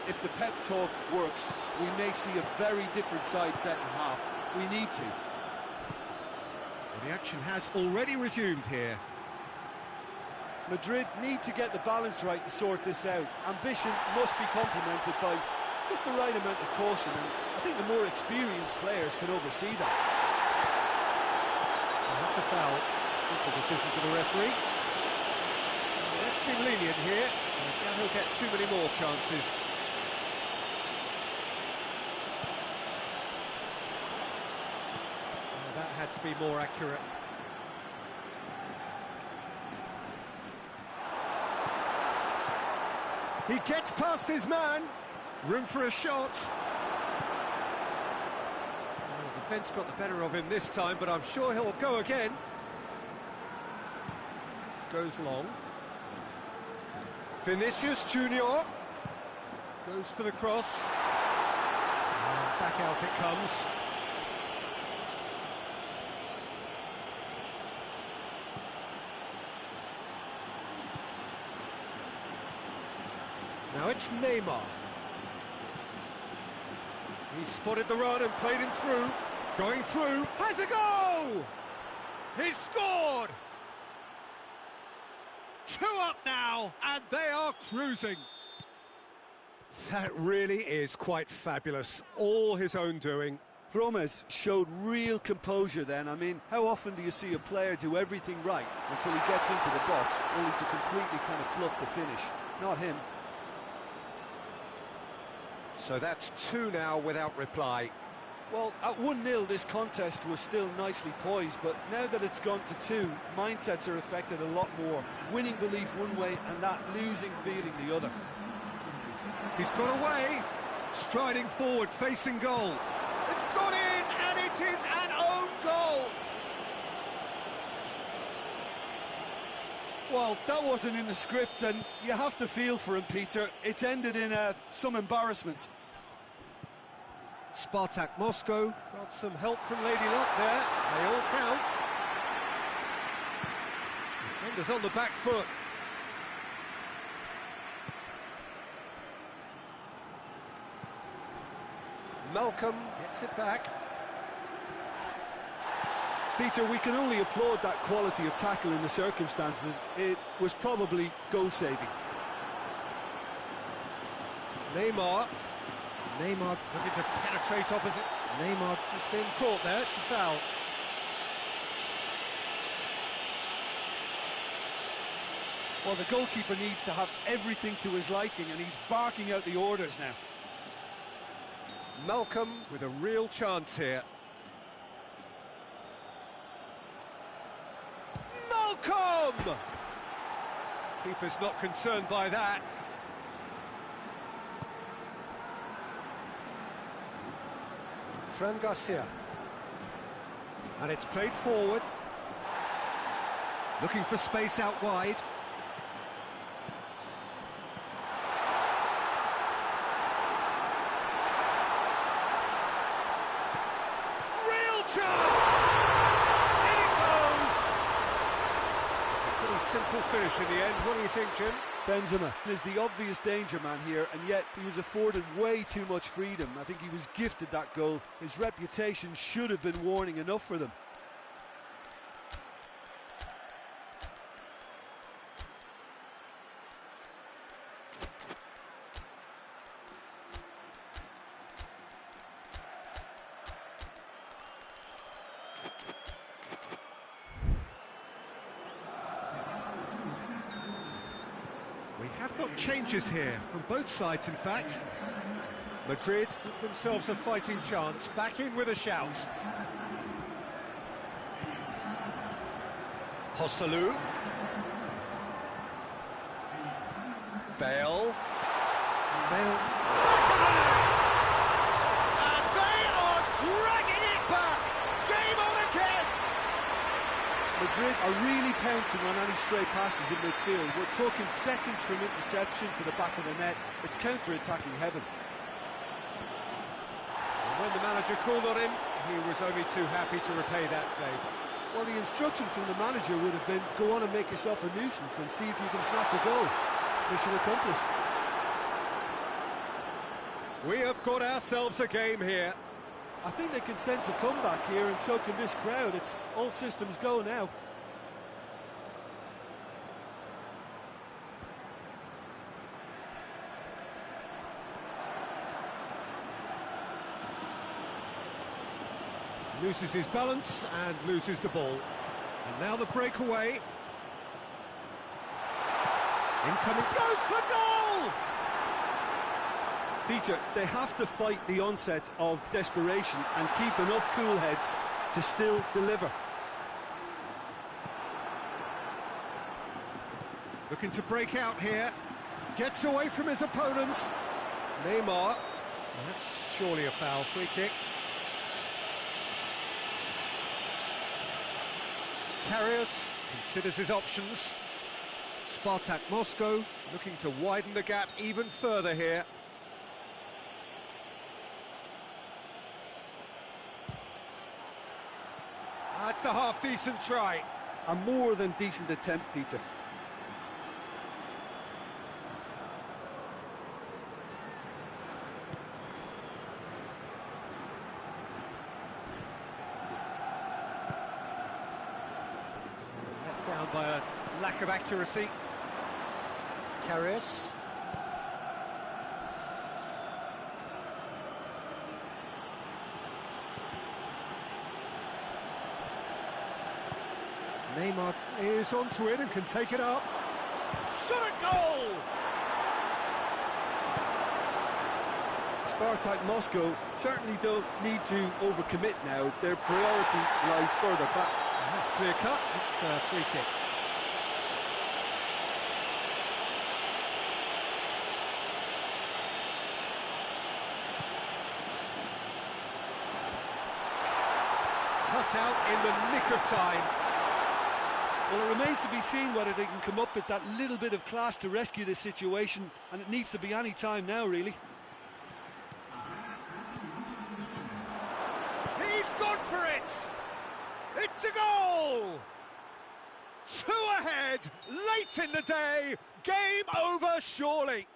If the pep talk works, we may see a very different side second half. We need to. Well, the action has already resumed here. Madrid need to get the balance right to sort this out. Ambition must be complemented by just the right amount of caution, and I think the more experienced players can oversee that. Well, that's a foul. Simple decision for the referee. Let's be lenient here. He'll get too many more chances. Well, that had to be more accurate. He gets past his man. Room for a shot. Well, the defence got the better of him this time, but I'm sure he'll go again. Goes long. Vinicius Junior goes for the cross. And back out it comes. Now it's Neymar. He spotted the run and played him through. Going through. Has a goal! He's scored! 2 up now, and they are cruising. That really is quite fabulous. All his own doing. Promes showed real composure then. I mean, how often do you see a player do everything right until he gets into the box, only to completely kind of fluff the finish? Not him. So that's 2 now without reply. Well, at 1-0 this contest was still nicely poised, but now that it's gone to 2, mindsets are affected a lot more. Winning belief one way and that losing feeling the other. He's got away, striding forward, facing goal. It's gone in, and it is an own goal. Well, that wasn't in the script, and you have to feel for him, Peter. It's ended in some embarrassment. SPARTAK Moscow got some help from Lady Luck there. They all count. Defenders on the back foot. Malcolm gets it back. Peter, we can only applaud that quality of tackle in the circumstances. It was probably goal-saving. Neymar looking to penetrate opposite. Neymar has been caught there, it's a foul. Well, the goalkeeper needs to have everything to his liking, and he's barking out the orders now. Malcolm with a real chance here. Malcolm! Keeper's not concerned by that. Fran Garcia. And it's played forward. Looking for space out wide. Real chance! In it goes! Pretty simple finish in the end. What do you think, Jim? Benzema is the obvious danger man here, and yet he was afforded way too much freedom. I think he was gifted that goal. His reputation should have been warning enough for them. We have got changes here from both sides, in fact. Madrid give themselves a fighting chance, back in with a shout. Joselu. Bale. Bale. And they are dragging it back! Game on again! Madrid are really pouncing on any stray passes in midfield. We're talking seconds from interception to the back of the net. It's counter-attacking heaven. When the manager called on him, he was only too happy to repay that favour. Well, the instruction from the manager would have been, go on and make yourself a nuisance and see if you can snatch a goal. Mission accomplished. We have got ourselves a game here. I think they can sense a comeback here, and so can this crowd. It's all systems go now. Loses his balance and loses the ball. And now the breakaway. Incoming, goes for goal! Peter, they have to fight the onset of desperation and keep enough cool heads to still deliver. Looking to break out here. Gets away from his opponent. Neymar. That's surely a foul. Free kick. Karius considers his options. SPARTAK Moscow looking to widen the gap even further here. That's a half-decent try. A more than decent attempt, Peter. Let down by a lack of accuracy. Karius. Neymar is onto it and can take it up. Shot at goal! SPARTAK Moscow certainly don't need to overcommit now. Their priority lies further back. And that's clear cut. It's a free kick. Cut out in the nick of time. Well, it remains to be seen whether they can come up with that little bit of class to rescue this situation, and it needs to be any time now, really. He's gone for it! It's a goal! 2 ahead, late in the day, game over surely.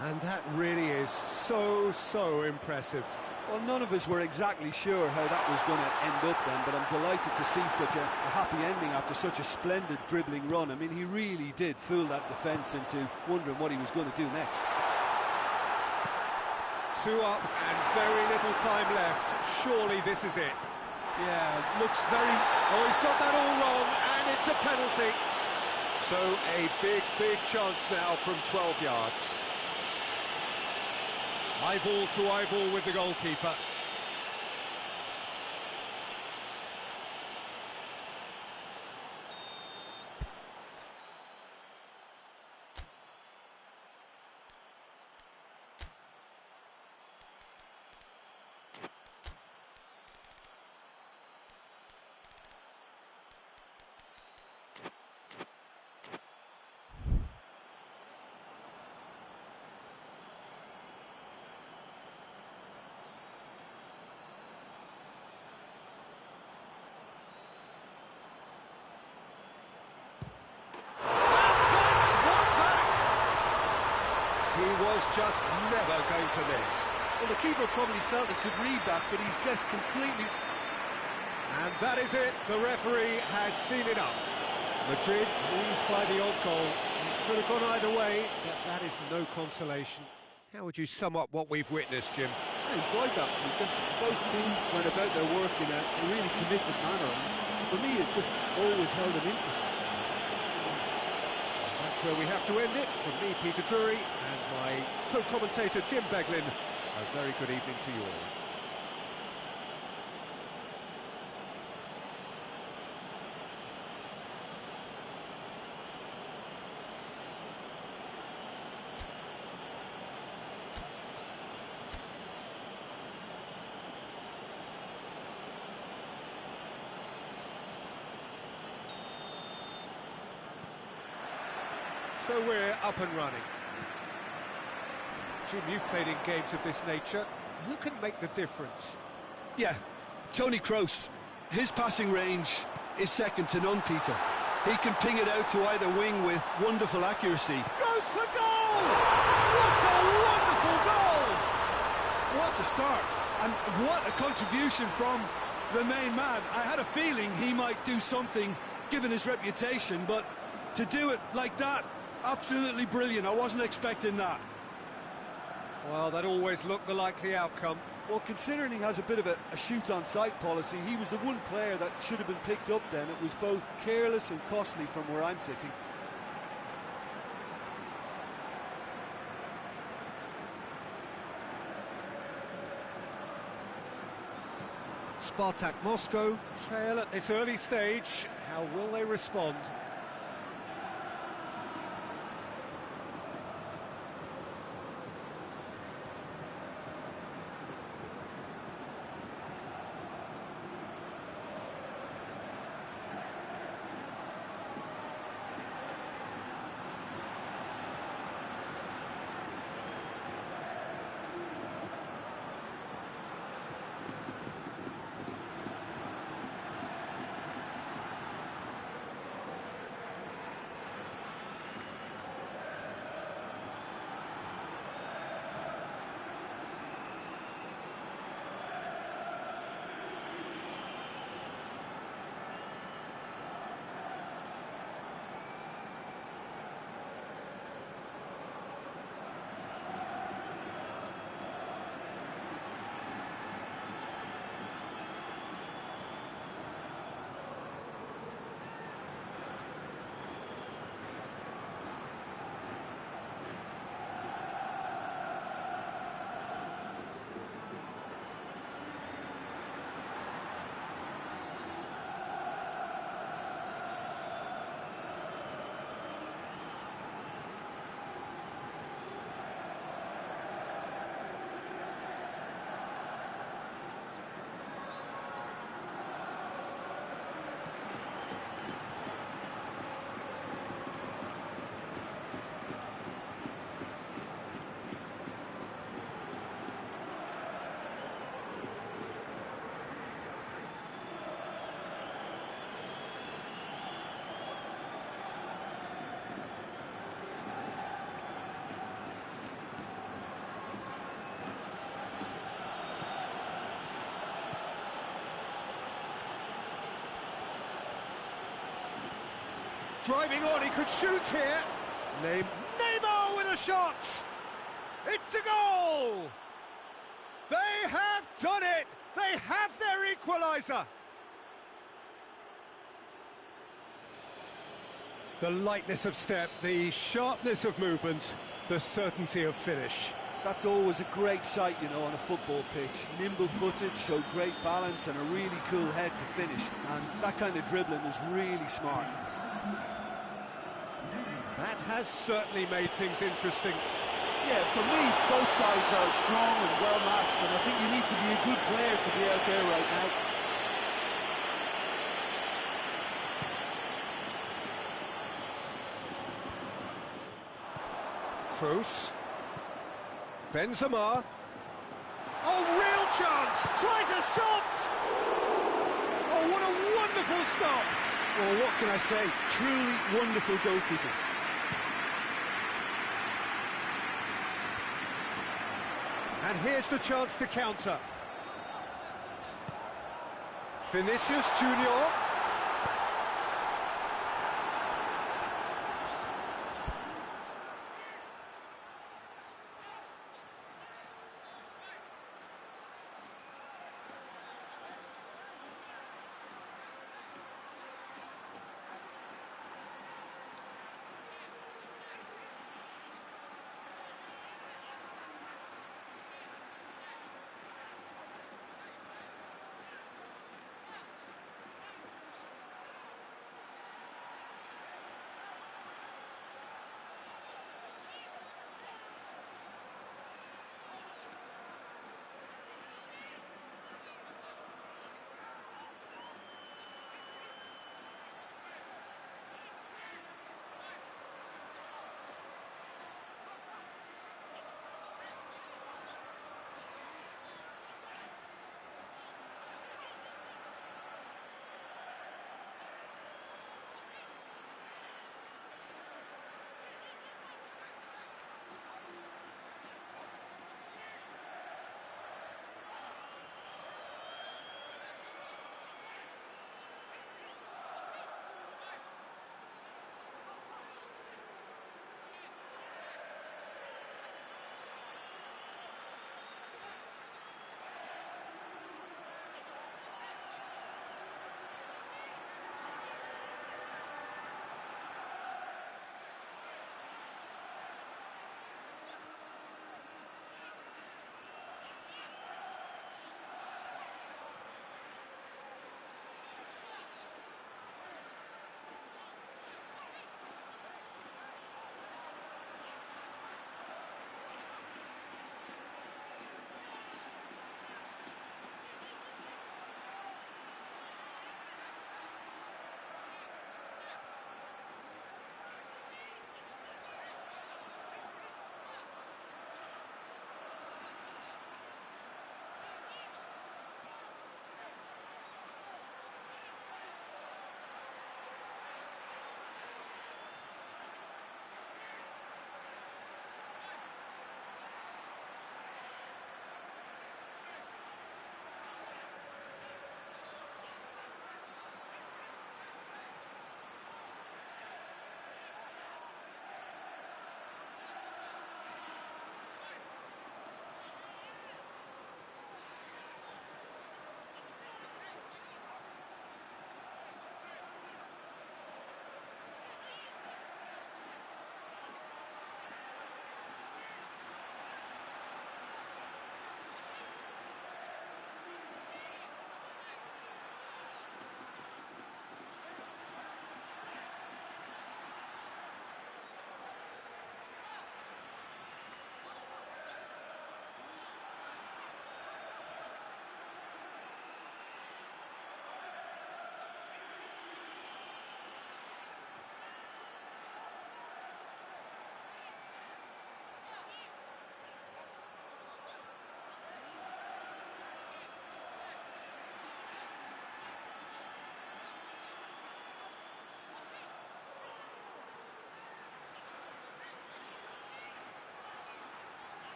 And that really is so impressive. Well, none of us were exactly sure how that was going to end up then, but I'm delighted to see such a happy ending after such a splendid dribbling run. I mean, he really did fool that defence into wondering what he was going to do next. 2 up and very little time left. Surely this is it. Yeah, looks very... Oh, he's got that all wrong, and it's a penalty. So a big chance now from 12 yards. Eyeball to eyeball with the goalkeeper. Was just never going to miss. Well, the keeper probably felt he could read that, but he's guessed completely. And that is it. The referee has seen enough. Madrid lose by the odd goal. It could have gone either way, but that is no consolation. How would you sum up what we've witnessed, Jim? I enjoyed that, Peter. Both teams went about their work in a really committed manner. For me, it just always held an interest. That's where we have to end it. From me, Peter Drury, and my co-commentator, Jim Beglin. A very good evening to you all. So we're up and running. Jim, you've played in games of this nature. who can make the difference? Yeah, Toni Kroos. His passing range is second to none, Peter. He can ping it out to either wing with wonderful accuracy. Goes for goal! What a wonderful goal! What a start, and what a contribution from the main man. I had a feeling he might do something, given his reputation, but to do it like that, absolutely brilliant. I wasn't expecting that. Well, that always looked the likely outcome. Well, considering he has a bit of a shoot-on-sight policy, he was the one player that should have been picked up then. It was both careless and costly from where I'm sitting. SPARTAK Moscow trail at this early stage. How will they respond? Driving on, he could shoot here. Neymar with a shot. It's a goal. They have done it. They have their equaliser. The lightness of step, the sharpness of movement, the certainty of finish. That's always a great sight, you know, on a football pitch. Nimble-footed, showed great balance and a really cool head to finish. And that kind of dribbling is really smart. That has certainly made things interesting. Yeah, for me, both sides are strong and well-matched, and I think you need to be a good player to be out there right now. Kroos. Benzema. Oh, real chance! Tries a shot! Oh, what a wonderful stop! Well, what can I say? Truly wonderful goalkeeping. And here's the chance to counter. Vinicius Junior.